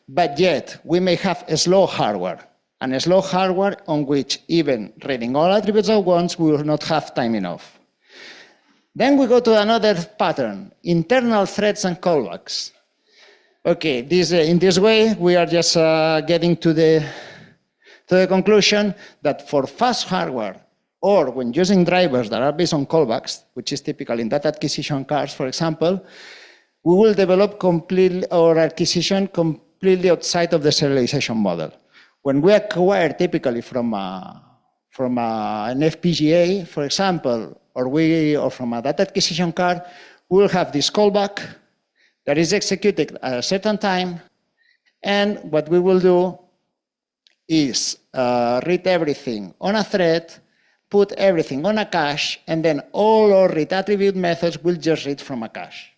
S11: But yet, we may have a slow hardware, and a slow hardware on which even reading all attributes at once, we will not have time enough. Then we go to another pattern, internal threads and callbacks. Okay, in this way, we are just getting to the conclusion that for fast hardware, or when using drivers that are based on callbacks, which is typical in data acquisition cards, for example, we will develop our acquisition completely outside of the serialization model. When we acquire typically from an FPGA, for example, or from a data acquisition card, we will have this callback that is executed at a certain time, and what we will do is read everything on a thread, put everything on a cache, and then all our read attribute methods will just read from a cache.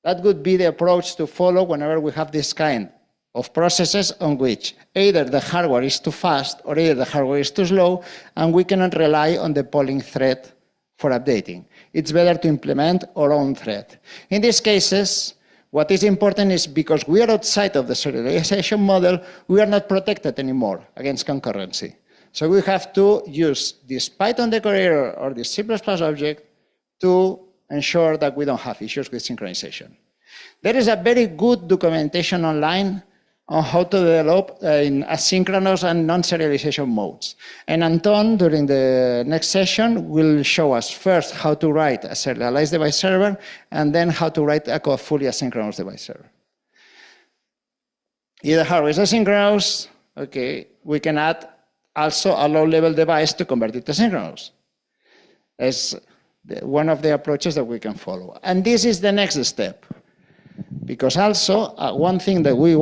S11: That would be the approach to follow whenever we have this kind of processes on which either the hardware is too fast or either the hardware is too slow, and we cannot rely on the polling thread for updating. It's better to implement our own thread. In these cases, what is important is because we are outside of the serialization model, we are not protected anymore against concurrency. So we have to use this Python decorator or this C++ object to ensure that we don't have issues with synchronization. There is a very good documentation online on how to develop in asynchronous and non-serialization modes. And Anton, during the next session, will show us first how to write a serialized device server, and then how to write a fully asynchronous device server. If the hardware is asynchronous, okay, we can add also a low-level device to convert it to synchronous. As one of the approaches that we can follow. And this is the next step. Because also, one thing that we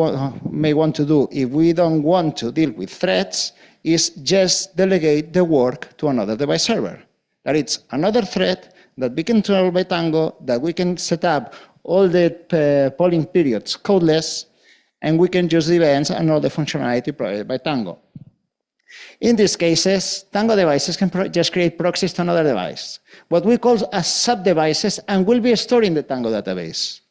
S11: may want to do if we don't want to deal with threads is just delegate the work to another device server. That it's another thread that we can control by Tango, that we can set up all the polling periods codeless, and we can use the events and all the functionality provided by Tango. In these cases, Tango devices can just create proxies to another device, what we call as sub-devices, and will be stored in the Tango database.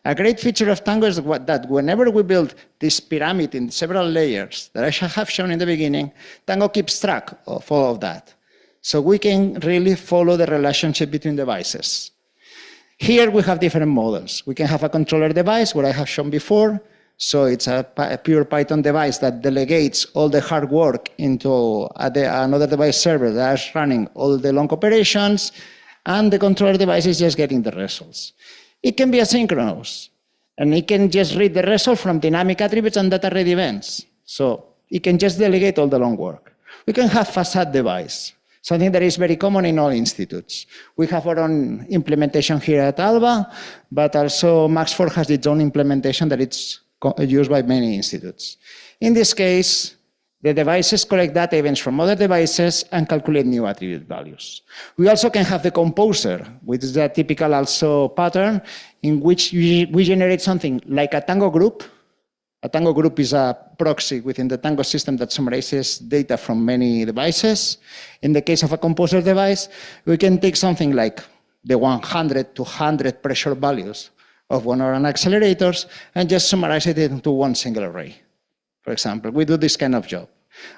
S11: A great feature of Tango is that whenever we build this pyramid in several layers that I have shown in the beginning, Tango keeps track of all of that. So we can really follow the relationship between devices. Here we have different models. We can have a controller device, what I have shown before. So it's a pure Python device that delegates all the hard work into another device server that is running all the long operations, and the controller device is just getting the results. It can be asynchronous, and it can just read the result from dynamic attributes and data-ready events. So it can just delegate all the long work. We can have facade device, something that is very common in all institutes. We have our own implementation here at ALBA, but also Max4 has its own implementation that it's used by many institutes. In this case, the devices collect data events from other devices and calculate new attribute values. We also can have the composer, which is a typical also pattern in which we generate something like a Tango group. A Tango group is a proxy within the Tango system that summarizes data from many devices. In the case of a composer device, we can take something like the 100 to 100 pressure values of one of our accelerators and just summarize it into one single array. For example, we do this kind of job.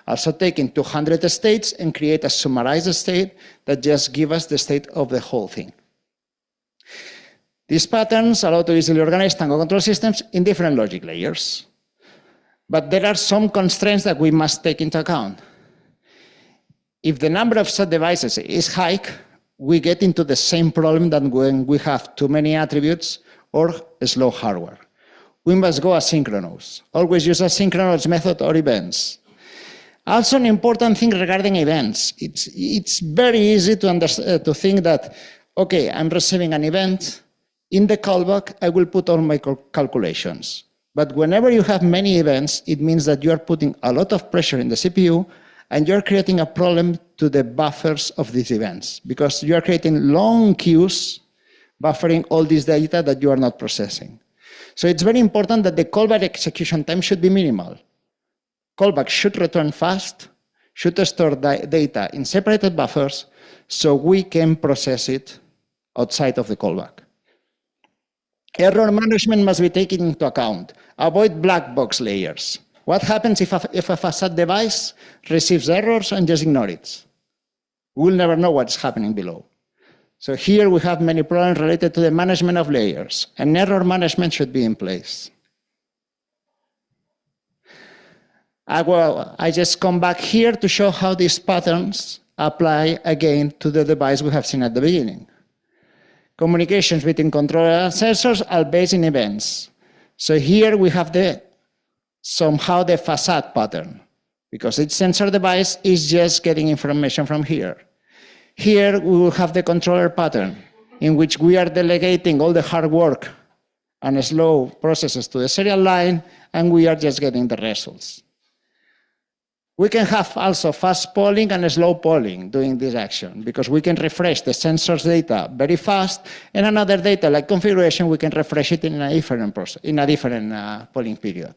S11: Also taking 200 states and create a summarized state that just give us the state of the whole thing. These patterns allow to easily organize Tango control systems in different logic layers. But there are some constraints that we must take into account. If the number of sub-devices is high, we get into the same problem that when we have too many attributes or slow hardware. We must go asynchronous. Always use asynchronous method or events. Also, an important thing regarding events. It's very easy to think that, okay, I'm receiving an event. In the callback, I will put all my calculations. But whenever you have many events, it means that you are putting a lot of pressure in the CPU, and you're creating a problem to the buffers of these events, because you are creating long queues buffering all this data that you are not processing. So it's very important that the callback execution time should be minimal. Callback should return fast, should store data in separated buffers, so we can process it outside of the callback. Error management must be taken into account. Avoid black box layers. What happens if a facade device receives errors and just ignores it? We'll never know what's happening below. So here we have many problems related to the management of layers, and error management should be in place. I just come back here to show how these patterns apply again to the device we have seen at the beginning. Communications between controller and sensors are based in events. So here we have somehow the facade pattern, because each sensor device is just getting information from here. Here we will have the controller pattern, in which we are delegating all the hard work and slow processes to the serial line, and we are just getting the results. We can have also fast polling and slow polling doing this action, because we can refresh the sensors data very fast, and another data like configuration, we can refresh it in a different process, in a different polling period.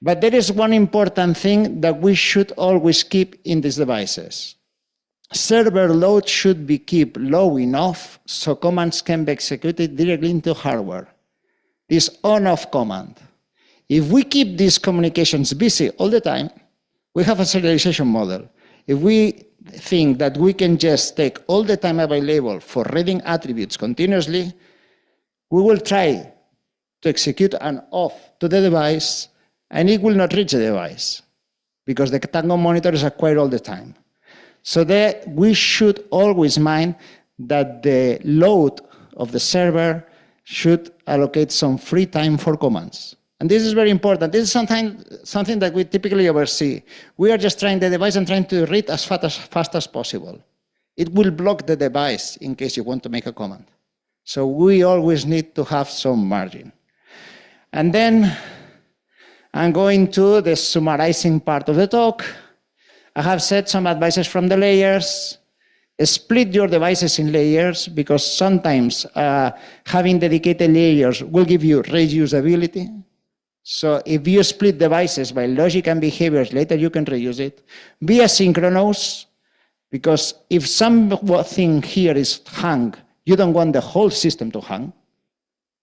S11: But there is one important thing that we should always keep in these devices. Server load should be kept low enough so commands can be executed directly into hardware. This on-off command. If we keep these communications busy all the time, we have a serialization model. If we think that we can just take all the time available for reading attributes continuously, we will try to execute an off to the device, and it will not reach the device because the Tango monitor is acquired all the time. So that we should always mind that the load of the server should allocate some free time for commands. And this is very important. This is something that we typically oversee. We are just trying the device and trying to read as fast as possible. It will block the device in case you want to make a command. So we always need to have some margin. And then I'm going to the summarizing part of the talk. I have said some advices from the layers. Split your devices in layers, because sometimes having dedicated layers will give you reusability. So if you split devices by logic and behaviors, later you can reuse it. Be asynchronous, because if something here is hung, you don't want the whole system to hang.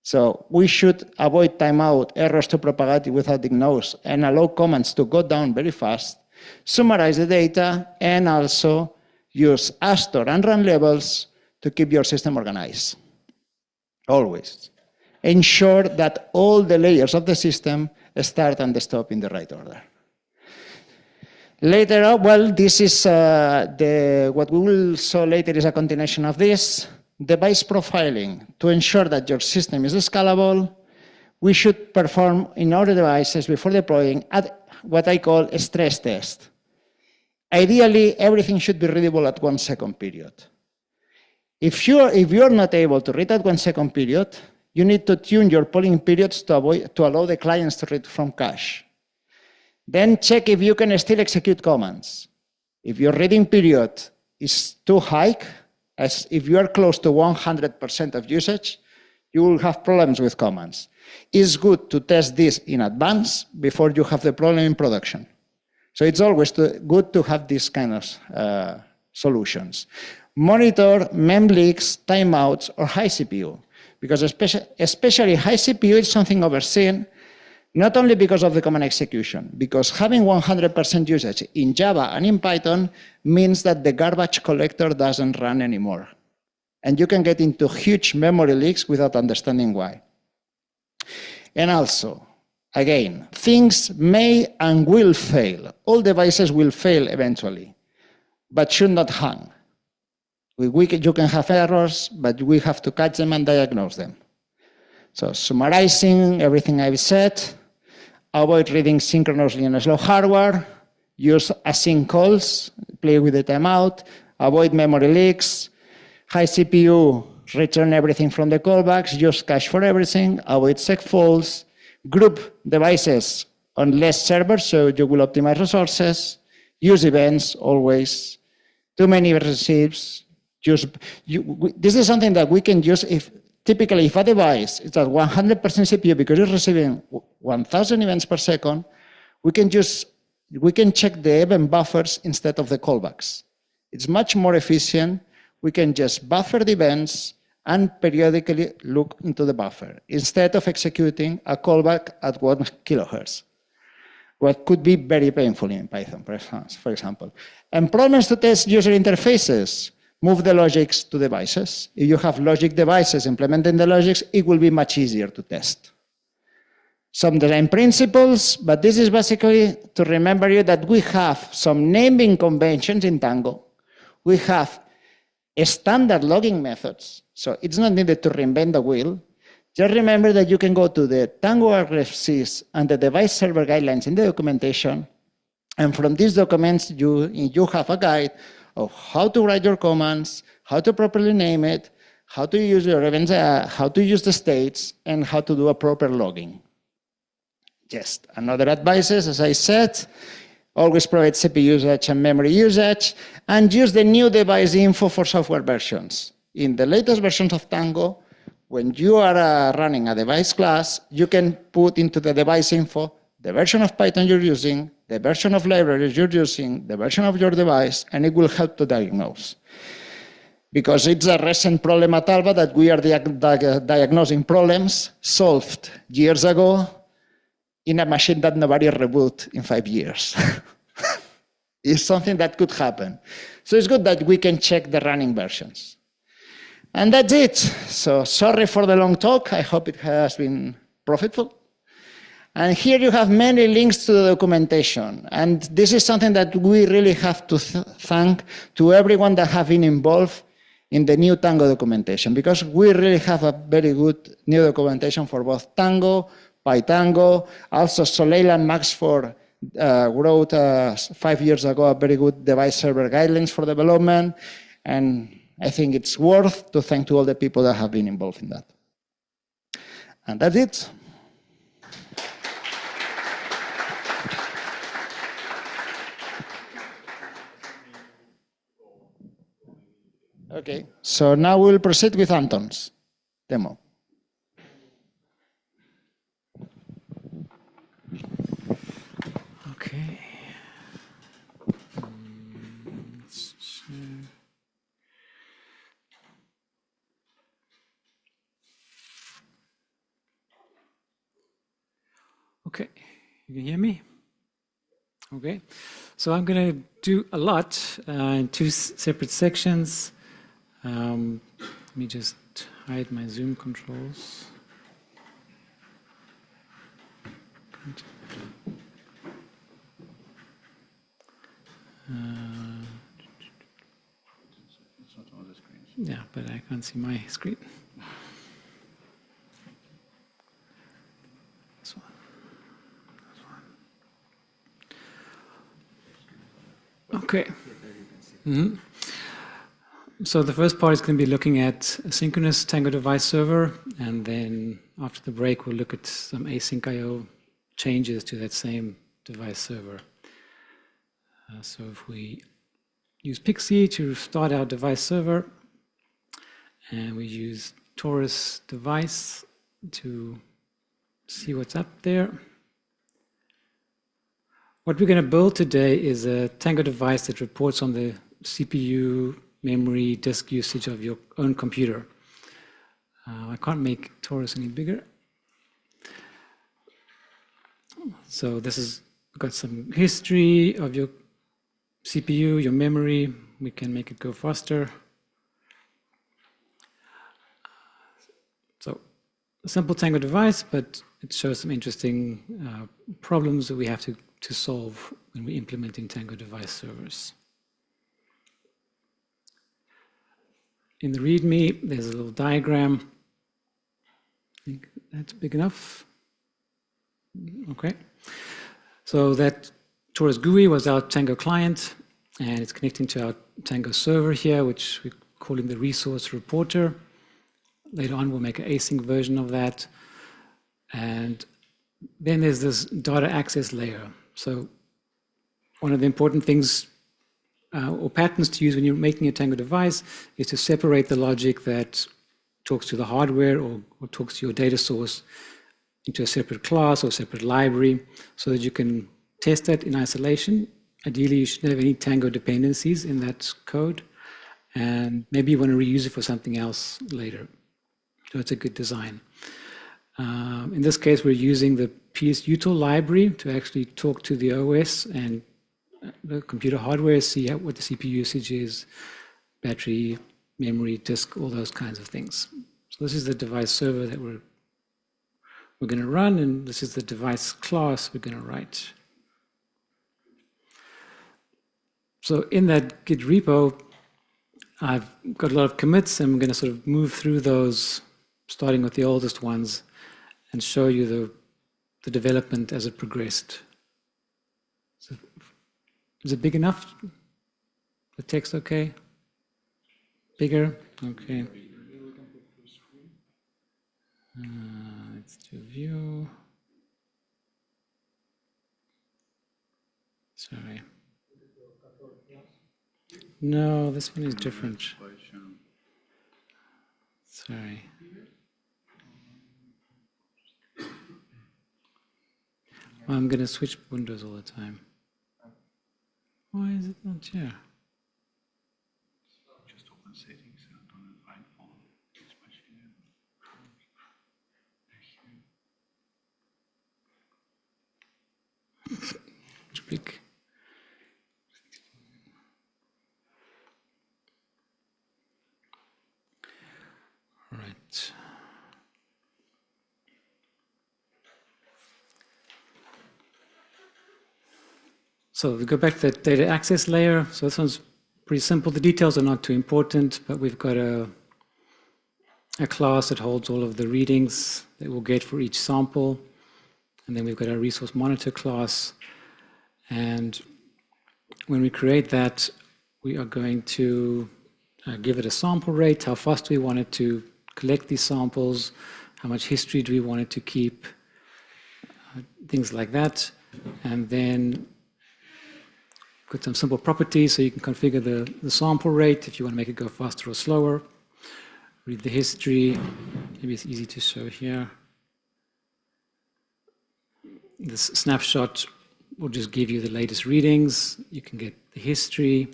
S11: So we should avoid timeout, errors to propagate without diagnose, and allow commands to go down very fast. Summarize the data, and also use Astor and run levels to keep your system organized. Always. Ensure that all the layers of the system start and stop in the right order. Later on, well, this is what we will show later is a continuation of this. Device profiling. To ensure that your system is scalable, we should perform in our devices before deploying what I call a stress test. Ideally, everything should be readable at 1 second period. If you're not able to read at 1 second period, you need to tune your polling periods to allow the clients to read from cache. Then check if you can still execute commands. If your reading period is too high, as if you are close to 100% of usage, you will have problems with commands. It's good to test this in advance before you have the problem in production. So it's always good to have these kind of solutions. Monitor mem leaks, timeouts, or high CPU, because especially high CPU is something overseen, not only because of the command execution, because having 100% usage in Java and in Python means that the garbage collector doesn't run anymore. And you can get into huge memory leaks without understanding why. And also, again, things may and will fail. All devices will fail eventually, but should not hang. You can have errors, but we have to catch them and diagnose them. So summarizing everything I've said, avoid reading synchronously on slow hardware, use async calls, play with the timeout, avoid memory leaks, high CPU, return everything from the callbacks, use cache for everything, avoid segfaults, group devices on less servers so you will optimize resources, use events always, too many receipts. This is something that we can use typically if a device is at 100% CPU because it's receiving 1,000 events per second, we can check the event buffers instead of the callbacks. It's much more efficient. We can just buffer the events and periodically look into the buffer instead of executing a callback at 1 kilohertz, what could be very painful in Python, for example. And problems to test user interfaces. move the logics to devices. If you have logic devices implementing the logics, it will be much easier to test. Some design principles, but this is basically to remember you that we have some naming conventions in Tango. We have standard logging methods, so it's not needed to reinvent the wheel. Just remember that you can go to the Tango RFCs and the device server guidelines in the documentation, and from these documents, you have a guide of how to write your commands, how to properly name it, how to use your events, how to use the states, and how to do a proper logging. Just another advices, as I said, always provide CPU usage and memory usage, and use the new device info for software versions. In the latest versions of Tango, when you are running a device class, you can put into the device info the version of Python you're using, the version of libraries you're using, the version of your device, and it will help to diagnose. Because it's a recent problem at ALBA that we are diagnosing problems solved years ago in a machine that nobody reboot in 5 years. It's something that could happen. So it's good that we can check the running versions. And that's it. So sorry for the long talk. I hope it has been profitable. And here you have many links to the documentation. And this is something that we really have to thank to everyone that have been involved in the new Tango documentation, because we really have a very good new documentation for both Tango, PyTango. Also, SOLEIL and Maxford wrote 5 years ago a very good device server guidelines for development. And I think it's worth to thank to all the people that have been involved in that. And that's it. Okay, so now we'll proceed with Anton's demo.
S15: Okay. Okay, you can hear me? Okay, so I'm going to do a lot in 2 separate sections. Let me just hide my Zoom controls. Yeah, but I can't see my screen. This one. This one. Okay. Mm-hmm. So the first part is going to be looking at a synchronous Tango device server, and then after the break, we'll look at some async I/O changes to that same device server. So if we use Pixie to start our device server, and we use Taurus device to see what's up there. What we're going to build today is a Tango device that reports on the CPU, memory, disk usage of your own computer. I can't make Taurus any bigger. So this has got some history of your CPU, your memory. We can make it go faster. So a simple Tango device, but it shows some interesting problems that we have to solve when we're implementing Tango device servers. In the README, there's a little diagram. I think that's big enough. Okay. So that Taurus GUI was our Tango client, and it's connecting to our Tango server here, which we're calling the resource reporter. Later on, we'll make an async version of that. And then there's this data access layer. So one of the important things or patterns to use when you're making a Tango device is to separate the logic that talks to the hardware or talks to your data source into a separate class or separate library so that you can test that in isolation. Ideally, you shouldn't have any Tango dependencies in that code. And maybe you want to reuse it for something else later. So it's a good design. In this case, we're using the PSUtil library to actually talk to the OS and the computer hardware, see what the CPU usage is, battery, memory, disk, all those kinds of things. So this is the device server that we're going to run, and this is the device class we're going to write. So in that Git repo, I've got a lot of commits, and I'm going to sort of move through those, starting with the oldest ones, and show you the development as it progressed. So, is it big enough? The text okay? Bigger? Okay. Let's do view. Sorry. No, this one is different. Sorry. I'm going to switch windows all the time. Why is it not here?
S14: Just open settings and on the right phone.
S15: It's big. All right. So we go back to the data access layer. So this one's pretty simple. The details are not too important, but we've got a class that holds all of the readings that we'll get for each sample. And then we've got our resource monitor class. And when we create that, we are going to give it a sample rate, how fast we want it to collect these samples, how much history do we want it to keep, things like that. And then got some simple properties, so you can configure the sample rate if you want to make it go faster or slower. Read the history. Maybe it's easy to show here. This snapshot will just give you the latest readings. You can get the history.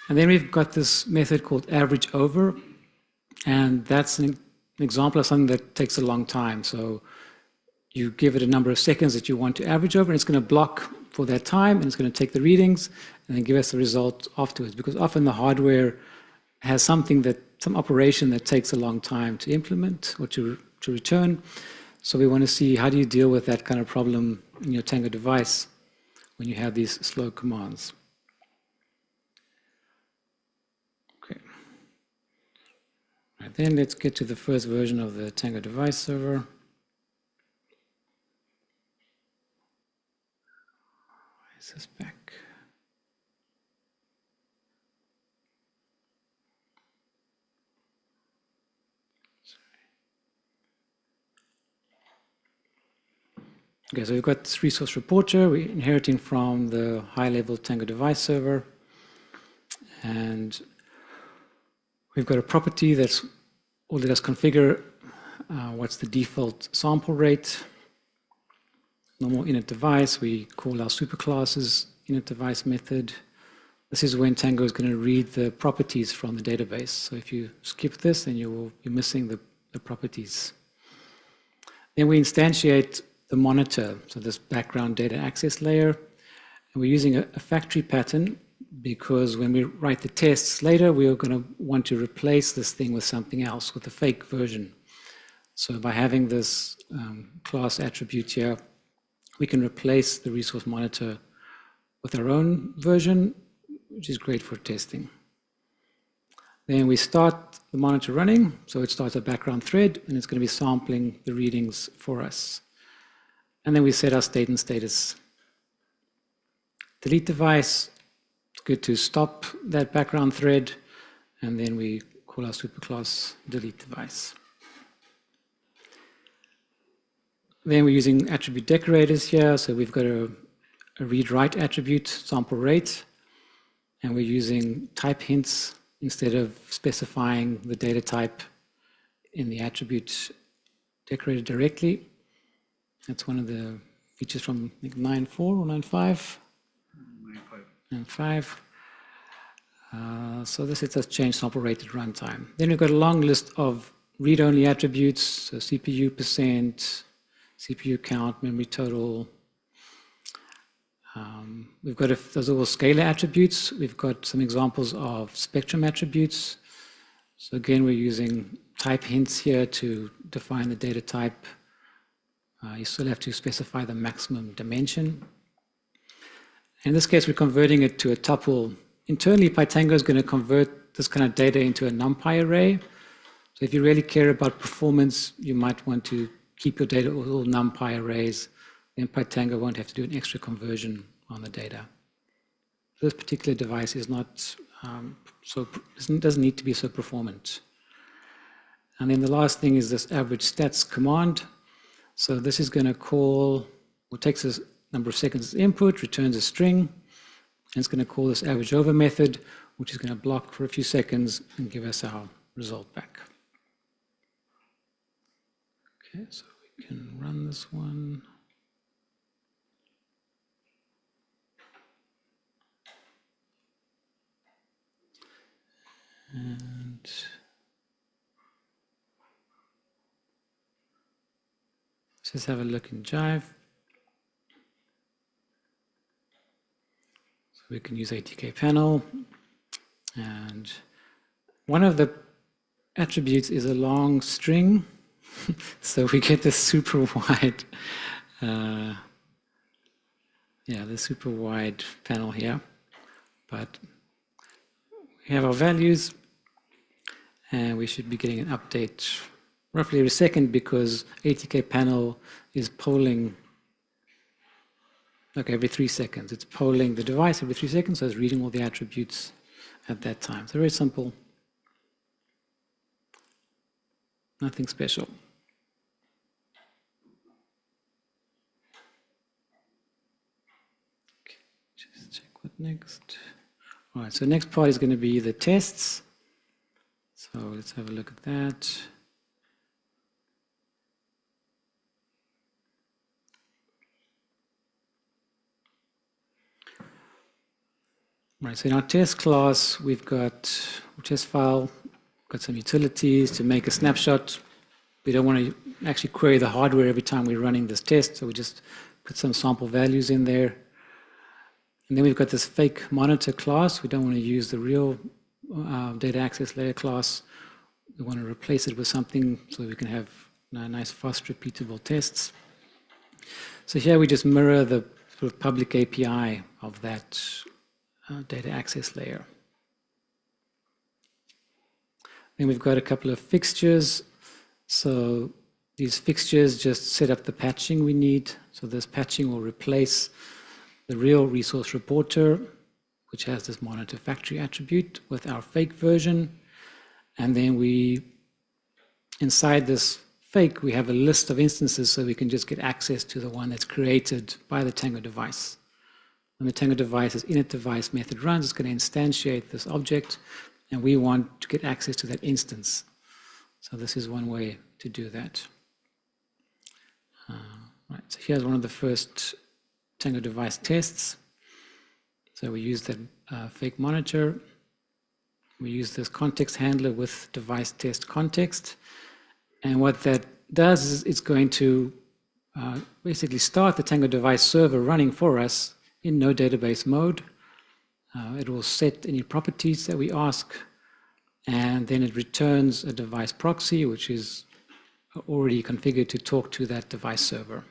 S15: And then we've got this method called average over. And that's an example of something that takes a long time. So you give it a number of seconds that you want to average over, and it's going to block for that time, and it's going to take the readings and then give us the result afterwards. Because often the hardware has some operation that takes a long time to implement or to return. So we want to see, how do you deal with that kind of problem in your Tango device when you have these slow commands? Okay. Right, then let's get to the first version of the Tango device server. Is this back? Okay, so we've got this resource reporter. We're inheriting from the high-level Tango device server. And we've got a property that's will let us configure what's the default sample rate. Normal init device, we call our superclasses init device method. This is when Tango is going to read the properties from the database. So if you skip this, then you will be missing the properties. Then we instantiate the monitor, so this background data access layer. And we're using a factory pattern because when we write the tests later, we are going to want to replace this thing with something else, with a fake version. So by having this class attribute here, we can replace the resource monitor with our own version, which is great for testing. Then we start the monitor running, so it starts a background thread, and it's going to be sampling the readings for us. And then we set our state and status. Delete device, it's good to stop that background thread, and then we call our superclass delete device. Then we're using attribute decorators here. So we've got a read-write attribute, sample rate, and we're using type hints instead of specifying the data type in the attribute decorator directly. That's one of the features from, I think, 9.4 or 9.5? 9.5. So this lets us change sample rate at runtime. Then we've got a long list of read-only attributes, so CPU percent, CPU count, memory total, We've got those are all scalar attributes. We've got some examples of spectrum attributes. So again, we're using type hints here to define the data type. You still have to specify the maximum dimension. In this case, we're converting it to a tuple. Internally, Pytango is going to convert this kind of data into a NumPy array. So if you really care about performance, you might want to keep your data with all NumPy arrays. Then Pytango won't have to do an extra conversion on the data. This particular device is not doesn't need to be so performant. And then the last thing is this average stats command. So this is going to call, or takes this number of seconds as input, returns a string, and it's going to call this average over method, which is going to block for a few seconds and give us our result back. Okay, so we can run this one. And let's just have a look in Jive. So we can use ATK panel. And one of the attributes is a long string. So we get this super wide, the super wide panel here. But we have our values, and we should be getting an update roughly every second because ATK panel is polling every 3 seconds. It's polling the device every 3 seconds, so it's reading all the attributes at that time. So very simple. Nothing special. Okay, just check what next. All right, so the next part is going to be the tests. So let's have a look at that. Right, so in our test class, we've got a test file, got some utilities to make a snapshot. We don't want to actually query the hardware every time we're running this test, so we just put some sample values in there. And then we've got this fake monitor class. We don't want to use the real data access layer class. We want to replace it with something so we can have nice, fast, repeatable tests. So here we just mirror the sort of public API of that data access layer. Then we've got a couple of fixtures. So these fixtures just set up the patching we need. So this patching will replace the real resource reporter, which has this monitor factory attribute, with our fake version. And then inside this fake, we have a list of instances so we can just get access to the one that's created by the Tango device. When the Tango device's init device method runs, it's going to instantiate this object, and we want to get access to that instance. So this is one way to do that. Right, so here's one of the first Tango device tests. So we use the fake monitor. We use this context handler with device test context. And what that does is it's going to basically start the Tango device server running for us in no database mode. It will set any properties that we ask, and then it returns a device proxy, which is already configured to talk to that device server.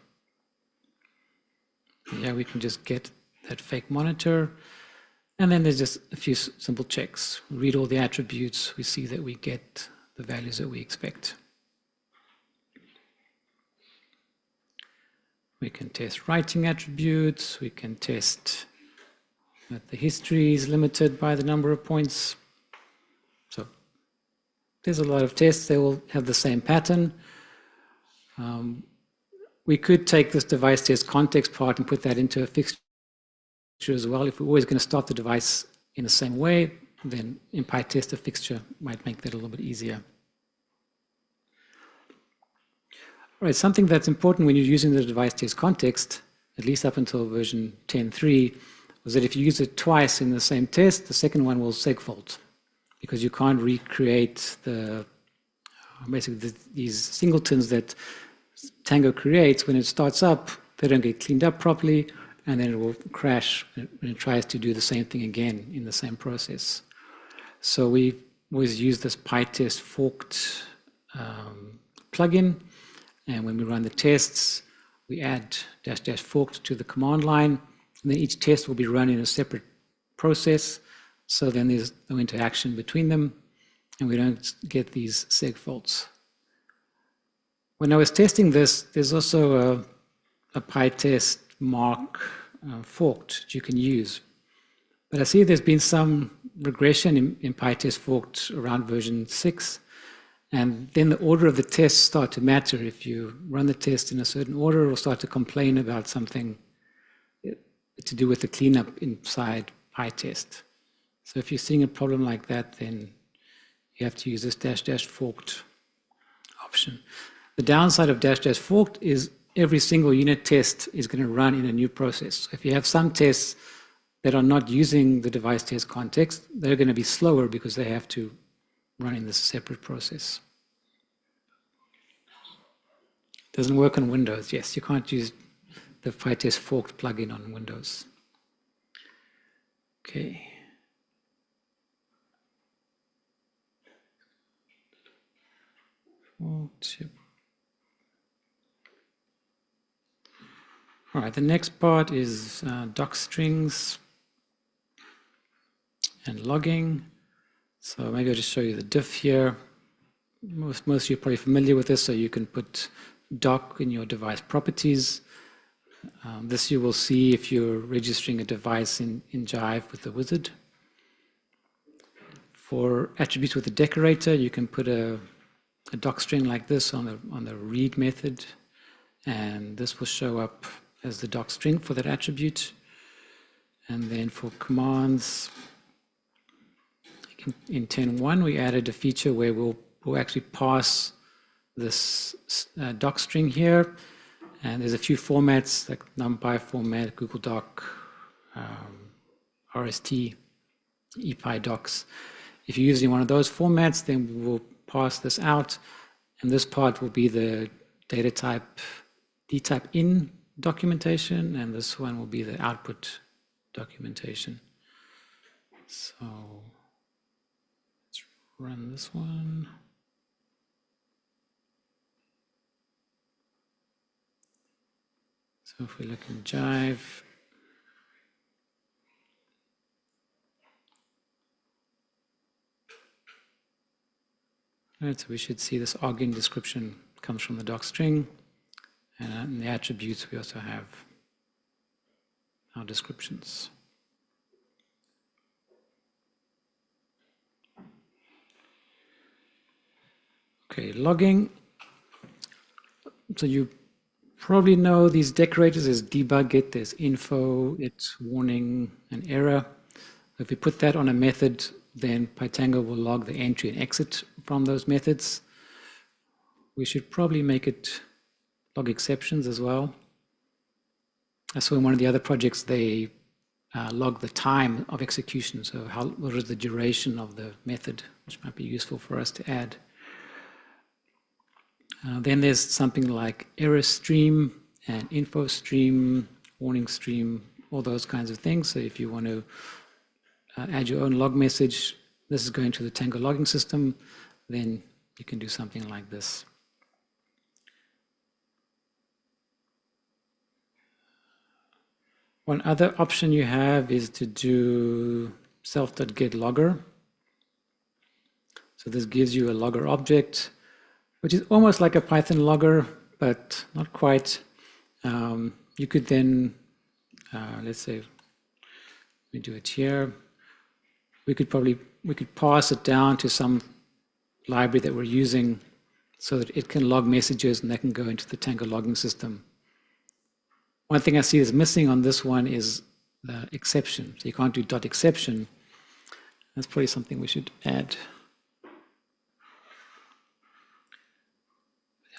S15: Yeah, we can just get that fake monitor, and then there's just a few simple checks. We read all the attributes, we see that we get the values that we expect. We can test writing attributes, we can test that the history is limited by the number of points. So there's a lot of tests, they all have the same pattern. We could take this device test context part and put that into a fixture as well. If we're always going to start the device in the same way, then in PyTest a fixture might make that a little bit easier. All right, something that's important when you're using the device test context, at least up until version 10.3, was that if you use it twice in the same test, the second one will segfault, because you can't recreate basically these singletons that Tango creates. When it starts up, they don't get cleaned up properly, and then it will crash when it tries to do the same thing again in the same process. So we always use this PyTest forked plugin, and when we run the tests, we add -- forked to the command line, and then each test will be run in a separate process, so then there's no interaction between them, and we don't get these seg faults. When I was testing this, there's also a PyTest mark forked that you can use. But I see there's been some regression in PyTest forked around version 6, and then the order of the tests start to matter. If you run the test in a certain order, it will start to complain about something to do with the cleanup inside PyTest. So if you're seeing a problem like that, then you have to use this -- forked option. The downside of -- forked is every single unit test is going to run in a new process. So if you have some tests that are not using the device test context, they're going to be slower because they have to run in this separate process. Doesn't work on Windows. Yes, you can't use the PyTest forked plugin on Windows. Okay. All right, the next part is doc strings and logging. So maybe I'll just show you the diff here. Most of you are probably familiar with this, so you can put doc in your device properties. This you will see if you're registering a device in Jive with the wizard. For attributes with a decorator, you can put a doc string like this on the read method, and this will show up as the doc string for that attribute. And then for commands, in 10.1, we added a feature where we'll actually pass this doc string here, and there's a few formats like NumPy format, Google Doc, RST, EPI docs. If you're using one of those formats, then we will pass this out, and this part will be the data type dtype in documentation, and this one will be the output documentation. So let's run this one. So if we look in Jive, right, so we should see this argin description comes from the doc string, and in the attributes we also have our descriptions. Okay, logging. So you probably know these decorators. There's debug it, there's info, it's warning an error. If we put that on a method, then Pytango will log the entry and exit from those methods. We should probably make it log exceptions as well. I saw in one of the other projects they log the time of execution, so what is the duration of the method, which might be useful for us to add. Then there's something like error stream and info stream, warning stream, all those kinds of things. So if you want to add your own log message, this is going to the Tango logging system, then you can do something like this. One other option you have is to do self.getLogger. So this gives you a logger object, which is almost like a Python logger, but not quite. You could then, let's say, let me do it here. We could pass it down to some library that we're using so that it can log messages and that can go into the Tango logging system. One thing I see is missing on this one is the exception. So you can't do .exception. That's probably something we should add.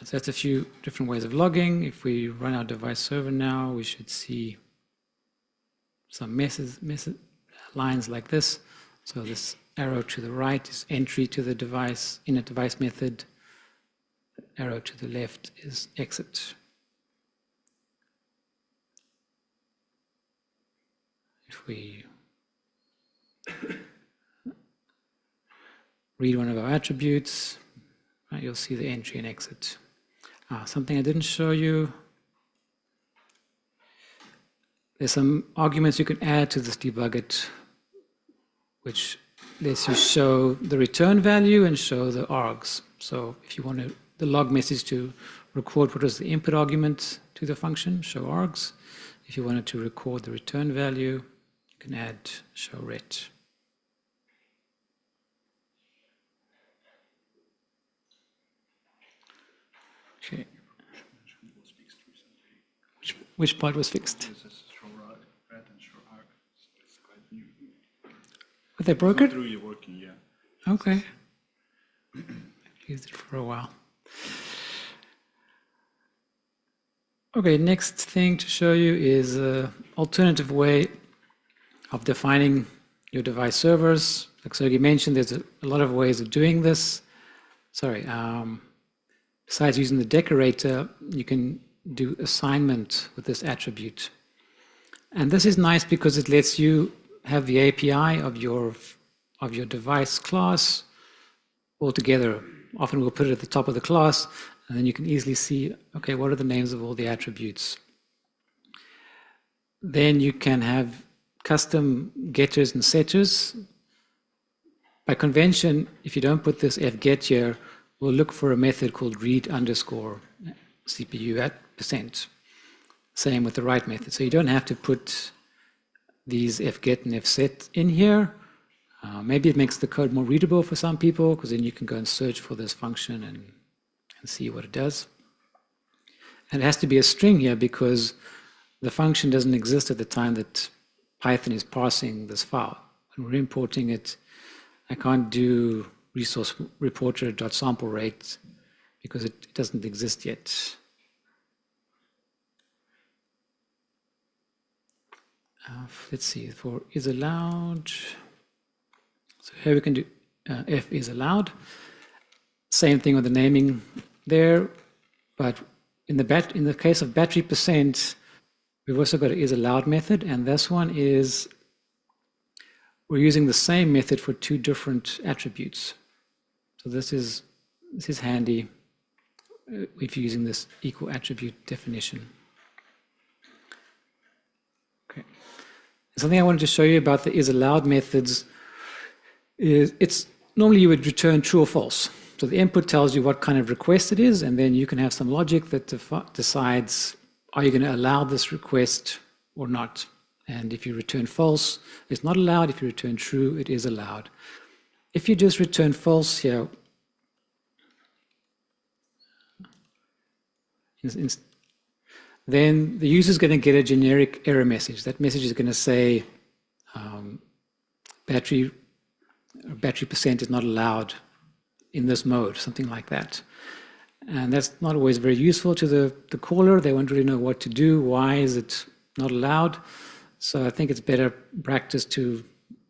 S15: So that's a few different ways of logging. If we run our device server now, we should see some lines like this. So this arrow to the right is entry to the device, in a device method. The arrow to the left is exit. if we read one of our attributes, right, you'll see the entry and exit. Something I didn't show you. There's some arguments you can add to this debugget, which lets you show the return value and show the args. So if you want the log message to record what was the input argument to the function, show args. If you wanted to record the return value, you can add show ret. Okay. Which part was fixed? But they broke it?
S14: Working, yeah.
S15: Okay. I've used it for a while. Okay, next thing to show you is an alternative way of defining your device servers. Like Sergi mentioned, there's a lot of ways of doing this. Sorry, besides using the decorator, you can do assignment with this attribute. And this is nice because it lets you have the API of your device class all together. Often we'll put it at the top of the class, and then you can easily see, okay, what are the names of all the attributes? Then you can have custom getters and setters. By convention, if you don't put this fget here, we'll look for a method called read underscore CPU at %. Same with the write method. So you don't have to put these fget and fset in here. Maybe it makes the code more readable for some people, because then you can go and search for this function and see what it does. And it has to be a string here because the function doesn't exist at the time that Python is parsing this file. When we're importing it, I can't do resource reporter.sample rate because it doesn't exist yet. Let's see, for is allowed. So here we can do f is allowed. Same thing with the naming there, but in the case of battery %, we've also got an is allowed method, and this one is we're using the same method for two different attributes. So this is handy if you're using this equal attribute definition. Okay. Something I wanted to show you about the is allowed methods is it's normally you would return true or false. So the input tells you what kind of request it is, and then you can have some logic that decides, are you going to allow this request or not? And if you return false, it's not allowed. If you return true, it is allowed. If you just return false here, then the user is going to get a generic error message. That message is going to say battery % is not allowed in this mode, something like that. And that's not always very useful to the caller. They won't really know what to do. Why is it not allowed? So I think it's better practice to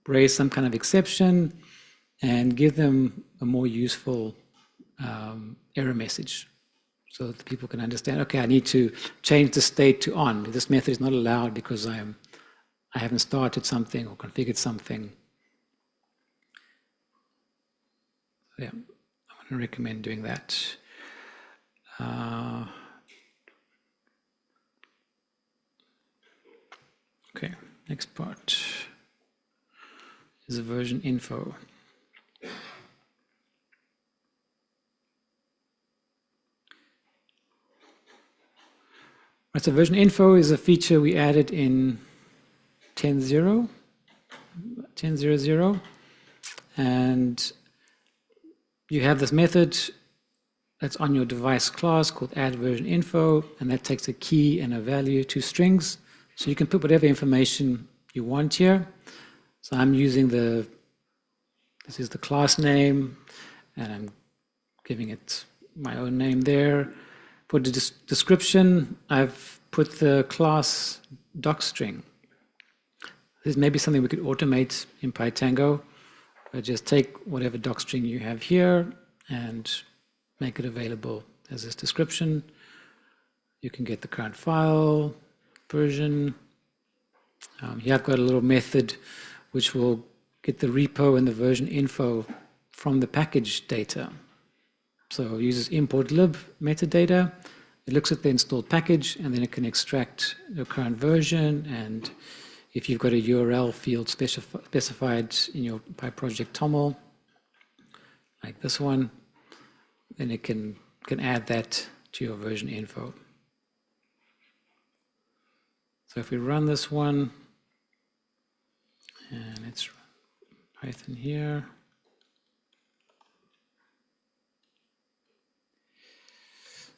S15: raise some kind of exception and give them a more useful error message so that people can understand, okay, I need to change the state to on. This method is not allowed because I haven't started something or configured something. Yeah, I want to recommend doing that. Okay, next part is a version info. Right, so version info is a feature we added in 10.0, and you have this method that's on your device class called add version info, and that takes a key and a value, 2 strings. So you can put whatever information you want here. So I'm using this is the class name, and I'm giving it my own name there. For the description, I've put the class docstring. This is maybe something we could automate in Pytango. Just take whatever docstring you have here and make it available as this description. You can get the current file, version, Here I've got a little method which will get the repo and the version info from the package data. So it uses import lib metadata. It looks at the installed package, and then it can extract the current version. And if you've got a URL field specified in your PyProject TOML, like this one, then it can add that to your version info. So if we run this one, and let's run Python here.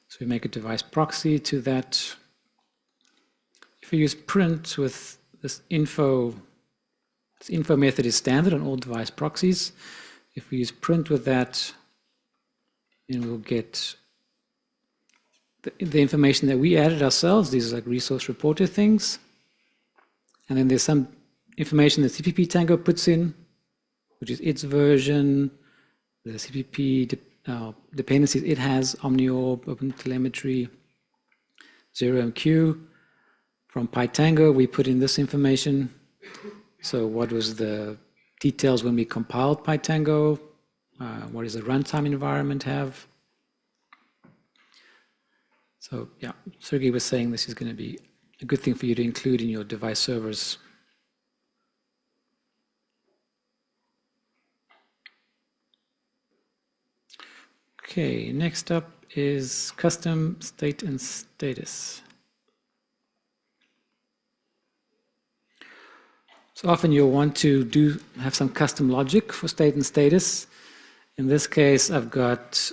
S15: So we make a device proxy to that. If we use print with this info method is standard on all device proxies. If we use print with that, then we'll get the information that we added ourselves. These are like resource reporter things. And then there's some information that CPP Tango puts in, which is its version, the CPP dependencies it has, OmniOrb, OpenTelemetry, 0MQ. From PyTango, we put in this information. So what was the details when we compiled PyTango? What does the runtime environment have? So yeah, Sergi was saying this is going to be a good thing for you to include in your device servers. Okay, next up is custom state and status. So often you'll want to have some custom logic for state and status. In this case, I've got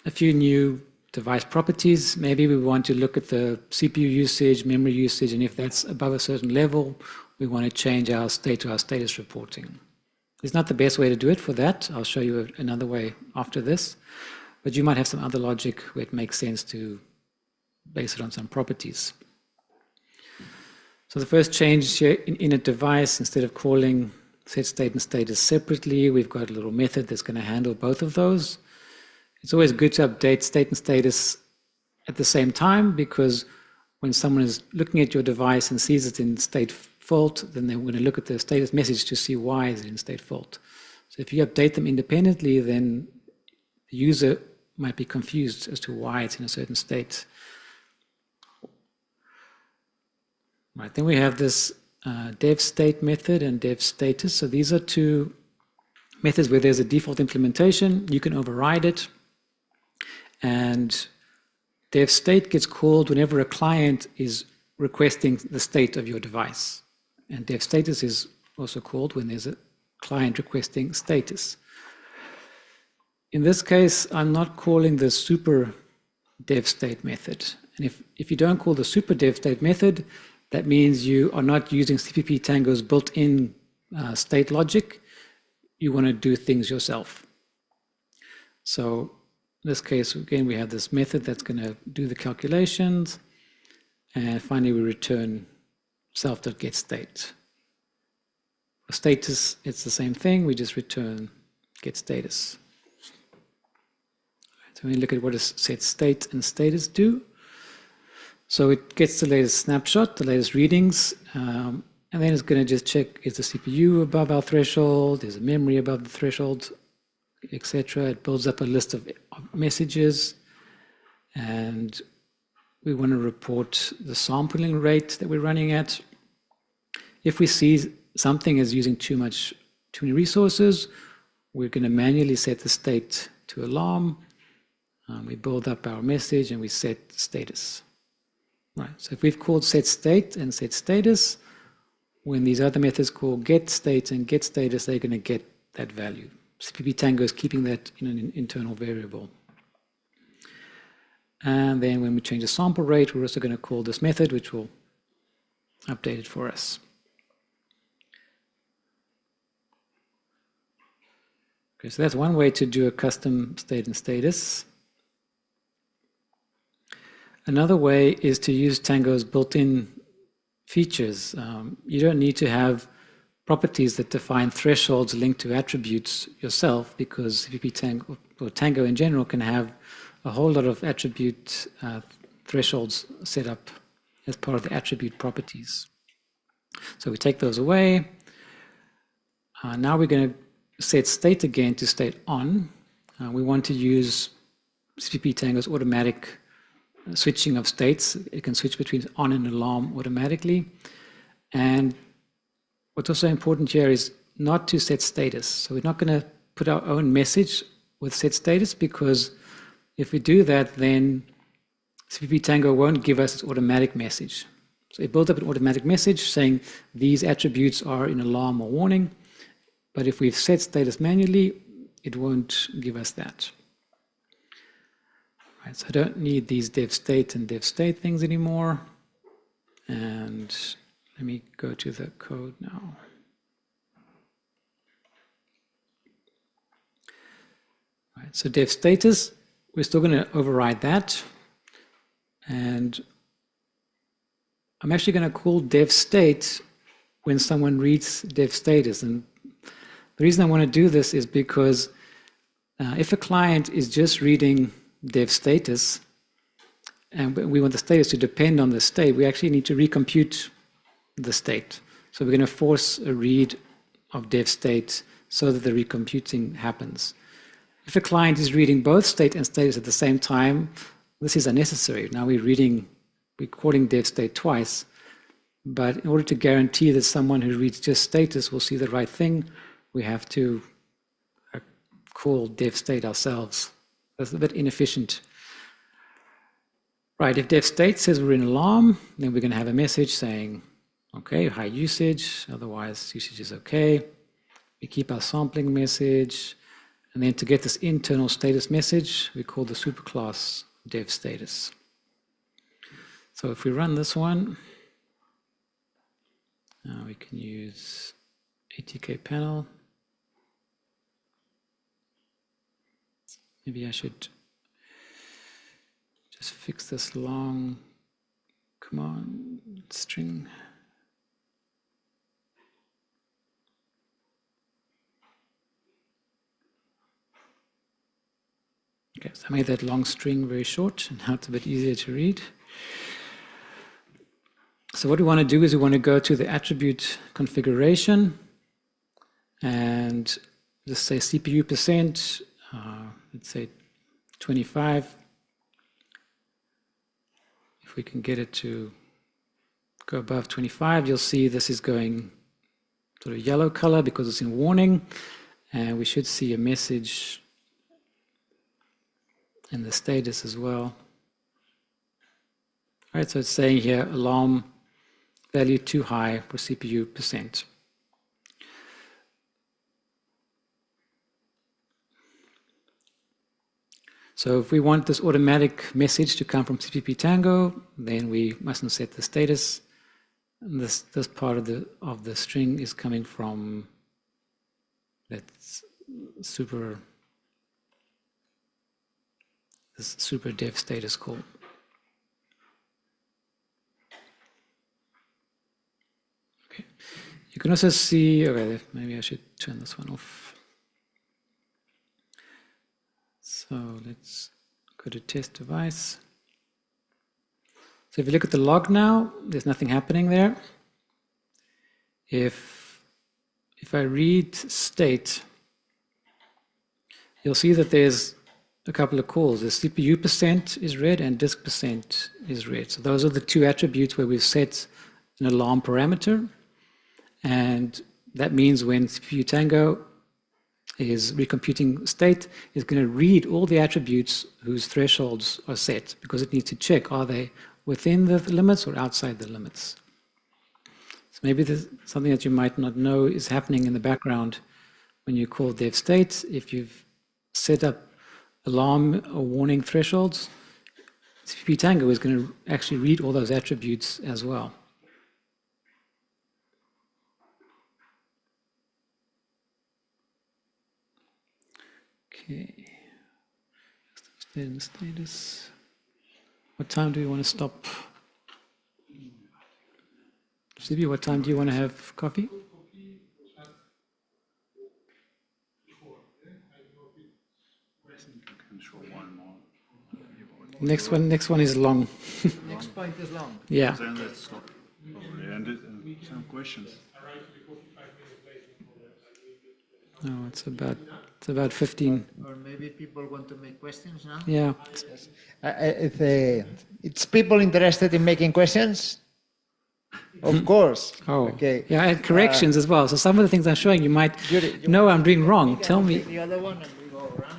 S15: a few new device properties. Maybe we want to look at the CPU usage, memory usage, and if that's above a certain level, we want to change our state to our status reporting. It's not the best way to do it for that. I'll show you another way after this. But you might have some other logic where it makes sense to base it on some properties. So the first change here in a device, instead of calling set state and status separately, we've got a little method that's going to handle both of those. It's always good to update state and status at the same time, because when someone is looking at your device and sees it in state fault, then they're going to look at the status message to see why is it in state fault. So if you update them independently, then the user might be confused as to why it's in a certain state. Right, then we have this dev state method and dev status. So these are two methods where there's a default implementation. You can override it. And dev state gets called whenever a client is requesting the state of your device. And dev status is also called when there's a client requesting status. In this case, I'm not calling the super dev state method. And if you don't call the super dev state method, that means you are not using CPP Tango's built-in state logic. You want to do things yourself. So in this case, again, we have this method that's going to do the calculations. And finally, we return self.getState. For status, it's the same thing. We just return getStatus. So we look at what does set state and status do. So it gets the latest snapshot, the latest readings, and then it's going to just check, is the CPU above our threshold, is the memory above the threshold, etc. It builds up a list of messages, and we want to report the sampling rate that we're running at. If we see something is using too many resources, we're going to manually set the state to alarm. We build up our message and we set status. Right. So if we've called set state and set status, when these other methods call get state and get status, they're going to get that value. CPP Tango is keeping that in an internal variable. And then when we change the sample rate, we're also going to call this method, which will update it for us. Okay, so that's one way to do a custom state and status. Another way is to use Tango's built-in features. You don't need to have properties that define thresholds linked to attributes yourself, because CPP Tango, or Tango in general, can have a whole lot of attribute thresholds set up as part of the attribute properties. So we take those away. Now we're going to set state again to state on. We want to use CPP Tango's automatic switching of states. It can switch between on and alarm automatically. And what's also important here is not to set status. So we're not going to put our own message with set status, because if we do that, then CPP Tango won't give us its automatic message. So it builds up an automatic message saying these attributes are in alarm or warning. But if we've set status manually, it won't give us that. Right, so I don't need these dev state and dev state things anymore. And let me go to the code now. Right, so dev status, we're still going to override that. And I'm actually going to call dev state when someone reads dev status. And the reason I want to do this is because if a client is just reading dev status, and we want the status to depend on the state, we actually need to recompute the state. So we're going to force a read of dev state so that the recomputing happens. If a client is reading both state and status at the same time, this is unnecessary. Now we're calling dev state twice, but in order to guarantee that someone who reads just status will see the right thing, we have to call dev state ourselves. That's a bit inefficient. Right, if dev state says we're in alarm, then we're going to have a message saying, okay, high usage, otherwise usage is okay. We keep our sampling message, and then to get this internal status message, we call the superclass dev status. So if we run this one, we can use ATK panel. Maybe I should just fix this long command string. Okay, so I made that long string very short, and now it's a bit easier to read. So what we want to do is we want to go to the attribute configuration and just say CPU percent, let's say 25. If we can get it to go above 25, you'll see this is going sort of yellow color because it's in warning, and we should see a message in the status as well. All right, so it's saying here alarm value too high for CPU percent. So if we want this automatic message to come from CPP Tango, then we mustn't set the status. And this part of the string is coming from that super dev status call. Okay. You can also see, okay, maybe I should turn this one off. So let's go to test device. So if you look at the log now, there's nothing happening there. If I read state, you'll see that there's a couple of calls. The CPU percent is read and disk percent is read. So those are the two attributes where we've set an alarm parameter. And that means when CPU Tango is recomputing state, is going to read all the attributes whose thresholds are set, because it needs to check, are they within the limits or outside the limits? So maybe there's something that you might not know is happening in the background when you call dev state. If you've set up alarm or warning thresholds, CPP Tango is going to actually read all those attributes as well. Okay, status. What time do we want to stop? Zbigniew, what time do you want to have coffee? Next one is long.
S16: Next point is long.
S15: Yeah.
S16: Then let's stop.
S14: and some questions.
S15: No, it's about 15.
S13: Or maybe people want to make questions now?
S15: Yeah.
S11: It's people interested in making questions? Of course.
S15: Oh,
S11: okay.
S15: Yeah, I had corrections as well. So some of the things I'm showing you might know I'm doing wrong. Tell me.
S11: The other one and we go around.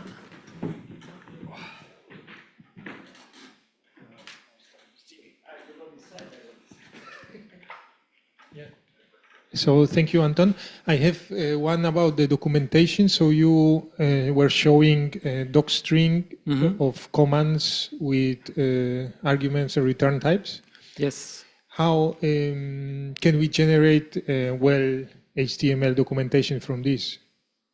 S18: So thank you, Anton. I have one about the documentation. So you were showing docstring of commands with arguments and return types.
S15: Yes.
S18: How can we generate well HTML documentation from this?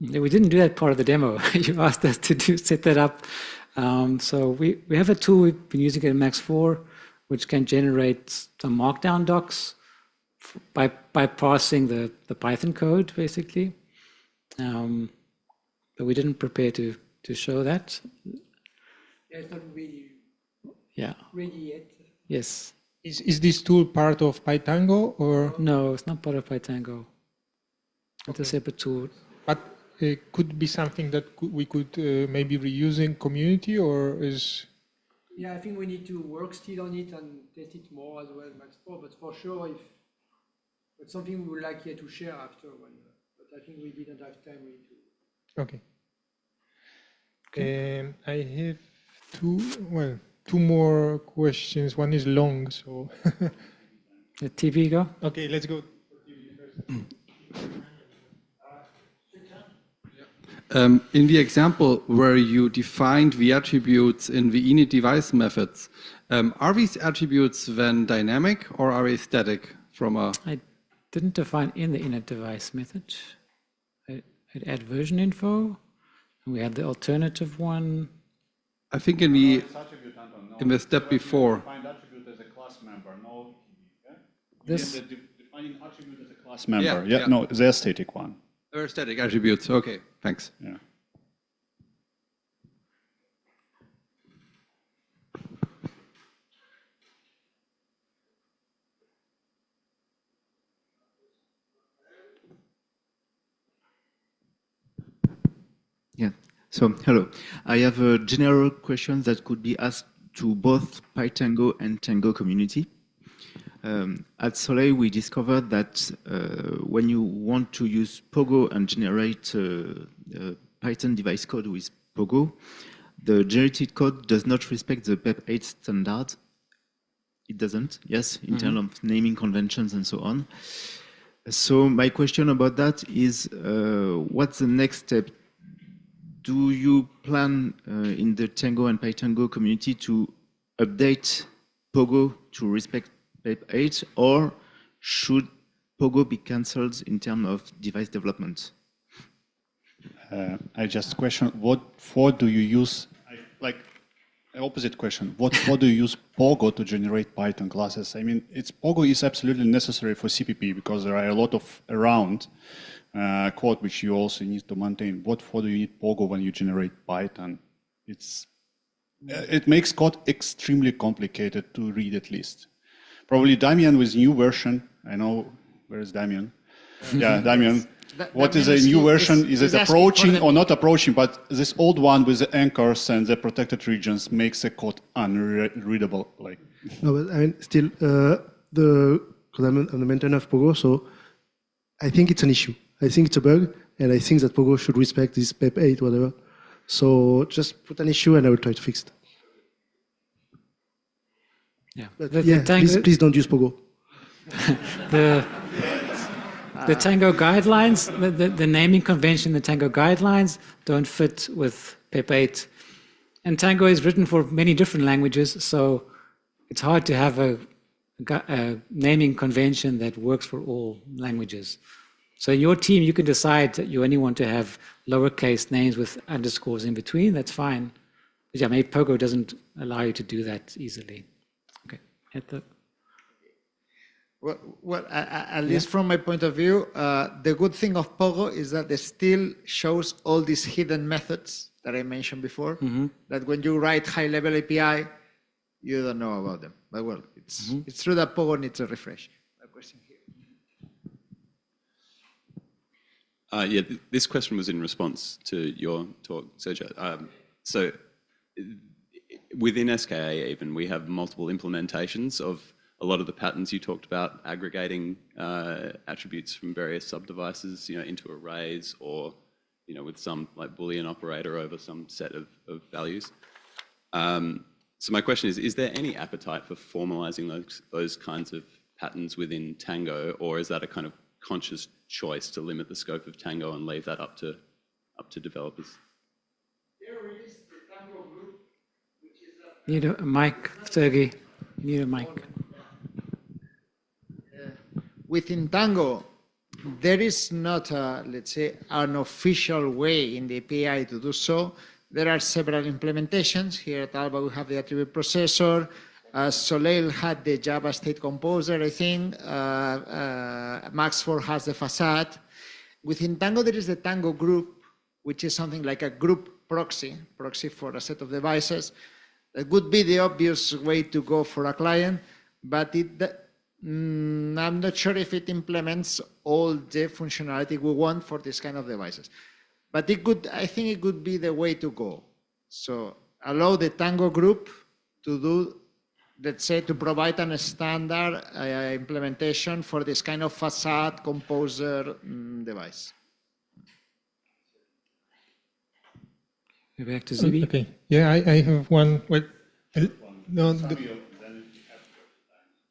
S15: We didn't do that part of the demo. You asked us to set that up. So we have a tool we've been using at Max 4, which can generate some Markdown docs by parsing the Python code, basically. But we didn't prepare to show that.
S7: Yeah, it's not really
S15: Yeah.
S7: ready yet.
S15: Yes.
S18: Is this tool part of Pytango or?
S15: No, it's not part of Pytango. It's a separate tool.
S18: But it could be something that we could maybe reuse in community, or is?
S7: Yeah, I think we need to work still on it and test it more as well, Max 4. But for sure, if it's something we would like here to share after one, but I think we didn't have time really to.
S18: Okay. I have two more questions. One is long, so.
S15: The TV go?
S18: Okay, let's go.
S23: In the example where you defined the attributes in the init device methods, are these attributes then dynamic or are they static from a?
S15: I didn't define in the init device method. I'd add version info, and we had the alternative one.
S23: I think in the step before.
S14: Defined attribute as a class member, no.
S15: This
S14: Defining attribute as a class member. Yeah, no, the static one.
S23: They're static attributes. Okay, thanks.
S14: Yeah.
S16: Yeah. So, hello. I have a general question that could be asked to both Pytango and Tango community. At SOLEIL, we discovered that when you want to use Pogo and generate Python device code with Pogo, the generated code does not respect the PEP8 standard. It doesn't, yes, in terms of naming conventions and so on. So my question about that is, what's the next step? Do you plan in the Tango and Pytango community to update Pogo to respect PEP8, or should Pogo be cancelled in terms of device development?
S14: I just question, what for do you use, like, an opposite question, what for do you use Pogo to generate Python classes? I mean, Pogo is absolutely necessary for CPP because there are a lot of around code which you also need to maintain. What for do you need Pogo when you generate Python? It makes code extremely complicated to read, at least. Probably Damian with new version. I know, where is Damian? Yeah, Damian. What is a new version? Is it approaching or not approaching? But this old one with the anchors and the protected regions makes the code unreadable. Like.
S20: No, but I mean, still, because I'm the maintainer of Pogo, so I think it's an issue. I think it's a bug, and I think that Pogo should respect this PEP8, whatever. So just put an issue, and I will try to fix it.
S15: Yeah,
S20: but please don't use Pogo.
S15: The Tango guidelines, the naming convention, the Tango guidelines don't fit with PEP8. And Tango is written for many different languages, so it's hard to have a naming convention that works for all languages. So in your team, you can decide that you only want to have lowercase names with underscores in between, that's fine. But yeah, maybe Pogo doesn't allow you to do that easily.
S11: Well, at least from my point of view, the good thing of Pogo is that it still shows all these hidden methods that I mentioned before, that when you write high-level API, you don't know about them. But well, it's true that Pogo needs a refresh. A question here.
S6: This question was in response to your talk, Sergi. So within SKA even, we have multiple implementations of a lot of the patterns you talked about, aggregating attributes from various subdevices, into arrays, or with some like Boolean operator over some set of values. So my question is there any appetite for formalizing those kinds of patterns within Tango, or is that a kind of conscious choice to limit the scope of Tango and leave that up to developers?
S13: There is the Tango group, which is
S15: Need a mic, Sergi. Need a mic.
S13: Within Tango, there is not, let's say, an official way in the API to do so. There are several implementations. Here at ALBA, we have the attribute processor. SOLEIL had the Java state composer, I think. Max4 has the facade. Within Tango, there is the Tango group, which is something like a group proxy for a set of devices. That would be the obvious way to go for a client, but I'm not sure if it implements all the functionality we want for this kind of devices. But I think it could be the way to go. So allow the Tango group to do, let's say, to provide a standard implementation for this kind of facade composer device.
S15: Back to Zbigniew.
S18: Okay. Yeah, I have one. Well, no.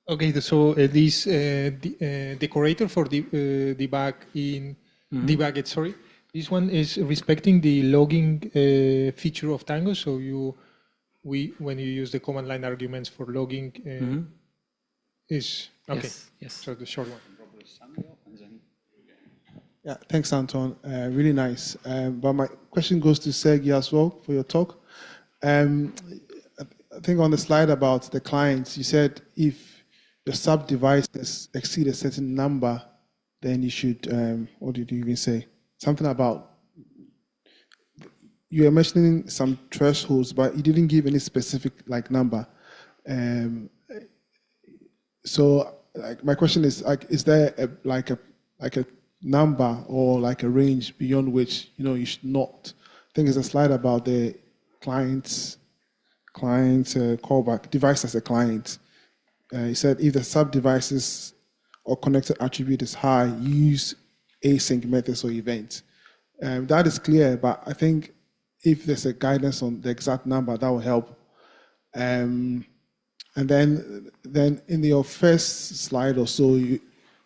S18: Okay, so this decorator for the debug in debug it. Sorry, this one is respecting the logging feature of Tango. So when you use the command line arguments for logging, is okay.
S15: Yes.
S18: So the short one.
S3: Yeah, thanks, Anton. Really nice. But my question goes to Sergi as well for your talk. I think on the slide about the clients, you said if your sub-devices exceed a certain number, then you should, what did you even say? Something about, you were mentioning some thresholds, but you didn't give any specific number. So my question is, is there a number or a range beyond which you should not? I think there's a slide about the client callback, device as a client. He said if the sub-devices or connected attribute is high, use async methods or events. That is clear, but I think if there's a guidance on the exact number, that will help. And then in your first slide or so,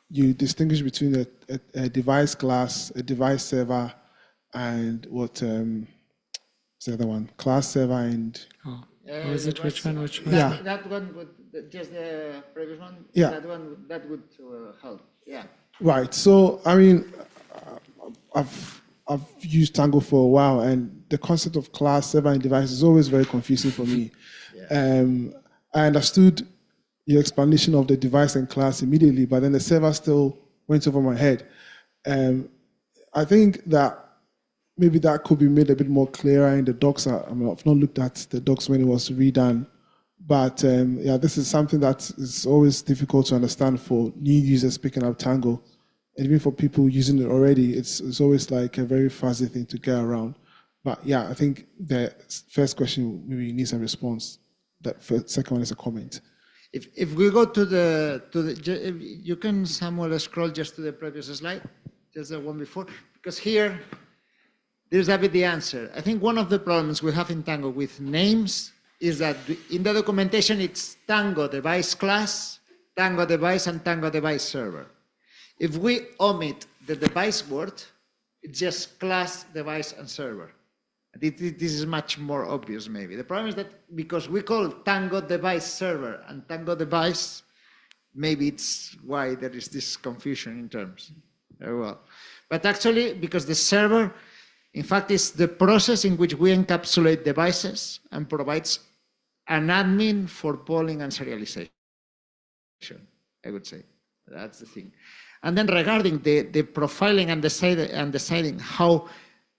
S3: you distinguish between a device class, a device server, and what is the other one? Class server and...
S15: Was it which one?
S13: Yeah. That one would, just the previous one?
S3: Yeah.
S13: That would help, yeah.
S3: Right, so I mean, I've used Tango for a while, and the concept of class, server, and device is always very confusing for me. I understood your explanation of the device and class immediately, but then the server still went over my head. I think that maybe that could be made a bit more clearer in the docs. I've not looked at the docs when it was redone, but yeah, this is something that is always difficult to understand for new users picking up Tango. And even for people using it already, it's always like a very fuzzy thing to get around. But yeah, I think the first question maybe needs a response. That second one is a comment.
S13: If we go to you can, Samuel, scroll just to the previous slide, just the one before, because here, there's a bit the answer. I think one of the problems we have in Tango with names is that in the documentation, it's Tango device class, Tango device, and Tango device server. If we omit the device word, it's just class, device, and server. This is much more obvious, maybe. The problem is that because we call Tango device server and Tango device, maybe it's why there is this confusion in terms. Very well. But actually, because the server, in fact, is the process in which we encapsulate devices and provides an admin for polling and serialization, I would say. That's the thing. And then regarding the profiling and deciding how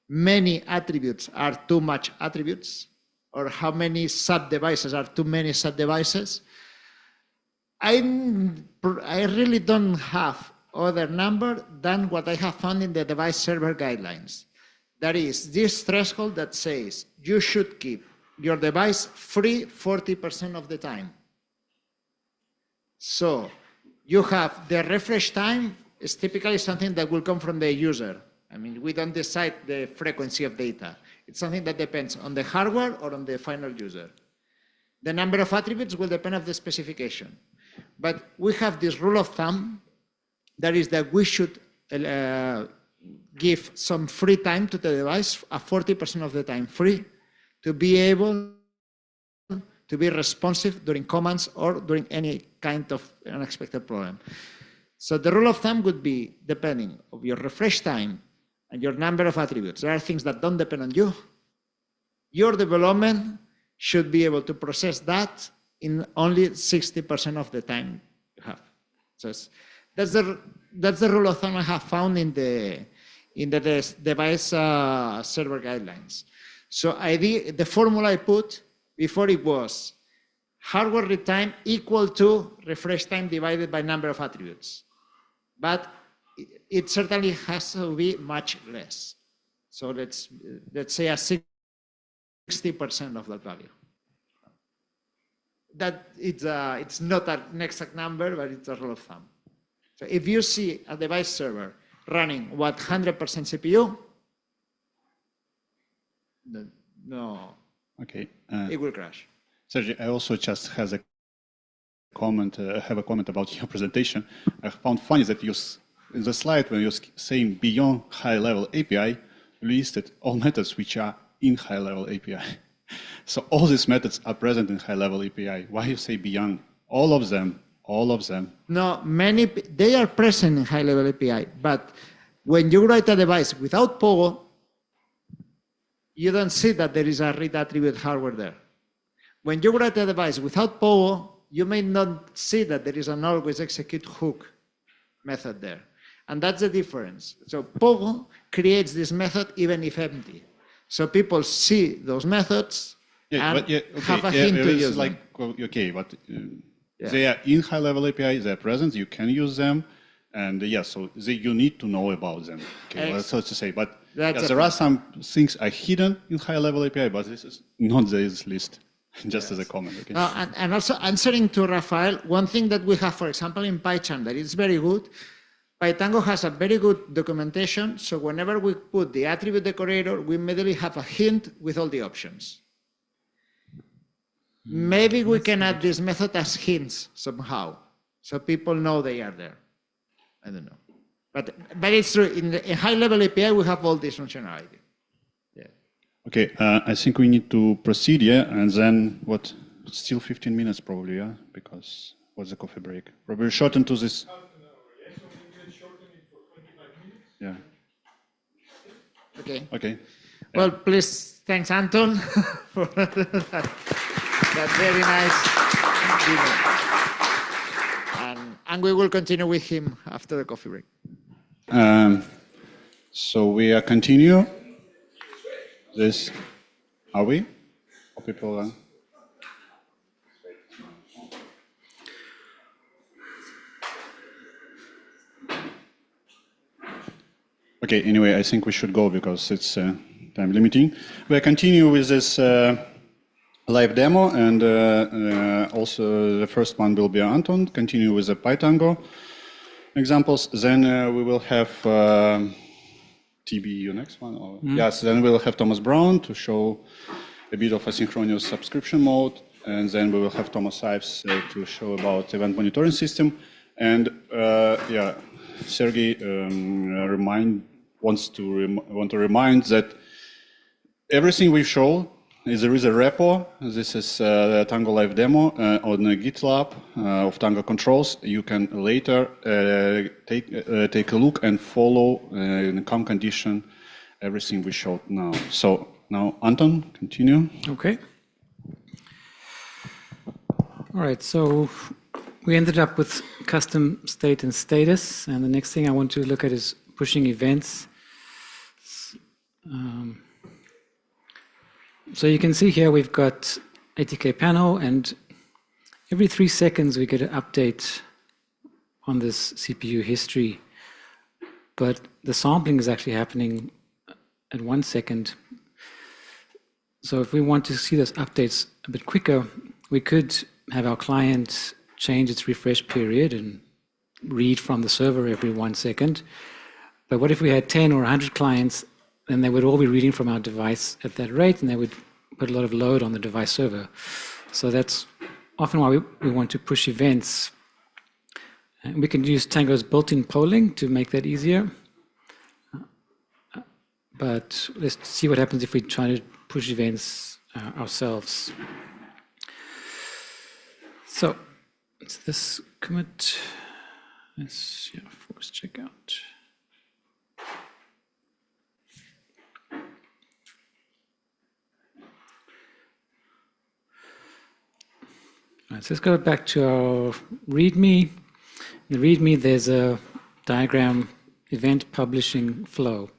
S13: many attributes are too much attributes, or how many sub-devices are too many sub-devices, I really don't have other number than what I have found in the device server guidelines. That is this threshold that says you should keep your device free 40% of the time. So you have the refresh time is typically something that will come from the user. I mean, we don't decide the frequency of data. It's something that depends on the hardware or on the final user. The number of attributes will depend on the specification. But we have this rule of thumb, that is that we should give some free time to the device, 40% of the time free, to be able to be responsive during commands or during any kind of unexpected problem. So the rule of thumb would be, depending on your refresh time and your number of attributes, there are things that don't depend on you. Your development should be able to process that in only 60% of the time you have. So that's the rule of thumb I have found in the device server guidelines. So the formula I put before, it was hardware read time equal to refresh time divided by number of attributes. But it certainly has to be much less. So let's say a 60% of that value. That it's not an exact number, but it's a rule of thumb. So if you see a device server running 100% CPU, no,
S14: okay,
S13: it will crash.
S14: Sergi, I also just have a comment about your presentation. I found funny that you, in the slide when you're saying beyond high-level API, you listed all methods which are in high-level API. So all these methods are present in high-level API. Why you say beyond? All of them. All of them.
S13: No, they are present in high-level API, but when you write a device without Pogo, you don't see that there is a read attribute hardware there. When you write a device without Pogo, you may not see that there is an always execute hook method there. And that's the difference. So Pogo creates this method even if empty. So people see those methods and have a hint to use them.
S14: Okay, but they are in high-level API, they're present, you can use them, and so you need to know about them. Okay, well, so to say, but there are some things are hidden in high-level API, but this is not this list. Just as a comment. Okay.
S13: And also answering to Rafael, one thing that we have, for example, in PyCharm that is very good, PyTango has a very good documentation, so whenever we put the attribute decorator, we immediately have a hint with all the options. Maybe we can add this method as hints somehow, so people know they are there. I don't know. But it's true, in high-level API, we have all this functionality.
S14: Okay, I think we need to proceed, and then what? Still 15 minutes probably, because what's the coffee break? Probably shorten to this. Yeah.
S13: Okay.
S14: Okay.
S13: Well, please, thanks, Anton, for that very nice dinner. And we will continue with him after the coffee break.
S14: So we continue. This, are we? Or people Okay, anyway, I think we should go because it's time limiting. We'll continue with this live demo, and also the first one will be Anton, continue with the PyTango examples. Then we will have TB, your next one? Or? Yes, then we'll have Thomas Brown to show a bit of asynchronous subscription mode, and then we will have Thomas Ives to show about event monitoring system. And Sergi want to remind that everything we show there is a repo. This is the Tango live demo on the GitLab of Tango controls. You can later take a look and follow in the calm condition everything we showed now. So now Anton, continue.
S15: Okay. All right. So we ended up with custom state and status, and the next thing I want to look at is pushing events. So you can see here we've got ATK panel, and every 3 seconds we get an update on this CPU history, but the sampling is actually happening at 1 second. So if we want to see those updates a bit quicker, we could have our client change its refresh period and read from the server every 1 second. But what if we had 10 or 100 clients, then they would all be reading from our device at that rate, and they would put a lot of load on the device server. So that's often why we want to push events. And we can use Tango's built-in polling to make that easier. But let's see what happens if we try to push events ourselves. So it's this commit. Let's force checkout. All right, so let's go back to our README. In the README, there's a diagram, event publishing flow.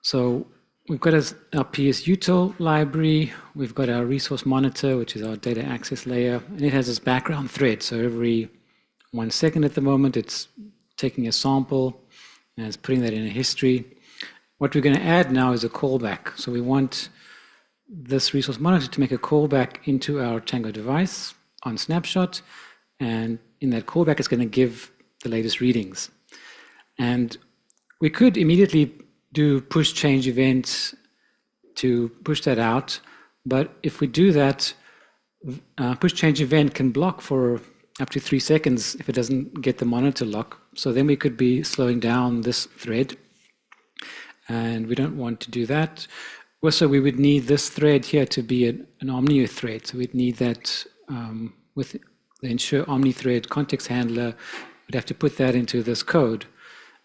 S15: So we've got our PS-util library, we've got our resource monitor, which is our data access layer, and it has this background thread. So every 1 second at the moment, it's taking a sample and it's putting that in a history. What we're going to add now is a callback. So we want this resource monitor to make a callback into our Tango device on snapshot, and in that callback, it's going to give the latest readings. And we could immediately do push change events to push that out, but if we do that, push change event can block for up to 3 seconds if it doesn't get the monitor lock. So then we could be slowing down this thread, and we don't want to do that. Also, we would need this thread here to be an omni thread. So we'd need that with the ensure omni thread context handler. We'd have to put that into this code.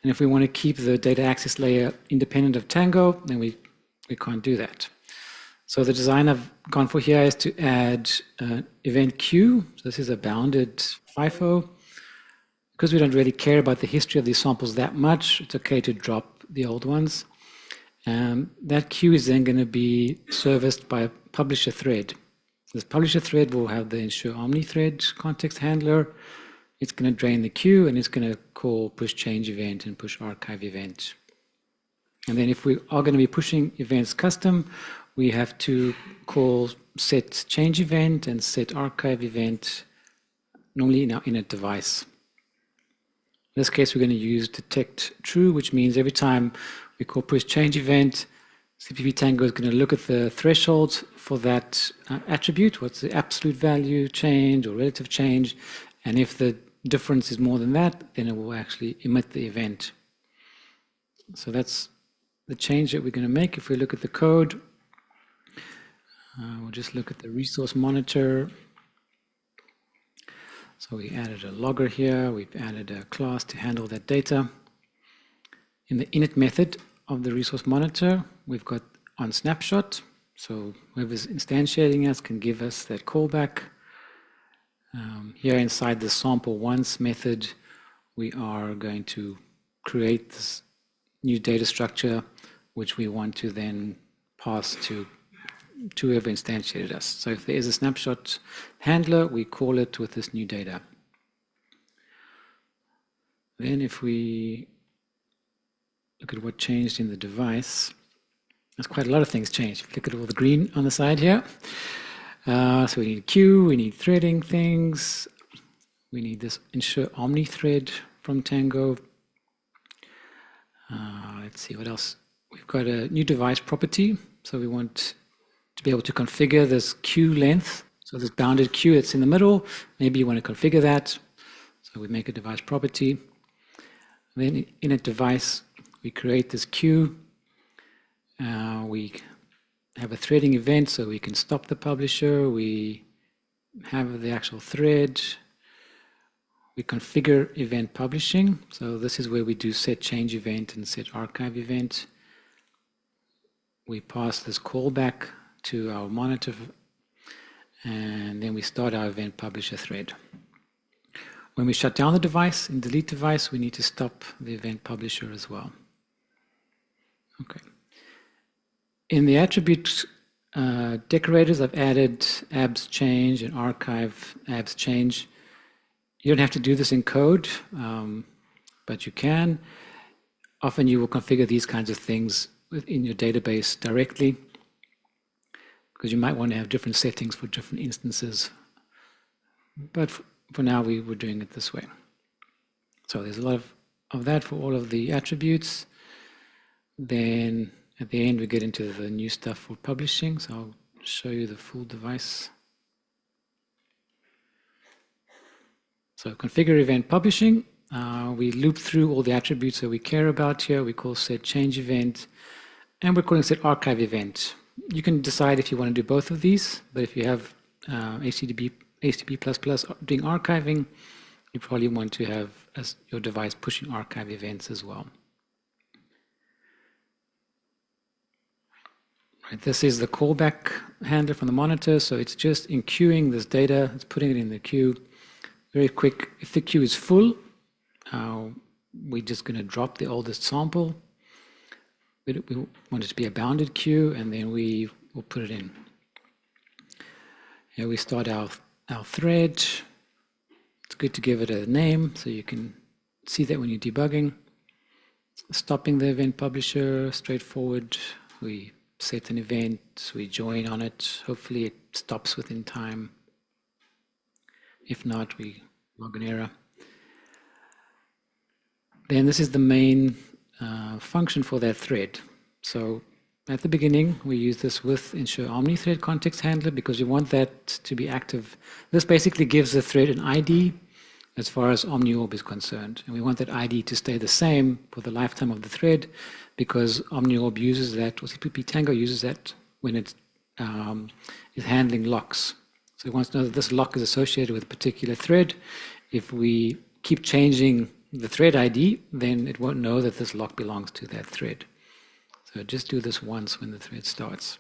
S15: And if we want to keep the data access layer independent of Tango, then we can't do that. So the design I've gone for here is to add event queue. So this is a bounded FIFO. Because we don't really care about the history of these samples that much, it's okay to drop the old ones. That queue is then going to be serviced by a publisher thread. This publisher thread will have the ensure omni thread context handler. It's going to drain the queue, and it's going to call push change event and push archive event. And then if we are going to be pushing events custom, we have to call set change event and set archive event, normally in our init device. In this case, we're going to use detect true, which means every time we call push change event, CPP Tango is going to look at the thresholds for that attribute, what's the absolute value change or relative change, and if the difference is more than that, then it will actually emit the event. So that's the change that we're going to make. If we look at the code, we'll just look at the resource monitor. So we added a logger here, we've added a class to handle that data. In the init method of the resource monitor, we've got on snapshot. So whoever's instantiating us can give us that callback. Here inside the sample once method, we are going to create this new data structure, which we want to then pass to whoever instantiated us. So if there is a snapshot handler, we call it with this new data. Then if we look at what changed in the device, there's quite a lot of things changed. If you look at all the green on the side here. So we need queue, we need threading things, we need this ensure omni thread from Tango. Let's see what else. We've got a new device property. So we want to be able to configure this queue length. So this bounded queue that's in the middle, maybe you want to configure that. So we make a device property. Then in a device, we create this queue. We have a threading event, so we can stop the publisher. We have the actual thread. We configure event publishing. So this is where we do set change event and set archive event. We pass this callback to our monitor, and then we start our event publisher thread. When we shut down the device in delete device, we need to stop the event publisher as well. Okay. In the attribute decorators, I've added abs change and archive abs change. You don't have to do this in code, but you can. Often you will configure these kinds of things within your database directly, because you might want to have different settings for different instances. But for now, we were doing it this way. So there's a lot of that for all of the attributes. Then at the end, we get into the new stuff for publishing. So I'll show you the full device. So configure event publishing. We loop through all the attributes that we care about here. We call set change event, and we're calling set archive event. You can decide if you want to do both of these, but if you have HTTP doing archiving, you probably want to have as your device pushing archive events as well. Right, this is the callback handler from the monitor, so it's just enqueuing this data, it's putting it in the queue. Very quick, if the queue is full, we're just going to drop the oldest sample. We want it to be a bounded queue, and then we will put it in. Here we start our thread. It's good to give it a name so you can see that when you're debugging. Stopping the event publisher, straightforward. We set an event, we join on it. Hopefully it stops within time. If not, we log an error. Then this is the main function for that thread. So at the beginning, we use this with ensure omni-thread context handler because we want that to be active. This basically gives the thread an ID as far as OmniOrb is concerned. And we want that ID to stay the same for the lifetime of the thread because OmniOrb uses that, or CPP Tango uses that when it is handling locks. So it wants to know that this lock is associated with a particular thread. If we keep changing the thread ID, then it won't know that this lock belongs to that thread. So just do this once when the thread starts.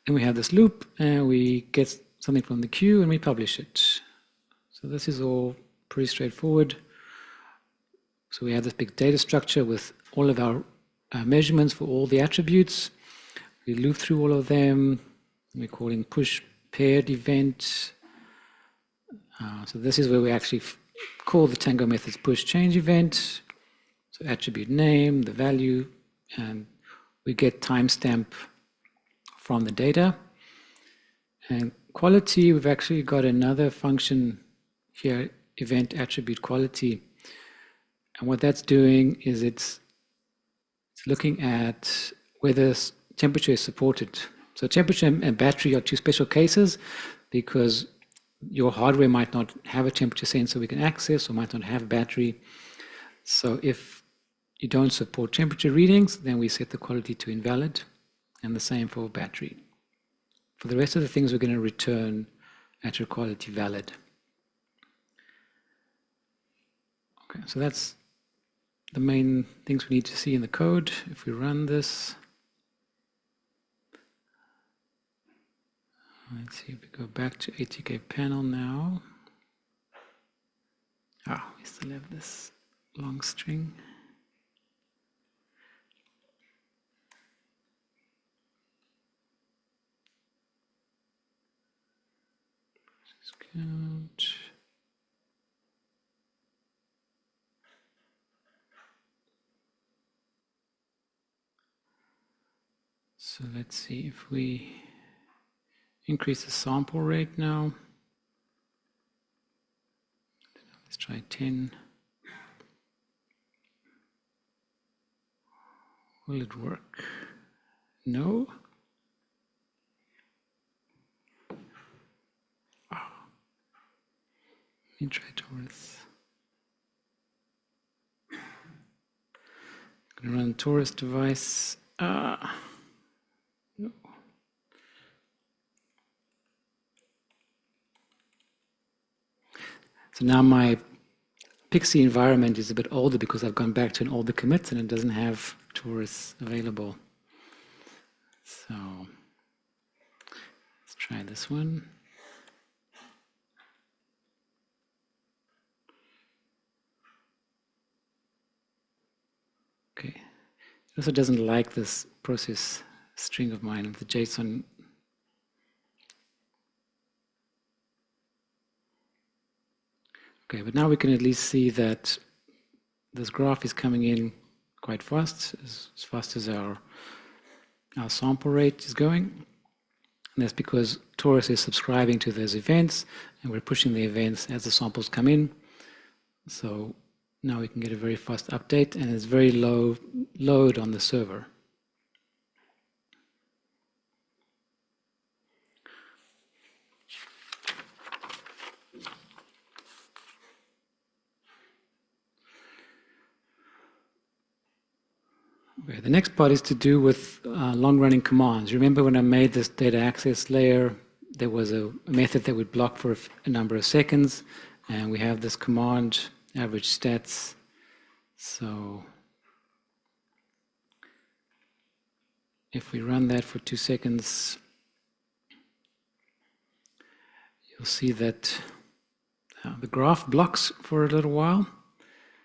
S15: Then we have this loop, and we get something from the queue, and we publish it. So this is all pretty straightforward. So we have this big data structure with all of our measurements for all the attributes. We loop through all of them. We're calling push paired event. So this is where we actually call the Tango method's push change event. So attribute name, the value, and we get timestamp from the data. And quality, we've actually got another function here, event attribute quality. And what that's doing is it's looking at whether temperature is supported. So temperature and battery are two special cases because your hardware might not have a temperature sensor we can access or might not have a battery. So if you don't support temperature readings, then we set the quality to invalid, and the same for battery. For the rest of the things, we're going to return at your quality valid. Okay, so that's the main things we need to see in the code. If we run this, let's see if we go back to ATK panel now. We still have this long string. Count. So let's see if we increase the sample rate now. Let's try 10. Will it work? No. Let me try Taurus. I'm going to run Taurus device. No. So now my Pixie environment is a bit older because I've gone back to an older commit and it doesn't have Taurus available. So let's try this one. Okay. It also doesn't like this process string of mine, the JSON. Okay, but now we can at least see that this graph is coming in quite fast as our sample rate is going. And that's because Torus is subscribing to those events, and we're pushing the events as the samples come in. So now we can get a very fast update, and it's very low load on the server. Okay, the next part is to do with long-running commands. Remember when I made this data access layer, there was a method that would block for a number of seconds, and we have this command, average stats. So if we run that for 2 seconds, you'll see that the graph blocks for a little while.